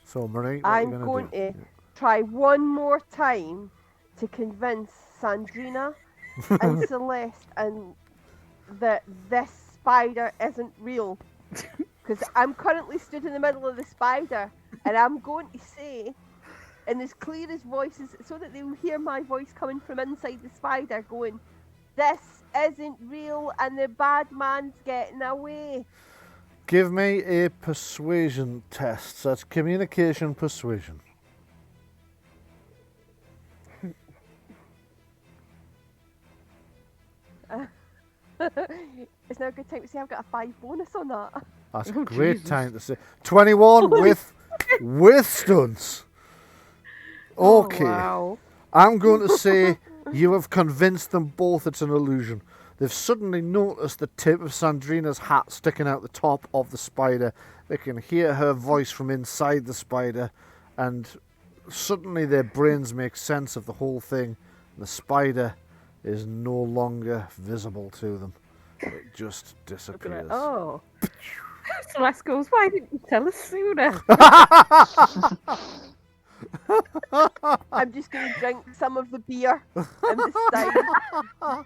So, Marie, what are you I'm gonna going do? to try one more time to convince Sandreena and Celeste and that this spider isn't real. Because I'm currently stood in the middle of the spider, and I'm going to say, in as clear as voices, so that they'll hear my voice coming from inside the spider, going, "This isn't real, and the bad man's getting away." Give me a persuasion test. So that's communication persuasion. It's now a good time to say I've got a 5 bonus on that. That's a Oh, great Jesus. time to say. 21 with stunts. Okay. Oh, wow. I'm going to say you have convinced them both it's an illusion. They've suddenly noticed the tip of Sandreena's hat sticking out the top of the spider. They can hear her voice from inside the spider, and suddenly their brains make sense of the whole thing. The spider is no longer visible to them. It just disappears. Oh. Celeste goes, why didn't you tell us sooner? I'm just going to drink some of the beer and the stein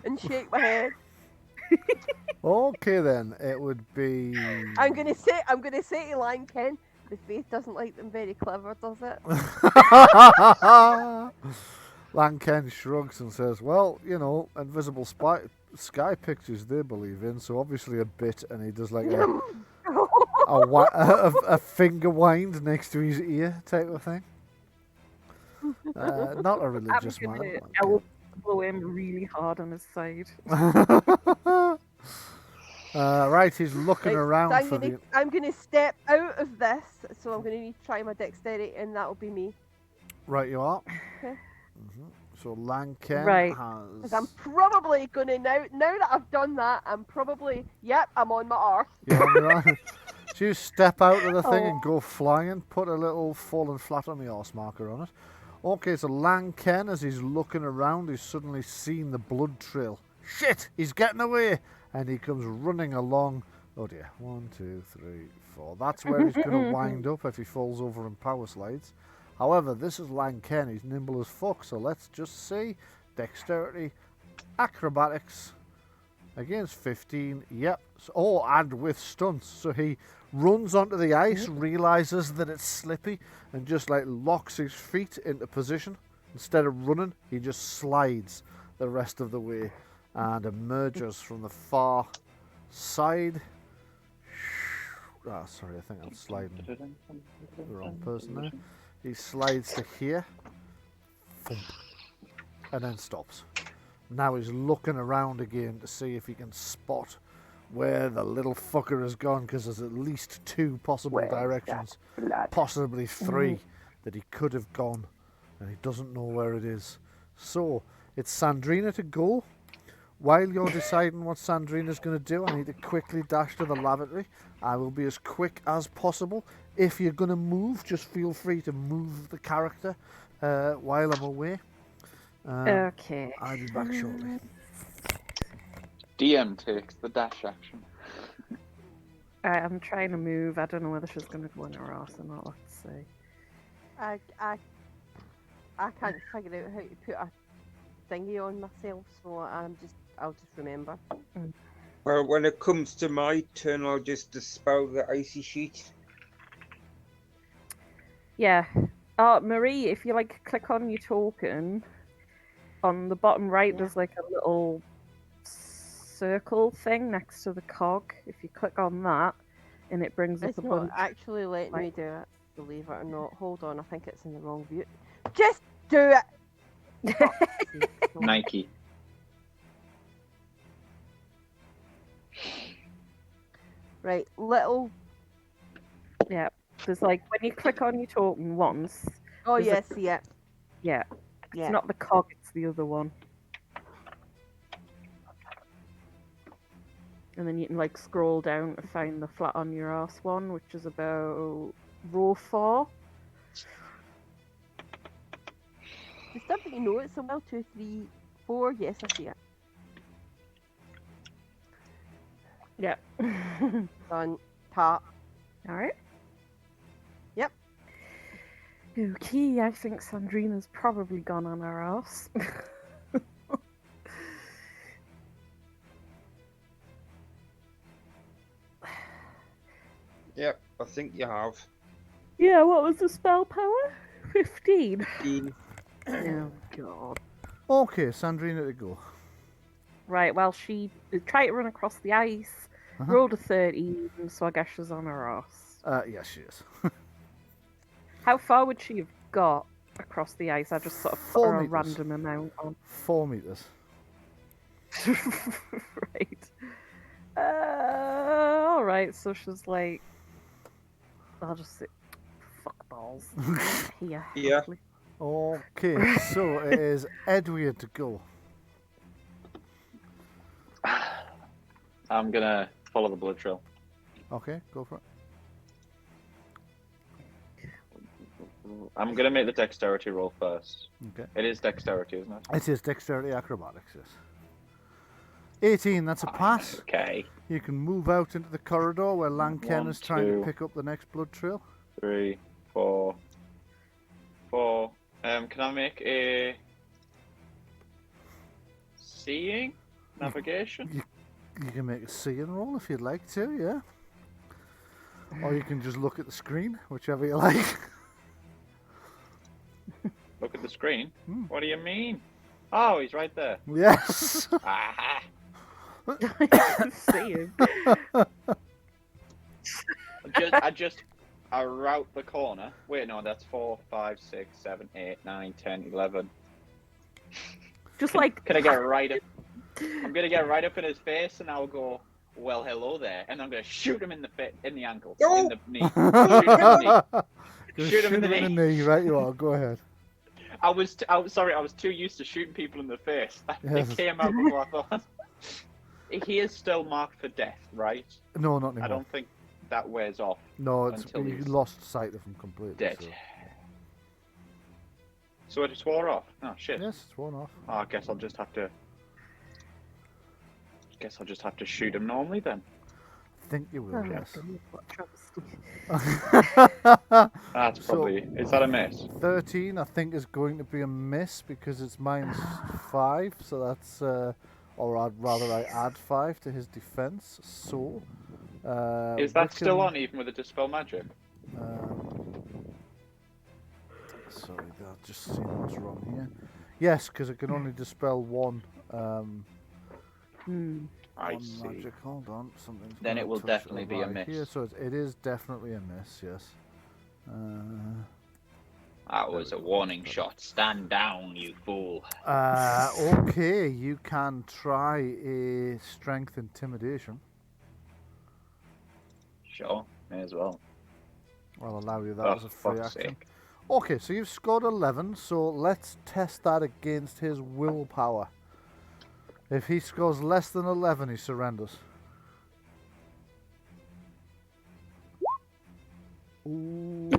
and shake my head. Okay then, it would be... I'm going to say to Lion Ken, the faith doesn't like them very clever, does it? Lanken shrugs and says, well, you know, invisible sky pictures they believe in, so obviously a bit, and he does like a finger wind next to his ear type of thing. Not a religious man. I will blow him really hard on his side. Right, he's looking around so for the... I'm going to step out of this, so I'm going to need to try my dexterity, and that'll be me. Right, you are. Okay. So Lanken Right. has... Because I'm probably going to, now that I've done that, I'm on my arse. Yeah, right. So you step out of the thing and go flying, put a little falling flat on the horse marker on it. Okay, so Lanken, as he's looking around, he's suddenly seen the blood trail. Shit, he's getting away! And he comes running along. Oh dear, 1, 2, 3, 4. That's where he's going to wind up if he falls over and power slides. However, this is Lanken, he's nimble as fuck, so let's just see. Dexterity, acrobatics, against 15, yep. Oh, and with stunts. So he runs onto the ice, realises that it's slippy, and just like locks his feet into position. Instead of running, he just slides the rest of the way and emerges from the far side. Ah, sorry, I think I'm sliding the wrong person there. He slides to here, thump, and then stops. Now he's looking around again to see if he can spot where the little fucker has gone, because there's at least 2 possible directions, possibly 3, that he could have gone, and he doesn't know where it is. So, it's Sandreena to go. While you're deciding what Sandreena's going to do, I need to quickly dash to the lavatory. I will be as quick as possible. If you're going to move, just feel free to move the character while I'm away. Okay. I'll be back shortly. DM takes the dash action. I'm trying to move. I don't know whether she's going to go in her arse or not. Let's see. I can't figure out how to put a thingy on myself, so I'll just remember. Well, when it comes to my turn, I'll just dispel the icy sheet. Yeah. Marie, if you like click on your token, on the bottom right there's like a little circle thing next to the cog. If you click on that, and it brings up It's a not bunch. actually letting me do it, believe it or not. Hold on, I think it's in the wrong view. Just do it! Nike. Right, little... Yeah. There's like, when you click on your token once, Oh There's a- yes, yeah. yeah, Yeah. it's not the cog, it's the other one. And then you can like scroll down to find the flat on your arse one, which is about row 4. The stuff that you know it so well, 2, 3, 4, yes, I see it. Yeah. Done. Tap. Alright. Yep. Okay, I think Sandreena's probably gone on her arse. Yep, I think you have. Yeah, what was the spell power? 15. 15. Oh god. Okay, Sandreena to go. Right, well, she tried to run across the ice, Rolled a 13, so I guess she's on her ass. Yes, she is. How far would she have got across the ice? I just sort of put 4 her a meters. random amount on. 4 meters. Right. Alright, so she's like... I'll just say... Fuck balls. Here. Yeah. hopefully. Okay, so it is Edwyrd to go. I'm gonna follow the blood trail. Okay, go for it. I'm gonna make the dexterity roll first. Okay. It is dexterity, isn't it? It is dexterity acrobatics, yes. 18, that's a pass. Okay. You can move out into the corridor where Lanken 1, is trying to 2. pick up the next blood trail. 3, 4. 4. Can I make a seeing navigation? You can make a seeing roll if you'd like to, yeah. Or you can just look at the screen, whichever you like. Look at the screen. Hmm. What do you mean? Oh, he's right there. Yes. Ah. See him. I route the corner. Wait, no, that's 4, 5, 6, 7, 8, 9, 10, 11. Just like... Can I get right up? I'm gonna get right up in his face, and I'll go, "Well, hello there," and I'm gonna shoot him in the ankle, No! in the knee. Shoot him in the knee. Shoot him in the knee. Right, you are. Go ahead. I was sorry. I was too used to shooting people in the face. Yes. It came out before I thought. He is still marked for death, right? No, not anymore. I don't think that wears off. No, it's until you he's lost sight of him completely. dead. So. So it just wore off. Oh shit. Yes, it's worn off. Oh, I guess I'll just have to. Shoot him normally then. I think you will, yes. What travesty. That's So- probably. Is that a miss? 13, I think, is going to be a miss because it's -5, so that's, or I add 5 to his defense. So, Is that still Wiccan- on even with the dispel magic? Sorry, I've just seen what's wrong here. Yes, because it can only dispel one. I One see. magic. Hold on, something's. Then gonna it will touch definitely be a awry miss. Here, so it is definitely a miss. Yes. That was a warning shot. Stand down, you fool. Okay, you can try a strength intimidation. Sure, may as well. I'll allow you that Oh, as a free fuck's action. sake. Okay, so you've scored 11, so let's test that against his willpower. If he scores less than 11, he surrenders. Ooh.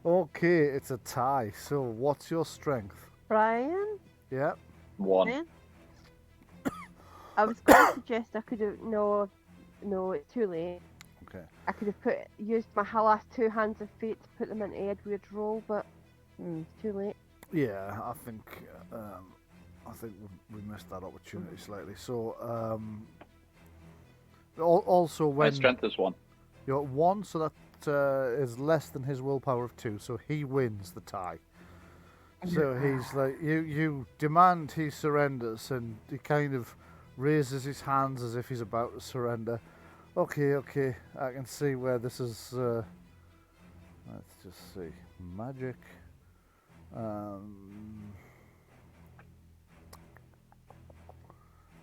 Okay, it's a tie. So what's your strength? Brian? Yeah. 1. Brian? I was going to suggest I could have... No, it's too late. Okay. I could have used my last 2 hands of fate to put them into Edward's roll, but it's too late. Yeah, I think we missed that opportunity slightly. So also My when strength is 1. you're at 1, so that is less than his willpower of 2, so he wins the tie. So he's like, you demand he surrenders, and he kind of raises his hands as if he's about to surrender. Okay, I can see where this is. Let's just see. Magic.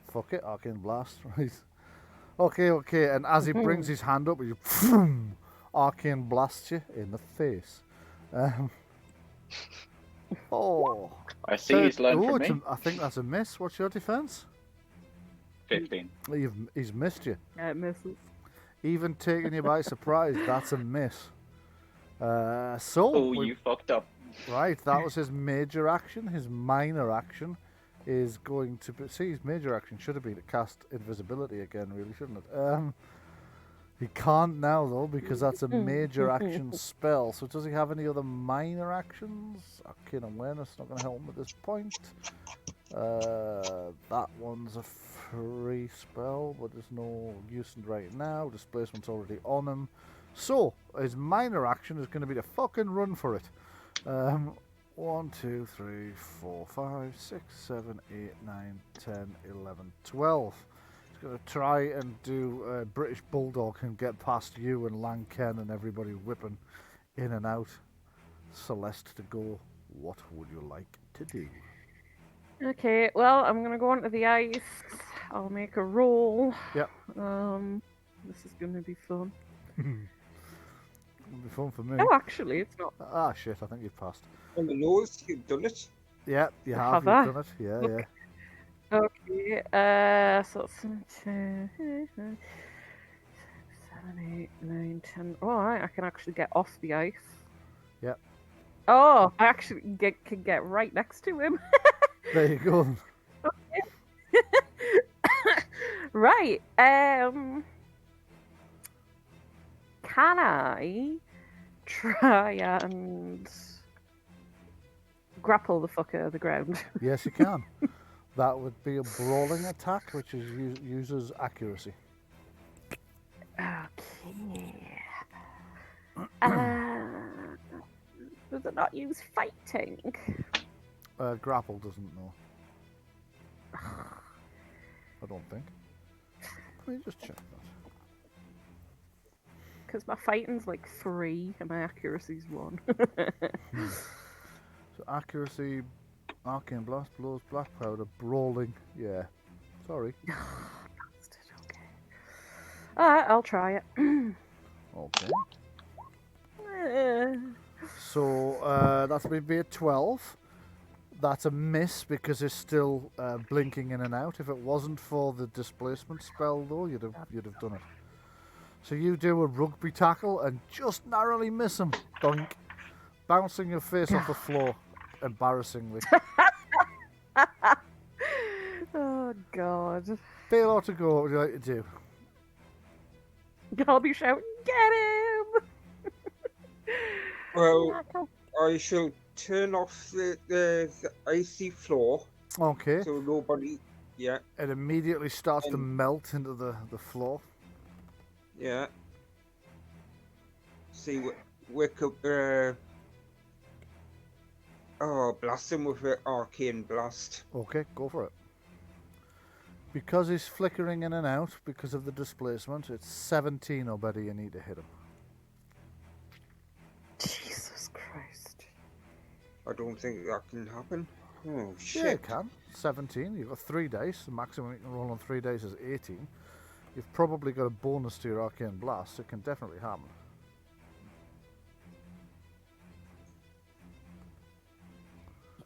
Fuck it, Arcane Blast, right? Okay, and as he brings his hand up, he Arcane blasts you in the face. I see he's learned from me. I think that's a miss. What's your defense? 15. He's missed you. It misses. Even taking you by surprise, that's a miss. Oh, you fucked up. Right, that was his major action. His minor action is going to be... See, his major action should have been to cast invisibility again, really, shouldn't it? He can't now, though, because that's a major action spell. So does he have any other minor actions? Arcane Awareness, not going to help him at this point. That one's a free spell, but there's no use right now. Displacement's already on him. So, his minor action is going to be to fucking run for it. 1, 2, 3, 4, 5, 6, 7, 8, 9, 10, 11, 12. He's going to try and do British Bulldog and get past you and Lanken and everybody whipping in and out. Celeste to go, what would you like to do? Okay, well, I'm gonna go onto the ice. I'll make a roll. Yep. This is gonna be fun. It'll be fun for me. No, actually, it's not. Ah, shit, I think you've passed. On the nose, you've done it. Yeah, you have. Have I? You've done it. Yeah, Okay. yeah. Okay, so it's 7, 8, 9, 10. Oh, alright, I can actually get off the ice. Yep. Oh, I actually can get right next to him. There you go. Right. Can I try and grapple the fucker to the ground? Yes, you can. That would be a brawling attack, which is uses accuracy. Okay. Does it not use fighting? Grapple doesn't know. I don't think. Let me just check that. Because my fighting's like 3 and my accuracy's 1. So accuracy, arcane blast, blows, black powder, brawling. Yeah. Sorry. Bastard, okay. Alright, I'll try it. Okay. So that's going to be a 12. That's a miss because it's still blinking in and out. If it wasn't for the displacement spell, though, you'd have done it. So you do a rugby tackle and just narrowly miss him. Doink. Bouncing your face off the floor. Embarrassingly. Oh, God. Balore to go. What would you like to do? I'll be shouting, get him! Well, I shall turn off the icy floor Okay. so nobody. Yeah, It immediately starts to melt into the floor. yeah. See, wake up. Oh, blast him with an arcane blast. Okay, go for it. Because he's flickering in and out because of the displacement, it's 17 or better you need to hit him. Jesus Christ. I don't think that can happen. Oh, shit. Yeah, it can. 17. You've got 3 dice. The maximum you can roll on 3 dice is 18. You've probably got a bonus to your arcane blast. It can definitely happen.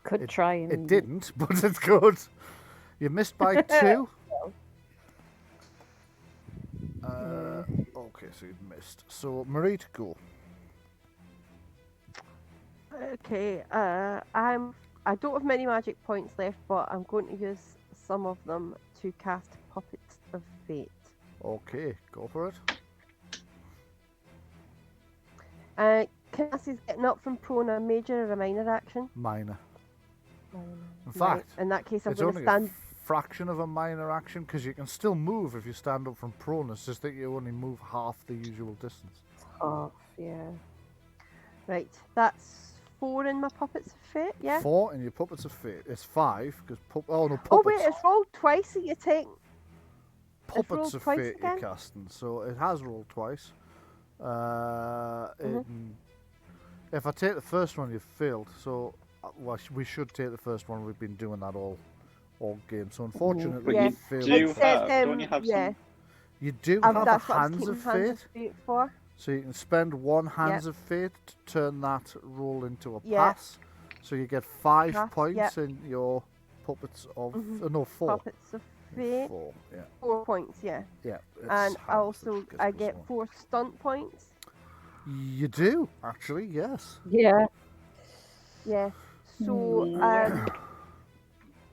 Could try and... It didn't, but it's good. You missed by 2. Okay, so you've missed. So, Marie to go. Okay, I don't have many magic points left, but I'm going to use some of them to cast Puppets of Fate. Okay, go for it. Can I see getting up from prone a major or a minor action? Minor. In Right, fact, in that case, I'm it's going to only stand. a fraction of a minor action because you can still move if you stand up from prone. It's just that you only move half the usual distance. Half, yeah. Right, that's 4 in my Puppets of Fate, yeah? 4 in your Puppets of Fate. It's 5 because puppets. Oh wait, it's rolled twice, so you take. Puppets rolled of twice Fate again? you're casting, so it has rolled twice. If I take the first one, you've failed. So we should take the first one. We've been doing that all game. So unfortunately, Yeah. you failed. Do you It says, don't you have yeah, some? You do have a that's what I was Hands of keeping Hands Fate, of Fate for. so you can spend 1 Hands of Fate to turn that roll into a Yeah. pass. So you get 5 Pass, points in your Puppets of no 4. Puppets of Fate. 4, yeah, 4 points, yeah. yeah. it's And hands I also that gets I plus get 1. 4 stunt points. You do actually, yes. Yeah. Yeah. So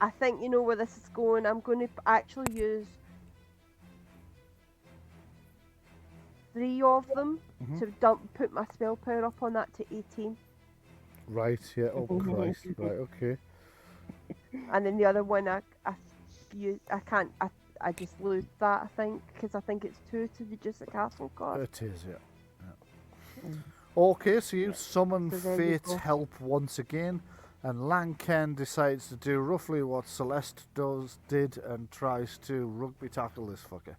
I think you know where this is going. I'm going to actually use 3 of them to put my spell power up on that to 18, Right, yeah. Oh Christ. Right, okay. and then the other one I just lose that I think because I think it's 2 to reduce the castle cost. It is, yeah. Okay, so you summon So there you Fate's go. help once again. And Lanken decides to do roughly what Celeste did and tries to rugby tackle this fucker.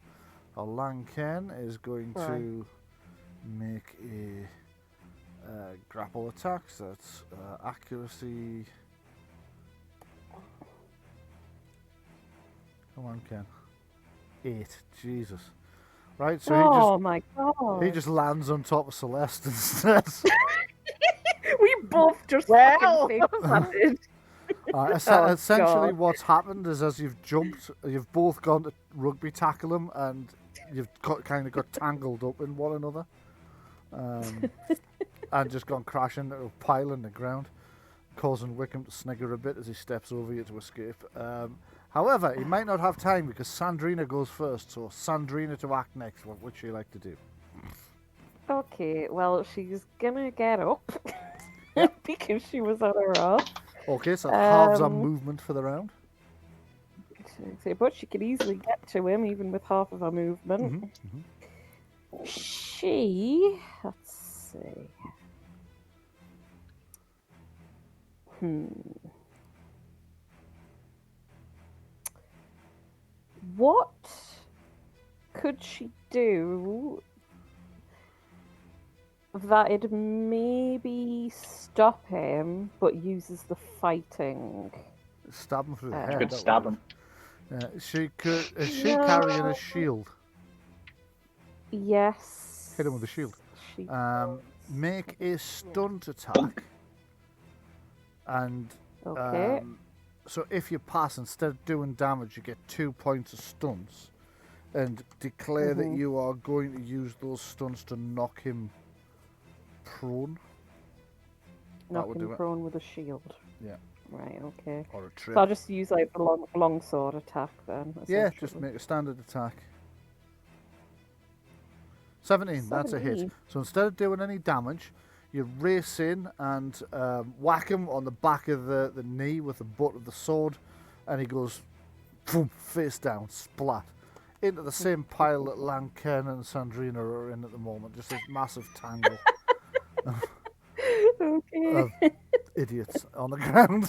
Now Lanken is going to make a grapple attack, so that's accuracy. Come on, Ken. 8. Jesus. Right, so my god. he just lands on top of Celeste instead. We both just fucking face Essentially, God. what's happened is as you've jumped, you've both gone to rugby tackle him, and you've kind of got tangled up in one another, and just gone crashing into a pile in the ground, causing Wickham to snigger a bit as he steps over you to escape. However, he might not have time because Sandreena goes first, so Sandreena to act next. What would she like to do? Okay, well, she's gonna get up because she was on her off. Okay, so halves our movement for the round. But she could easily get to him even with half of her movement. She, let's see. What could she do that'd maybe stop him, but uses the fighting? Stab him through the head. You could that stab would- him. She could. Is she carrying a shield? Yes. Hit him with a shield. She Make a stunt attack. And Okay. so if you pass, instead of doing damage, you get 2 points of stunts, and declare that you are going to use those stunts to knock him prone. knock would him do it. prone with a shield. Yeah. Right, okay. Or a trip. So I'll just use like the long sword attack then. Yeah, just essentially. make a standard attack. 17, that's a hit. 17. So instead of doing any damage, you race in and whack him on the back of the knee with the butt of the sword, and he goes boom, face down, splat, into the same pile that Lanken and Sandreena are in at the moment. Just this massive tangle Okay. of idiots on the ground.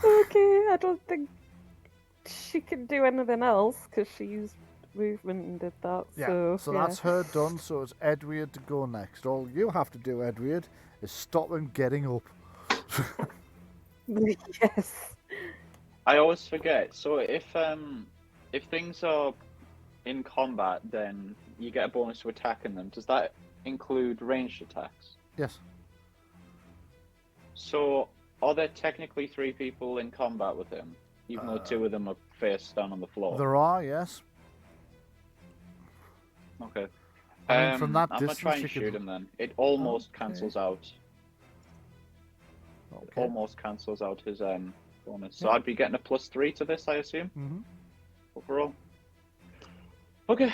Okay, I don't think she can do anything else because she used movement and did that. Yeah, so yeah. that's her done, so it's Edwyrd to go next. All you have to do, Edwyrd, is stop him getting up. Yes. I always forget. So if things are in combat, then you get a bonus to attacking them. Does that include ranged attacks? Yes. So are there technically 3 people in combat with him, even though 2 of them are face down on the floor? There are, yes. Okay. I mean, from that I'm gonna distance, try and you could- shoot him then. It almost Okay. cancels out. Okay. Almost cancels out his bonus. So Yeah. I'd be getting a +3 to this, I assume, Mhm. overall. Okay.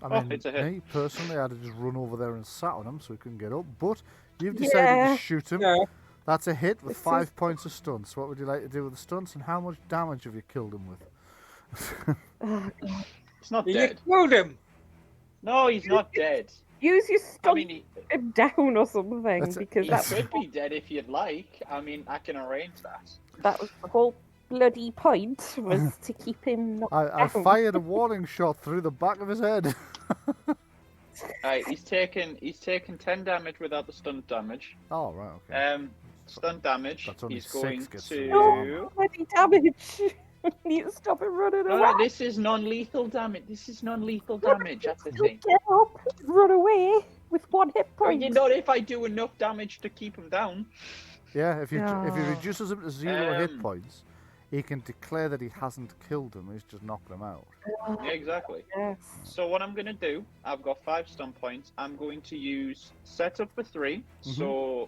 I Oh, mean, it's a hit. me personally, I'd have just run over there and sat on him so he couldn't get up. But you've decided Yeah. to shoot him. Yeah. That's a hit with This 5 points of stunts. What would you like to do with the stunts, and how much damage have you killed him with? Oh, God. He's not You dead. killed him. No, he's not dead. Use your I stun mean, him down or something That's- because he that could be dead if you'd like. I mean, I can arrange that. was the whole bloody point was to keep him knocked I down. fired a warning shot through the back of his head. Right, he's taken 10 damage without the stunt damage. Oh, right, okay. Stunt damage. That's only He's 6 going gets to. through. No bloody damage. Need to stop him running No, away. this is non-lethal damage. That's the He'll thing. get up, run away with 1 hit Well, point. you know, if I do enough damage to keep him down. Yeah, if he Oh. reduces him to 0 hit Um, points, he can declare that he hasn't killed him. He's just knocked him out. Yeah, exactly. Yes. So what I'm going to do, I've got 5 stun points. I'm going to use set up for 3. So,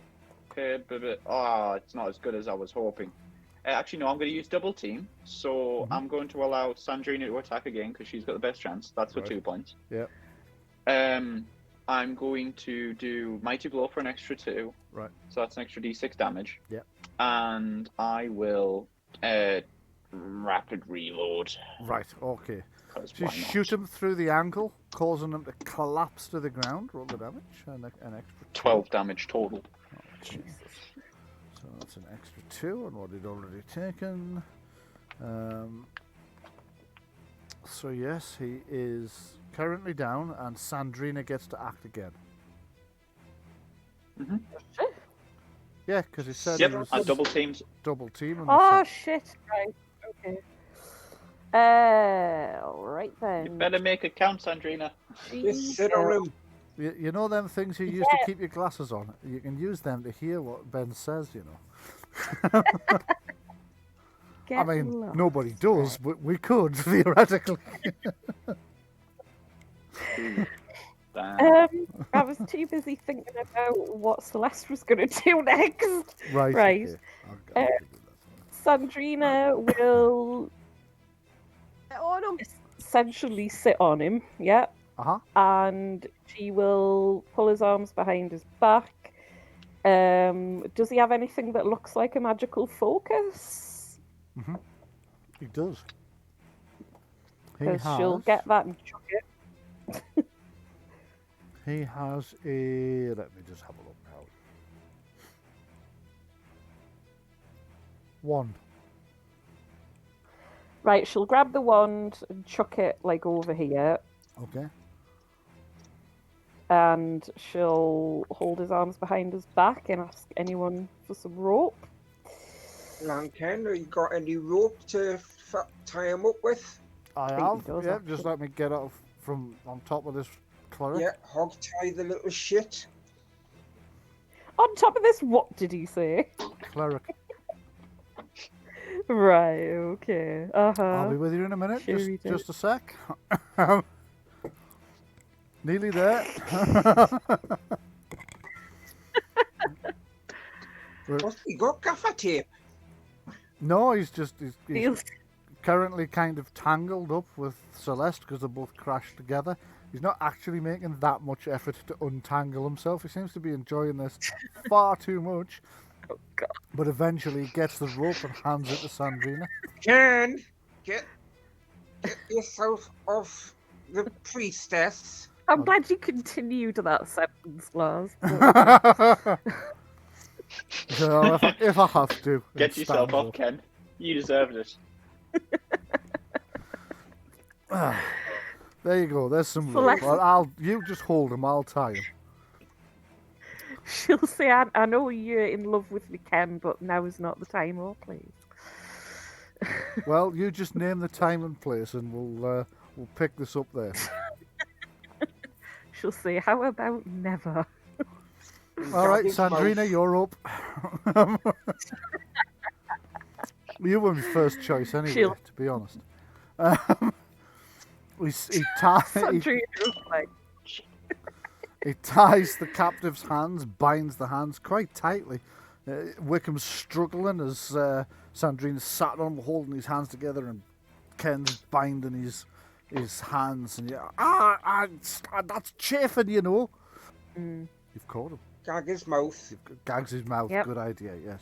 it's not as good as I was hoping. Actually, no, I'm going to use double team. So I'm going to allow Sandreena to attack again because she's got the best chance. That's for Right. 2 points. Yeah. I'm going to do Mighty Blow for an extra 2. Right. So that's an extra D6 damage. Yeah. And I will rapid reload. Right, okay. 'Cause So you why not? shoot him through the ankle, causing him to collapse to the ground. Roll the damage. An extra 12 damage total. Jesus. So that's an extra 2 on what he'd already taken. So yes, he is currently down, and Sandreena gets to act again. Mm-hmm. Yeah, because he said Yep. he was And double teams. double team. And Oh shit! Right. Okay. Right then. You better make it count, Sandreena. Just sit on him. you know them things you use to keep your glasses on? You can use them to hear what Ben says, you know. I mean, nobody does, but we could, theoretically. Damn. I was too busy thinking about what Celeste was going to do next. Right. Right. Okay. I'll do that. Sandreena will On him. essentially sit on him, yeah, Uh-huh. and she will pull his arms behind his back. Does he have anything that looks like a magical focus? He does. He Because she'll get that and chuck it. He has a... Let me just have a look now. 1. Right, she'll grab the wand and chuck it like over here, Okay. and she'll hold his arms behind his back and ask anyone for some rope. Lanken, have you got any rope to tie him up with? I think he have. does, Yeah, actually. just let me get out from on top of this cleric. Yeah, hog tie the little shit. On top of this, what did he say? Cleric. Right, okay. I'll be with you in a minute. Sure he Just did. a sec. Nearly there. What's he got? Gaffer tape. No, he's Feels- currently kind of tangled up with Celeste because they both crashed together. He's not actually making that much effort to untangle himself. He seems to be enjoying this far too much. Oh, God. But eventually he gets the rope and hands it to Sandreena. Ken, get yourself off the priestess. I'm glad you continued that sentence, Lars. So if I have to. Get it yourself stands off, up. Ken. You deserved it. There you go. There's some rope. Celeste- You just hold him. I'll tie him. She'll say, I know you're in love with me, Ken, but now is not the time or place. Well, you just name the time and place, and we'll pick this up there. She'll say, how about never? All right, His Sandreena, mouth. you're up. You were my first choice anyway, She'll- to be honest. Sandreena was like, He ties the captive's hands, binds the hands quite tightly. Wickham's struggling as Sandreena's sat on him, holding his hands together, and Ken's binding his hands. And that's chafing, you know. You've caught him. Gag his mouth. Gags his mouth. Yep. Good idea. Yes.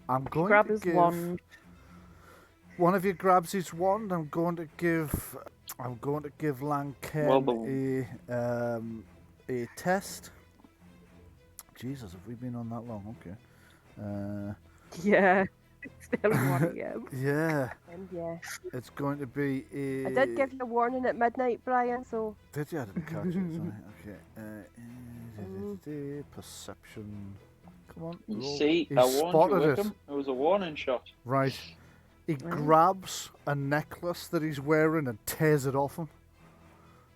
I'm going grab to his give. wand. One of you grabs his wand. I'm going to give Lanken a test. Jesus, have we been on that long? Okay. Yeah. Still 1 a.m. Yeah, And yeah. it's going to be a. I did give you a warning at midnight, Brian, so Did you? I didn't catch it. Sorry. Okay. Perception. Come on. You roll. see, He I warned you, spotted it. Wickham. It was a warning shot. Right. He grabs a necklace that he's wearing and tears it off him.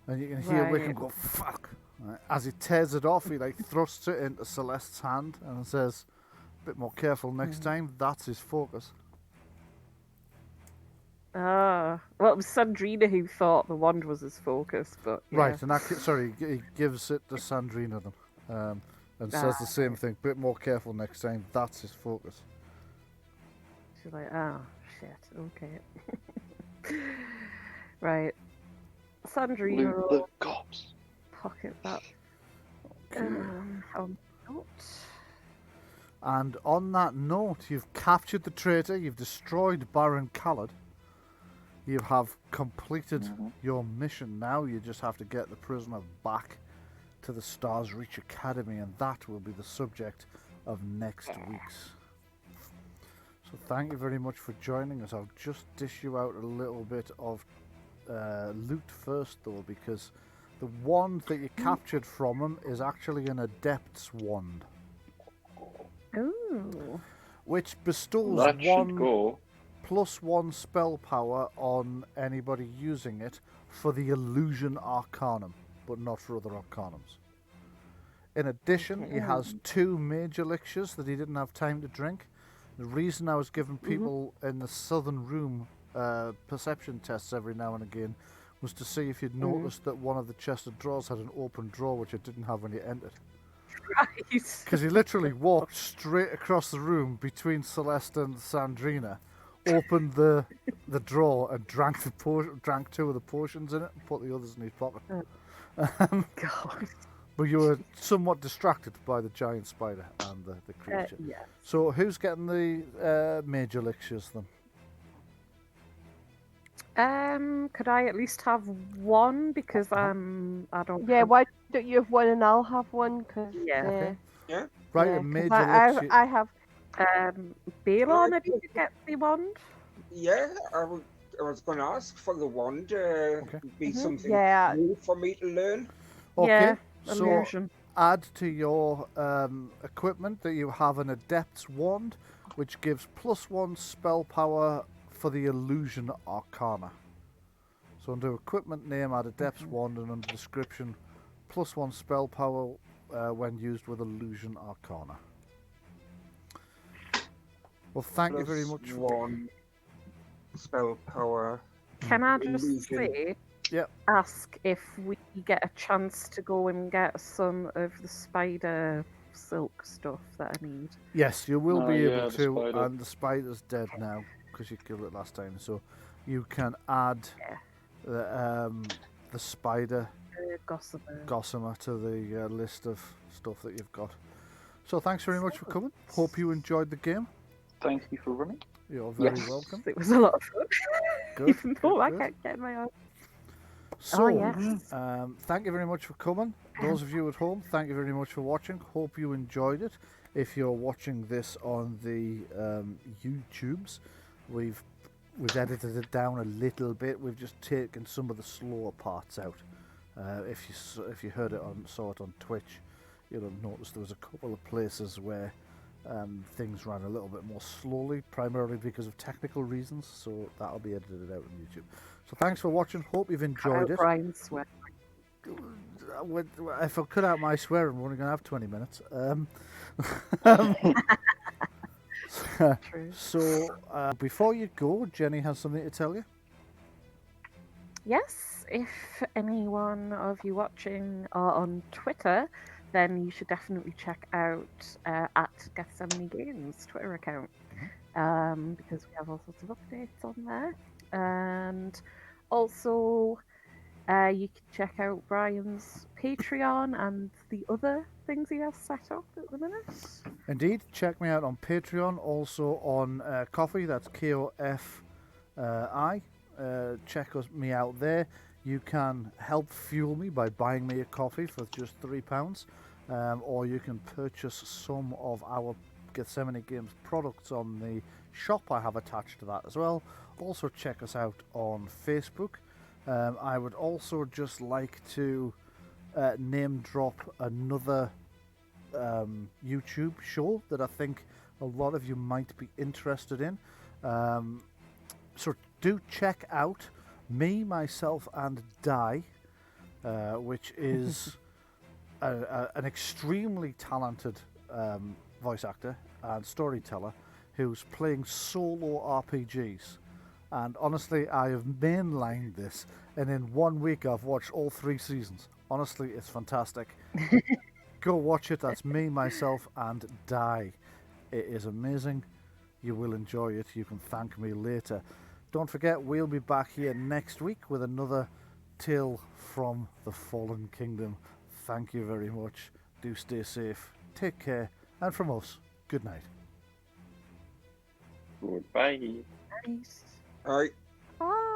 And you can hear Right. Wickham go, fuck. Right. As he tears it off, he thrusts it into Celeste's hand and says, a bit more careful next time. That's his focus. Well, it was Sandreena who thought the wand was his focus, but yeah. Right, and he gives it to Sandreena then. And says the same thing. Bit more careful next time. That's his focus. She's like, oh, shit, okay. Right. Sandreena Loot the will And on that note, you've captured the traitor, you've destroyed Baron Khaled, you have completed your mission. Now you just have to get the prisoner back to the Stars Reach Academy, and that will be the subject of next week's. So thank you very much for joining us. I'll just dish you out a little bit of loot first, though, because the wand that you captured from him is actually an Adept's wand, Ooh. which bestows That should one go. +1 spell power on anybody using it for the Illusion Arcanum, but not for other Arcanums. In addition, he has 2 mage elixirs that he didn't have time to drink. The reason I was giving people in the southern room perception tests every now and again was to see if you'd noticed that one of the chest of drawers had an open drawer, which it didn't have when you entered. Right. Because he literally walked straight across the room between Celeste and Sandreena, opened the drawer and drank 2 of the potions in it and put the others in his pocket. God. But you were somewhat distracted by the giant spider and the creature. Yeah. So who's getting the mage elixirs then? Could I at least have one? Because I don't. Yeah, why don't you have one and I'll have one? Cause, Yeah. Okay. Yeah. Right, yeah, a mage 'cause elixir. I have. Balore, maybe you could get the wand. Yeah, I was going to ask for the wand. Be something Yeah. new for me to learn. Okay, Yeah, so illusion. add to your equipment that you have an Adept's wand, which gives +1 spell power for the Illusion Arcana. So under equipment name, add Adept's wand, and under description, +1 spell power when used with Illusion Arcana. Well, thank you very much. +1 spell power. Can I just illusion. say, Yep. ask if we get a chance to go and get some of the spider silk stuff that I need? Yes, you will Oh, be yeah, able the to, spider. and the spider's dead now because you killed it last time. So you can add the spider gossamer to the list of stuff that you've got. So thanks very much for coming. Hope you enjoyed the game. Thank you for running. You're very Yes. welcome. It was a lot of fun. Good, Even though good, I good. can't get my own. So, yes. thank you very much for coming. Those of you at home, thank you very much for watching. Hope you enjoyed it. If you're watching this on the YouTubes, we've edited it down a little bit. We've just taken some of the slower parts out. If you heard it saw it on Twitch, you'll have noticed there was a couple of places where things ran a little bit more slowly, primarily because of technical reasons. So that'll be edited out on YouTube. So thanks for watching. Hope you've enjoyed it. Bryan sweat. If I cut out my swearing, we're only going to have 20 minutes. True. So before you go, Jenny has something to tell you. Yes, if any one of you watching are on Twitter, then you should definitely check out at Gethsemane Games Twitter account, because we have all sorts of updates on there. And also, you can check out Bryan's Patreon and the other things he has set up at the minute. Indeed, check me out on Patreon, also on Coffee, that's KOFI. Check me out there. You can help fuel me by buying me a coffee for just £3, or you can purchase some of our Gethsemane Games products on the shop I have attached to that as well. Also check us out on Facebook. I would also just like to name drop another YouTube show that I think a lot of you might be interested in. So do check out Me, Myself and Die, which is an extremely talented voice actor and storyteller who's playing solo RPGs. And honestly, I have mainlined this, and in 1 week I've watched all 3 seasons. Honestly, it's fantastic. Go watch it. That's Me, Myself and Die. It is amazing. You will enjoy it. You can thank me later. Don't forget, we'll be back here next week with another tale from the Fallen Kingdom. Thank you very much. Do stay safe. Take care. And from us, Good night. Goodbye. Nice. All right. Bye.